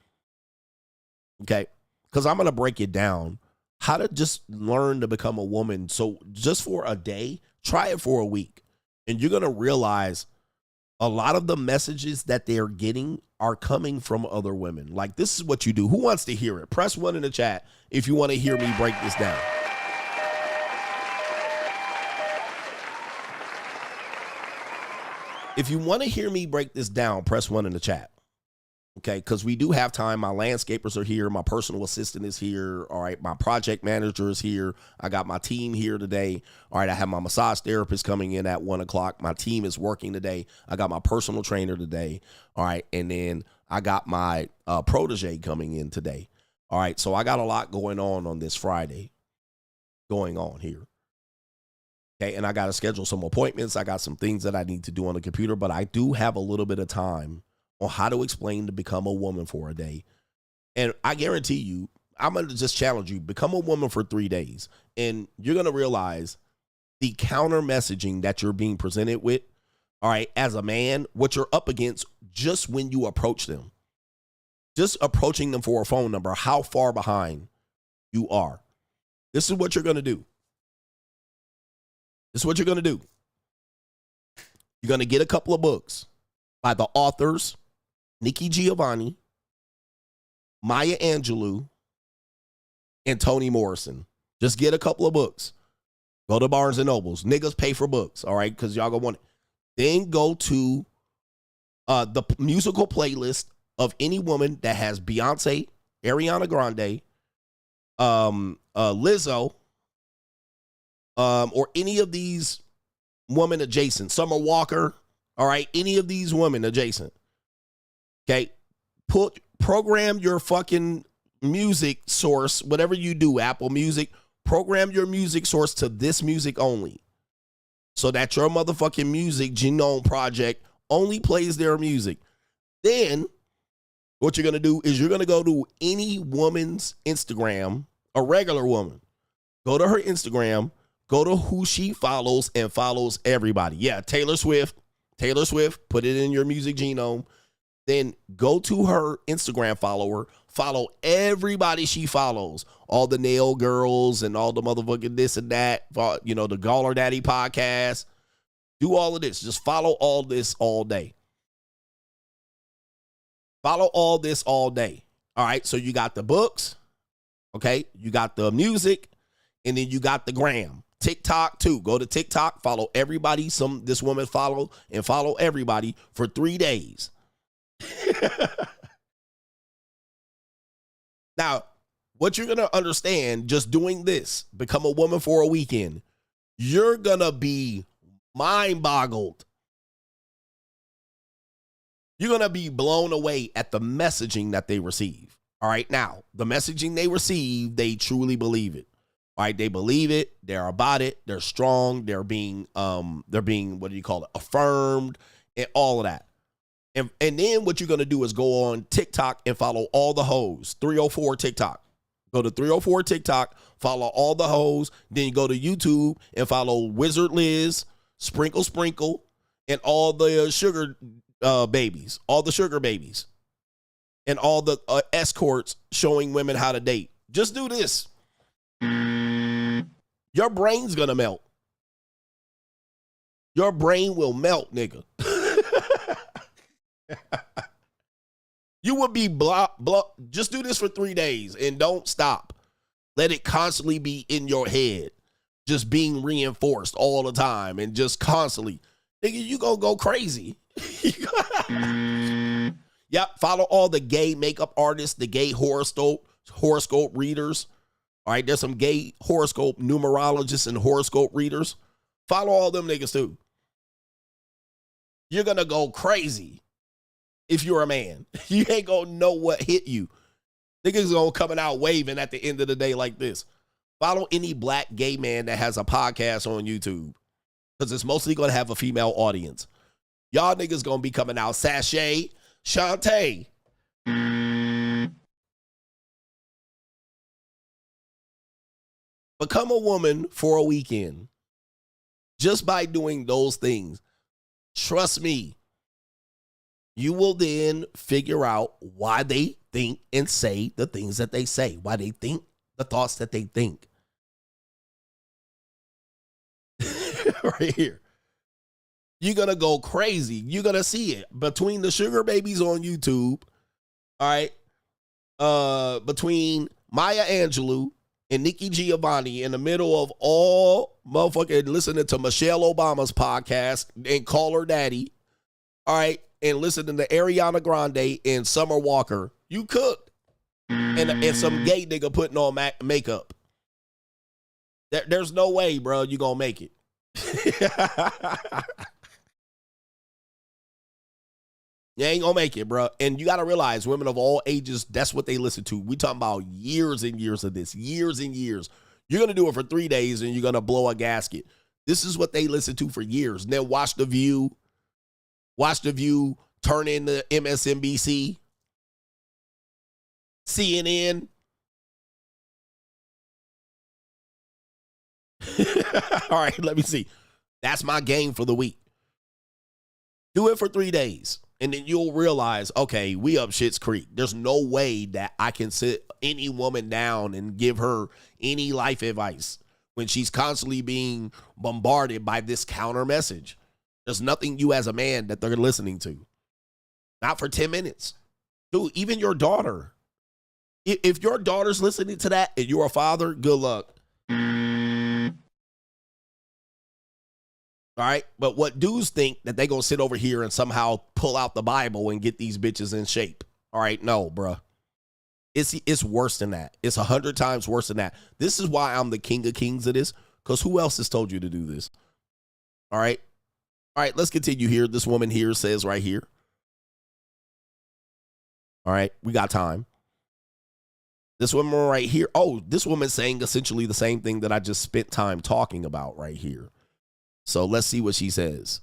Okay, because I'm going to break it down. How to just learn to become a woman. So just for a day, try it for a week. And you're going to realize a lot of the messages that they're getting are coming from other women. Like, this is what you do. Who wants to hear it? Press 1 in the chat if you want to hear me break this down. If you want to hear me break this down, press 1 in the chat. Okay, because we do have time. My landscapers are here. My personal assistant is here. All right, my project manager is here. I got my team here today. All right, I have my massage therapist coming in at 1 o'clock. My team is working today. I got my personal trainer today. All right, and then I got my protege coming in today. All right, so I got a lot going on this Friday going on here. Okay, and I got to schedule some appointments. I got some things that I need to do on the computer, but I do have a little bit of time on how to explain to become a woman for a day. And I guarantee you, I'm going to just challenge you, become a woman for 3 days. And you're going to realize the counter messaging that you're being presented with, all right, as a man, what you're up against just when you approach them. Just approaching them for a phone number, how far behind you are. This is what you're going to do. This is what you're going to do. You're going to get a couple of books by the authors, Nikki Giovanni, Maya Angelou, and Toni Morrison. Just get a couple of books. Go to Barnes and Nobles. Niggas pay for books, all right, because y'all gonna want it. Then go to the musical playlist of any woman that has Beyonce, Ariana Grande, Lizzo, or any of these women adjacent. Summer Walker, all right, any of these women adjacent. Okay, program your fucking music source, whatever you do, Apple Music, program your music source to this music only, so that your motherfucking music genome project only plays their music. Then what you're going to do is you're going to go to any woman's Instagram, a regular woman, go to her Instagram, go to who she follows and follows everybody. Yeah, Taylor Swift, put it in your music genome. Then go to her Instagram follow everybody she follows, all the nail girls and all the motherfucking this and that, you know, the Galler Daddy podcast. Do all of this. Just follow all this all day. Follow all this all day. All right, so you got the books, okay? You got the music, and then you got the gram. TikTok too. Go to TikTok, follow everybody. This woman follow everybody for 3 days. Now, what you're going to understand just doing this, become a woman for a weekend, you're going to be mind boggled You're going to be blown away at the messaging that they receive. All right. Now, the messaging they receive, they truly believe it. All right. They believe it. They're about it. They're strong. They're being, what do you call it? Affirmed and all of that. And then what you're going to do is go on TikTok and follow all the hoes. 304 TikTok. Go to 304 TikTok, follow all the hoes. Then you go to YouTube and follow Wizard Liz, Sprinkle, and all the sugar babies. All the sugar babies. And all the escorts showing women how to date. Just do this. Your brain's going to melt. Your brain will melt, nigga. You would be just do this for 3 days and don't stop. Let it constantly be in your head, just being reinforced all the time and just constantly. Nigga, you gonna go crazy. Yep, follow all the gay makeup artists, the gay horoscope readers. All right, there's some gay horoscope numerologists and horoscope readers. Follow all them niggas too. You're gonna go crazy. If you're a man, you ain't gonna know what hit you. Niggas gonna coming out waving at the end of the day like this. Follow any black gay man that has a podcast on YouTube, because it's mostly gonna have a female audience. Y'all niggas gonna be coming out sachet, Shantae. Become a woman for a weekend. Just by doing those things. Trust me. You will then figure out why they think and say the things that they say, why they think the thoughts that they think. Right here. You're going to go crazy. You're going to see it. Between the sugar babies on YouTube, all right, between Maya Angelou and Nikki Giovanni in the middle of all motherfucking listening to Michelle Obama's podcast and call her daddy, all right, and listening to Ariana Grande and Summer Walker, you cooked. And some gay nigga putting on makeup. There's no way, bro, you gonna make it. You ain't gonna make it, bro. And you gotta realize, women of all ages, that's what they listen to. We talking about years and years of this. Years and years. You're gonna do it for 3 days and you're gonna blow a gasket. This is what they listen to for years. And then watch The View. Watch The View turn into MSNBC, CNN. All right, let me see. That's my game for the week. Do it for 3 days, and then you'll realize, okay, we up shit's creek. There's no way that I can sit any woman down and give her any life advice when she's constantly being bombarded by this counter message. There's nothing you as a man that they're listening to. Not for 10 minutes. Dude, even your daughter. If your daughter's listening to that and you're a father, good luck. All right? But what dudes think that they gonna sit over here and somehow pull out the Bible and get these bitches in shape. All right? No, bruh. It's worse than that. It's 100 times worse than that. This is why I'm the king of kings of this, because who else has told you to do this? All right? All right, let's continue here. This woman here says right here. All right, we got time. This woman right here. Oh, this woman's saying essentially the same thing that I just spent time talking about right here. So let's see what she says.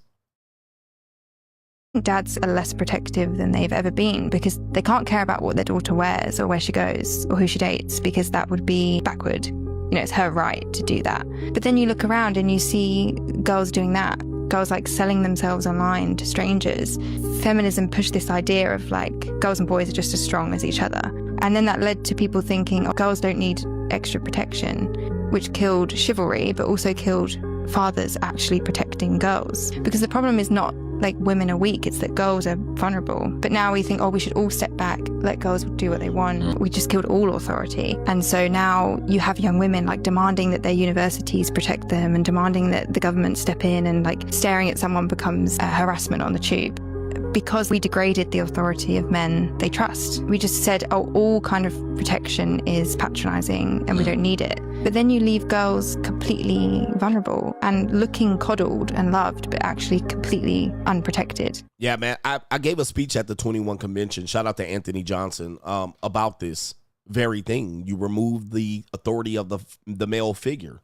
Dads are less protective than they've ever been because they can't care about what their daughter wears or where she goes or who she dates, because that would be backward. You know, it's her right to do that. But then you look around and you see girls doing that. Girls like selling themselves online to strangers. Feminism pushed this idea of like girls and boys are just as strong as each other. And then that led to people thinking, oh, girls don't need extra protection, which killed chivalry, but also killed fathers actually protecting girls. Because the problem is not like women are weak, it's that girls are vulnerable. But now we think, oh, we should all step back, let girls do what they want. We just killed all authority. And so now you have young women like demanding that their universities protect them and demanding that the government step in, and like staring at someone becomes harassment on the tube. Because we degraded the authority of men they trust. We just said, oh, all kind of protection is patronizing and we don't need it. But then you leave girls completely vulnerable and looking coddled and loved, but actually completely unprotected. Yeah, man. I gave a speech at the 21 convention. Shout out to Anthony Johnson about this very thing. You remove the authority of the male figure.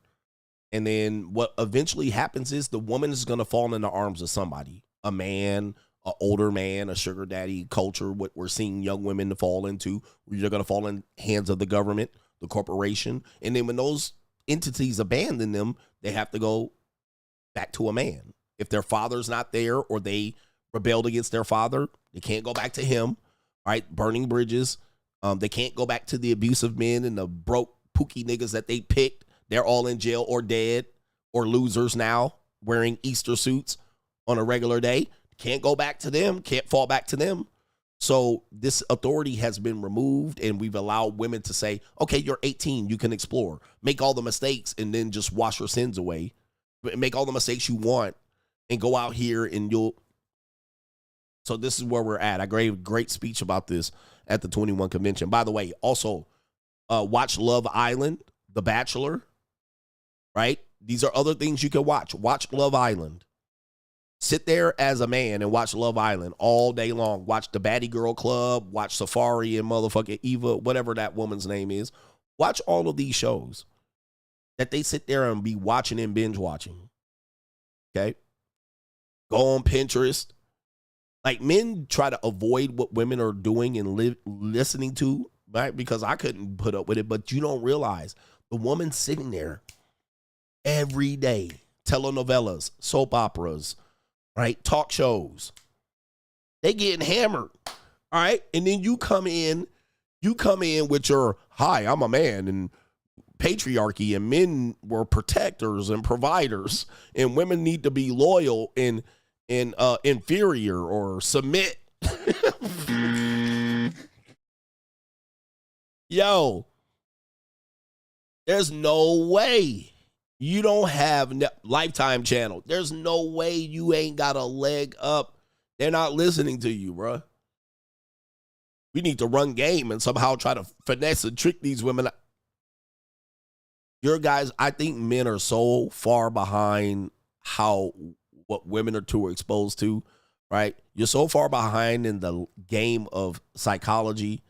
And then what eventually happens is the woman is going to fall in the arms of somebody, a man, an older man, a sugar daddy culture, what we're seeing young women fall into. They're going to fall in hands of the government, the corporation. And then when those entities abandon them, they have to go back to a man. If their father's not there or they rebelled against their father, they can't go back to him, right? Burning bridges. They can't go back to the abusive men and the broke pookie niggas that they picked. They're all in jail or dead or losers now, wearing Easter suits on a regular day. Can't go back to them. Can't fall back to them. So this authority has been removed, and we've allowed women to say, okay, you're 18. You can explore. Make all the mistakes and then just wash your sins away. Make all the mistakes you want and go out here and you'll. So this is where we're at. I gave a great speech about this at the 21 convention. By the way, also watch Love Island, The Bachelor. Right? These are other things you can watch. Watch Love Island. Sit there as a man and watch Love Island all day long. Watch the Baddie Girl Club. Watch Safari and motherfucking Eva, whatever that woman's name is. Watch all of these shows that they sit there and be watching and binge watching. Okay? Go on Pinterest. Like, men try to avoid what women are doing and listening to, right? Because I couldn't put up with it, but you don't realize the woman sitting there every day, telenovelas, soap operas, right? Talk shows. They getting hammered. All right. And then you come in with your, hi, I'm a man, and patriarchy, and men were protectors and providers, and women need to be loyal and inferior or submit. Yo, there's no way. You don't have Lifetime channel. There's no way you ain't got a leg up. They're not listening to you, bruh. We need to run game and somehow try to finesse and trick these women. Your guys, I think men are so far behind what women are too exposed to, right? You're so far behind in the game of psychology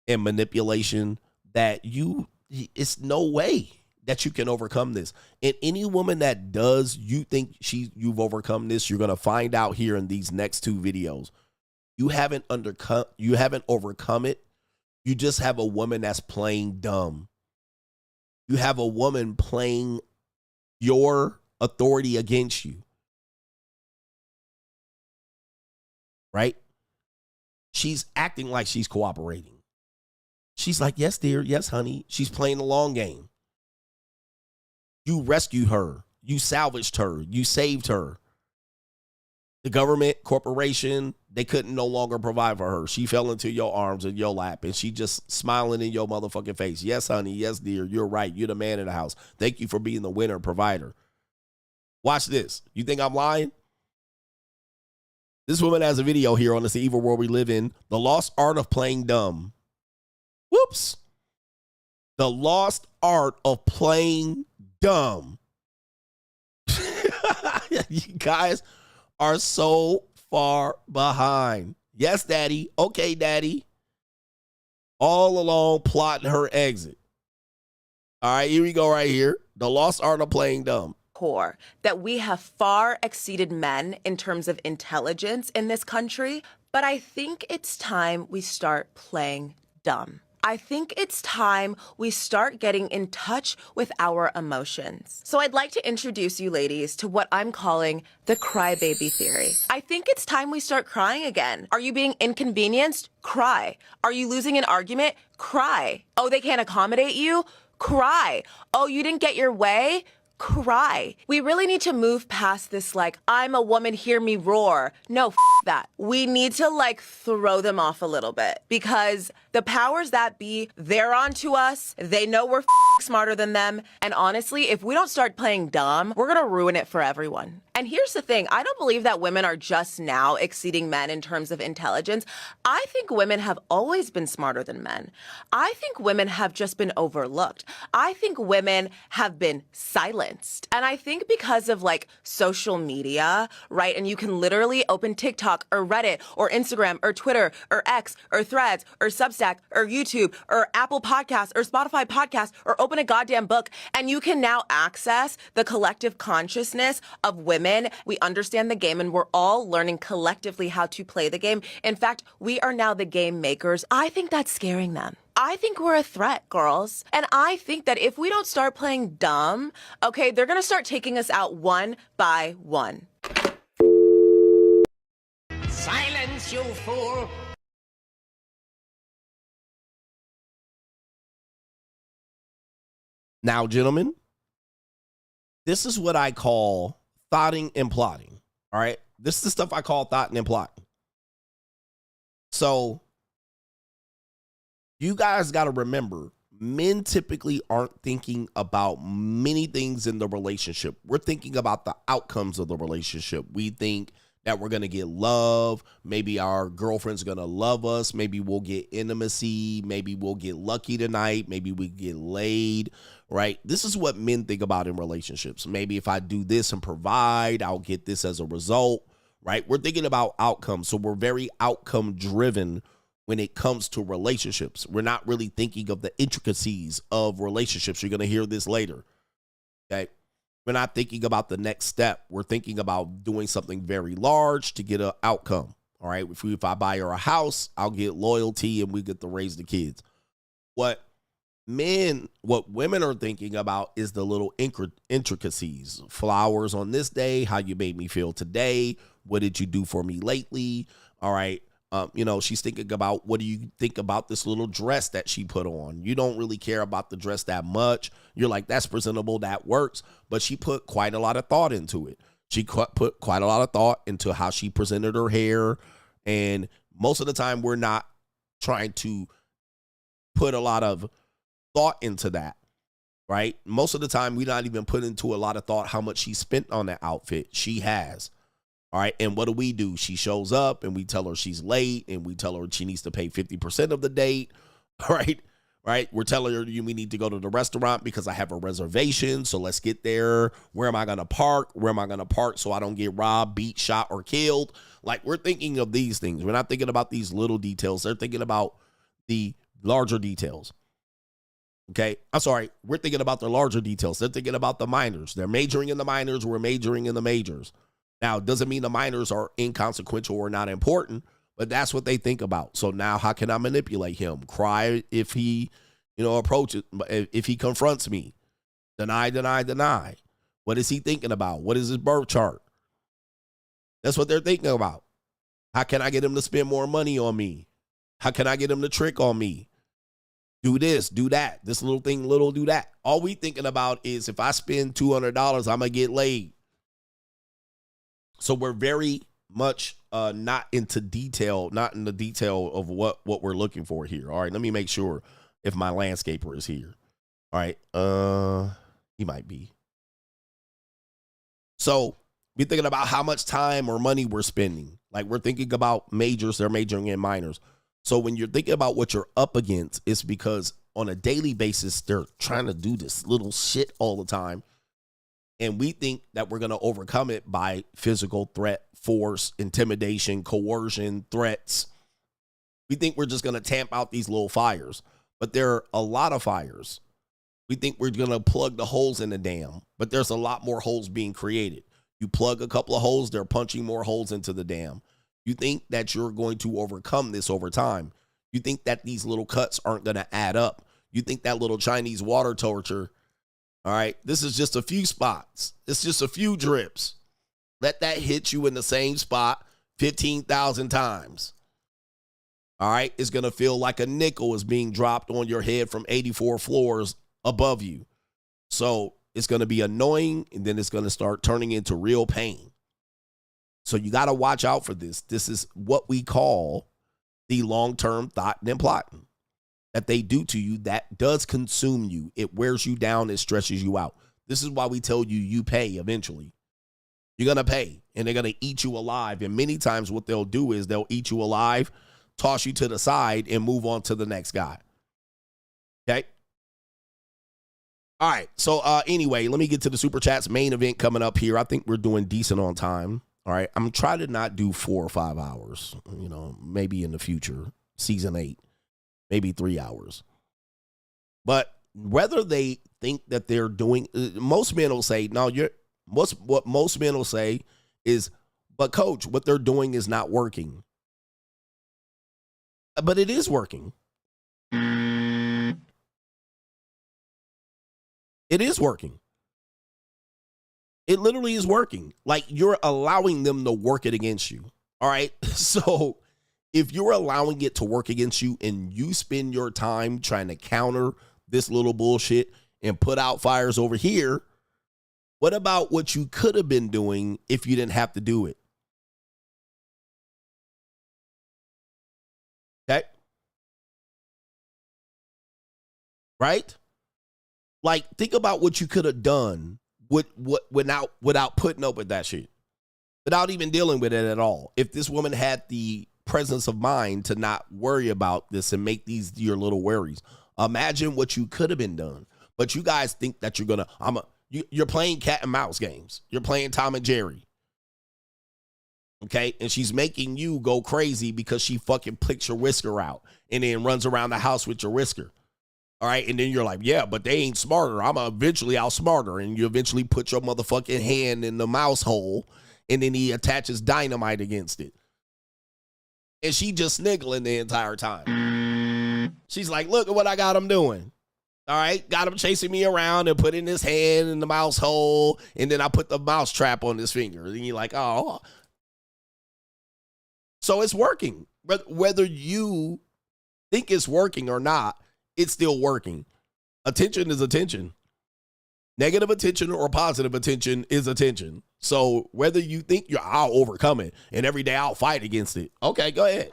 and manipulation that it's no way that you can overcome this. And any woman that does, you think you've overcome this, you're going to find out here in these next two videos. You haven't overcome it. You just have a woman that's playing dumb. You have a woman playing your authority against you. Right? She's acting like she's cooperating. She's like, yes, dear. Yes, honey. She's playing the long game. You rescued her. You salvaged her. You saved her. The government, corporation, they couldn't no longer provide for her. She fell into your arms and your lap, and she just smiling in your motherfucking face. Yes, honey. Yes, dear. You're right. You're the man in the house. Thank you for being the winner provider. Watch this. You think I'm lying? This woman has a video here on This Evil World We Live In. The Lost Art of Playing Dumb. Whoops. The Lost Art of Playing Dumb. You guys are so far behind. Yes, daddy. Okay, daddy. All along plotting her exit. All right, here we go right here. The Lost Art of Playing Dumb. Core that we have far exceeded men in terms of intelligence in this country, but I think it's time we start playing dumb. I think it's time we start getting in touch with our emotions. So I'd like to introduce you ladies to what I'm calling the crybaby theory. I think it's time we start crying again. Are you being inconvenienced? Cry. Are you losing an argument? Cry. Oh, they can't accommodate you? Cry. Oh, you didn't get your way? Cry. We really need to move past this, like, I'm a woman, hear me roar. No, that. We need to, throw them off a little bit, because the powers that be, they're on to us. They know we're smarter than them. And honestly, if we don't start playing dumb, we're gonna ruin it for everyone. And here's the thing. I don't believe that women are just now exceeding men in terms of intelligence. I think women have always been smarter than men. I think women have just been overlooked. I think women have been silenced. And I think because of like social media, right? And you can literally open TikTok or Reddit or Instagram or Twitter or X or Threads or Substack or YouTube or Apple Podcasts or Spotify Podcasts or open a goddamn book, and you can now access the collective consciousness of women. We understand the game, and we're all learning collectively how to play the game. In fact, we are now the game makers. I think that's scaring them. I think we're a threat, girls. And I think that if we don't start playing dumb, okay, they're going to start taking us out one by one. Silence, you fool! Now, gentlemen, this is what I call thoughting and plotting. All right. This is the stuff I call thoughting and plotting. So you guys got to remember, men typically aren't thinking about many things in the relationship. We're thinking about the outcomes of the relationship. We think that we're going to get love. Maybe our girlfriend's going to love us. Maybe we'll get intimacy. Maybe we'll get lucky tonight. Maybe we get laid, right? This is what men think about in relationships. Maybe if I do this and provide, I'll get this as a result, right? We're thinking about outcomes. So we're very outcome driven when it comes to relationships. We're not really thinking of the intricacies of relationships. You're going to hear this later, okay? We're not thinking about the next step. We're thinking about doing something very large to get an outcome. All right. If I buy her a house, I'll get loyalty and we get to raise the kids. What women are thinking about is the little intricacies. Flowers on this day, how you made me feel today. What did you do for me lately? All right. She's thinking about, what do you think about this little dress that she put on? You don't really care about the dress that much. You're like, that's presentable, that works. But she put quite a lot of thought into it. She put quite a lot of thought into how she presented her hair. And most of the time, we're not trying to put a lot of thought into that, right? Most of the time, we're not even putting into a lot of thought how much she spent on that outfit. She has. All right. And what do? She shows up and we tell her she's late and we tell her she needs to pay 50% of the date. All right. Right. We're telling her we need to go to the restaurant because I have a reservation. So let's get there. Where am I going to park? Where am I going to park so I don't get robbed, beat, shot, or killed? Like, we're thinking of these things. We're not thinking about these little details. They're thinking about the larger details. Okay. I'm sorry. We're thinking about the larger details. They're thinking about the minors. They're majoring in the minors. We're majoring in the majors. Now, it doesn't mean the minors are inconsequential or not important, but that's what they think about. So now how can I manipulate him? Cry if he, approaches, if he confronts me. Deny. What is he thinking about? What is his birth chart? That's what they're thinking about. How can I get him to spend more money on me? How can I get him to trick on me? Do this, do that. This little thing, do that. All we thinking about is if I spend $200, I'm going to get laid. So we're very much not in the detail of what we're looking for here. All right, let me make sure if my landscaper is here. All right, he might be. So we're thinking about how much time or money we're spending. Like, we're thinking about majors, they're majoring in minors. So when you're thinking about what you're up against, it's because on a daily basis, they're trying to do this little shit all the time. And we think that we're going to overcome it by physical threat, force, intimidation, coercion, threats. We think we're just going to tamp out these little fires, but there are a lot of fires. We think we're going to plug the holes in the dam, but there's a lot more holes being created. You plug a couple of holes, they're punching more holes into the dam. You think that you're going to overcome this over time. You think that these little cuts aren't going to add up. You think that little Chinese water torture, all right, this is just a few spots. It's just a few drips. Let that hit you in the same spot 15,000 times. All right, it's going to feel like a nickel is being dropped on your head from 84 floors above you. So it's going to be annoying, and then it's going to start turning into real pain. So you got to watch out for this. This is what we call the long-term thought and plotting that they do to you that does consume you. It wears you down. It stresses you out. This is why we tell you pay eventually. You're going to pay, and they're going to eat you alive. And many times what they'll do is they'll eat you alive, toss you to the side, and move on to the next guy. Okay? All right. So anyway, let me get to the Super Chats. Main event coming up here. I think we're doing decent on time. All right. I'm trying to not do 4 or 5 hours, you know, maybe in the future, season 8, maybe 3 hours. But whether they think that they're doing, most men will say, no, what most men will say is, but coach, what they're doing is not working. But it is working. It is working. It literally is working. Like, you're allowing them to work it against you. All right. So if you're allowing it to work against you and you spend your time trying to counter this little bullshit and put out fires over here, what about what you could have been doing if you didn't have to do it? Okay. Right? Like, think about what you could have done without putting up with that shit, without even dealing with it at all. If this woman had the presence of mind to not worry about this and make these your little worries, imagine what you could have been done. But you guys think that you're gonna, you're playing cat and mouse games. You're playing Tom and Jerry. Okay, and she's making you go crazy because she fucking picks your whisker out and then runs around the house with your whisker. All right, and then you're like, yeah, but they ain't smarter. I'm eventually outsmart her. And you eventually put your motherfucking hand in the mouse hole, and then he attaches dynamite against it. And she just sniggling the entire time. She's like, look at what I got him doing. All right, got him chasing me around and putting his hand in the mouse hole, and then I put the mouse trap on his finger. And you're like, oh. So it's working. Whether you think it's working or not, it's still working. Attention is attention. Negative attention or positive attention is attention. So whether you think I'll overcome it and every day I'll fight against it. Okay, go ahead.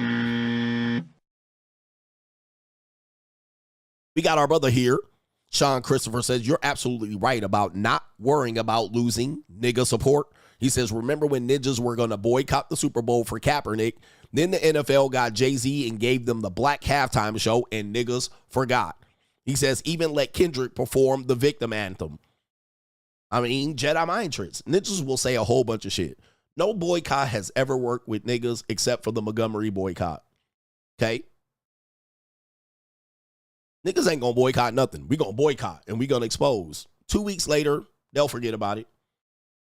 We got our brother here. Sean Christopher says, you're absolutely right about not worrying about losing nigga support. He says, remember when ninjas were going to boycott the Super Bowl for Kaepernick? Then the NFL got Jay-Z and gave them the black halftime show, and niggas forgot. He says, even let Kendrick perform the victim anthem. I mean, Jedi mind tricks. Ninjas will say a whole bunch of shit. No boycott has ever worked with niggas except for the Montgomery boycott. Okay? Niggas ain't going to boycott nothing. We going to boycott, and we going to expose. 2 weeks later, they'll forget about it.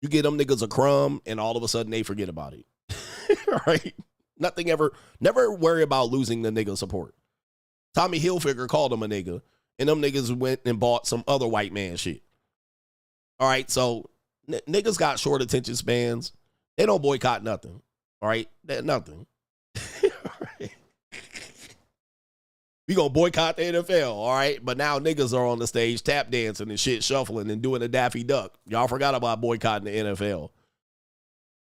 You get them niggas a crumb, and all of a sudden they forget about it. All right? Nothing ever, never worry about losing the nigga support. Tommy Hilfiger called him a nigga, and them niggas went and bought some other white man shit. All right, so niggas got short attention spans. They don't boycott nothing. All right, nothing. Right. We gonna boycott the NFL, all right? But now niggas are on the stage tap dancing and shit, shuffling and doing a Daffy Duck. Y'all forgot about boycotting the NFL.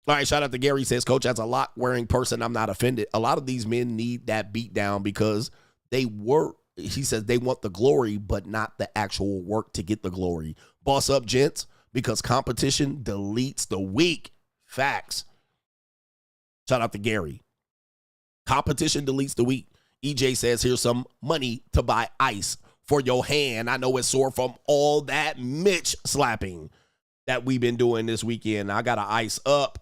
All right, shout out to Gary. Says, Coach, as a lock-wearing person, I'm not offended. A lot of these men need that beat down because he says they want the glory, but not the actual work to get the glory. Boss up, gents, because competition deletes the weak. Facts. Shout out to Gary. Competition deletes the weak. EJ says, here's some money to buy ice for your hand. I know it's sore from all that Mitch slapping that we've been doing this weekend. I got to ice up.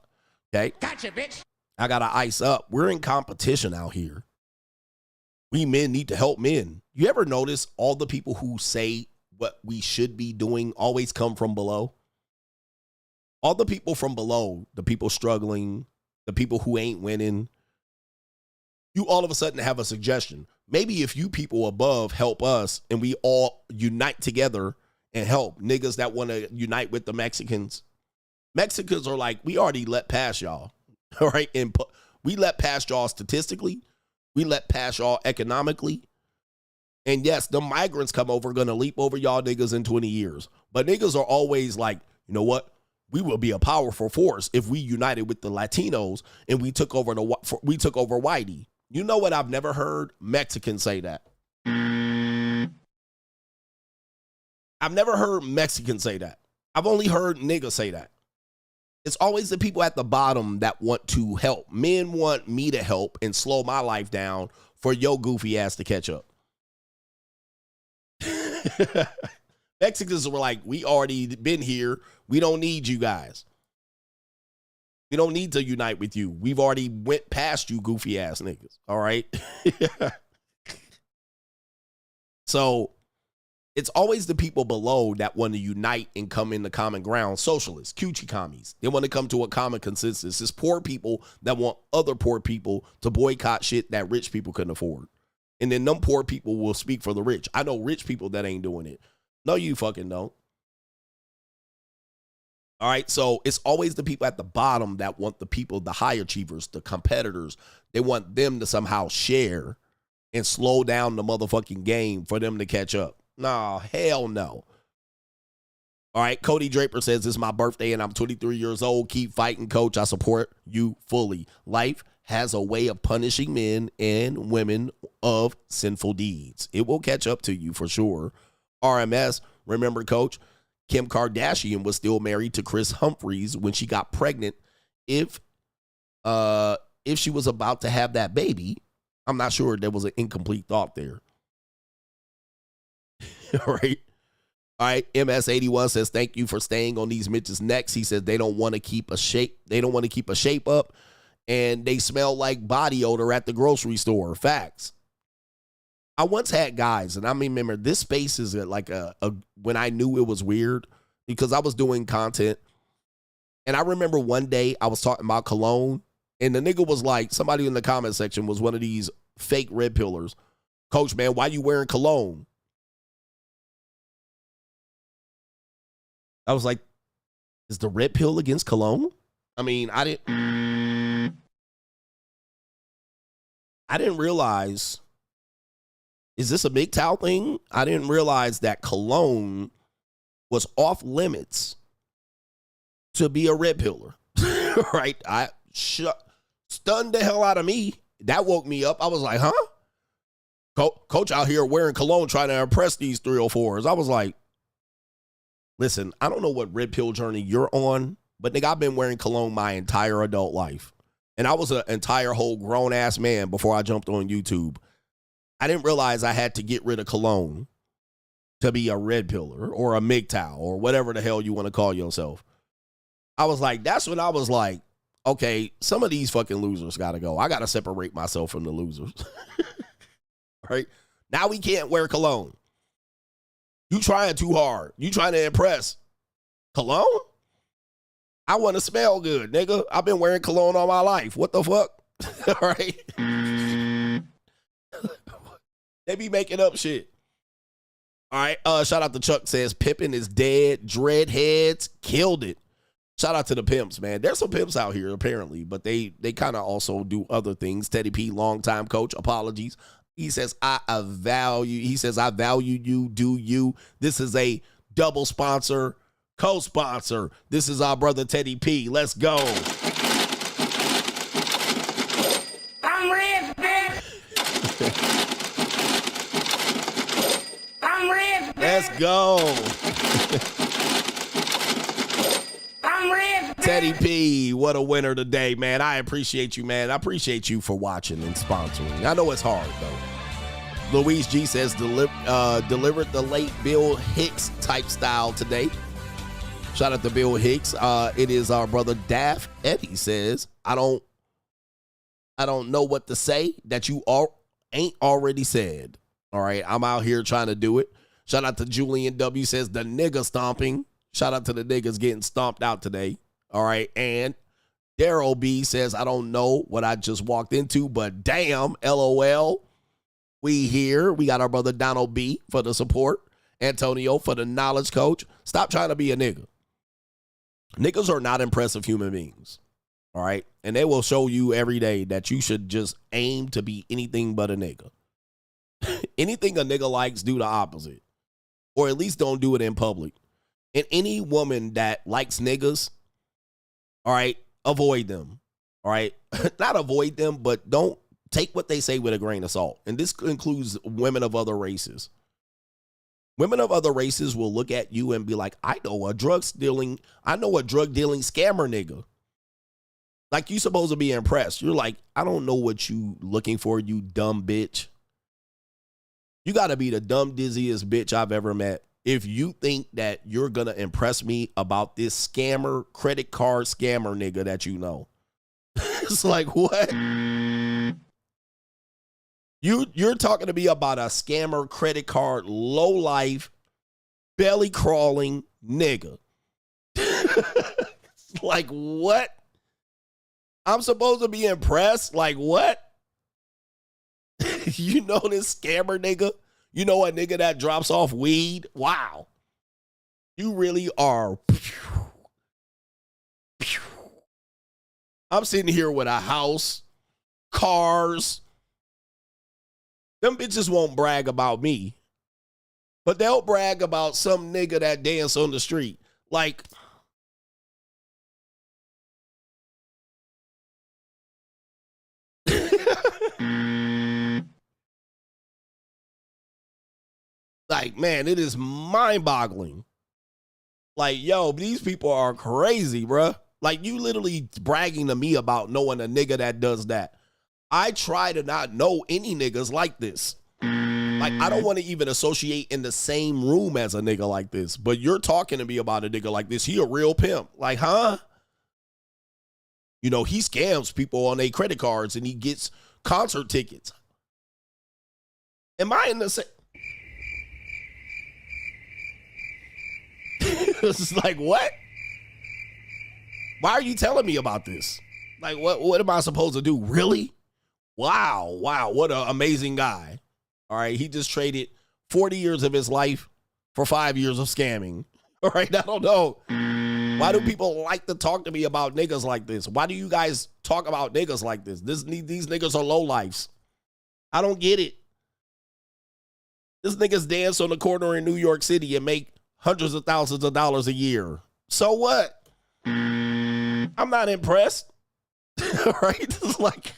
Okay. Gotcha, bitch. I got to ice up. We're in competition out here. We men need to help men. You ever notice all the people who say what we should be doing always come from below? All the people from below, the people struggling, the people who ain't winning, you all of a sudden have a suggestion. Maybe if you people above help us and we all unite together and help niggas that want to unite with the Mexicans. Mexicans are like, we already let past y'all, all right? And we let past y'all statistically. We let past y'all economically. And yes, the migrants come over, going to leap over y'all niggas in 20 years. But niggas are always like, you know what? We will be a powerful force if we united with the Latinos and we took over Whitey. You know what? I've never heard Mexicans say that. I've never heard Mexicans say that. I've only heard niggas say that. It's always the people at the bottom that want to help. Men want me to help and slow my life down for your goofy ass to catch up. Mexicans were like, we already been here. We don't need you guys. We don't need to unite with you. We've already went past you goofy ass niggas. All right. So it's always the people below that want to unite and come into common ground. Socialists, coochie commies. They want to come to a common consensus. It's poor people that want other poor people to boycott shit that rich people couldn't afford. And then them poor people will speak for the rich. I know rich people that ain't doing it. No, you fucking don't. All right, so it's always the people at the bottom that want the people, the high achievers, the competitors. They want them to somehow share and slow down the motherfucking game for them to catch up. Nah, hell no. All right, Cody Draper says, it's my birthday and I'm 23 years old. Keep fighting, coach. I support you fully. Life has a way of punishing men and women of sinful deeds. It will catch up to you for sure. RMS, remember, coach, Kim Kardashian was still married to Chris Humphries when she got pregnant. If she was about to have that baby, I'm not sure. There was an incomplete thought there. All right. All right. MS81 says, thank you for staying on these Mitch's necks. He says they don't want to keep a shape. They don't want to keep a shape up, and they smell like body odor at the grocery store. Facts. I once had guys, and I remember this space is like a when I knew it was weird because I was doing content. And I remember one day I was talking about cologne, and the nigga was like, somebody in the comment section was one of these fake red pillars. Coach, man, why you wearing cologne? I was like, is the red pill against cologne? I mean, I didn't realize. Is this a MGTOW thing? I didn't realize that cologne was off limits to be a red pillar. Right? Stunned the hell out of me. That woke me up. I was like, huh? Coach out here wearing cologne trying to impress these 304s. I was like, listen, I don't know what red pill journey you're on, but nigga, I've been wearing cologne my entire adult life. And I was an entire whole grown ass man before I jumped on YouTube. I didn't realize I had to get rid of cologne to be a red pillar or a MGTOW or whatever the hell you want to call yourself. I was like, that's when I was like, okay, some of these fucking losers got to go. I got to separate myself from the losers. Right? Now we can't wear cologne. You trying too hard. You trying to impress. Cologne? I want to smell good, nigga. I've been wearing cologne all my life. What the fuck? All right? They be making up shit. All right. Shout out to Chuck says Pippin is dead. Dreadheads killed it. Shout out to the pimps, man. There's some pimps out here apparently, but they kind of also do other things. Teddy P, longtime coach. Apologies. He says I value you. Do you? This is a double sponsor, co-sponsor. This is our brother Teddy P. Let's go. I'm rich, bitch. I'm rich, bitch. Let's go. I'm rich, bitch. Teddy P, what a winner today, man. I appreciate you, man. I appreciate you for watching and sponsoring. I know it's hard, though. Louise G says, delivered the late Bill Hicks type style today. Shout out to Bill Hicks. It is our brother Daff. Eddie says, I don't know what to say that you ain't already said. All right, I'm out here trying to do it. Shout out to Julian W. says, the nigga stomping. Shout out to the niggas getting stomped out today. All right, and Daryl B says, I don't know what I just walked into, but damn, LOL. We here. We got our brother Donald B for the support. Antonio for the knowledge coach. Stop trying to be a nigga. Niggas are not impressive human beings. All right, and they will show you every day that you should just aim to be anything but a nigga. Anything a nigga likes, do the opposite. Or at least don't do it in public. And any woman that likes niggas, all right, avoid them. All right. Not avoid them, but don't take what they say with a grain of salt. And this includes women of other races. Women of other races will look at you and be like, I know a drug dealing scammer nigga. Like, you supposed to be impressed. You're like, I don't know what you looking for, you dumb bitch. You got to be the dumb, dizziest bitch I've ever met if you think that you're going to impress me about this scammer, credit card scammer nigga that you know. It's like, what? You're talking to me about a scammer, credit card, low life, belly crawling nigga. Like, what? I'm supposed to be impressed? Like, what? You know this scammer nigga? You know a nigga that drops off weed? Wow. You really are. I'm sitting here with a house, cars. Them bitches won't brag about me, but they'll brag about some nigga that dance on the street. Like, like, man, it is mind-boggling. Like, yo, these people are crazy, bruh. Like, you literally bragging to me about knowing a nigga that does that. I try to not know any niggas like this. Like, I don't want to even associate in the same room as a nigga like this. But you're talking to me about a nigga like this. He a real pimp. Like, huh? You know, he scams people on their credit cards and he gets concert tickets. Am I in the same? It's like, what? Why are you telling me about this? Like, what am I supposed to do? Really? Wow, what an amazing guy. All right, he just traded 40 years of his life for 5 years of scamming. All right, I don't know. Why do people like to talk to me about niggas like this? Why do you guys talk about niggas like this? These niggas are lowlifes. I don't get it. This niggas dance on the corner in New York City and make hundreds of thousands of dollars a year. So what? I'm not impressed. Right? It's like,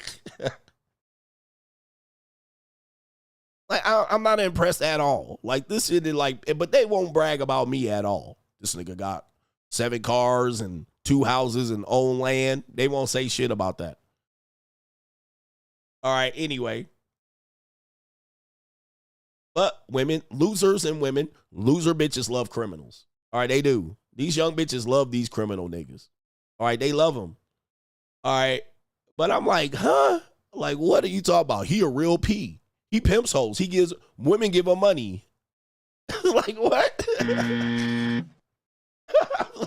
I'm not impressed at all. Like, this shit is like, but they won't brag about me at all. This nigga got 7 cars and 2 houses and own land. They won't say shit about that. All right, anyway. But women, losers and women, loser bitches love criminals. All right, they do. These young bitches love these criminal niggas. All right, they love them. All right, but I'm like, huh? Like, what are you talking about? He a real P. He pimps hoes. He gives, women give him money. Like, what?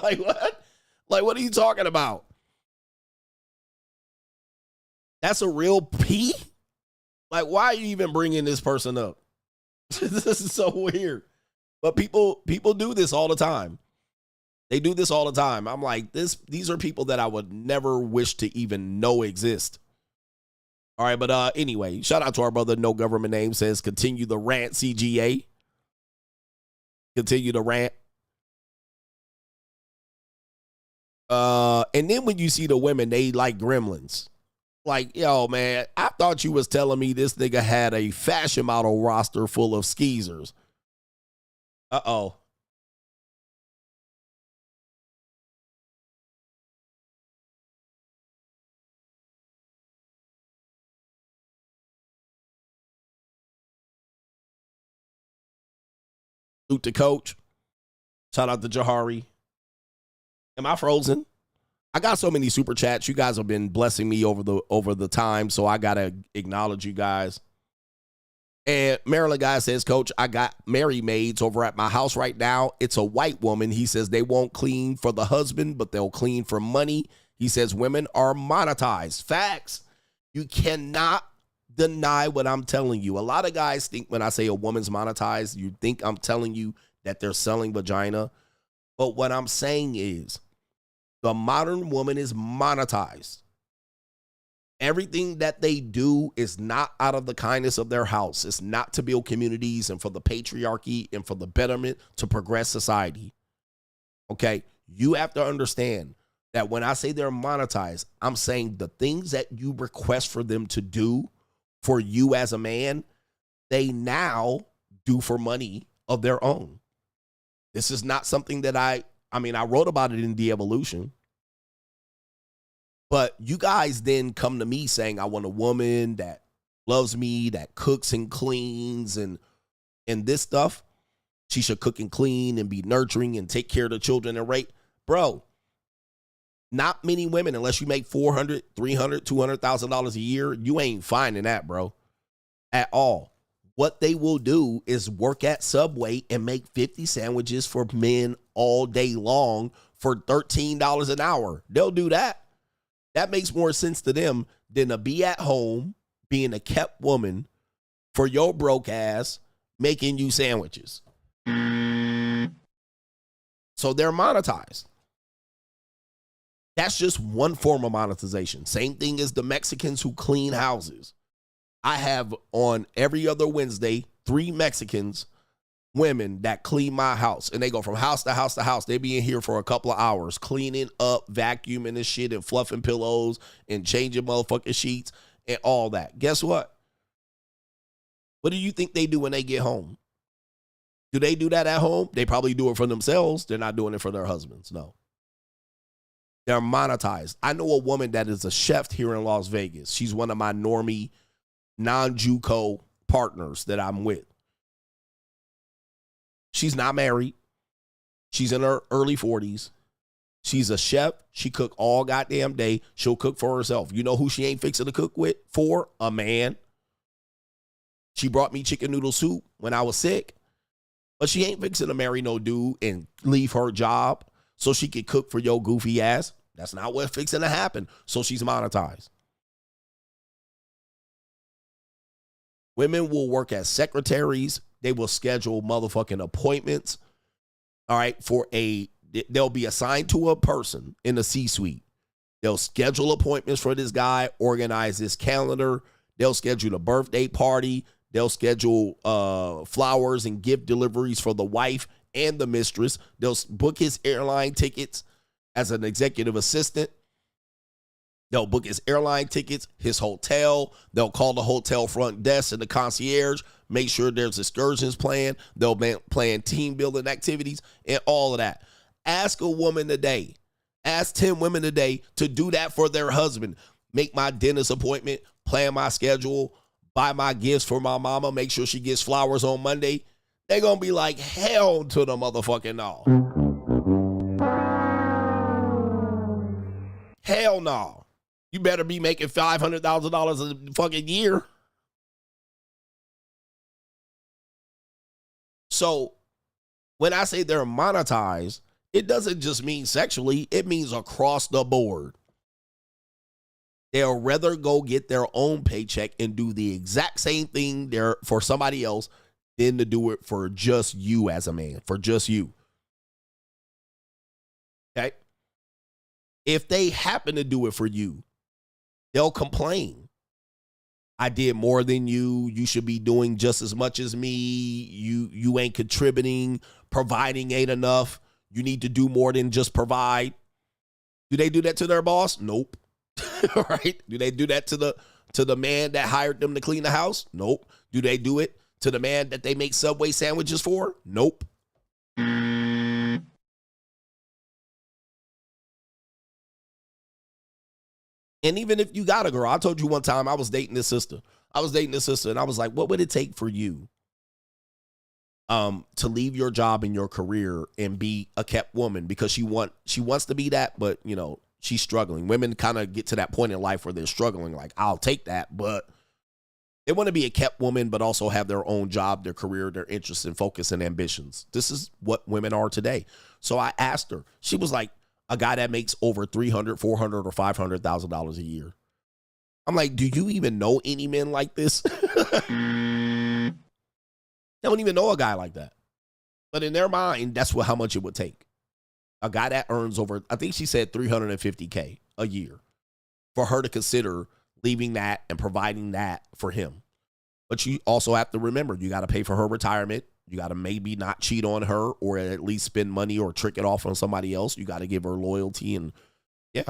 Like, what? Like, what are you talking about? That's a real P? Like, why are you even bringing this person up? This is so weird. But people do this all the time. They do this all the time. I'm like, these are people that I would never wish to even know exist. All right, but anyway, shout out to our brother, no government name, says, continue the rant, CGA. Continue the rant. And then when you see the women, they like gremlins. Like, yo, man, I thought you was telling me this nigga had a fashion model roster full of skeezers. Uh-oh. Salute to Coach. Shout out to Jahari. Am I frozen? I got so many super chats. You guys have been blessing me over the time, so I gotta acknowledge you guys. And Maryland guy says, Coach, I got Mary maids over at my house right now. It's a white woman. He says they won't clean for the husband, but they'll clean for money. He says women are monetized. Facts. You cannot deny what I'm telling you. A lot of guys think when I say a woman's monetized, you think I'm telling you that they're selling vagina. But what I'm saying is the modern woman is monetized. Everything that they do is not out of the kindness of their house. It's not to build communities and for the patriarchy and for the betterment to progress society. Okay? You have to understand that when I say they're monetized, I'm saying the things that you request for them to do for you as a man, they now do for money of their own. This is not something that I wrote about it in De-Evolution. But you guys then come to me saying, I want a woman that loves me, that cooks and cleans and this stuff. She should cook and clean and be nurturing and take care of the children and rape. Bro, not many women, unless you make $400,000, $300,000, $200,000 a year, you ain't finding that, bro, at all. What they will do is work at Subway and make 50 sandwiches for men all day long for $13 an hour. They'll do that. That makes more sense to them than to be at home being a kept woman for your broke ass making you sandwiches. So they're monetized. That's just one form of monetization. Same thing as the Mexicans who clean houses. I have on every other Wednesday 3 Mexicans, women that clean my house, and they go from house to house to house. They be in here for a couple of hours cleaning up, vacuuming and shit, and fluffing pillows and changing motherfucking sheets and all that. Guess what? What do you think they do when they get home? Do they do that at home? They probably do it for themselves. They're not doing it for their husbands. No. They're monetized. I know a woman that is a chef here in Las Vegas. She's one of my normie, non-JUCO partners that I'm with. She's not married. She's in her early 40s. She's a chef. She cook all goddamn day. She'll cook for herself. You know who she ain't fixing to cook with? For a man. She brought me chicken noodle soup when I was sick. But she ain't fixing to marry no dude and leave her job so she could cook for your goofy ass. That's not what's fixing to happen. So she's monetized. Women will work as secretaries. They will schedule motherfucking appointments. All right, they'll be assigned to a person in the C-suite. They'll schedule appointments for this guy, organize his calendar. They'll schedule a birthday party. They'll schedule flowers and gift deliveries for the wife and the mistress. They'll book his airline tickets as an executive assistant. They'll book his airline tickets, his hotel. They'll call the hotel front desk and the concierge, make sure there's excursions planned. They'll plan team building activities and all of that. Ask a woman today, ask 10 women today to do that for their husband. Make my dentist appointment, plan my schedule, buy my gifts for my mama, make sure she gets flowers on Monday. They're going to be like, hell to the motherfucking no. Hell no. You better be making $500,000 a fucking year. So when I say they're monetized, it doesn't just mean sexually. It means across the board. They'll rather go get their own paycheck and do the exact same thing there for somebody else than to do it for just you as a man, for just you. Okay? If they happen to do it for you, they'll complain. I did more than you. You should be doing just as much as me. You ain't contributing. Providing ain't enough. You need to do more than just provide. Do they do that to their boss? Nope. Right? Do they do that to the man that hired them to clean the house? Nope. Do they do it to the man that they make Subway sandwiches for? Nope. And even if you got a girl, I told you one time I was dating this sister. And I was like, what would it take for you to leave your job and your career and be a kept woman? Because she wants to be that, but you know, she's struggling. Women kind of get to that point in life where they're struggling. Like, I'll take that, but they want to be a kept woman, but also have their own job, their career, their interests and focus and ambitions. This is what women are today. So I asked her, she was like, a guy that makes over $300,000, $400,000, or $500,000 a year. I'm like, do you even know any men like this? They don't even know a guy like that. But in their mind, that's how much it would take. A guy that earns over, I think she said $350K a year for her to consider leaving that and providing that for him. But you also have to remember, you got to pay for her retirement. You got to maybe not cheat on her or at least spend money or trick it off on somebody else. You got to give her loyalty and yeah.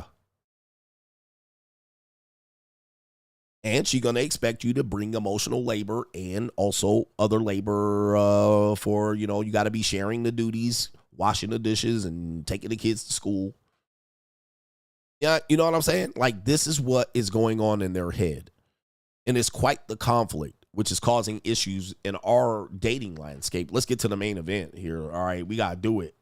And she's going to expect you to bring emotional labor and also other labor for, you got to be sharing the duties, washing the dishes and taking the kids to school. Yeah, you know what I'm saying? Like, this is what is going on in their head. And it's quite the conflict, which is causing issues in our dating landscape. Let's get to the main event here. All right, we got to do it.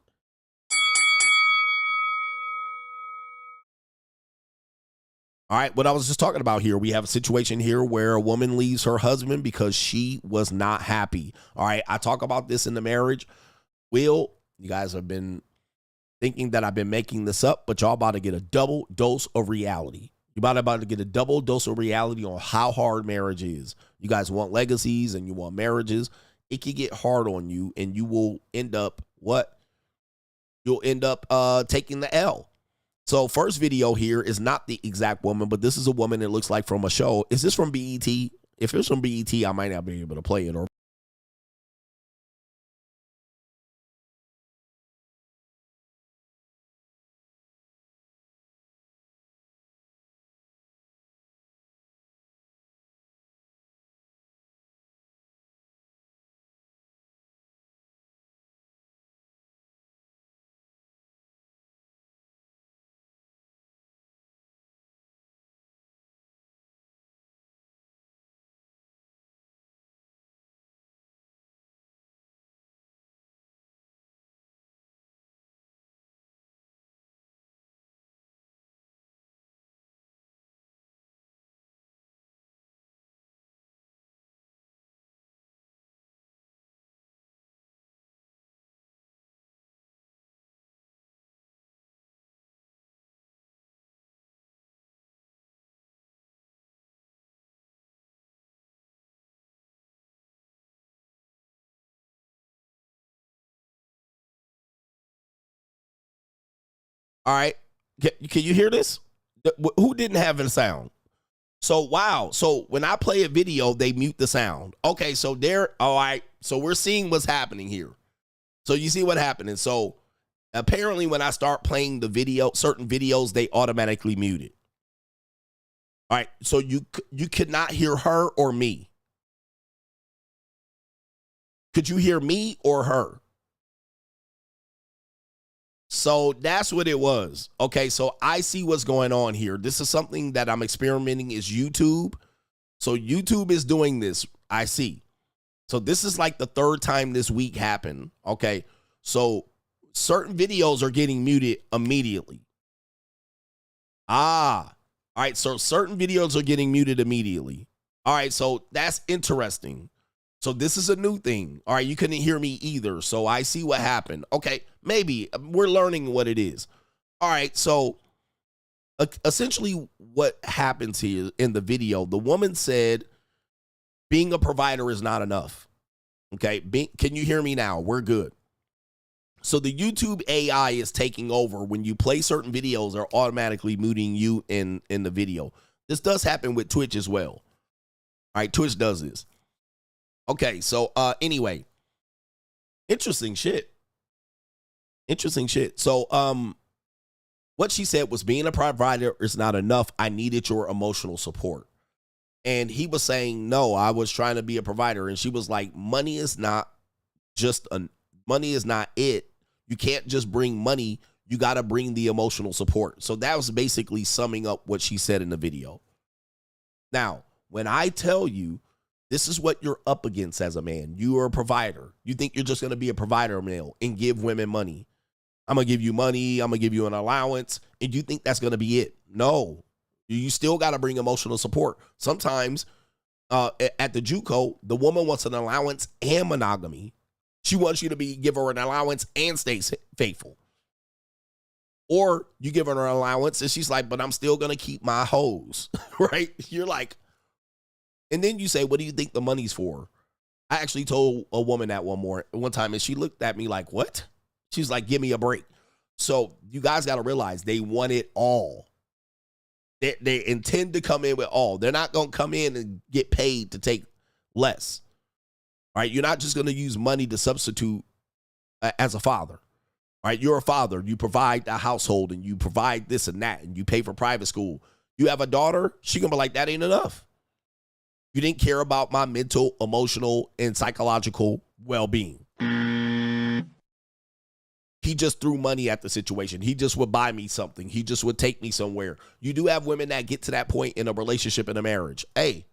All right, what I was just talking about here, we have a situation here where a woman leaves her husband because she was not happy. All right, I talk about this in the marriage. Will, you guys have been thinking that I've been making this up, but y'all about to get a double dose of reality. You're about to get a double dose of reality on how hard marriage is. You guys want legacies and you want marriages. It can get hard on you, and you will end up what? You'll end up taking the L. So first video here is not the exact woman, but this is a woman it looks like from a show. Is this from BET? If it's from BET, I might not be able to play it. Or all right, can you hear this? Who didn't have the sound? So, wow. So when I play a video, they mute the sound. Okay, so all right. So we're seeing what's happening here. So you see what happening. So apparently when I start playing the video, certain videos, they automatically mute it. All right, so you could not hear her or me. Could you hear me or her? So that's what it was. Okay, so I see what's going on here. This is something that I'm experimenting is YouTube. So YouTube is doing this. I see. So this is like the third time this week happened. Okay, so certain videos are getting muted immediately. All right, so certain videos are getting muted immediately. All right, so that's interesting. So this is a new thing. All right, you couldn't hear me either. So I see what happened. Okay, maybe we're learning what it is. All right, so essentially what happens here in the video, the woman said being a provider is not enough. Okay, can you hear me now? We're good. So the YouTube AI is taking over. When you play certain videos, they're automatically muting you in the video. This does happen with Twitch as well. All right, Twitch does this. Okay, so anyway, interesting shit. Interesting shit. So what she said was being a provider is not enough. I needed your emotional support. And he was saying, no, I was trying to be a provider. And she was like, money is not it. You can't just bring money. You got to bring the emotional support. So that was basically summing up what she said in the video. Now, when I tell you, this is what you're up against as a man. You are a provider. You think you're just going to be a provider male and give women money. I'm going to give you money. I'm going to give you an allowance. And you think that's going to be it. No. You still got to bring emotional support. Sometimes at the JUCO, the woman wants an allowance and monogamy. She wants you to give her an allowance and stay faithful. Or you give her an allowance and she's like, but I'm still going to keep my hoes, right? You're like, and then you say, what do you think the money's for? I actually told a woman that one time, and she looked at me like, what? She's like, give me a break. So you guys got to realize they want it all. They intend to come in with all. They're not going to come in and get paid to take less. All right, you're not just going to use money to substitute as a father. All right, you're a father. You provide a household, and you provide this and that, and you pay for private school. You have a daughter, she going to be like, that ain't enough. You didn't care about my mental, emotional, and psychological well-being. He just threw money at the situation. He just would buy me something. He just would take me somewhere. You do have women that get to that point in a relationship, in a marriage. Hey,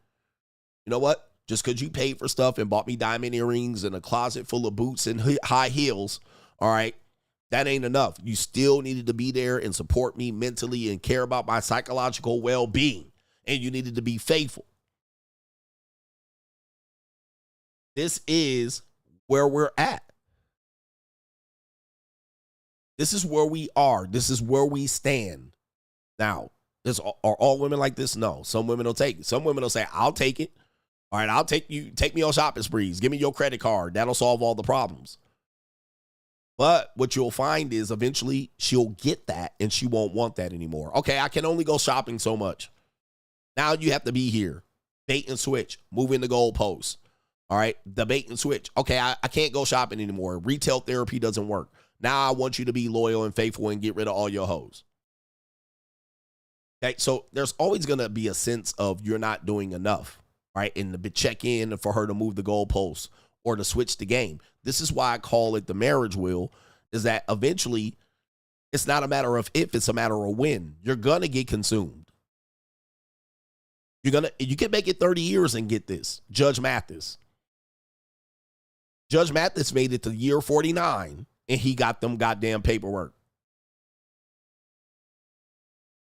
you know what? Just because you paid for stuff and bought me diamond earrings and a closet full of boots and high heels, all right, that ain't enough. You still needed to be there and support me mentally and care about my psychological well-being. And you needed to be faithful. This is where we're at. This is where we are. This is where we stand. Now, are all women like this? No. Some women will take it. Some women will say, I'll take it. All right, I'll take you. Take me on shopping sprees. Give me your credit card. That'll solve all the problems. But what you'll find is eventually she'll get that and she won't want that anymore. Okay, I can only go shopping so much. Now you have to be here. Bait and switch. Moving the goalposts. All right, the bait and switch. Okay, I can't go shopping anymore. Retail therapy doesn't work. Now I want you to be loyal and faithful and get rid of all your hoes. Okay, so there's always going to be a sense of you're not doing enough, right? And to check in for her to move the goalposts or to switch the game. This is why I call it the marriage wheel, is that eventually it's not a matter of if, it's a matter of when. You're going to get consumed. You can make it 30 years and get this. Judge Mathis. Judge Mathis made it to year 49 and he got them goddamn paperwork.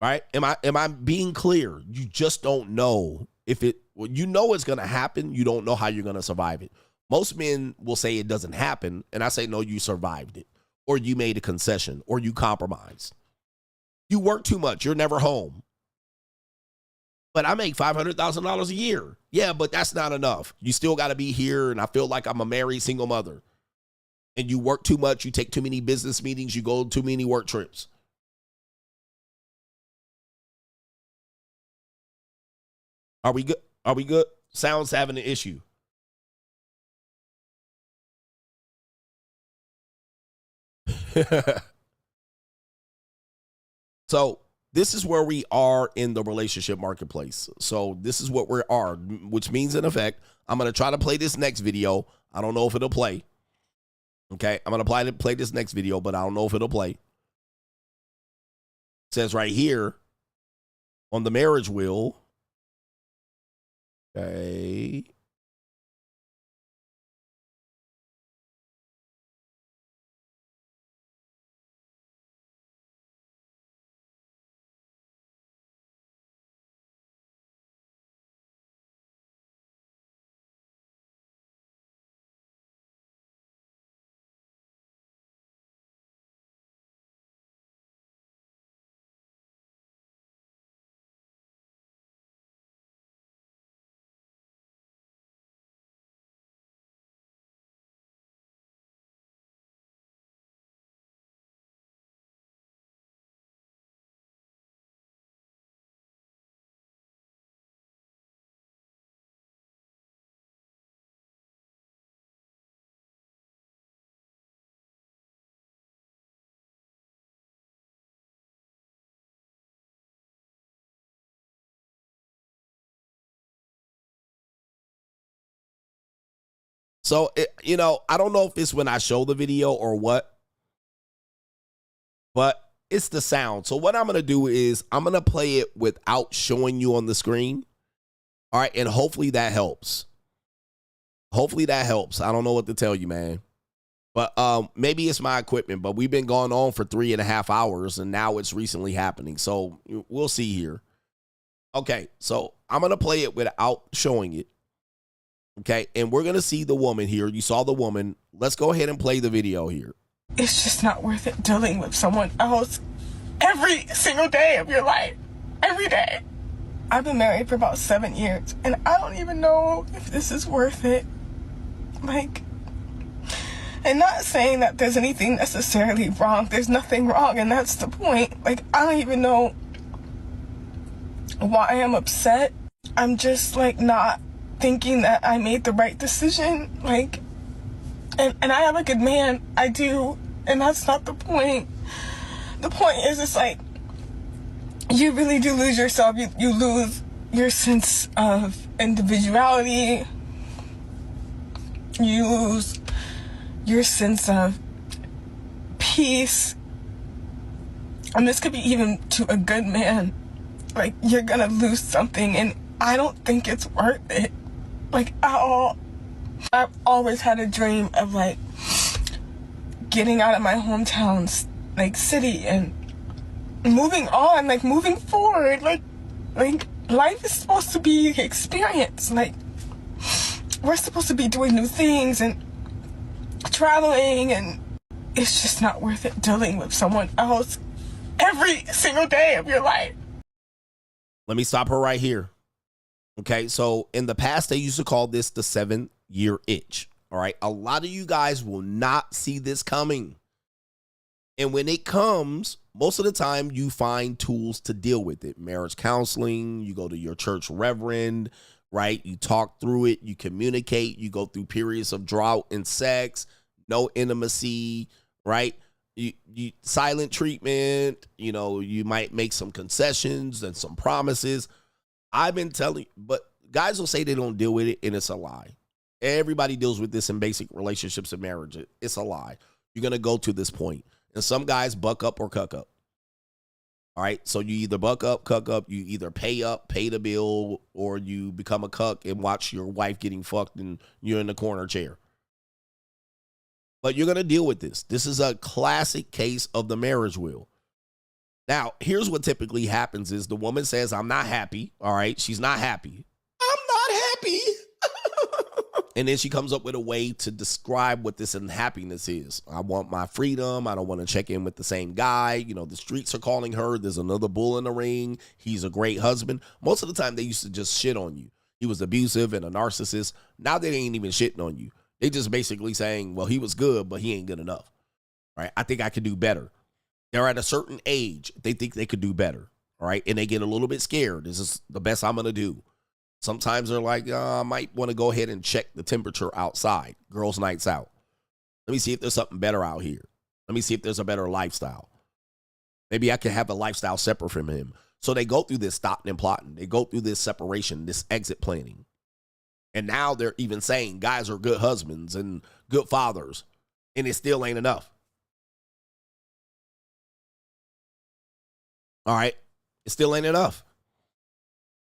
Right? Am I being clear? You just don't know if you know it's going to happen. You don't know how you're going to survive it. Most men will say it doesn't happen. And I say, no, you survived it, or you made a concession, or you compromised. You work too much. You're never home. But I make $500,000 a year. Yeah, but that's not enough. You still got to be here. And I feel like I'm a married single mother. And you work too much. You take too many business meetings. You go too many work trips. Are we good? Are we good? Sound's having an issue. So this is where we are in the relationship marketplace. So this is what we are, which means in effect, I'm going to try to play this next video. I don't know if it'll play. Okay, I'm going to play this next video, but I don't know if it'll play. It says right here on the marriage wheel. Okay. So, I don't know if it's when I show the video or what, but it's the sound. So what I'm going to do is I'm going to play it without showing you on the screen. All right. And hopefully that helps. Hopefully that helps. I don't know what to tell you, man. But maybe it's my equipment, but we've been going on for 3.5 hours and now it's recently happening. So we'll see here. Okay. So I'm going to play it without showing it. Okay, and we're going to see the woman here. You saw the woman. Let's go ahead and play the video here. It's just not worth it dealing with someone else every single day of your life. Every day. I've been married for about 7 years, and I don't even know if this is worth it. And not saying that there's anything necessarily wrong. There's nothing wrong, and that's the point. I don't even know why I'm upset. I'm just, not thinking that I made the right decision, and I have a good man, I do, and that's not the point. The point is, it's you really do lose yourself, you lose your sense of individuality. You lose your sense of peace. And this could be even to a good man. Like, you're gonna lose something, and I don't think it's worth it. Like, at all. I've always had a dream of, like, getting out of my hometown, like, city and moving on, like, moving forward. Like, life is supposed to be experience. Like, we're supposed to be doing new things and traveling, and it's just not worth it dealing with someone else every single day of your life. Let me stop her right here. Okay, so in the past, they used to call this the 7-year itch. All right, a lot of you guys will not see this coming. And when it comes, most of the time you find tools to deal with it. Marriage counseling, you go to your church reverend, right? You talk through it, you communicate, you go through periods of drought in sex, no intimacy, right? You silent treatment, you know, you might make some concessions and some promises. I've been telling you, but guys will say they don't deal with it, and it's a lie. Everybody deals with this in basic relationships and marriage. It's a lie. You're going to go to this point. And some guys buck up or cuck up. All right, so you either buck up, cuck up, you either pay up, pay the bill, or you become a cuck and watch your wife getting fucked and you're in the corner chair. But you're going to deal with this. This is a classic case of the marriage wheel. Now, here's what typically happens is the woman says, I'm not happy. All right, she's not happy. I'm not happy. And then she comes up with a way to describe what this unhappiness is. I want my freedom. I don't want to check in with the same guy. You know, the streets are calling her. There's another bull in the ring. He's a great husband. Most of the time, they used to just shit on you. He was abusive and a narcissist. Now they ain't even shitting on you. They just basically saying, well, he was good, but he ain't good enough. Right? I think I could do better. They're at a certain age. They think they could do better. All right? And they get a little bit scared. This is the best I'm going to do. Sometimes they're like, I might want to go ahead and check the temperature outside. Girls' nights out. Let me see if there's something better out here. Let me see if there's a better lifestyle. Maybe I can have a lifestyle separate from him. So they go through this stopping and plotting. They go through this separation, this exit planning. And now they're even saying guys are good husbands and good fathers. And it still ain't enough. All right. It still ain't enough.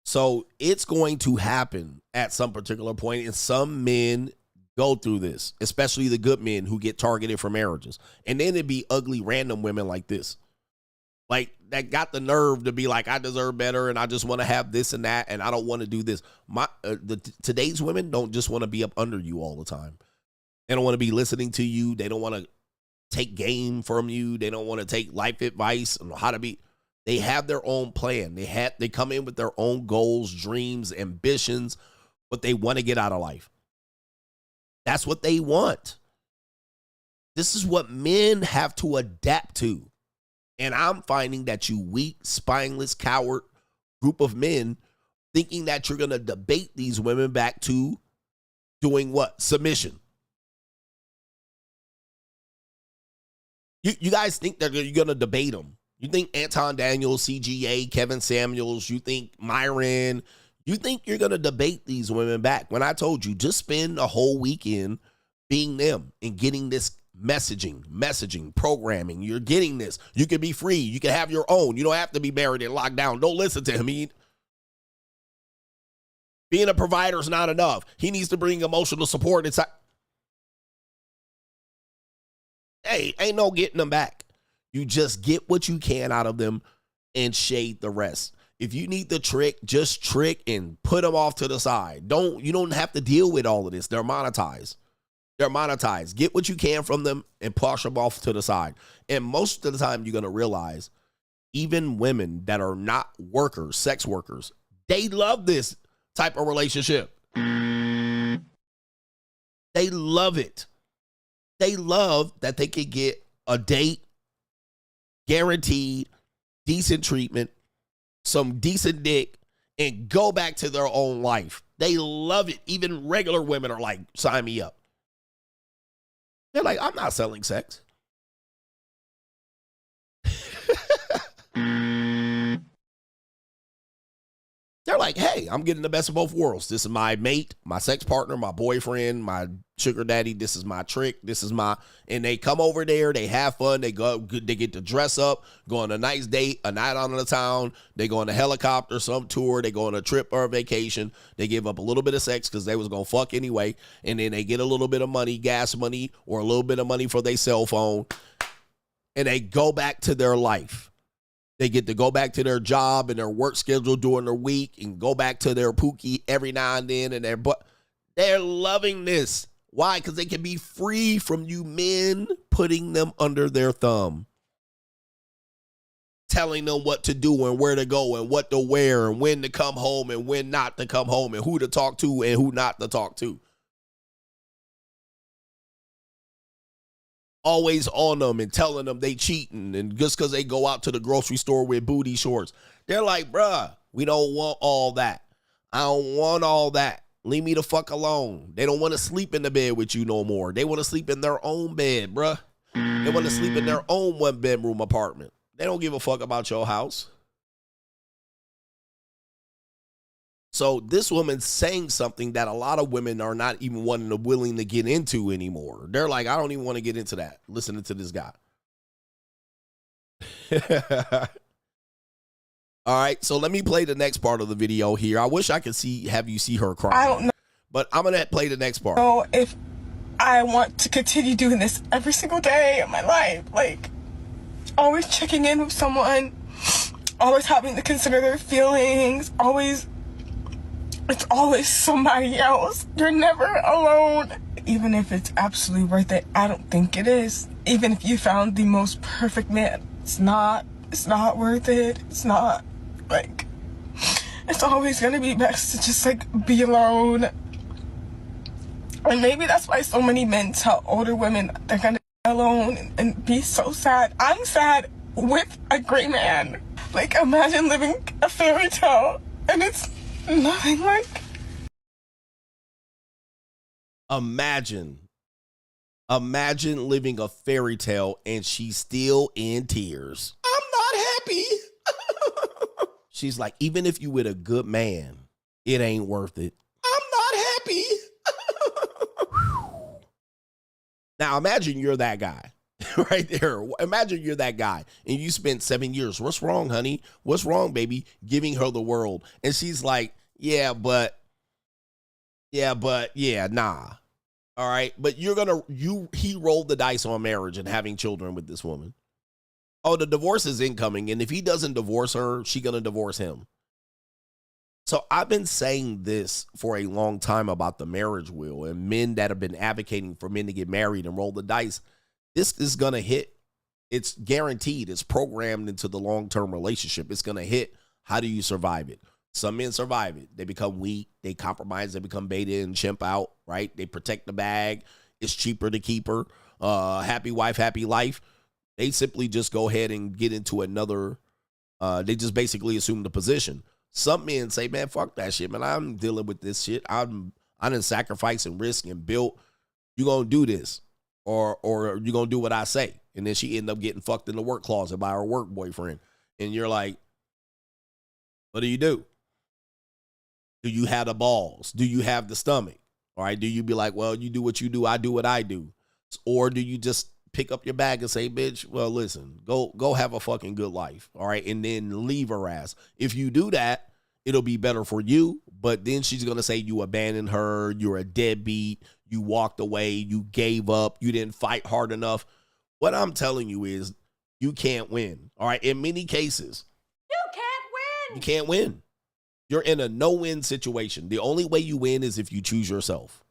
So it's going to happen at some particular point, and some men go through this, especially the good men who get targeted for marriages. And then it'd be ugly random women like this, like that got the nerve to be like, I deserve better, and I just want to have this and that, and I don't want to do this. Today's women don't just want to be up under you all the time. They don't want to be listening to you. They don't want to take game from you. They don't want to take life advice on how to be. They have their own plan. They come in with their own goals, dreams, ambitions, what they want to get out of life. That's what they want. This is what men have to adapt to. And I'm finding that you weak, spineless, coward group of men thinking that you're going to debate these women back to doing what? Submission. You guys think that you're going to debate them. You think Anton Daniels, CGA, Kevin Samuels, you think Myron, you think you're going to debate these women back. When I told you, just spend a whole weekend being them and getting this messaging, programming. You're getting this. You can be free. You can have your own. You don't have to be buried and locked down. Don't listen to him. Being a provider is not enough. He needs to bring emotional support inside. Hey, ain't no getting them back. You just get what you can out of them and shade the rest. If you need the trick, just trick and put them off to the side. You don't have to deal with all of this. They're monetized. Get what you can from them and push them off to the side. And most of the time, you're going to realize even women that are not workers, sex workers, they love this type of relationship. They love it. They love that they could get a date, guaranteed, decent treatment, some decent dick, and go back to their own life. They love it. Even regular women are like, sign me up. They're like, I'm not selling sex. They're like, hey, I'm getting the best of both worlds. This is my mate, my sex partner, my boyfriend, my sugar daddy. This is my trick. This is my, and they come over there. They have fun. They get to dress up, go on a nice date, a night out of the town. They go on a helicopter, some tour. They go on a trip or a vacation. They give up a little bit of sex because they was going to fuck anyway. And then they get a little bit of money, gas money, or a little bit of money for their cell phone. And they go back to their life. They get to go back to their job and their work schedule during the week and go back to their pookie every now and then. And they're loving this. Why? Because they can be free from you men putting them under their thumb. Telling them what to do and where to go and what to wear and when to come home and when not to come home and who to talk to and who not to talk to. Always on them and telling them they cheating, and just because they go out to the grocery store with booty shorts. They're like, bruh, we don't want all that. I don't want all that. Leave me the fuck alone. They don't want to sleep in the bed with you no more. They want to sleep in their own bed, bruh. They want to sleep in their own one-bedroom apartment. They don't give a fuck about your house. So this woman's saying something that a lot of women are not even willing to get into anymore. They're like, I don't even want to get into that. Listening to this guy. All right, so let me play the next part of the video here. I wish I could have you see her cry. I don't know. But I'm going to play the next part. So if I want to continue doing this every single day of my life, like always checking in with someone, always having to consider their feelings, it's always somebody else. You're never alone. Even if it's absolutely worth it, I don't think it is. Even if you found the most perfect man, it's not worth it. It's not, like, it's always gonna be best to just, like, be alone. And maybe that's why so many men tell older women they're gonna be alone and be so sad. I'm sad with a great man. Like, imagine living a fairy tale and it's nothing like. Imagine living a fairy tale and she's still in tears. I'm not happy. She's like, even if you with a good man, it ain't worth it. I'm not happy. Now imagine you're that guy. Right there. Imagine you're that guy and you spent 7 years. What's wrong, honey? What's wrong, baby? Giving her the world. And she's like, yeah, nah. All right. But he rolled the dice on marriage and having children with this woman. Oh, the divorce is incoming. And if he doesn't divorce her, she's going to divorce him. So I've been saying this for a long time about the marriage wheel and men that have been advocating for men to get married and roll the dice. This is going to hit. It's guaranteed. It's programmed into the long-term relationship. It's going to hit. How do you survive it? Some men survive it. They become weak. They compromise. They become beta and chimp out, right? They protect the bag. It's cheaper to keep her. Happy wife, happy life. They simply just go ahead and get into another. They just basically assume the position. Some men say, man, fuck that shit, man. I'm dealing with this shit. I done sacrifice and risk and built. You going to do this. Or you're going to do what I say. And then she end up getting fucked in the work closet by her work boyfriend. And you're like, what do? Do you have the balls? Do you have the stomach? All right. Do you be like, well, you do what you do. I do what I do. Or do you just pick up your bag and say, bitch, well, listen, go have a fucking good life. All right. And then leave her ass. If you do that, it'll be better for you. But then she's going to say you abandoned her. You're a deadbeat. You walked away. You gave up. You didn't fight hard enough. What I'm telling you is you can't win. All right. In many cases, you can't win. You're in a no-win situation. The only way you win is if you choose yourself.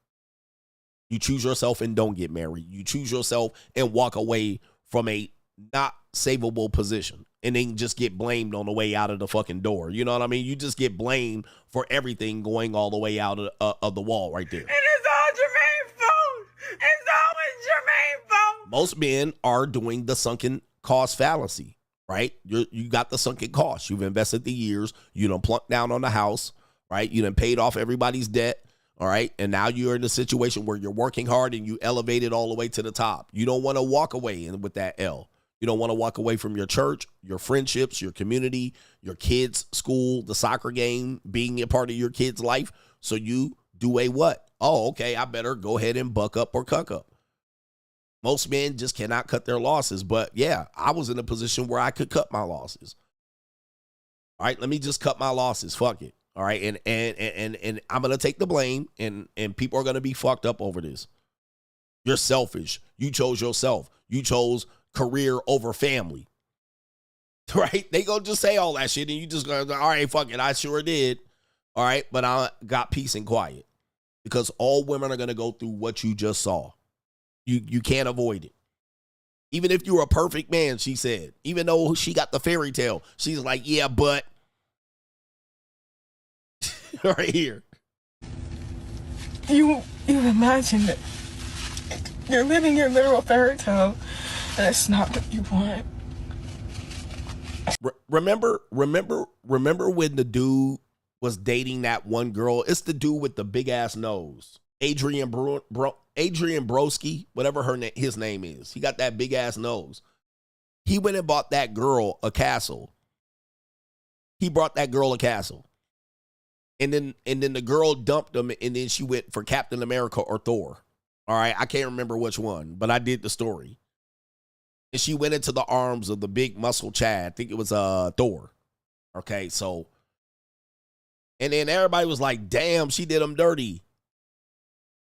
You choose yourself and don't get married. You choose yourself and walk away from a not savable position and then just get blamed on the way out of the fucking door. You know what I mean? You just get blamed for everything going all the way out of the wall right there. It is all Jermaine's fault. It's always Jermaine's fault. Most men are doing the sunken cost fallacy, right? You got the sunken cost. You've invested the years. You done plunked down on the house, right? You done paid off everybody's debt. All right. And now you're in a situation where you're working hard and you elevated all the way to the top. You don't want to walk away with that L. You don't want to walk away from your church, your friendships, your community, your kids' school, the soccer game, being a part of your kid's life. So you do a what? Oh, okay, I better go ahead and buck up or cuck up. Most men just cannot cut their losses. But yeah, I was in a position where I could cut my losses. All right, let me just cut my losses. Fuck it. All right, and I'm gonna take the blame, and people are gonna be fucked up over this. You're selfish. You chose yourself. You chose career over family. Right? They gonna just say all that shit, and you just go, all right, fuck it, I sure did. All right, but I got peace and quiet because all women are gonna go through what you just saw. You can't avoid it. Even if you're a perfect man, she said. Even though she got the fairy tale, she's like, yeah, but right here. You imagine that you're living your literal fairy tale, and it's not what you want. Remember when the dude was dating that one girl? It's the dude with the big ass nose, Adrian Broski, whatever his name is. He got that big ass nose. He went and bought that girl a castle. He brought that girl a castle. And then the girl dumped him, and then she went for Captain America or Thor. All right, I can't remember which one, but I did the story. And she went into the arms of the big muscle Chad. I think it was Thor. Okay, so. And then everybody was like, damn, she did him dirty.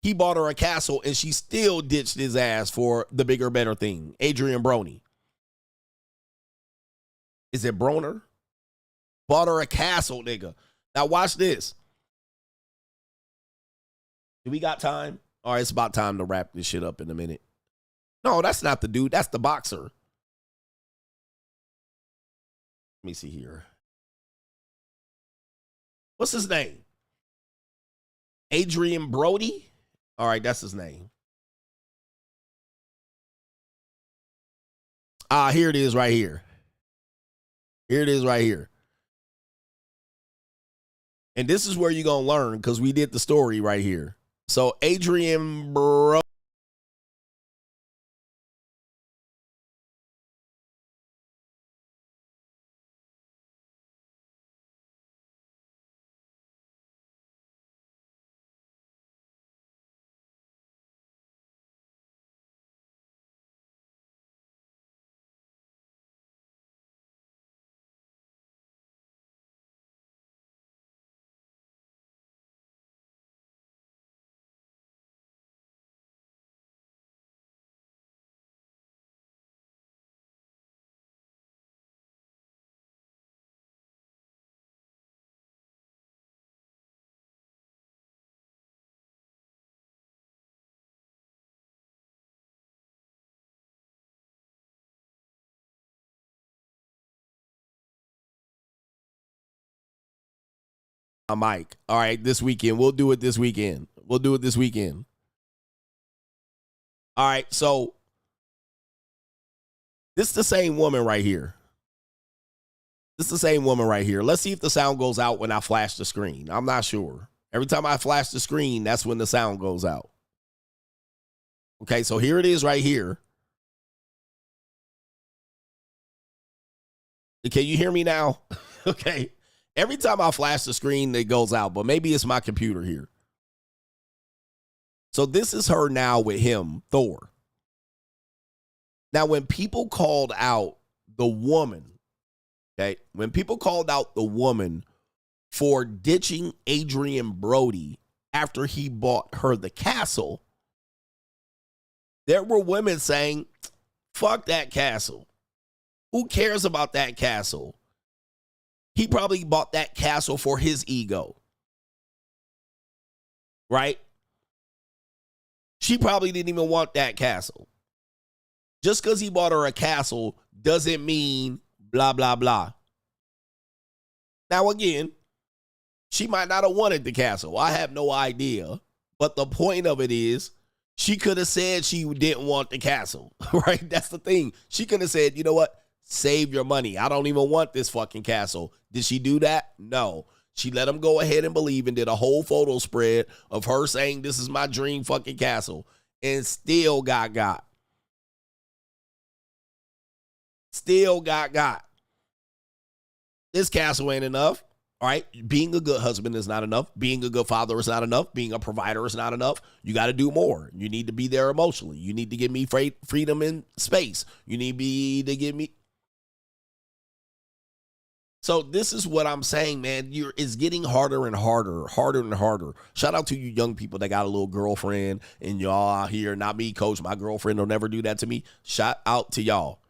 He bought her a castle, and she still ditched his ass for the bigger, better thing. Adrian Brony. Is it Broner? Bought her a castle, nigga. Now watch this. Do we got time? All right, it's about time to wrap this shit up in a minute. No, that's not the dude. That's the boxer. Let me see here. What's his name? Adrian Brody? All right, that's his name. Here it is right here. Here it is right here. And this is where you're going to learn because we did the story right here. So Adrian Brody. Mike. All right, this weekend. We'll do it this weekend. We'll do it this weekend. All right, so this is the same woman right here. This is the same woman right here. Let's see if the sound goes out when I flash the screen. I'm not sure. Every time I flash the screen, that's when the sound goes out. Okay, so here it is right here. Can you hear me now? Okay. Every time I flash the screen, it goes out, but maybe it's my computer here. So this is her now with him, Thor. Now, when people called out the woman, okay, when people called out the woman for ditching Adrian Brody after he bought her the castle, there were women saying, fuck that castle. Who cares about that castle? He probably bought that castle for his ego. Right? She probably didn't even want that castle. Just because he bought her a castle doesn't mean blah, blah, blah. Now, again, she might not have wanted the castle. I have no idea. But the point of it is, she could have said she didn't want the castle. Right? That's the thing. She could have said, you know what? Save your money. I don't even want this fucking castle. Did she do that? No. She let him go ahead and believe and did a whole photo spread of her saying this is my dream fucking castle and still got. Still got. This castle ain't enough. All right. Being a good husband is not enough. Being a good father is not enough. Being a provider is not enough. You got to do more. You need to be there emotionally. You need to give me freedom and space. You need to give me. So this is what I'm saying, man. It's getting harder and harder. Shout out to you young people that got a little girlfriend and y'all out here. Not me, coach. My girlfriend will never do that to me. Shout out to y'all.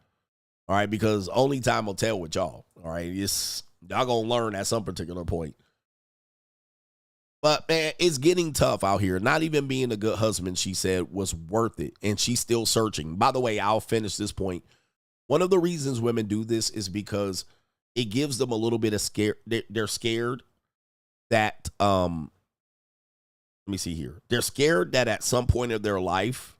All right, because only time will tell with y'all. All right, y'all gonna learn at some particular point. But man, it's getting tough out here. Not even being a good husband, she said, was worth it. And she's still searching. By the way, I'll finish this point. One of the reasons women do this is because it gives them a little bit of scare. They're scared that, let me see here. They're scared that at some point of their life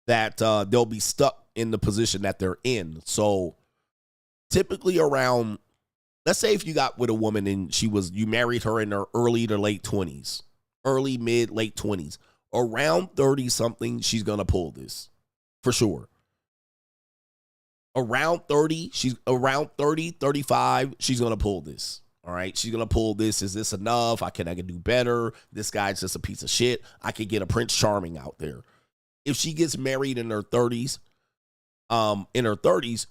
that they'll be stuck in the position that they're in. So typically around, let's say if you got with a woman and you married her in her early to late 20s, early, mid, late 20s, around 30 something, she's going to pull this for sure. Around 30, 35, she's going to pull this. All right. She's going to pull this. Is this enough? I can do better. This guy's just a piece of shit. I could get a Prince Charming out there. If she gets married in her 30s,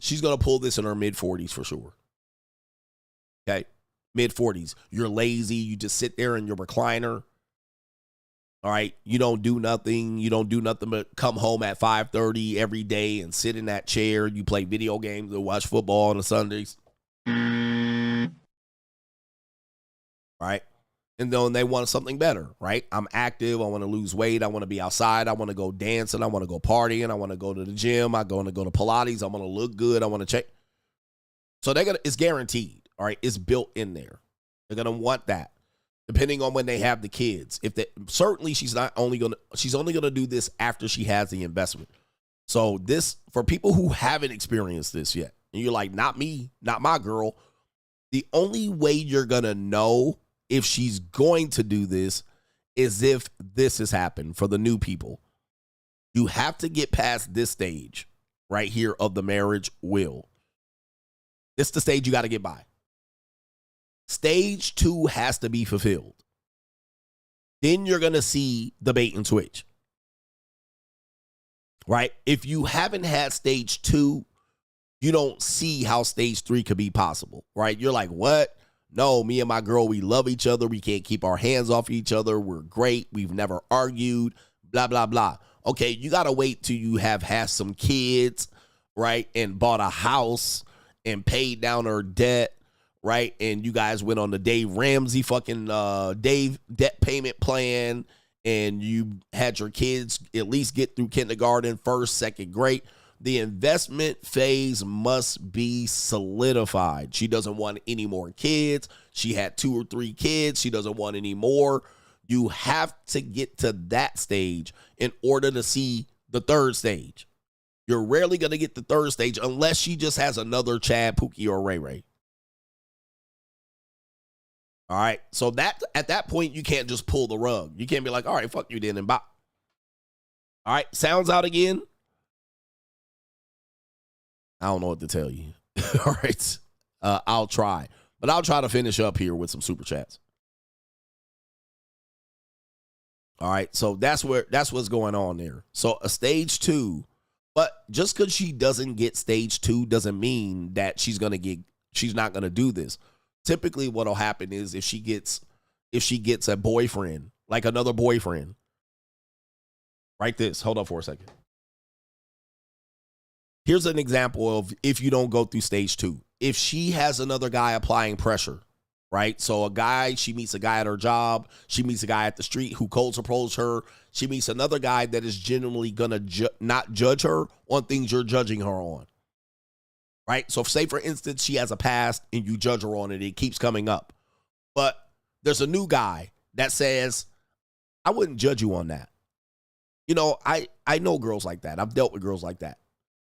she's going to pull this in her mid 40s for sure. Okay. Mid 40s. You're lazy. You just sit there in your recliner. All right. You don't do nothing. You don't do nothing but come home at 5:30 every day and sit in that chair. You play video games and watch football on the Sundays. Right. And then they want something better, right? I'm active. I want to lose weight. I want to be outside. I want to go dancing. I want to go partying. I want to go to the gym. I want to go to Pilates. I want to look good. I want to check. So it's guaranteed. All right. It's built in there. They're going to want that depending on when they have the kids. Certainly she's only going to do this after she has the investment. So this, for people who haven't experienced this yet, and you're like, not me, not my girl. The only way you're going to know if she's going to do this is if this has happened for the new people. You have to get past this stage right here of the marriage will. This is the stage you got to get by. Stage 2 has to be fulfilled. Then you're going to see the bait and switch. Right? If you haven't had stage 2, you don't see how stage 3 could be possible. Right? You're like, what? No, me and my girl, we love each other. We can't keep our hands off each other. We're great. We've never argued, blah, blah, blah. Okay, you got to wait till you have had some kids, right, and bought a house and paid down her debt, right, and you guys went on the Dave Ramsey fucking debt payment plan, and you had your kids at least get through kindergarten, first, second grade. The investment phase must be solidified. She doesn't want any more kids. She had 2 or 3 kids. She doesn't want any more. You have to get to that stage in order to see the third stage. You're rarely going to get the third stage unless she just has another Chad, Pookie, or Ray Ray. All right. So that at that point, you can't just pull the rug. You can't be like, all right, fuck you then and bop. All right. Sounds out again. I don't know what to tell you. All right. I'll try. But I'll try to finish up here with some super chats. All right. So that's what's going on there. So a stage 2. But just because she doesn't get stage 2 doesn't mean that she's not going to do this. Typically what'll happen is if she gets a boyfriend, like another boyfriend. Write this. Hold on for a second. Here's an example of if you don't go through stage 2. If she has another guy applying pressure, right? So she meets a guy at her job. She meets a guy at the street who cold approaches her. She meets another guy that is genuinely going to not judge her on things you're judging her on, right? So say, for instance, she has a past and you judge her on it. It keeps coming up. But there's a new guy that says, I wouldn't judge you on that. You know, I know girls like that. I've dealt with girls like that.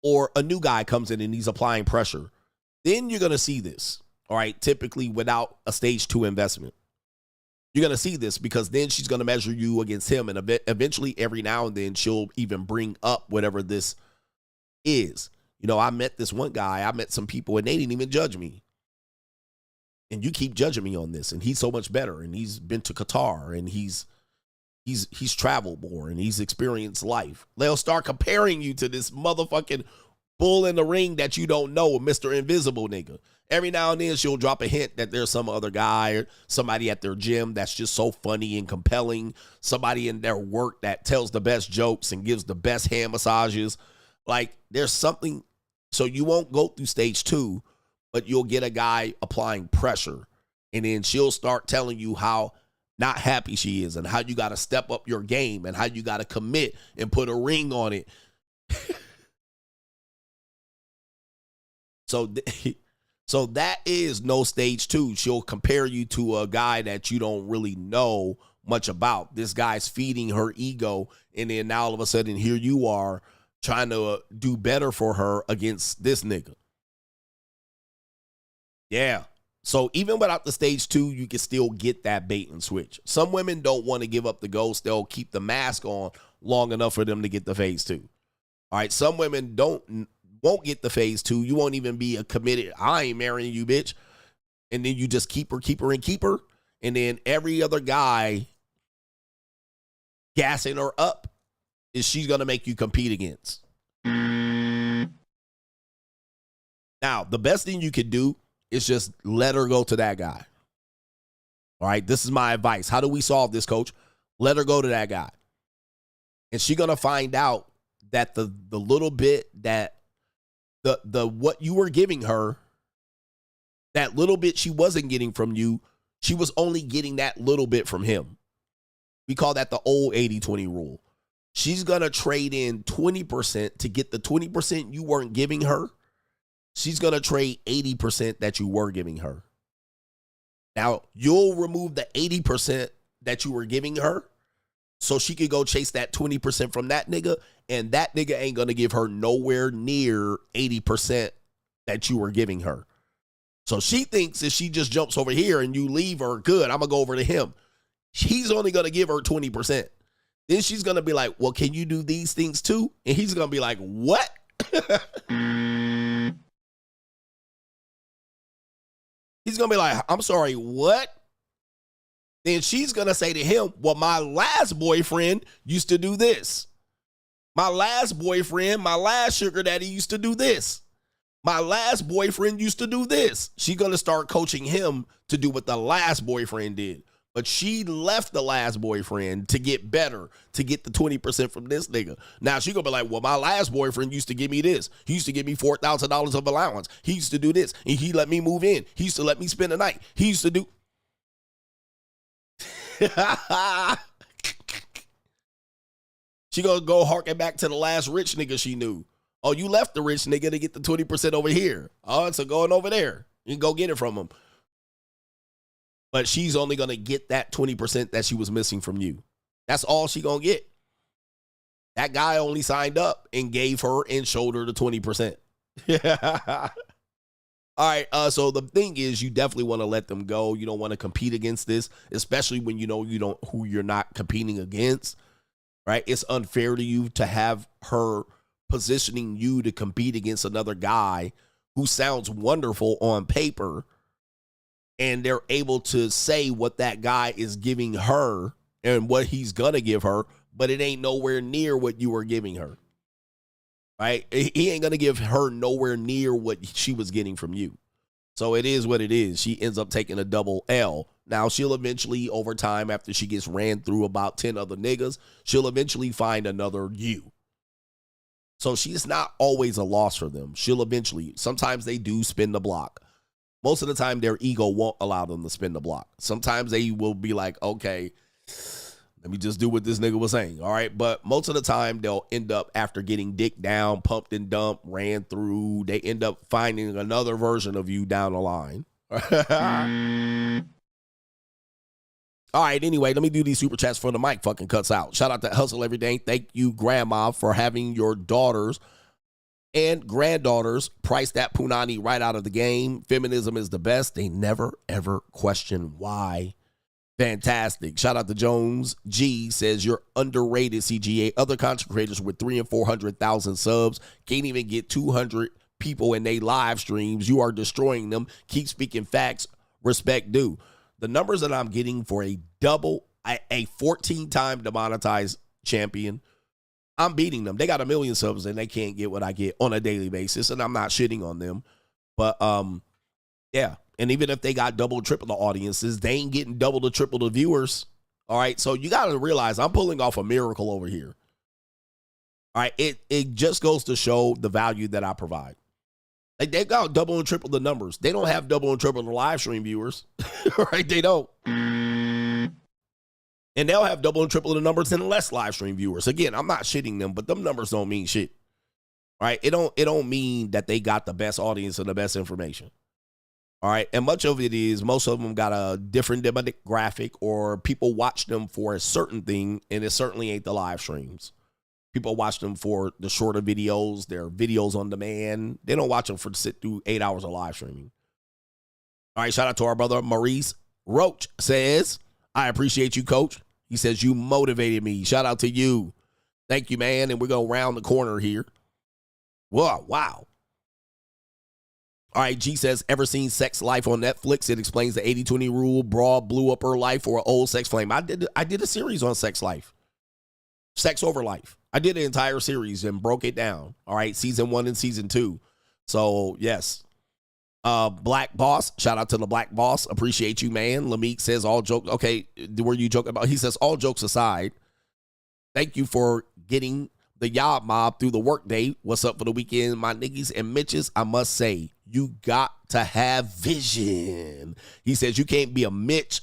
Or a new guy comes in and he's applying pressure. Then you're going to see this, all right, typically without a stage 2 investment. You're going to see this because then she's going to measure you against him. And eventually every now and then she'll even bring up whatever this is, you know, I met this one guy, I met some people and they didn't even judge me. And you keep judging me on this, and he's so much better, and he's been to Qatar, and he's traveled more, and he's experienced life. They'll start comparing you to this motherfucking bull in the ring that you don't know, Mr. Invisible nigga. Every now and then she'll drop a hint that there's some other guy or somebody at their gym that's just so funny and compelling, somebody in their work that tells the best jokes and gives the best hand massages. Like, there's something, so you won't go through stage 2, but you'll get a guy applying pressure, and then she'll start telling you how not happy she is and how you got to step up your game and how you got to commit and put a ring on it. So that is no stage 2. She'll compare you to a guy that you don't really know much about. This guy's feeding her ego, and then now all of a sudden here you are trying to do better for her against this nigga. Yeah. So even without the stage 2, you can still get that bait and switch. Some women don't want to give up the ghost. They'll keep the mask on long enough for them to get the phase 2. All right. Some women won't get the phase 2. You won't even be a committed, I ain't marrying you, bitch. And then you just keep her. And then every other guy gassing her up is she's going to make you compete against. Now, the best thing you could do is just let her go to that guy. All right, this is my advice. How do we solve this, coach? Let her go to that guy. And she's going to find out that the little bit that the what you were giving her, that little bit she wasn't getting from you, she was only getting that little bit from him. We call that the old 80-20 rule. She's going to trade in 20% to get the 20% you weren't giving her. She's going to trade 80% that you were giving her. Now, you'll remove the 80% that you were giving her so she could go chase that 20% from that nigga, and that nigga ain't going to give her nowhere near 80% that you were giving her. So she thinks if she just jumps over here and you leave her, good, I'm going to go over to him. He's only going to give her 20%. Then she's going to be like, well, can you do these things too? And he's going to be like, what? He's going to be like, I'm sorry, what? Then she's going to say to him, well, my last boyfriend used to do this. My last boyfriend, my last sugar daddy used to do this. My last boyfriend used to do this. She's going to start coaching him to do what the last boyfriend did. But she left the last boyfriend to get better, to get the 20% from this nigga. Now she gonna be like, well, my last boyfriend used to give me this. He used to give me $4,000 of allowance. He used to do this, and he let me move in. He used to let me spend the night. He used to do. She gonna go harken back to the last rich nigga she knew. Oh, you left the rich nigga to get the 20% over here. Oh, so going over there. You can go get it from him. But she's only going to get that 20% that she was missing from you. That's all she going to get. That guy only signed up and gave her and showed her the 20%. All right, so the thing is, you definitely want to let them go. You don't want to compete against this, especially when you know who you're not competing against, right? It's unfair to you to have her positioning you to compete against another guy who sounds wonderful on paper, and they're able to say what that guy is giving her and what he's going to give her, but it ain't nowhere near what you were giving her, right? He ain't going to give her nowhere near what she was getting from you. So it is what it is. She ends up taking a double L. Now, she'll eventually, over time, after she gets ran through about 10 other niggas, she'll eventually find another you. So she's not always a loss for them. She'll eventually, sometimes they do spin the block. Most of the time, their ego won't allow them to spin the block. Sometimes they will be like, okay, let me just do what this nigga was saying, all right? But most of the time, they'll end up, after getting dick down, pumped and dumped, ran through, they end up finding another version of you down the line. All right, anyway, let me do these super chats for the mic fucking cuts out. Shout out to Hustle Every Day. Thank you, Grandma, for having your daughters and granddaughters price that punani right out of the game. Feminism is the best. They never, ever question why. Fantastic. Shout out to Jones. G says you're underrated, CGA. Other content creators with 300,000 and 400,000 subs can't even get 200 people in their live streams. You are destroying them. Keep speaking facts. Respect due. The numbers that I'm getting for a 14-time demonetized champion, I'm beating them. They got 1 million subs and they can't get what I get on a daily basis, and I'm not shitting on them. But yeah. And even if they got double, triple the audiences, they ain't getting double to triple the viewers. All right. So you got to realize I'm pulling off a miracle over here. All right. It just goes to show the value that I provide. Like, they got double and triple the numbers. They don't have double and triple the live stream viewers. Right? They don't. And they'll have double and triple the numbers and less live stream viewers. Again, I'm not shitting them, but them numbers don't mean shit. All right. It don't mean that they got the best audience and the best information. All right. And much of it is, most of them got a different demographic, or people watch them for a certain thing, and it certainly ain't the live streams. People watch them for the shorter videos, their videos on demand. They don't watch them for to sit through 8 hours of live streaming. All right. Shout out to our brother Maurice Roach says, I appreciate you, coach. He says, you motivated me. Shout out to you. Thank you, man. And we're going to round the corner here. Whoa, wow. All right, G says, ever seen Sex Life on Netflix? It explains the 80-20 rule. Broad blew up her life for an old sex flame. I did a series on Sex Life. Sex Over Life. I did an entire series and broke it down. All right, season 1 and season 2. So, yes. Black Boss. Shout out to the Black Boss. Appreciate you, man. Lameek says, all jokes. Okay, were you joking about? He says, all jokes aside, thank you for getting the Yob Mob through the workday. What's up for the weekend, my niggas and Mitches? I must say, you got to have vision. He says you can't be a Mitch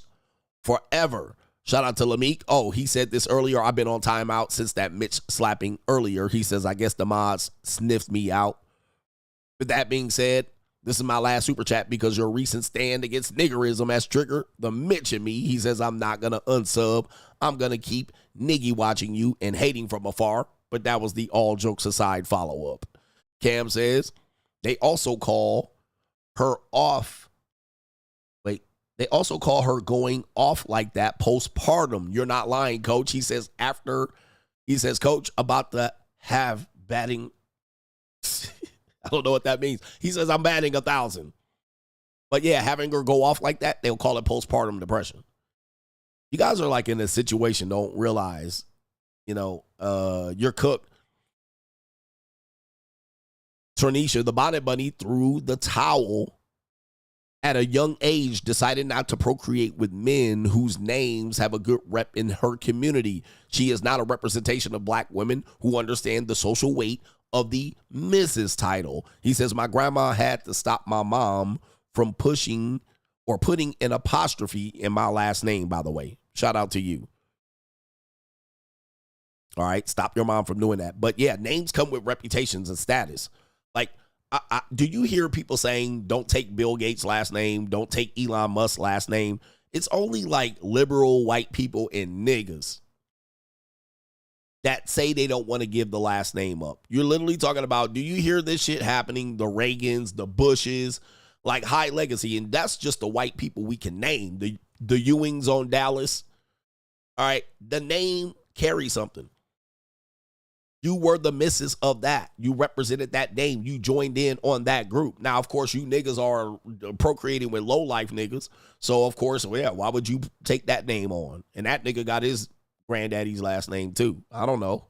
forever. Shout out to Lameek. Oh, he said this earlier. I've been on timeout since that Mitch slapping earlier. He says, I guess the mods sniffed me out. With that being said, this is my last super chat because your recent stand against niggerism has triggered the Mitch in me. He says, I'm not going to unsub. I'm going to keep niggy watching you and hating from afar. But that was the all jokes aside follow-up. Cam says, they also call her off. Wait, they also call her going off like that postpartum. You're not lying, coach. He says, coach, about to have batting. I don't know what that means. He says, I'm batting 1,000. But yeah, having her go off like that, they'll call it postpartum depression. You guys are like in a situation, don't realize, you're cooked. Tornisha, the bonnet bunny, threw the towel at a young age, decided not to procreate with men whose names have a good rep in her community. She is not a representation of black women who understand the social weight of the Mrs. title. He says, my grandma had to stop my mom from pushing or putting an apostrophe in my last name, by the way. Shout out to you. All right, stop your mom from doing that. But yeah, names come with reputations and status. Like, do you hear people saying, don't take Bill Gates' last name, don't take Elon Musk's last name? It's only like liberal white people and niggas that say they don't want to give the last name up. You're literally talking about, do you hear this shit happening? The Reagans, the Bushes, like high legacy. And that's just the white people we can name. The Ewings on Dallas. All right, the name carries something. You were the missus of that. You represented that name. You joined in on that group. Now, of course, you niggas are procreating with low-life niggas. So, of course, yeah, why would you take that name on? And that nigga got his granddaddy's last name, too. I don't know.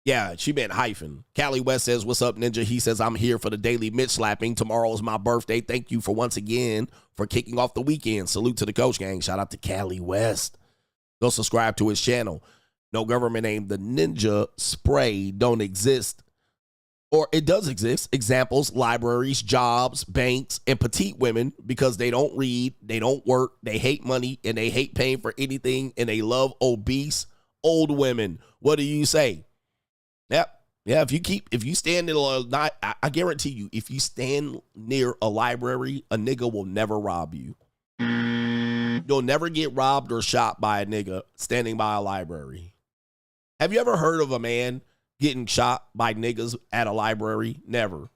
Yeah, she meant hyphen. Callie West says, what's up, Ninja? He says, I'm here for the daily Mitch slapping. Tomorrow is my birthday. Thank you for once again for kicking off the weekend. Salute to the coach gang. Shout out to Callie West. Go subscribe to his channel. No government name. The Ninja Spray don't exist. Or it does exist. Examples, libraries, jobs, banks, and petite women because they don't read, they don't work, they hate money, and they hate paying for anything, and they love obese old women. What do you say? Yep. Yeah, if you stand in I guarantee you, if you stand near a library, a nigga will never rob you. You'll never get robbed or shot by a nigga standing by a library. Have you ever heard of a man getting shot by niggas at a library? Never.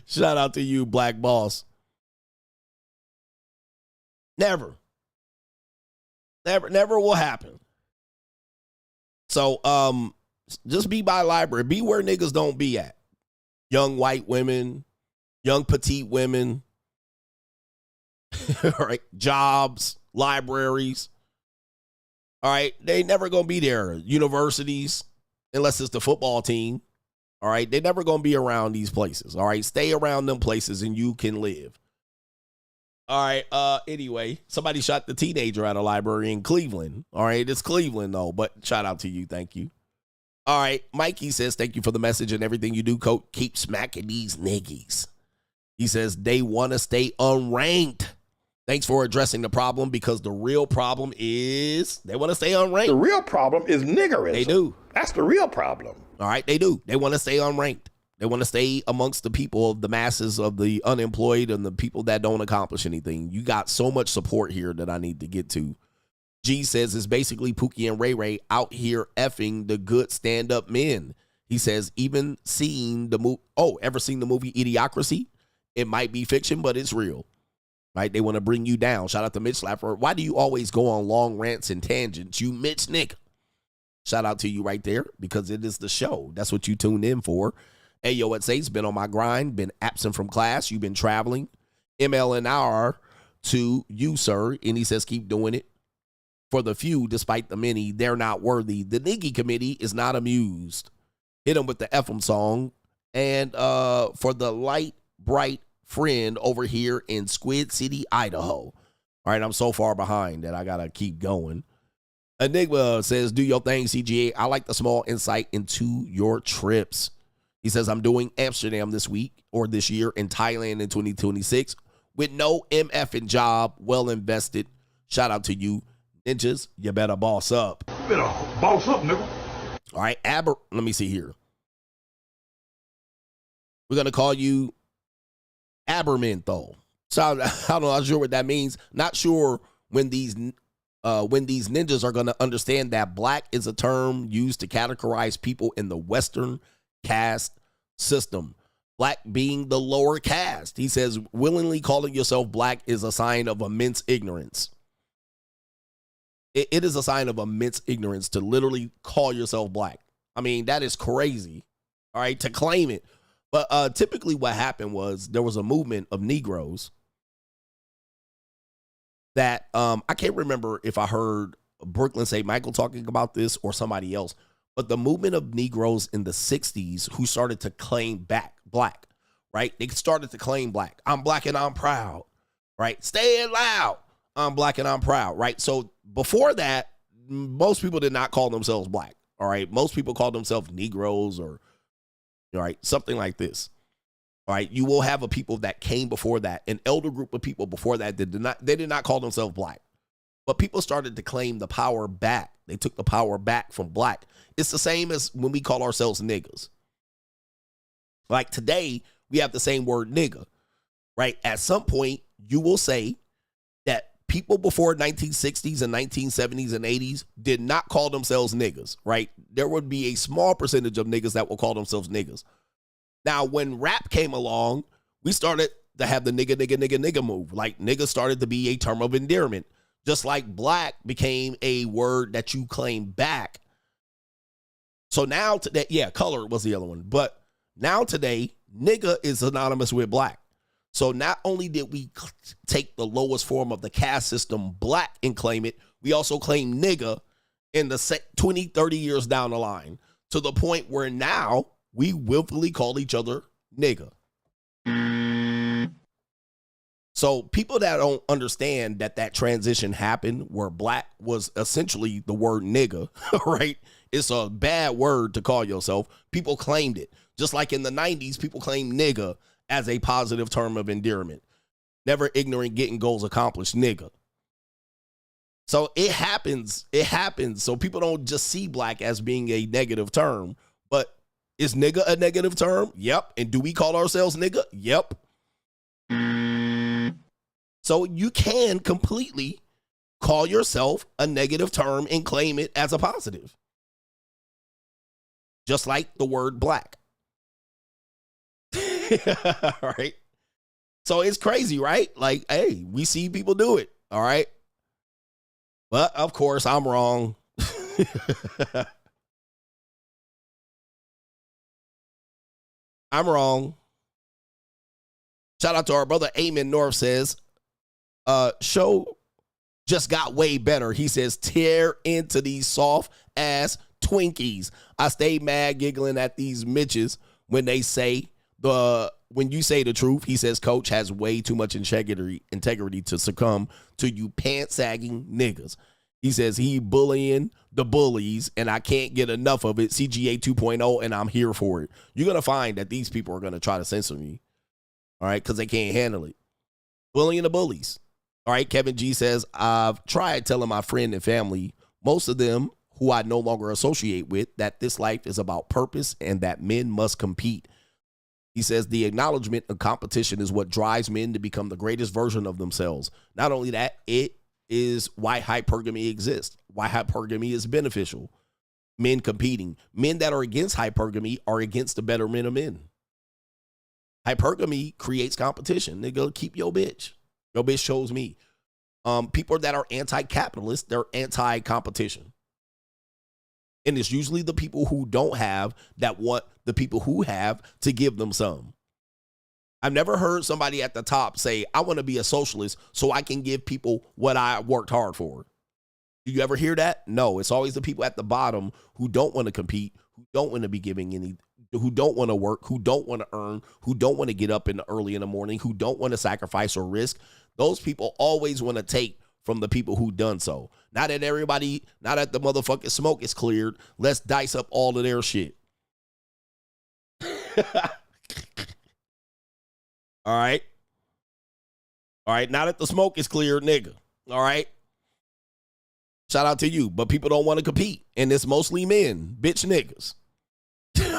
Shout out to you, Black Boss. Never will happen. So, just be by library. Be where niggas don't be at. Young white women, young petite women, all right, jobs, libraries. All right, they never gonna be there. Universities, unless it's the football team. All right, they never gonna be around these places. All right, stay around them places and you can live. All right, anyway, somebody shot the teenager at a library in Cleveland. All right, it's Cleveland though, but shout out to you, thank you. All right, Mikey says, thank you for the message and everything you do, Coach. Keep smacking these niggas. He says they want to stay unranked. Thanks for addressing the problem, because the real problem is they want to stay unranked. The real problem is niggerism. They do. That's the real problem. All right, they do. They want to stay unranked. They want to stay amongst the people, the masses of the unemployed and the people that don't accomplish anything. You got so much support here that I need to get to. G says it's basically Pookie and Ray Ray out here effing the good stand-up men. He says, even seeing the movie, ever seen the movie Idiocracy? It might be fiction, but it's real. Right? They want to bring you down. Shout out to Mitch Slapper. Why do you always go on long rants and tangents? You Mitch nigga. Shout out to you right there, because it is the show. That's what you tuned in for. Hey, yo, it says, been on my grind, been absent from class. You've been traveling. MLNR to you, sir. And he says, keep doing it. For the few, despite the many, they're not worthy. The Niggy Committee is not amused. Hit him with the FM song. And for the light, bright friend over here in Squid City, Idaho. All right, I'm so far behind that I got to keep going. Enigma says, do your thing, CGA. I like the small insight into your trips. He says, I'm doing Amsterdam this week or this year, in Thailand in 2026 with no MFing job, well invested. Shout out to you, ninjas. You better boss up. You better boss up, nigga. All right, let me see here. We're going to call you Abermentho. So I'm not sure what that means. Not sure when these ninjas are going to understand that black is a term used to categorize people in the Western caste system. Black being the lower caste. He says, willingly calling yourself black is a sign of immense ignorance. It is a sign of immense ignorance to literally call yourself black. I mean, that is crazy. All right, to claim it. But typically what happened was there was a movement of Negroes that I can't remember if I heard Brooklyn say Michael talking about this or somebody else, but the movement of Negroes in the 60s who started to claim back black, right? They started to claim black. I'm black and I'm proud, right? Stay it loud. I'm black and I'm proud, right? So before that, most people did not call themselves black, all right? Most people called themselves Negroes or, all right, something like this. All right, you will have a people that came before that, an elder group of people before that they did not call themselves black. But people started to claim the power back. They took the power back from black. It's the same as when we call ourselves niggas. Like today, we have the same word nigga, right? At some point, you will say that people before 1960s and 1970s and 80s did not call themselves niggas, right? There would be a small percentage of niggas that will call themselves niggas. Now, when rap came along, we started to have the nigga move. Like, nigga started to be a term of endearment. Just like black became a word that you claim back. So now today, color was the other one. But now today, nigga is synonymous with black. So not only did we take the lowest form of the caste system, black, and claim it, we also claim nigga in the 20, 30 years down the line, to the point where now we willfully call each other nigga. So people that don't understand that transition happened where black was essentially the word nigga, right? It's a bad word to call yourself. People claimed it. Just like in the 90s, people claimed nigga as a positive term of endearment. Never ignorant, getting goals accomplished, nigga. So it happens. It happens. So people don't just see black as being a negative term. But is nigga a negative term? Yep. And do we call ourselves nigga? Yep. So you can completely call yourself a negative term and claim it as a positive. Just like the word black. All right. So it's crazy, right? Like, hey, we see people do it. All right. But of course, I'm wrong. I'm wrong. Shout out to our brother Eamon North says, show just got way better. He says, tear into these soft ass Twinkies. I stay mad giggling at these Mitches when they say when you say the truth. He says coach has way too much integrity to succumb to you pant-sagging niggas. He says he bullying the bullies, and I can't get enough of it. CGA 2.0, and I'm here for it. You're going to find that these people are going to try to censor me, all right, because they can't handle it. Bullying the bullies. All right, Kevin G says, I've tried telling my friend and family, most of them who I no longer associate with, that this life is about purpose and that men must compete. He says the acknowledgement of competition is what drives men to become the greatest version of themselves. Not only that, it is why hypergamy exists, why hypergamy is beneficial. Men competing. Men that are against hypergamy are against the betterment of men. Hypergamy creates competition. Nigga, keep your bitch. Your bitch chose me. People that are anti-capitalist, they're anti-competition. And it's usually the people who don't have that want the people who have to give them some. I've never heard somebody at the top say, I want to be a socialist so I can give people what I worked hard for. Do you ever hear that? No, it's always the people at the bottom who don't want to compete, who don't want to be giving any, who don't want to work, who don't want to earn, who don't want to get up early in the morning, who don't want to sacrifice or risk. Those people always want to take from the people who done so. Now that the motherfucking smoke is cleared, let's dice up all of their shit. All right. All right. Now that the smoke is cleared, nigga. All right. Shout out to you. But people don't want to compete. And it's mostly men. Bitch niggas.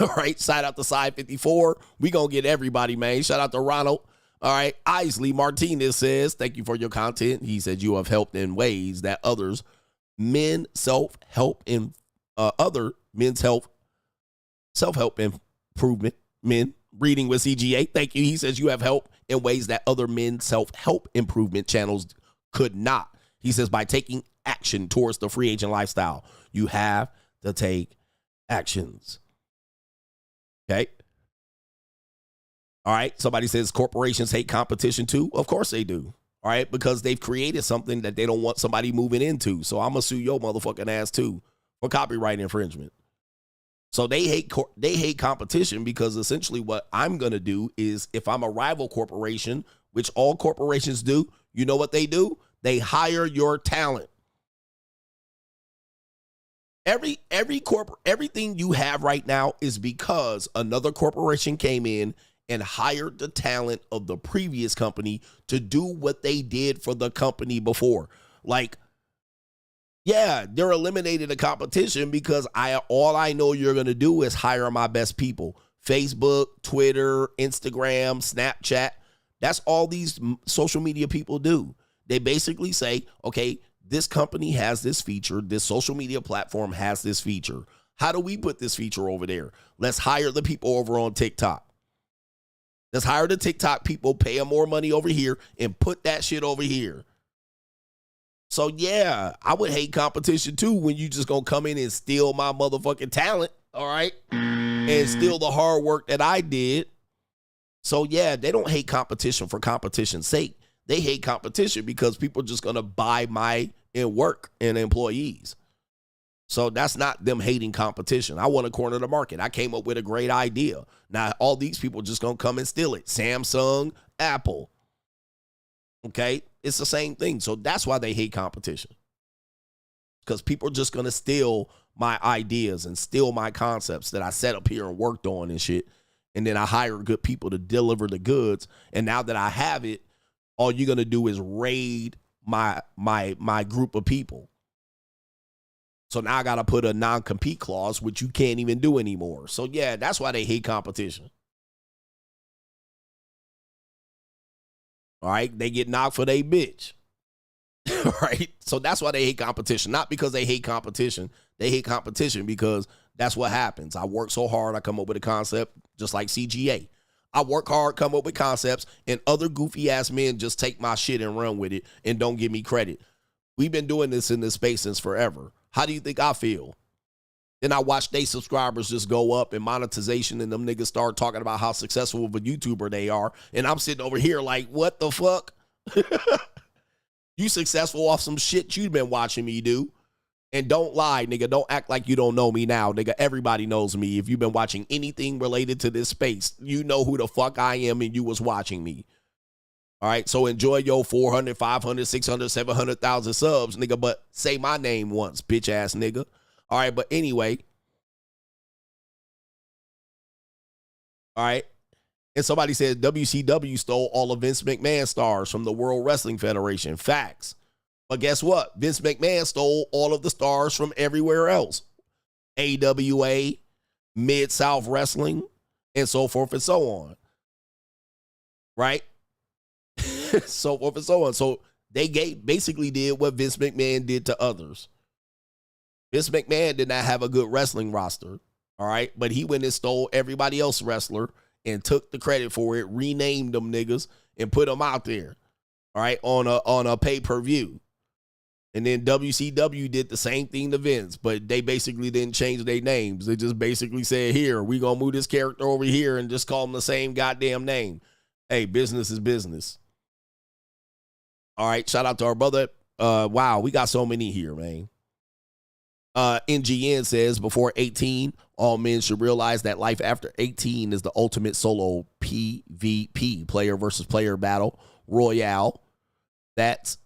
All right. Shout out to Side 54. We going to get everybody, man. Shout out to Ronald. All right. Isley Martinez says, thank you for your content. He said you have helped in ways that other men's self-help improvement men. Reading with CGA. Thank you. He says you have helped in ways that other men's self-help improvement channels could not. He says by taking action towards the free agent lifestyle, you have to take actions. Okay. All right. Somebody says corporations hate competition too. Of course they do. All right. Because they've created something that they don't want somebody moving into. So I'm going to sue your motherfucking ass too for copyright infringement. So they hate competition because essentially what I'm going to do is if I'm a rival corporation, which all corporations do, you know what they do? They hire your talent. Everything you have right now is because another corporation came in and hired the talent of the previous company to do what they did for the company before. Like, yeah, they're eliminating the competition because all I know you're going to do is hire my best people. Facebook, Twitter, Instagram, Snapchat. That's all these social media people do. They basically say, okay, this company has this feature. This social media platform has this feature. How do we put this feature over there? Let's hire the people over on TikTok. Let's hire the TikTok people, pay them more money over here, and put that shit over here. So, yeah, I would hate competition, too, when you just going to come in and steal my motherfucking talent, all right, and steal the hard work that I did. So, yeah, they don't hate competition for competition's sake. They hate competition because people are just going to buy my work and employees. So that's not them hating competition. I want to corner the market. I came up with a great idea. Now, all these people just going to come and steal it. Samsung, Apple. Okay? It's the same thing. So that's why they hate competition. Because people are just going to steal my ideas and steal my concepts that I set up here and worked on and shit. And then I hire good people to deliver the goods. And now that I have it, all you're going to do is raid my group of people. So now I got to put a non-compete clause, which you can't even do anymore. So, yeah, that's why they hate competition. All right, they get knocked for their bitch. All right, so that's why they hate competition. Not because they hate competition. They hate competition because that's what happens. I work so hard. I come up with a concept just like CGA. I work hard, come up with concepts, and other goofy ass men just take my shit and run with it and don't give me credit. We've been doing this in this space since forever. How do you think I feel? Then I watch they subscribers just go up and monetization, and them niggas start talking about how successful of a YouTuber they are. And I'm sitting over here like, what the fuck? You successful off some shit you've been watching me do. And don't lie, nigga. Don't act like you don't know me now, nigga. Everybody knows me. If you've been watching anything related to this space, you know who the fuck I am and you was watching me. All right, so enjoy your 400, 500, 600, 700,000 subs, nigga, but say my name once, bitch ass nigga. All right, but anyway. All right. And somebody said WCW stole all of Vince McMahon stars from the World Wrestling Federation. Facts. But guess what? Vince McMahon stole all of the stars from everywhere else. AWA, Mid-South Wrestling, and so forth and so on. Right? So forth and so on. So they basically did what Vince McMahon did to others. Vince McMahon did not have a good wrestling roster. All right? But he went and stole everybody else's wrestler and took the credit for it, renamed them niggas, and put them out there. All right? On a pay-per-view. And then WCW did the same thing to Vince, but they basically didn't change their names. They just basically said, here, we going to move this character over here and just call them the same goddamn name. Hey, business is business. All right, shout out to our brother. Wow, we got so many here, man. NGN says, before 18, all men should realize that life after 18 is the ultimate solo PvP, player versus player battle royale. That's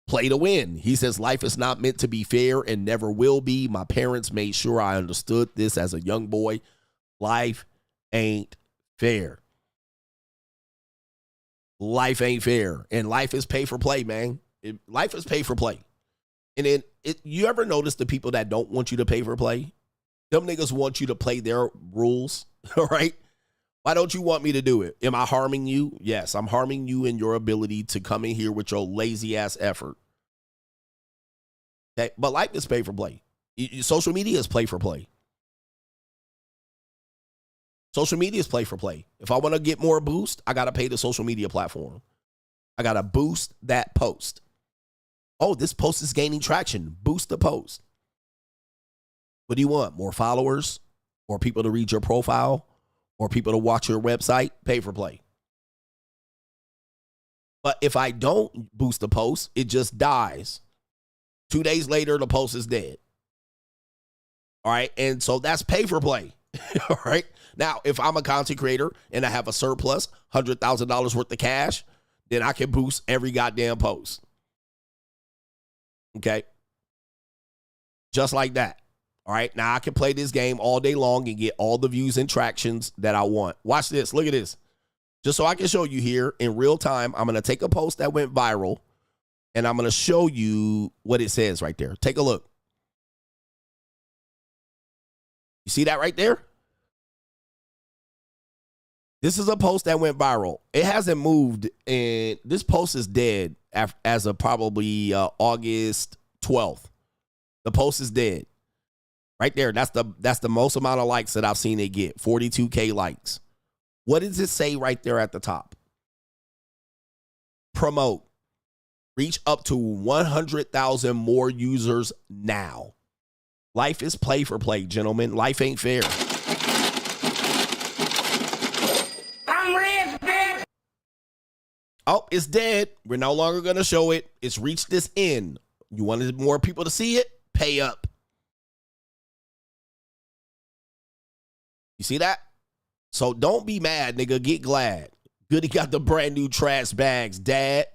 play to win. He says, life is not meant to be fair and never will be. My parents made sure I understood this as a young boy. Life ain't fair. Life ain't fair. And life is pay for play, man. Life is pay for play. And then you ever notice the people that don't want you to pay for play? Them niggas want you to play their rules, all right? Why don't you want me to do it? Am I harming you? Yes, I'm harming you in your ability to come in here with your lazy ass effort. Okay, but life is pay for play. Social media is play for play. Social media is play for play. If I want to get more boost, I got to pay the social media platform. I got to boost that post. Oh, this post is gaining traction. Boost the post. What do you want? More followers? Or people to read your profile? Or people to watch your website? Pay for play. But if I don't boost the post, it just dies. 2 days later, the post is dead. All right. And so that's pay for play. All right. Now, if I'm a content creator and I have a surplus, $100,000 worth of cash, then I can boost every goddamn post. Okay. Just like that. All right. Now I can play this game all day long and get all the views and tractions that I want. Watch this. Look at this. Just so I can show you here in real time, I'm going to take a post that went viral and I'm going to show you what it says right there. Take a look. You see that right there? This is a post that went viral. It hasn't moved, and this post is dead as of probably August 12th. The post is dead. Right there. That's the most amount of likes that I've seen it get. 42K likes. What does it say right there at the top? Promote. Reach up to 100,000 more users now. Life is play for play, gentlemen. Life ain't fair. I'm rich, bitch. Oh, it's dead. We're no longer going to show it. It's reached its end. You wanted more people to see it? Pay up. You see that? So don't be mad, nigga. Get glad. Goody got the brand new trash bags, dad.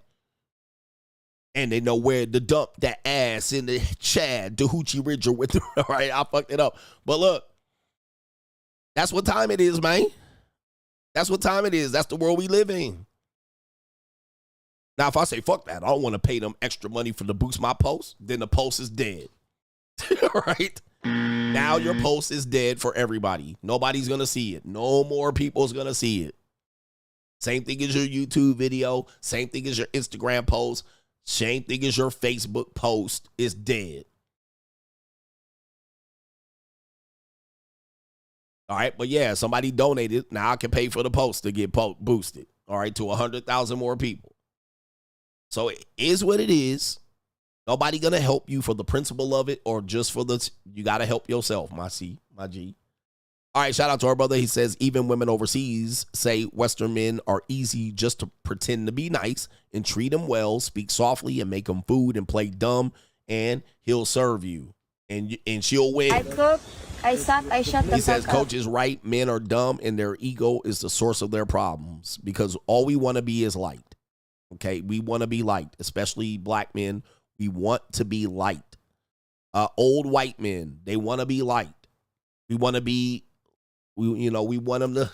And they know where to dump that ass in the Chad, the Hoochie Ridger with the, all right, I fucked it up. But look, that's what time it is, man. That's what time it is. That's the world we live in. Now, if I say, fuck that, I don't want to pay them extra money for to boost my post, then the post is dead. All right? Now your post is dead for everybody. Nobody's going to see it. No more people's going to see it. Same thing as your YouTube video. Same thing as your Instagram post. Same thing as your Facebook post is dead. All right, but yeah, somebody donated. Now I can pay for the post to get boosted. All right, to 100,000 more people. So it is what it is. Nobody gonna help you for the principle of it or just for the. You gotta help yourself, my G. All right, shout out to our brother. He says, even women overseas say Western men are easy just to pretend to be nice and treat them well, speak softly and make them food and play dumb, and he'll serve you. And she'll win. I cook, I suck, I shut the fuck up. He says, Coach is right. Men are dumb and their ego is the source of their problems because all we want to be is liked. Okay, we want to be liked, especially black men. We want to be liked. Old white men, they want to be liked. We want to be... we want them to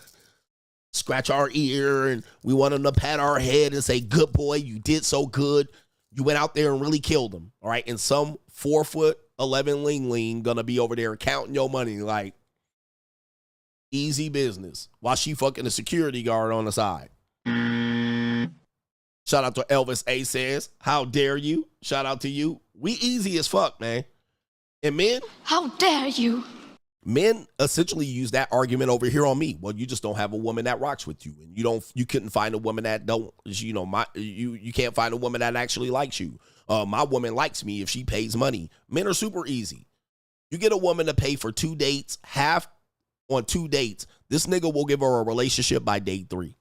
scratch our ear and we want them to pat our head and say, good boy, you did so good. You went out there and really killed them. All right. And some 4'11" ling gonna be over there counting your money like easy business while she fucking a security guard on the side. Shout out to Elvis A says, how dare you? Shout out to you. We easy as fuck, man. And men, how dare you? Men essentially use that argument over here on me. Well, you just don't have a woman that rocks with you, and you couldn't find a woman that don't, you can't find a woman that actually likes you. My woman likes me if she pays money. Men are super easy. You get a woman to pay for 2 dates, half on 2 dates. This nigga will give her a relationship by date 3.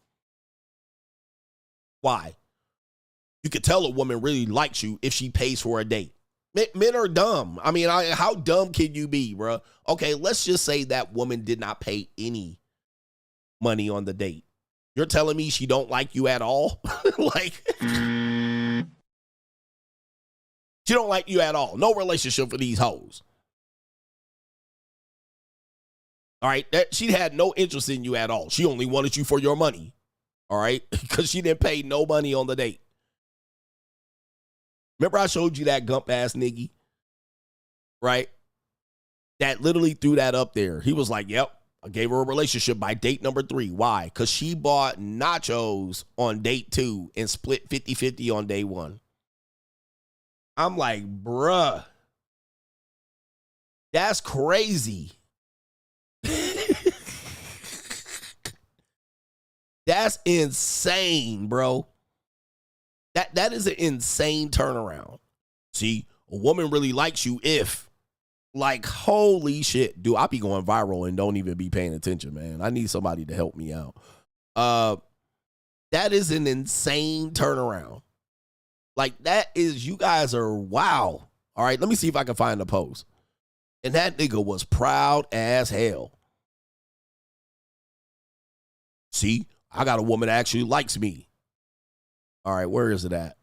Why? You could tell a woman really likes you if she pays for a date. Men are dumb. I mean, how dumb can you be, bro? Okay, let's just say that woman did not pay any money on the date. You're telling me she don't like you at all? Like, she don't like you at all. No relationship for these hoes. All right, she had no interest in you at all. She only wanted you for your money. All right, because she didn't pay no money on the date. Remember I showed you that gump ass nigga, right? That literally threw that up there. He was like, yep, I gave her a relationship by date number 3. Why? Because she bought nachos on date 2 and split 50-50 on day 1. I'm like, bruh, that's crazy. That's insane, bro. That is an insane turnaround. See, a woman really likes you if, like, holy shit. Dude, I be going viral and don't even be paying attention, man. I need somebody to help me out. That is an insane turnaround. Like, that is, you guys are wow. All right, let me see if I can find the post. And that nigga was proud as hell. See, I got a woman that actually likes me. All right, where is it at?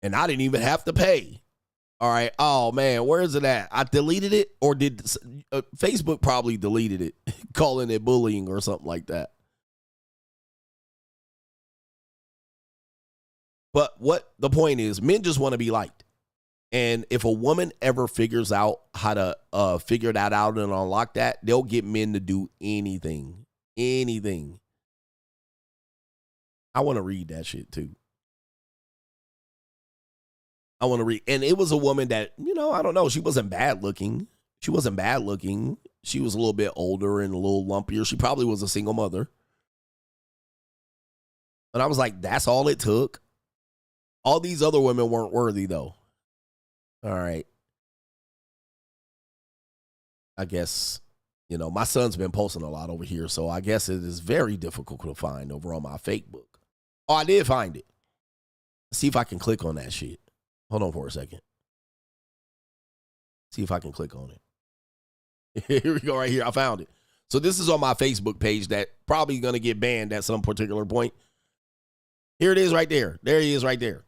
And I didn't even have to pay. All right. Oh, man, where is it at? I deleted it, or did Facebook probably deleted it, calling it bullying or something like that. But what the point is, men just want to be liked. And if a woman ever figures out how to figure that out and unlock that, they'll get men to do anything. Anything. I want to read that shit too. I want to read. And it was a woman that, I don't know. She wasn't bad looking. She was a little bit older and a little lumpier. She probably was a single mother. And I was like, that's all it took. All these other women weren't worthy though. All right. I guess, my son's been posting a lot over here. So I guess it is very difficult to find over on my fake book. Oh, I did find it. Let's see if I can click on that shit. Hold on for a second. See if I can click on it. Here we go right here. I found it. So this is on my Facebook page that probably going to get banned at some particular point. Here it is right there. There he is right there.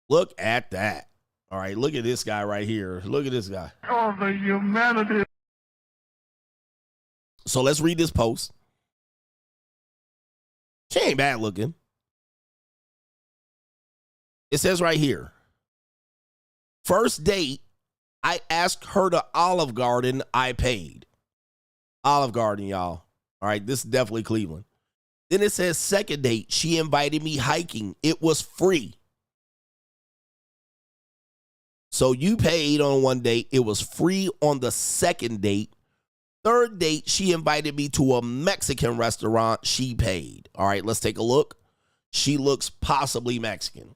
Look at that. All right, look at this guy right here. Look at this guy. Oh, the humanity. So let's read this post. She ain't bad looking. It says right here, first date, I asked her to Olive Garden, I paid. Olive Garden, y'all. All right, this is definitely Cleveland. Then it says second date, she invited me hiking. It was free. So you paid on one date. It was free on the second date. Third date, she invited me to a Mexican restaurant. She paid. All right, let's take a look. She looks possibly Mexican.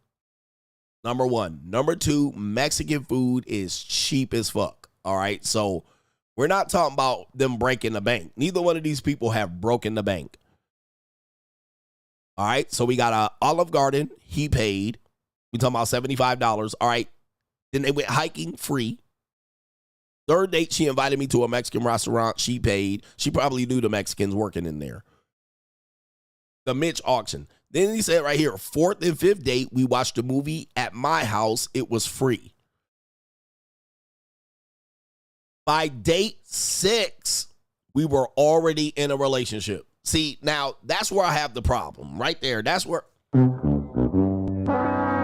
Number one. Number two, Mexican food is cheap as fuck. All right, so we're not talking about them breaking the bank. Neither one of these people have broken the bank. All right, so we got a Olive Garden. He paid. We talking about $75. All right, then they went hiking free. Third date, she invited me to a Mexican restaurant. She paid. She probably knew the Mexicans working in there. The Mitch auction. Then he said right here, fourth and fifth date, we watched a movie at my house. It was free. By date 6, we were already in a relationship. See, now that's where I have the problem. Right there. That's where.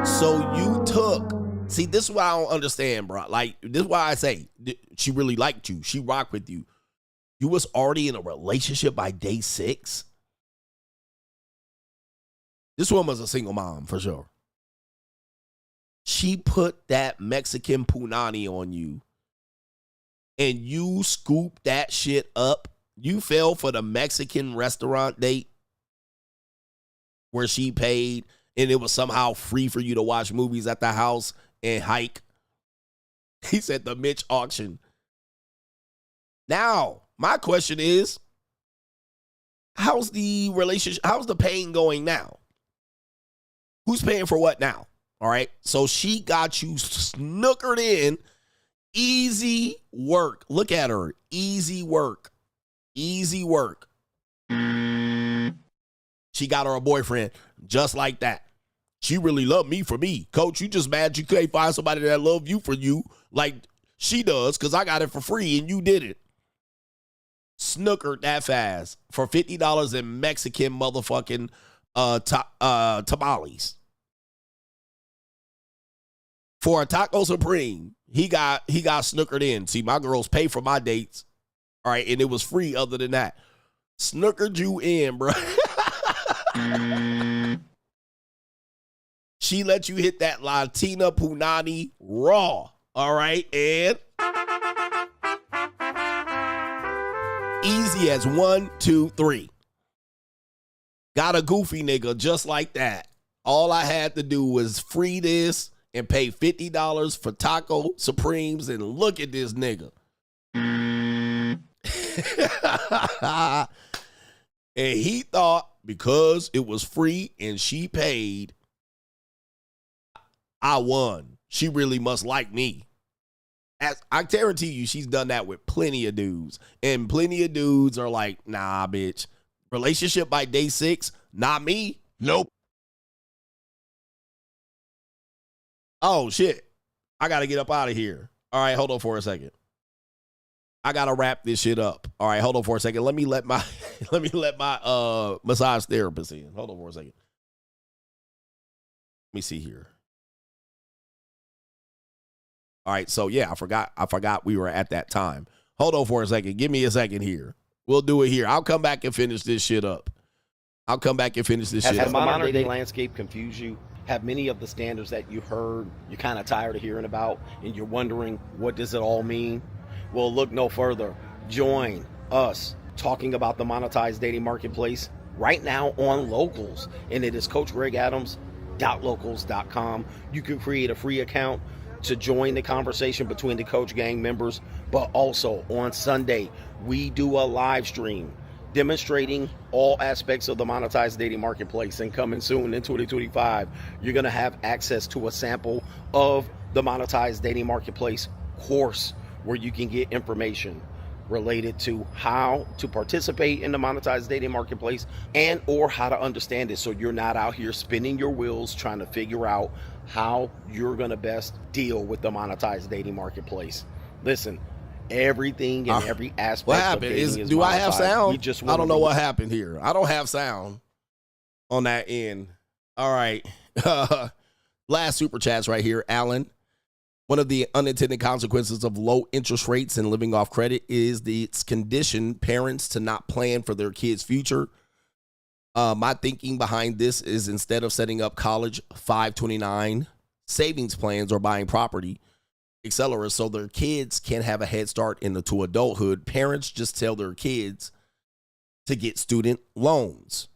So you took. See, this is what I don't understand, bro. Like, this is why I say she really liked you. She rocked with you. You was already in a relationship by day 6. This woman was a single mom for sure. She put that Mexican punani on you and you scooped that shit up. You fell for the Mexican restaurant date where she paid and it was somehow free for you to watch movies at the house and hike. He said the Mitch auction. Now, my question is, how's the relationship, how's the paying going now? Who's paying for what now? All right. So she got you snookered in. Easy work. Look at her. Easy work. Easy work. She got her a boyfriend just like that. She really loved me for me. Coach, you just mad you couldn't find somebody that loved you for you like she does because I got it for free and you did it. Snookered that fast for $50 in Mexican motherfucking tamales. For a Taco Supreme, he got snookered in. See, my girls pay for my dates. All right, and it was free other than that. Snookered you in, bro. She let you hit that Latina Punani raw. All right, and easy as 1, 2, 3. Got a goofy nigga just like that. All I had to do was free this and pay $50 for Taco Supremes, and look at this nigga. And he thought because it was free and she paid, I won. She really must like me. As I guarantee you, she's done that with plenty of dudes. And plenty of dudes are like, nah, bitch. Relationship by day 6, not me. Nope. Oh, shit. I got to get up out of here. All right, hold on for a second. I got to wrap this shit up. All right, hold on for a second. Let me let my massage therapist in. Hold on for a second. Let me see here. All right, so yeah, I forgot we were at that time. Hold on for a second. Give me a second here. We'll do it here. I'll come back and finish this shit up. Has the modern dating landscape confused you? Have many of the standards that you heard, you're kind of tired of hearing about, and you're wondering, what does it all mean? Well, look no further. Join us talking about the monetized dating marketplace right now on Locals, and it is CoachGregAdams.locals.com. You can create a free account to join the conversation between the Coach Gang members, but also on Sunday, we do a live stream demonstrating all aspects of the monetized dating marketplace, and coming soon in 2025, you're going to have access to a sample of the monetized dating marketplace course where you can get information related to how to participate in the monetized dating marketplace and or how to understand it so you're not out here spinning your wheels trying to figure out how you're going to best deal with the monetized dating marketplace. Listen, everything and every aspect what happened? of dating is do monetized. I have sound? I don't know what happened. happened here. I don't have sound on that end. All right. Last super chats right here, Alan. One of the unintended consequences of low interest rates and living off credit is it's conditioned parents to not plan for their kids' future. My thinking behind this is instead of setting up college 529 savings plans or buying property, etc. So their kids can have a head start into adulthood. Parents just tell their kids to get student loans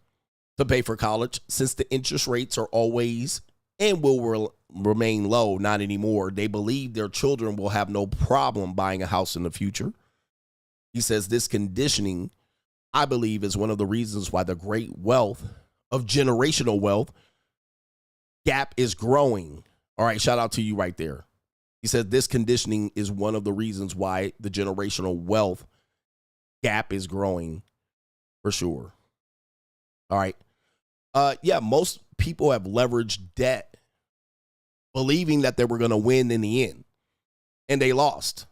to pay for college. Since the interest rates are always and will remain low, not anymore, they believe their children will have no problem buying a house in the future. He says this conditioning, I believe, is one of the reasons why the great wealth of generational wealth gap is growing. All right, shout out to you right there. He said this conditioning is one of the reasons why the generational wealth gap is growing, for sure. All right. Yeah, most people have leveraged debt, believing that they were going to win in the end, and they lost.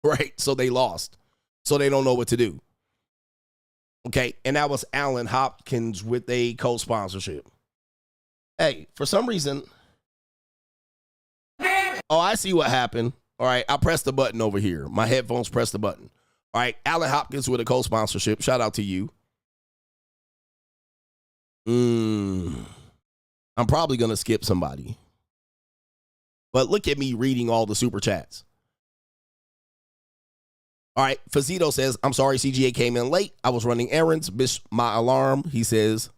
Right? So they lost. So they don't know what to do. Okay, and that was Alan Hopkins with a co-sponsorship. Hey, for some reason, oh, I see what happened. All right, I pressed the button over here. My headphones pressed the button. All right, Alan Hopkins with a co-sponsorship. Shout out to you. I'm probably going to skip somebody. But look at me reading all the super chats. All right, Fazito says, I'm sorry CGA came in late. I was running errands, missed my alarm. He says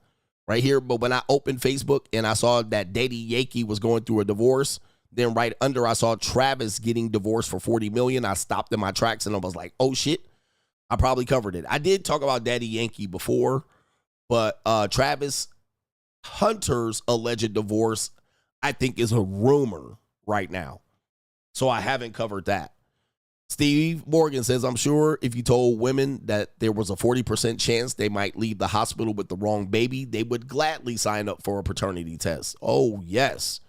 right here, but when I opened Facebook and I saw that Daddy Yankee was going through a divorce, then right under I saw Travis getting divorced for $40 million. I stopped in my tracks and I was like, oh shit, I probably covered it. I did talk about Daddy Yankee before, but Travis Hunter's alleged divorce, I think, is a rumor right now. So I haven't covered that. Steve Morgan says, I'm sure if you told women that there was a 40% chance they might leave the hospital with the wrong baby, they would gladly sign up for a paternity test. Oh, yes.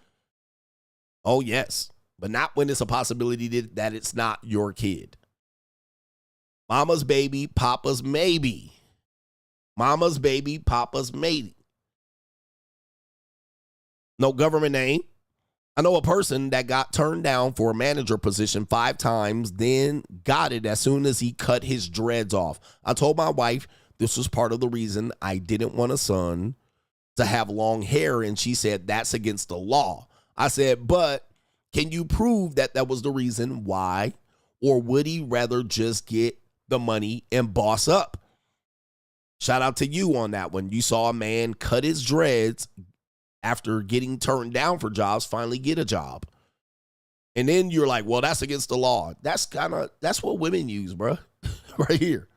Oh, yes. But not when it's a possibility that it's not your kid. Mama's baby, papa's maybe. Mama's baby, papa's maybe. No government name. I know a person that got turned down for a manager position 5 times, then got it as soon as he cut his dreads off. I told my wife this was part of the reason I didn't want a son to have long hair, and she said that's against the law. I said, but can you prove that that was the reason why, or would he rather just get the money and boss up? Shout out to you on that one. You saw a man cut his dreads after getting turned down for jobs, finally get a job. And then you're like, well, that's against the law. That's what women use, bro. Right here.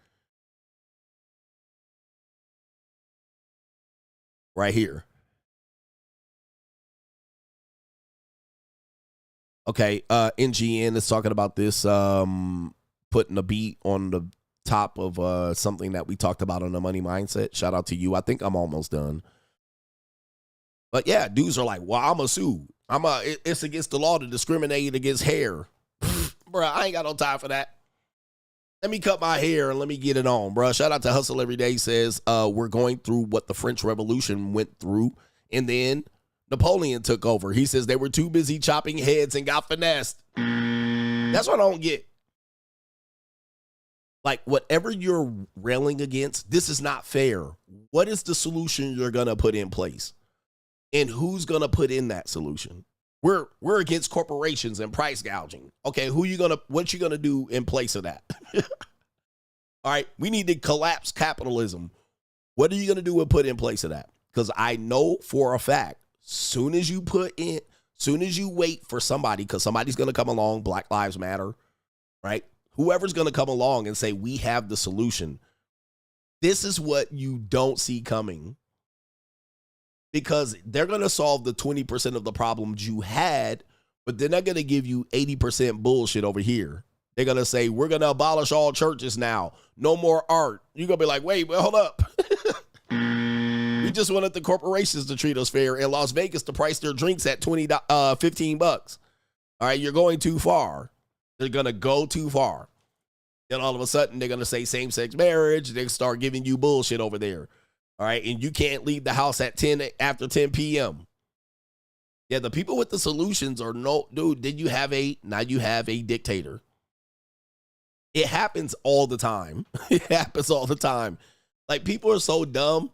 Right here. Okay, NGN is talking about this, putting a beat on the top of something that we talked about on the money mindset. Shout out to you. I think I'm almost done. But yeah, dudes are like, well, I'm a sue. It's against the law to discriminate against hair. Bro, I ain't got no time for that. Let me cut my hair and let me get it on, bro. Shout out to Hustle Every Day says, we're going through what the French Revolution went through, and then Napoleon took over. He says they were too busy chopping heads and got finessed. That's what I don't get. Like, whatever you're railing against, this is not fair. What is the solution you're going to put in place? And who's going to put in that solution? We're against corporations and price gouging. Okay, what you going to do in place of that? All right, we need to collapse capitalism. What are you going to do and put in place of that? Because I know for a fact, soon as you wait for somebody, because somebody's going to come along, Black Lives Matter, right? Whoever's going to come along and say, we have the solution. This is what you don't see coming. Because they're going to solve the 20% of the problems you had, but they're not going to give you 80% bullshit over here. They're going to say, we're going to abolish all churches now. No more art. You're going to be like, wait, hold up. We just wanted the corporations to treat us fair in Las Vegas to price their drinks at $15. All right, you're going too far. They're going to go too far. Then all of a sudden, they're going to say same-sex marriage. They start giving you bullshit over there. All right, and you can't leave the house at after 10 p.m. Yeah, the people with the solutions are dude, now you have a dictator. It happens all the time. It happens all the time. Like, people are so dumb.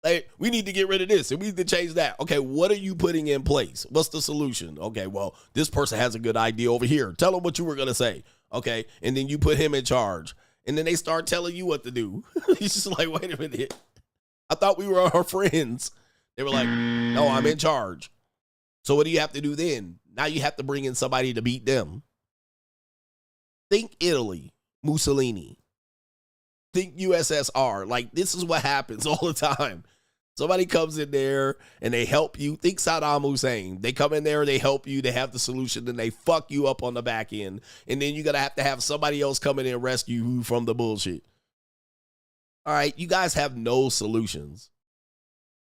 Like, we need to get rid of this and we need to change that. Okay, what are you putting in place? What's the solution? Okay, well, this person has a good idea over here. Tell them what you were going to say. Okay, and then you put him in charge. And then they start telling you what to do. He's just like, wait a minute. I thought we were our friends. They were like, no, I'm in charge. So what do you have to do then? Now you have to bring in somebody to beat them. Think Italy, Mussolini. Think USSR. Like, this is what happens all the time. Somebody comes in there and they help you. Think Saddam Hussein. They come in there, they help you, they have the solution, then they fuck you up on the back end. And then you're going to have somebody else come in and rescue you from the bullshit. All right, you guys have no solutions.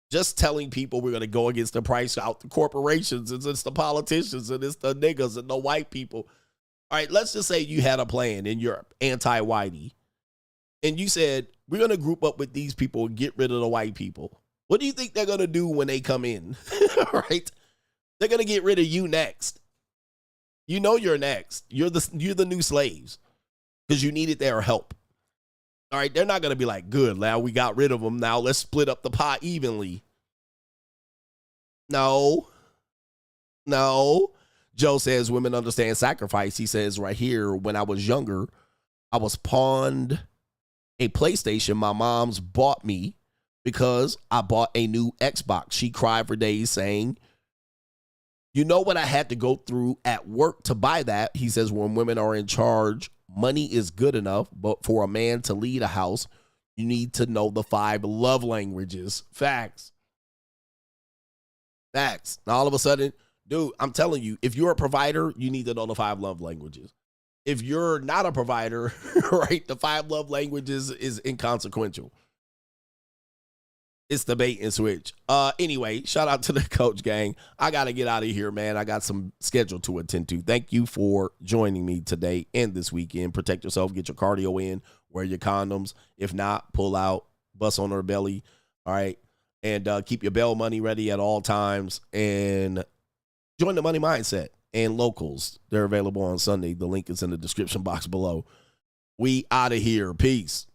Just telling people we're going to go against the price out the corporations, and it's the politicians, and it's the niggas and the white people. All right, let's just say you had a plan in Europe, anti-whitey. And you said, we're going to group up with these people and get rid of the white people. What do you think they're going to do when they come in? All right. They're going to get rid of you next. You know you're next. You're the new slaves because you needed their help. All right. They're not going to be like, good, now we got rid of them. Now let's split up the pot evenly. No. Joe says women understand sacrifice. He says right here, when I was younger, I was pawned a PlayStation my mom's bought me because I bought a new Xbox. She cried for days saying, you know what I had to go through at work to buy that? He says when women are in charge, money is good enough, but for a man to lead a house, you need to know the 5 love languages. Facts. Now all of a sudden, dude, I'm telling you, if you're a provider, you need to know the 5 love languages. If you're not a provider, right, the 5 love languages is inconsequential. It's the bait and switch. Anyway, shout out to the coach gang. I got to get out of here, man. I got some schedule to attend to. Thank you for joining me today and this weekend. Protect yourself. Get your cardio in. Wear your condoms. If not, pull out. Bust on her belly. All right. And keep your bail money ready at all times. And join the Money Mindset and Locals. They're available on Sunday. The link is in the description box below. We out of here. Peace.